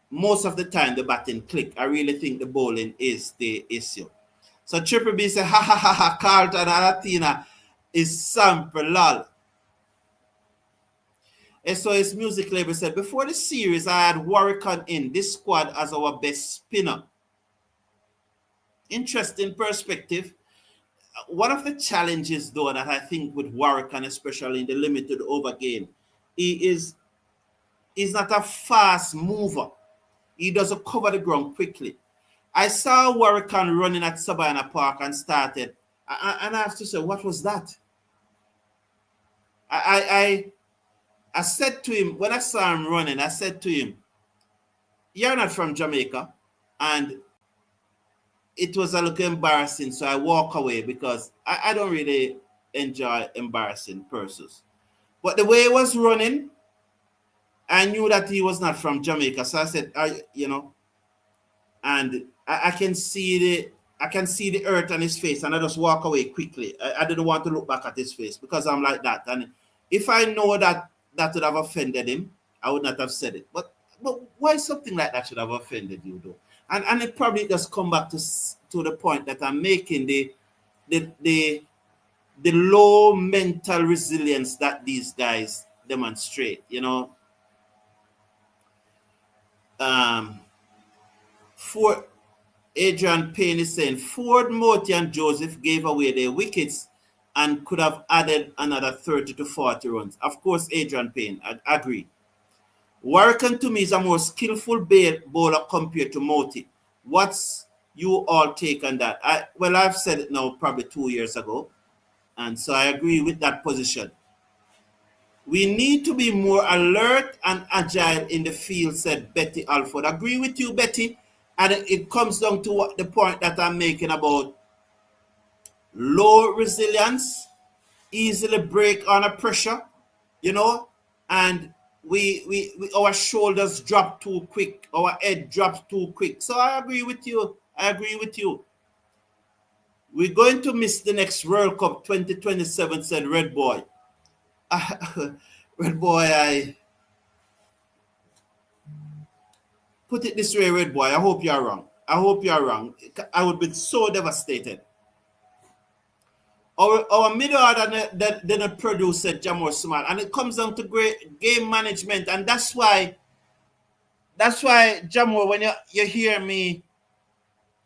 most of the time, the batting click. I really think the bowling is the issue. So Triple B said, ha, Carlton and Athena is sample lol. SOS Music Label said, before the series, I had Warwick in this squad as our best spinner. Interesting perspective. One of the challenges, though, that I think with Warwick, especially in the limited over game, he's not a fast mover. He doesn't cover the ground quickly. I saw Warwick running at Savannah Park and started, and I have to say, what was that? I said to him, when I saw him running, I said to him, you're not from Jamaica, and it was a little embarrassing, so I walk away because I don't really enjoy embarrassing persons. But the way he was running, I knew that he was not from Jamaica. So I said, and I can see I can see the hurt on his face, and I just walk away quickly. I didn't want to look back at his face because I'm like that. And if I know that that would have offended him, I would not have said it. But why something like that should have offended you, though? And it probably just come back to the point that I'm making, the low mental resilience that these guys demonstrate. You know, for Adrian Payne is saying Ford, Moti, and Joseph gave away their wickets and could have added another 30 to 40 runs. Of course, Adrian Payne, I agree. Warrican to me is a more skillful bowler compared to Moti. What's you all take on that? I've said it now probably 2 years ago, and so I agree with that position. We need to be more alert and agile in the field, said Betty Alford. Agree with you, Betty. And it comes down to the point that I'm making about low resilience, easily break under pressure, you know, and we our shoulders drop too quick, our head drops too quick. So I agree with you. We're going to miss the next World Cup 2027, said Red Boy. Red Boy, I put it this way, Red Boy, I hope you're wrong. I would be so devastated. Our middle order didn't produce, said Jamor Smart, and it comes down to great game management, and that's why Jamor, when you hear me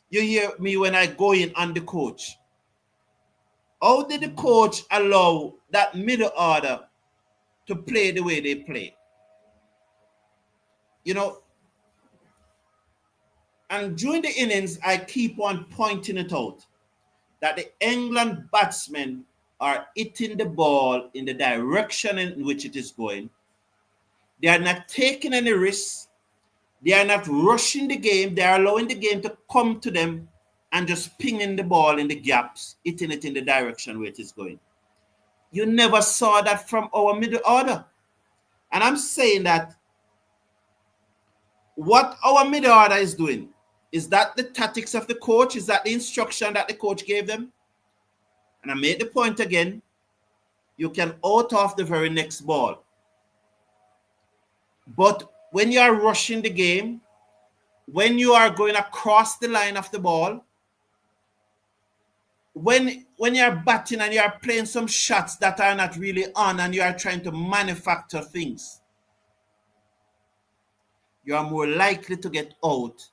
when I go in on the coach. How did the coach allow that middle order to play the way they play? You know, and during the innings, I keep on pointing it out that the England batsmen are hitting the ball in the direction in which it is going. They are not taking any risks. They are not rushing the game. They are allowing the game to come to them and just pinging the ball in the gaps, hitting it in the direction where it is going. You never saw that from our middle order. And I'm saying that what our middle order is doing, is that the tactics of the coach? Is that the instruction that the coach gave them? And I made the point again, you can out off the very next ball. But when you are rushing the game, when you are going across the line of the ball, when you're batting and you're playing some shots that are not really on and you are trying to manufacture things, you are more likely to get out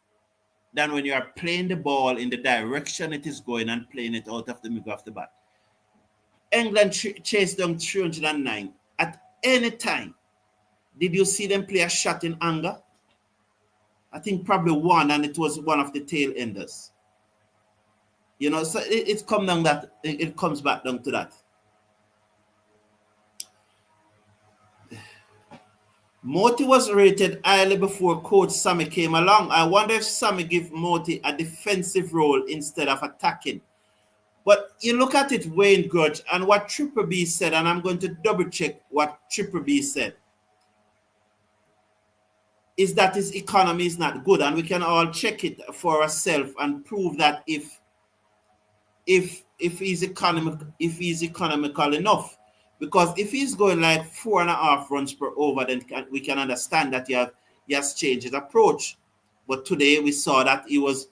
than when you are playing the ball in the direction it is going and playing it out of the middle of the bat. England chased them 309. At any time, did you see them play a shot in anger? I think probably one, and it was one of the tail enders. You know, so it comes back down to that. Moti was rated highly before Coach Sammy came along. I wonder if Sammy gave Moti a defensive role instead of attacking. But you look at it, Wayne Grudge, and what Triple B said, and I'm going to double check what Triple B said, is that his economy is not good, and we can all check it for ourselves and prove that if he's economical enough. Because if he's going like 4.5 runs per over, then we can understand that he has changed his approach. But today we saw that he was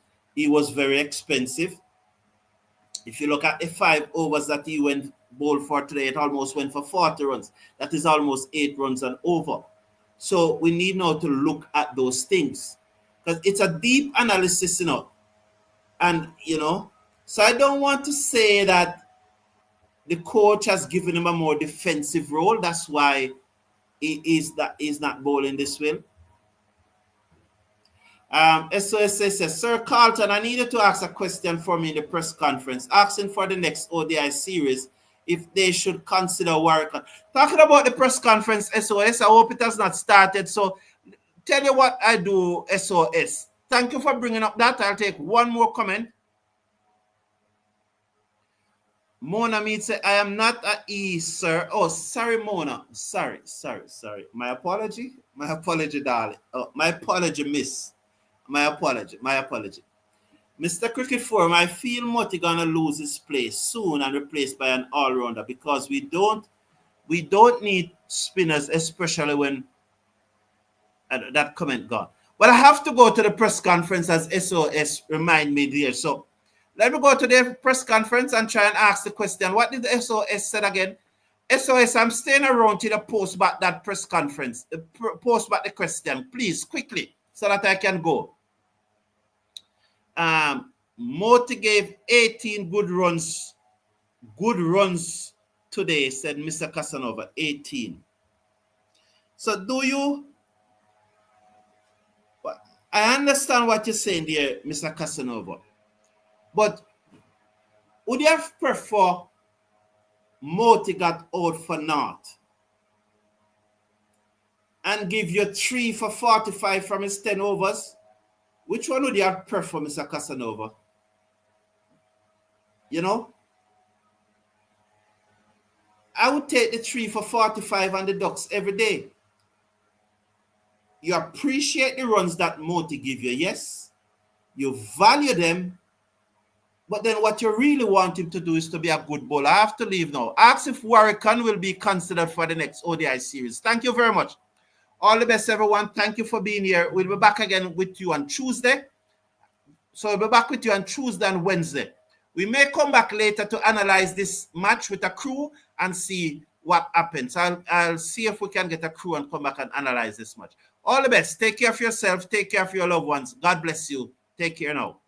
very expensive. If you look at the 5 overs that he went bowled for today, it almost went for 40 runs. That is almost 8 runs and over. So we need now to look at those things, because it's a deep analysis, you know. And, you know, so I don't want to say that the coach has given him a more defensive role. That's why he's not bowling this way. SOS says, Sir Carlton, I needed to ask a question for me in the press conference, asking for the next ODI series if they should consider Warrican. Talking about the press conference, SOS, I hope it has not started. So tell you what I do, SOS. Thank you for bringing up that. I'll take one more comment. Mona Mead said, I am not at ease, sir. Oh, sorry, Mona. Sorry. My apology, darling. Oh, my apology, miss. My apology. Mr. Cricket Forum, I feel Moti gonna lose his place soon and replaced by an all-rounder because we don't need spinners, especially when that comment gone. Well, I have to go to the press conference as SOS remind me there. So let me go to the press conference and try and ask the question. What did the SOS said again? SOS, I'm staying around till the post back that press conference. Post back the question, please, quickly, so that I can go. Moti gave 18 good runs today, said Mr. Casanova. 18. So I understand what you're saying there, Mr. Casanova, but would you have preferred Moti got out for naught and give you 3 for 45 from his 10 overs? Which one would you have preferred, Mr. Casanova? You know? I would take the 3 for 45 on the Ducks every day. You appreciate the runs that Moti give you, yes? You value them, but then what you really want him to do is to be a good bowler. I have to leave now. Ask if Warwickon will be considered for the next ODI series. Thank you very much. All the best, everyone. Thank you for being here. We'll be back again with you on Tuesday. So we'll be back with you on Tuesday and Wednesday. We may come back later to analyze this match with a crew and see what happens. I'll see if we can get a crew and come back and analyze this match. All the best. Take care of yourself. Take care of your loved ones. God bless you. Take care now.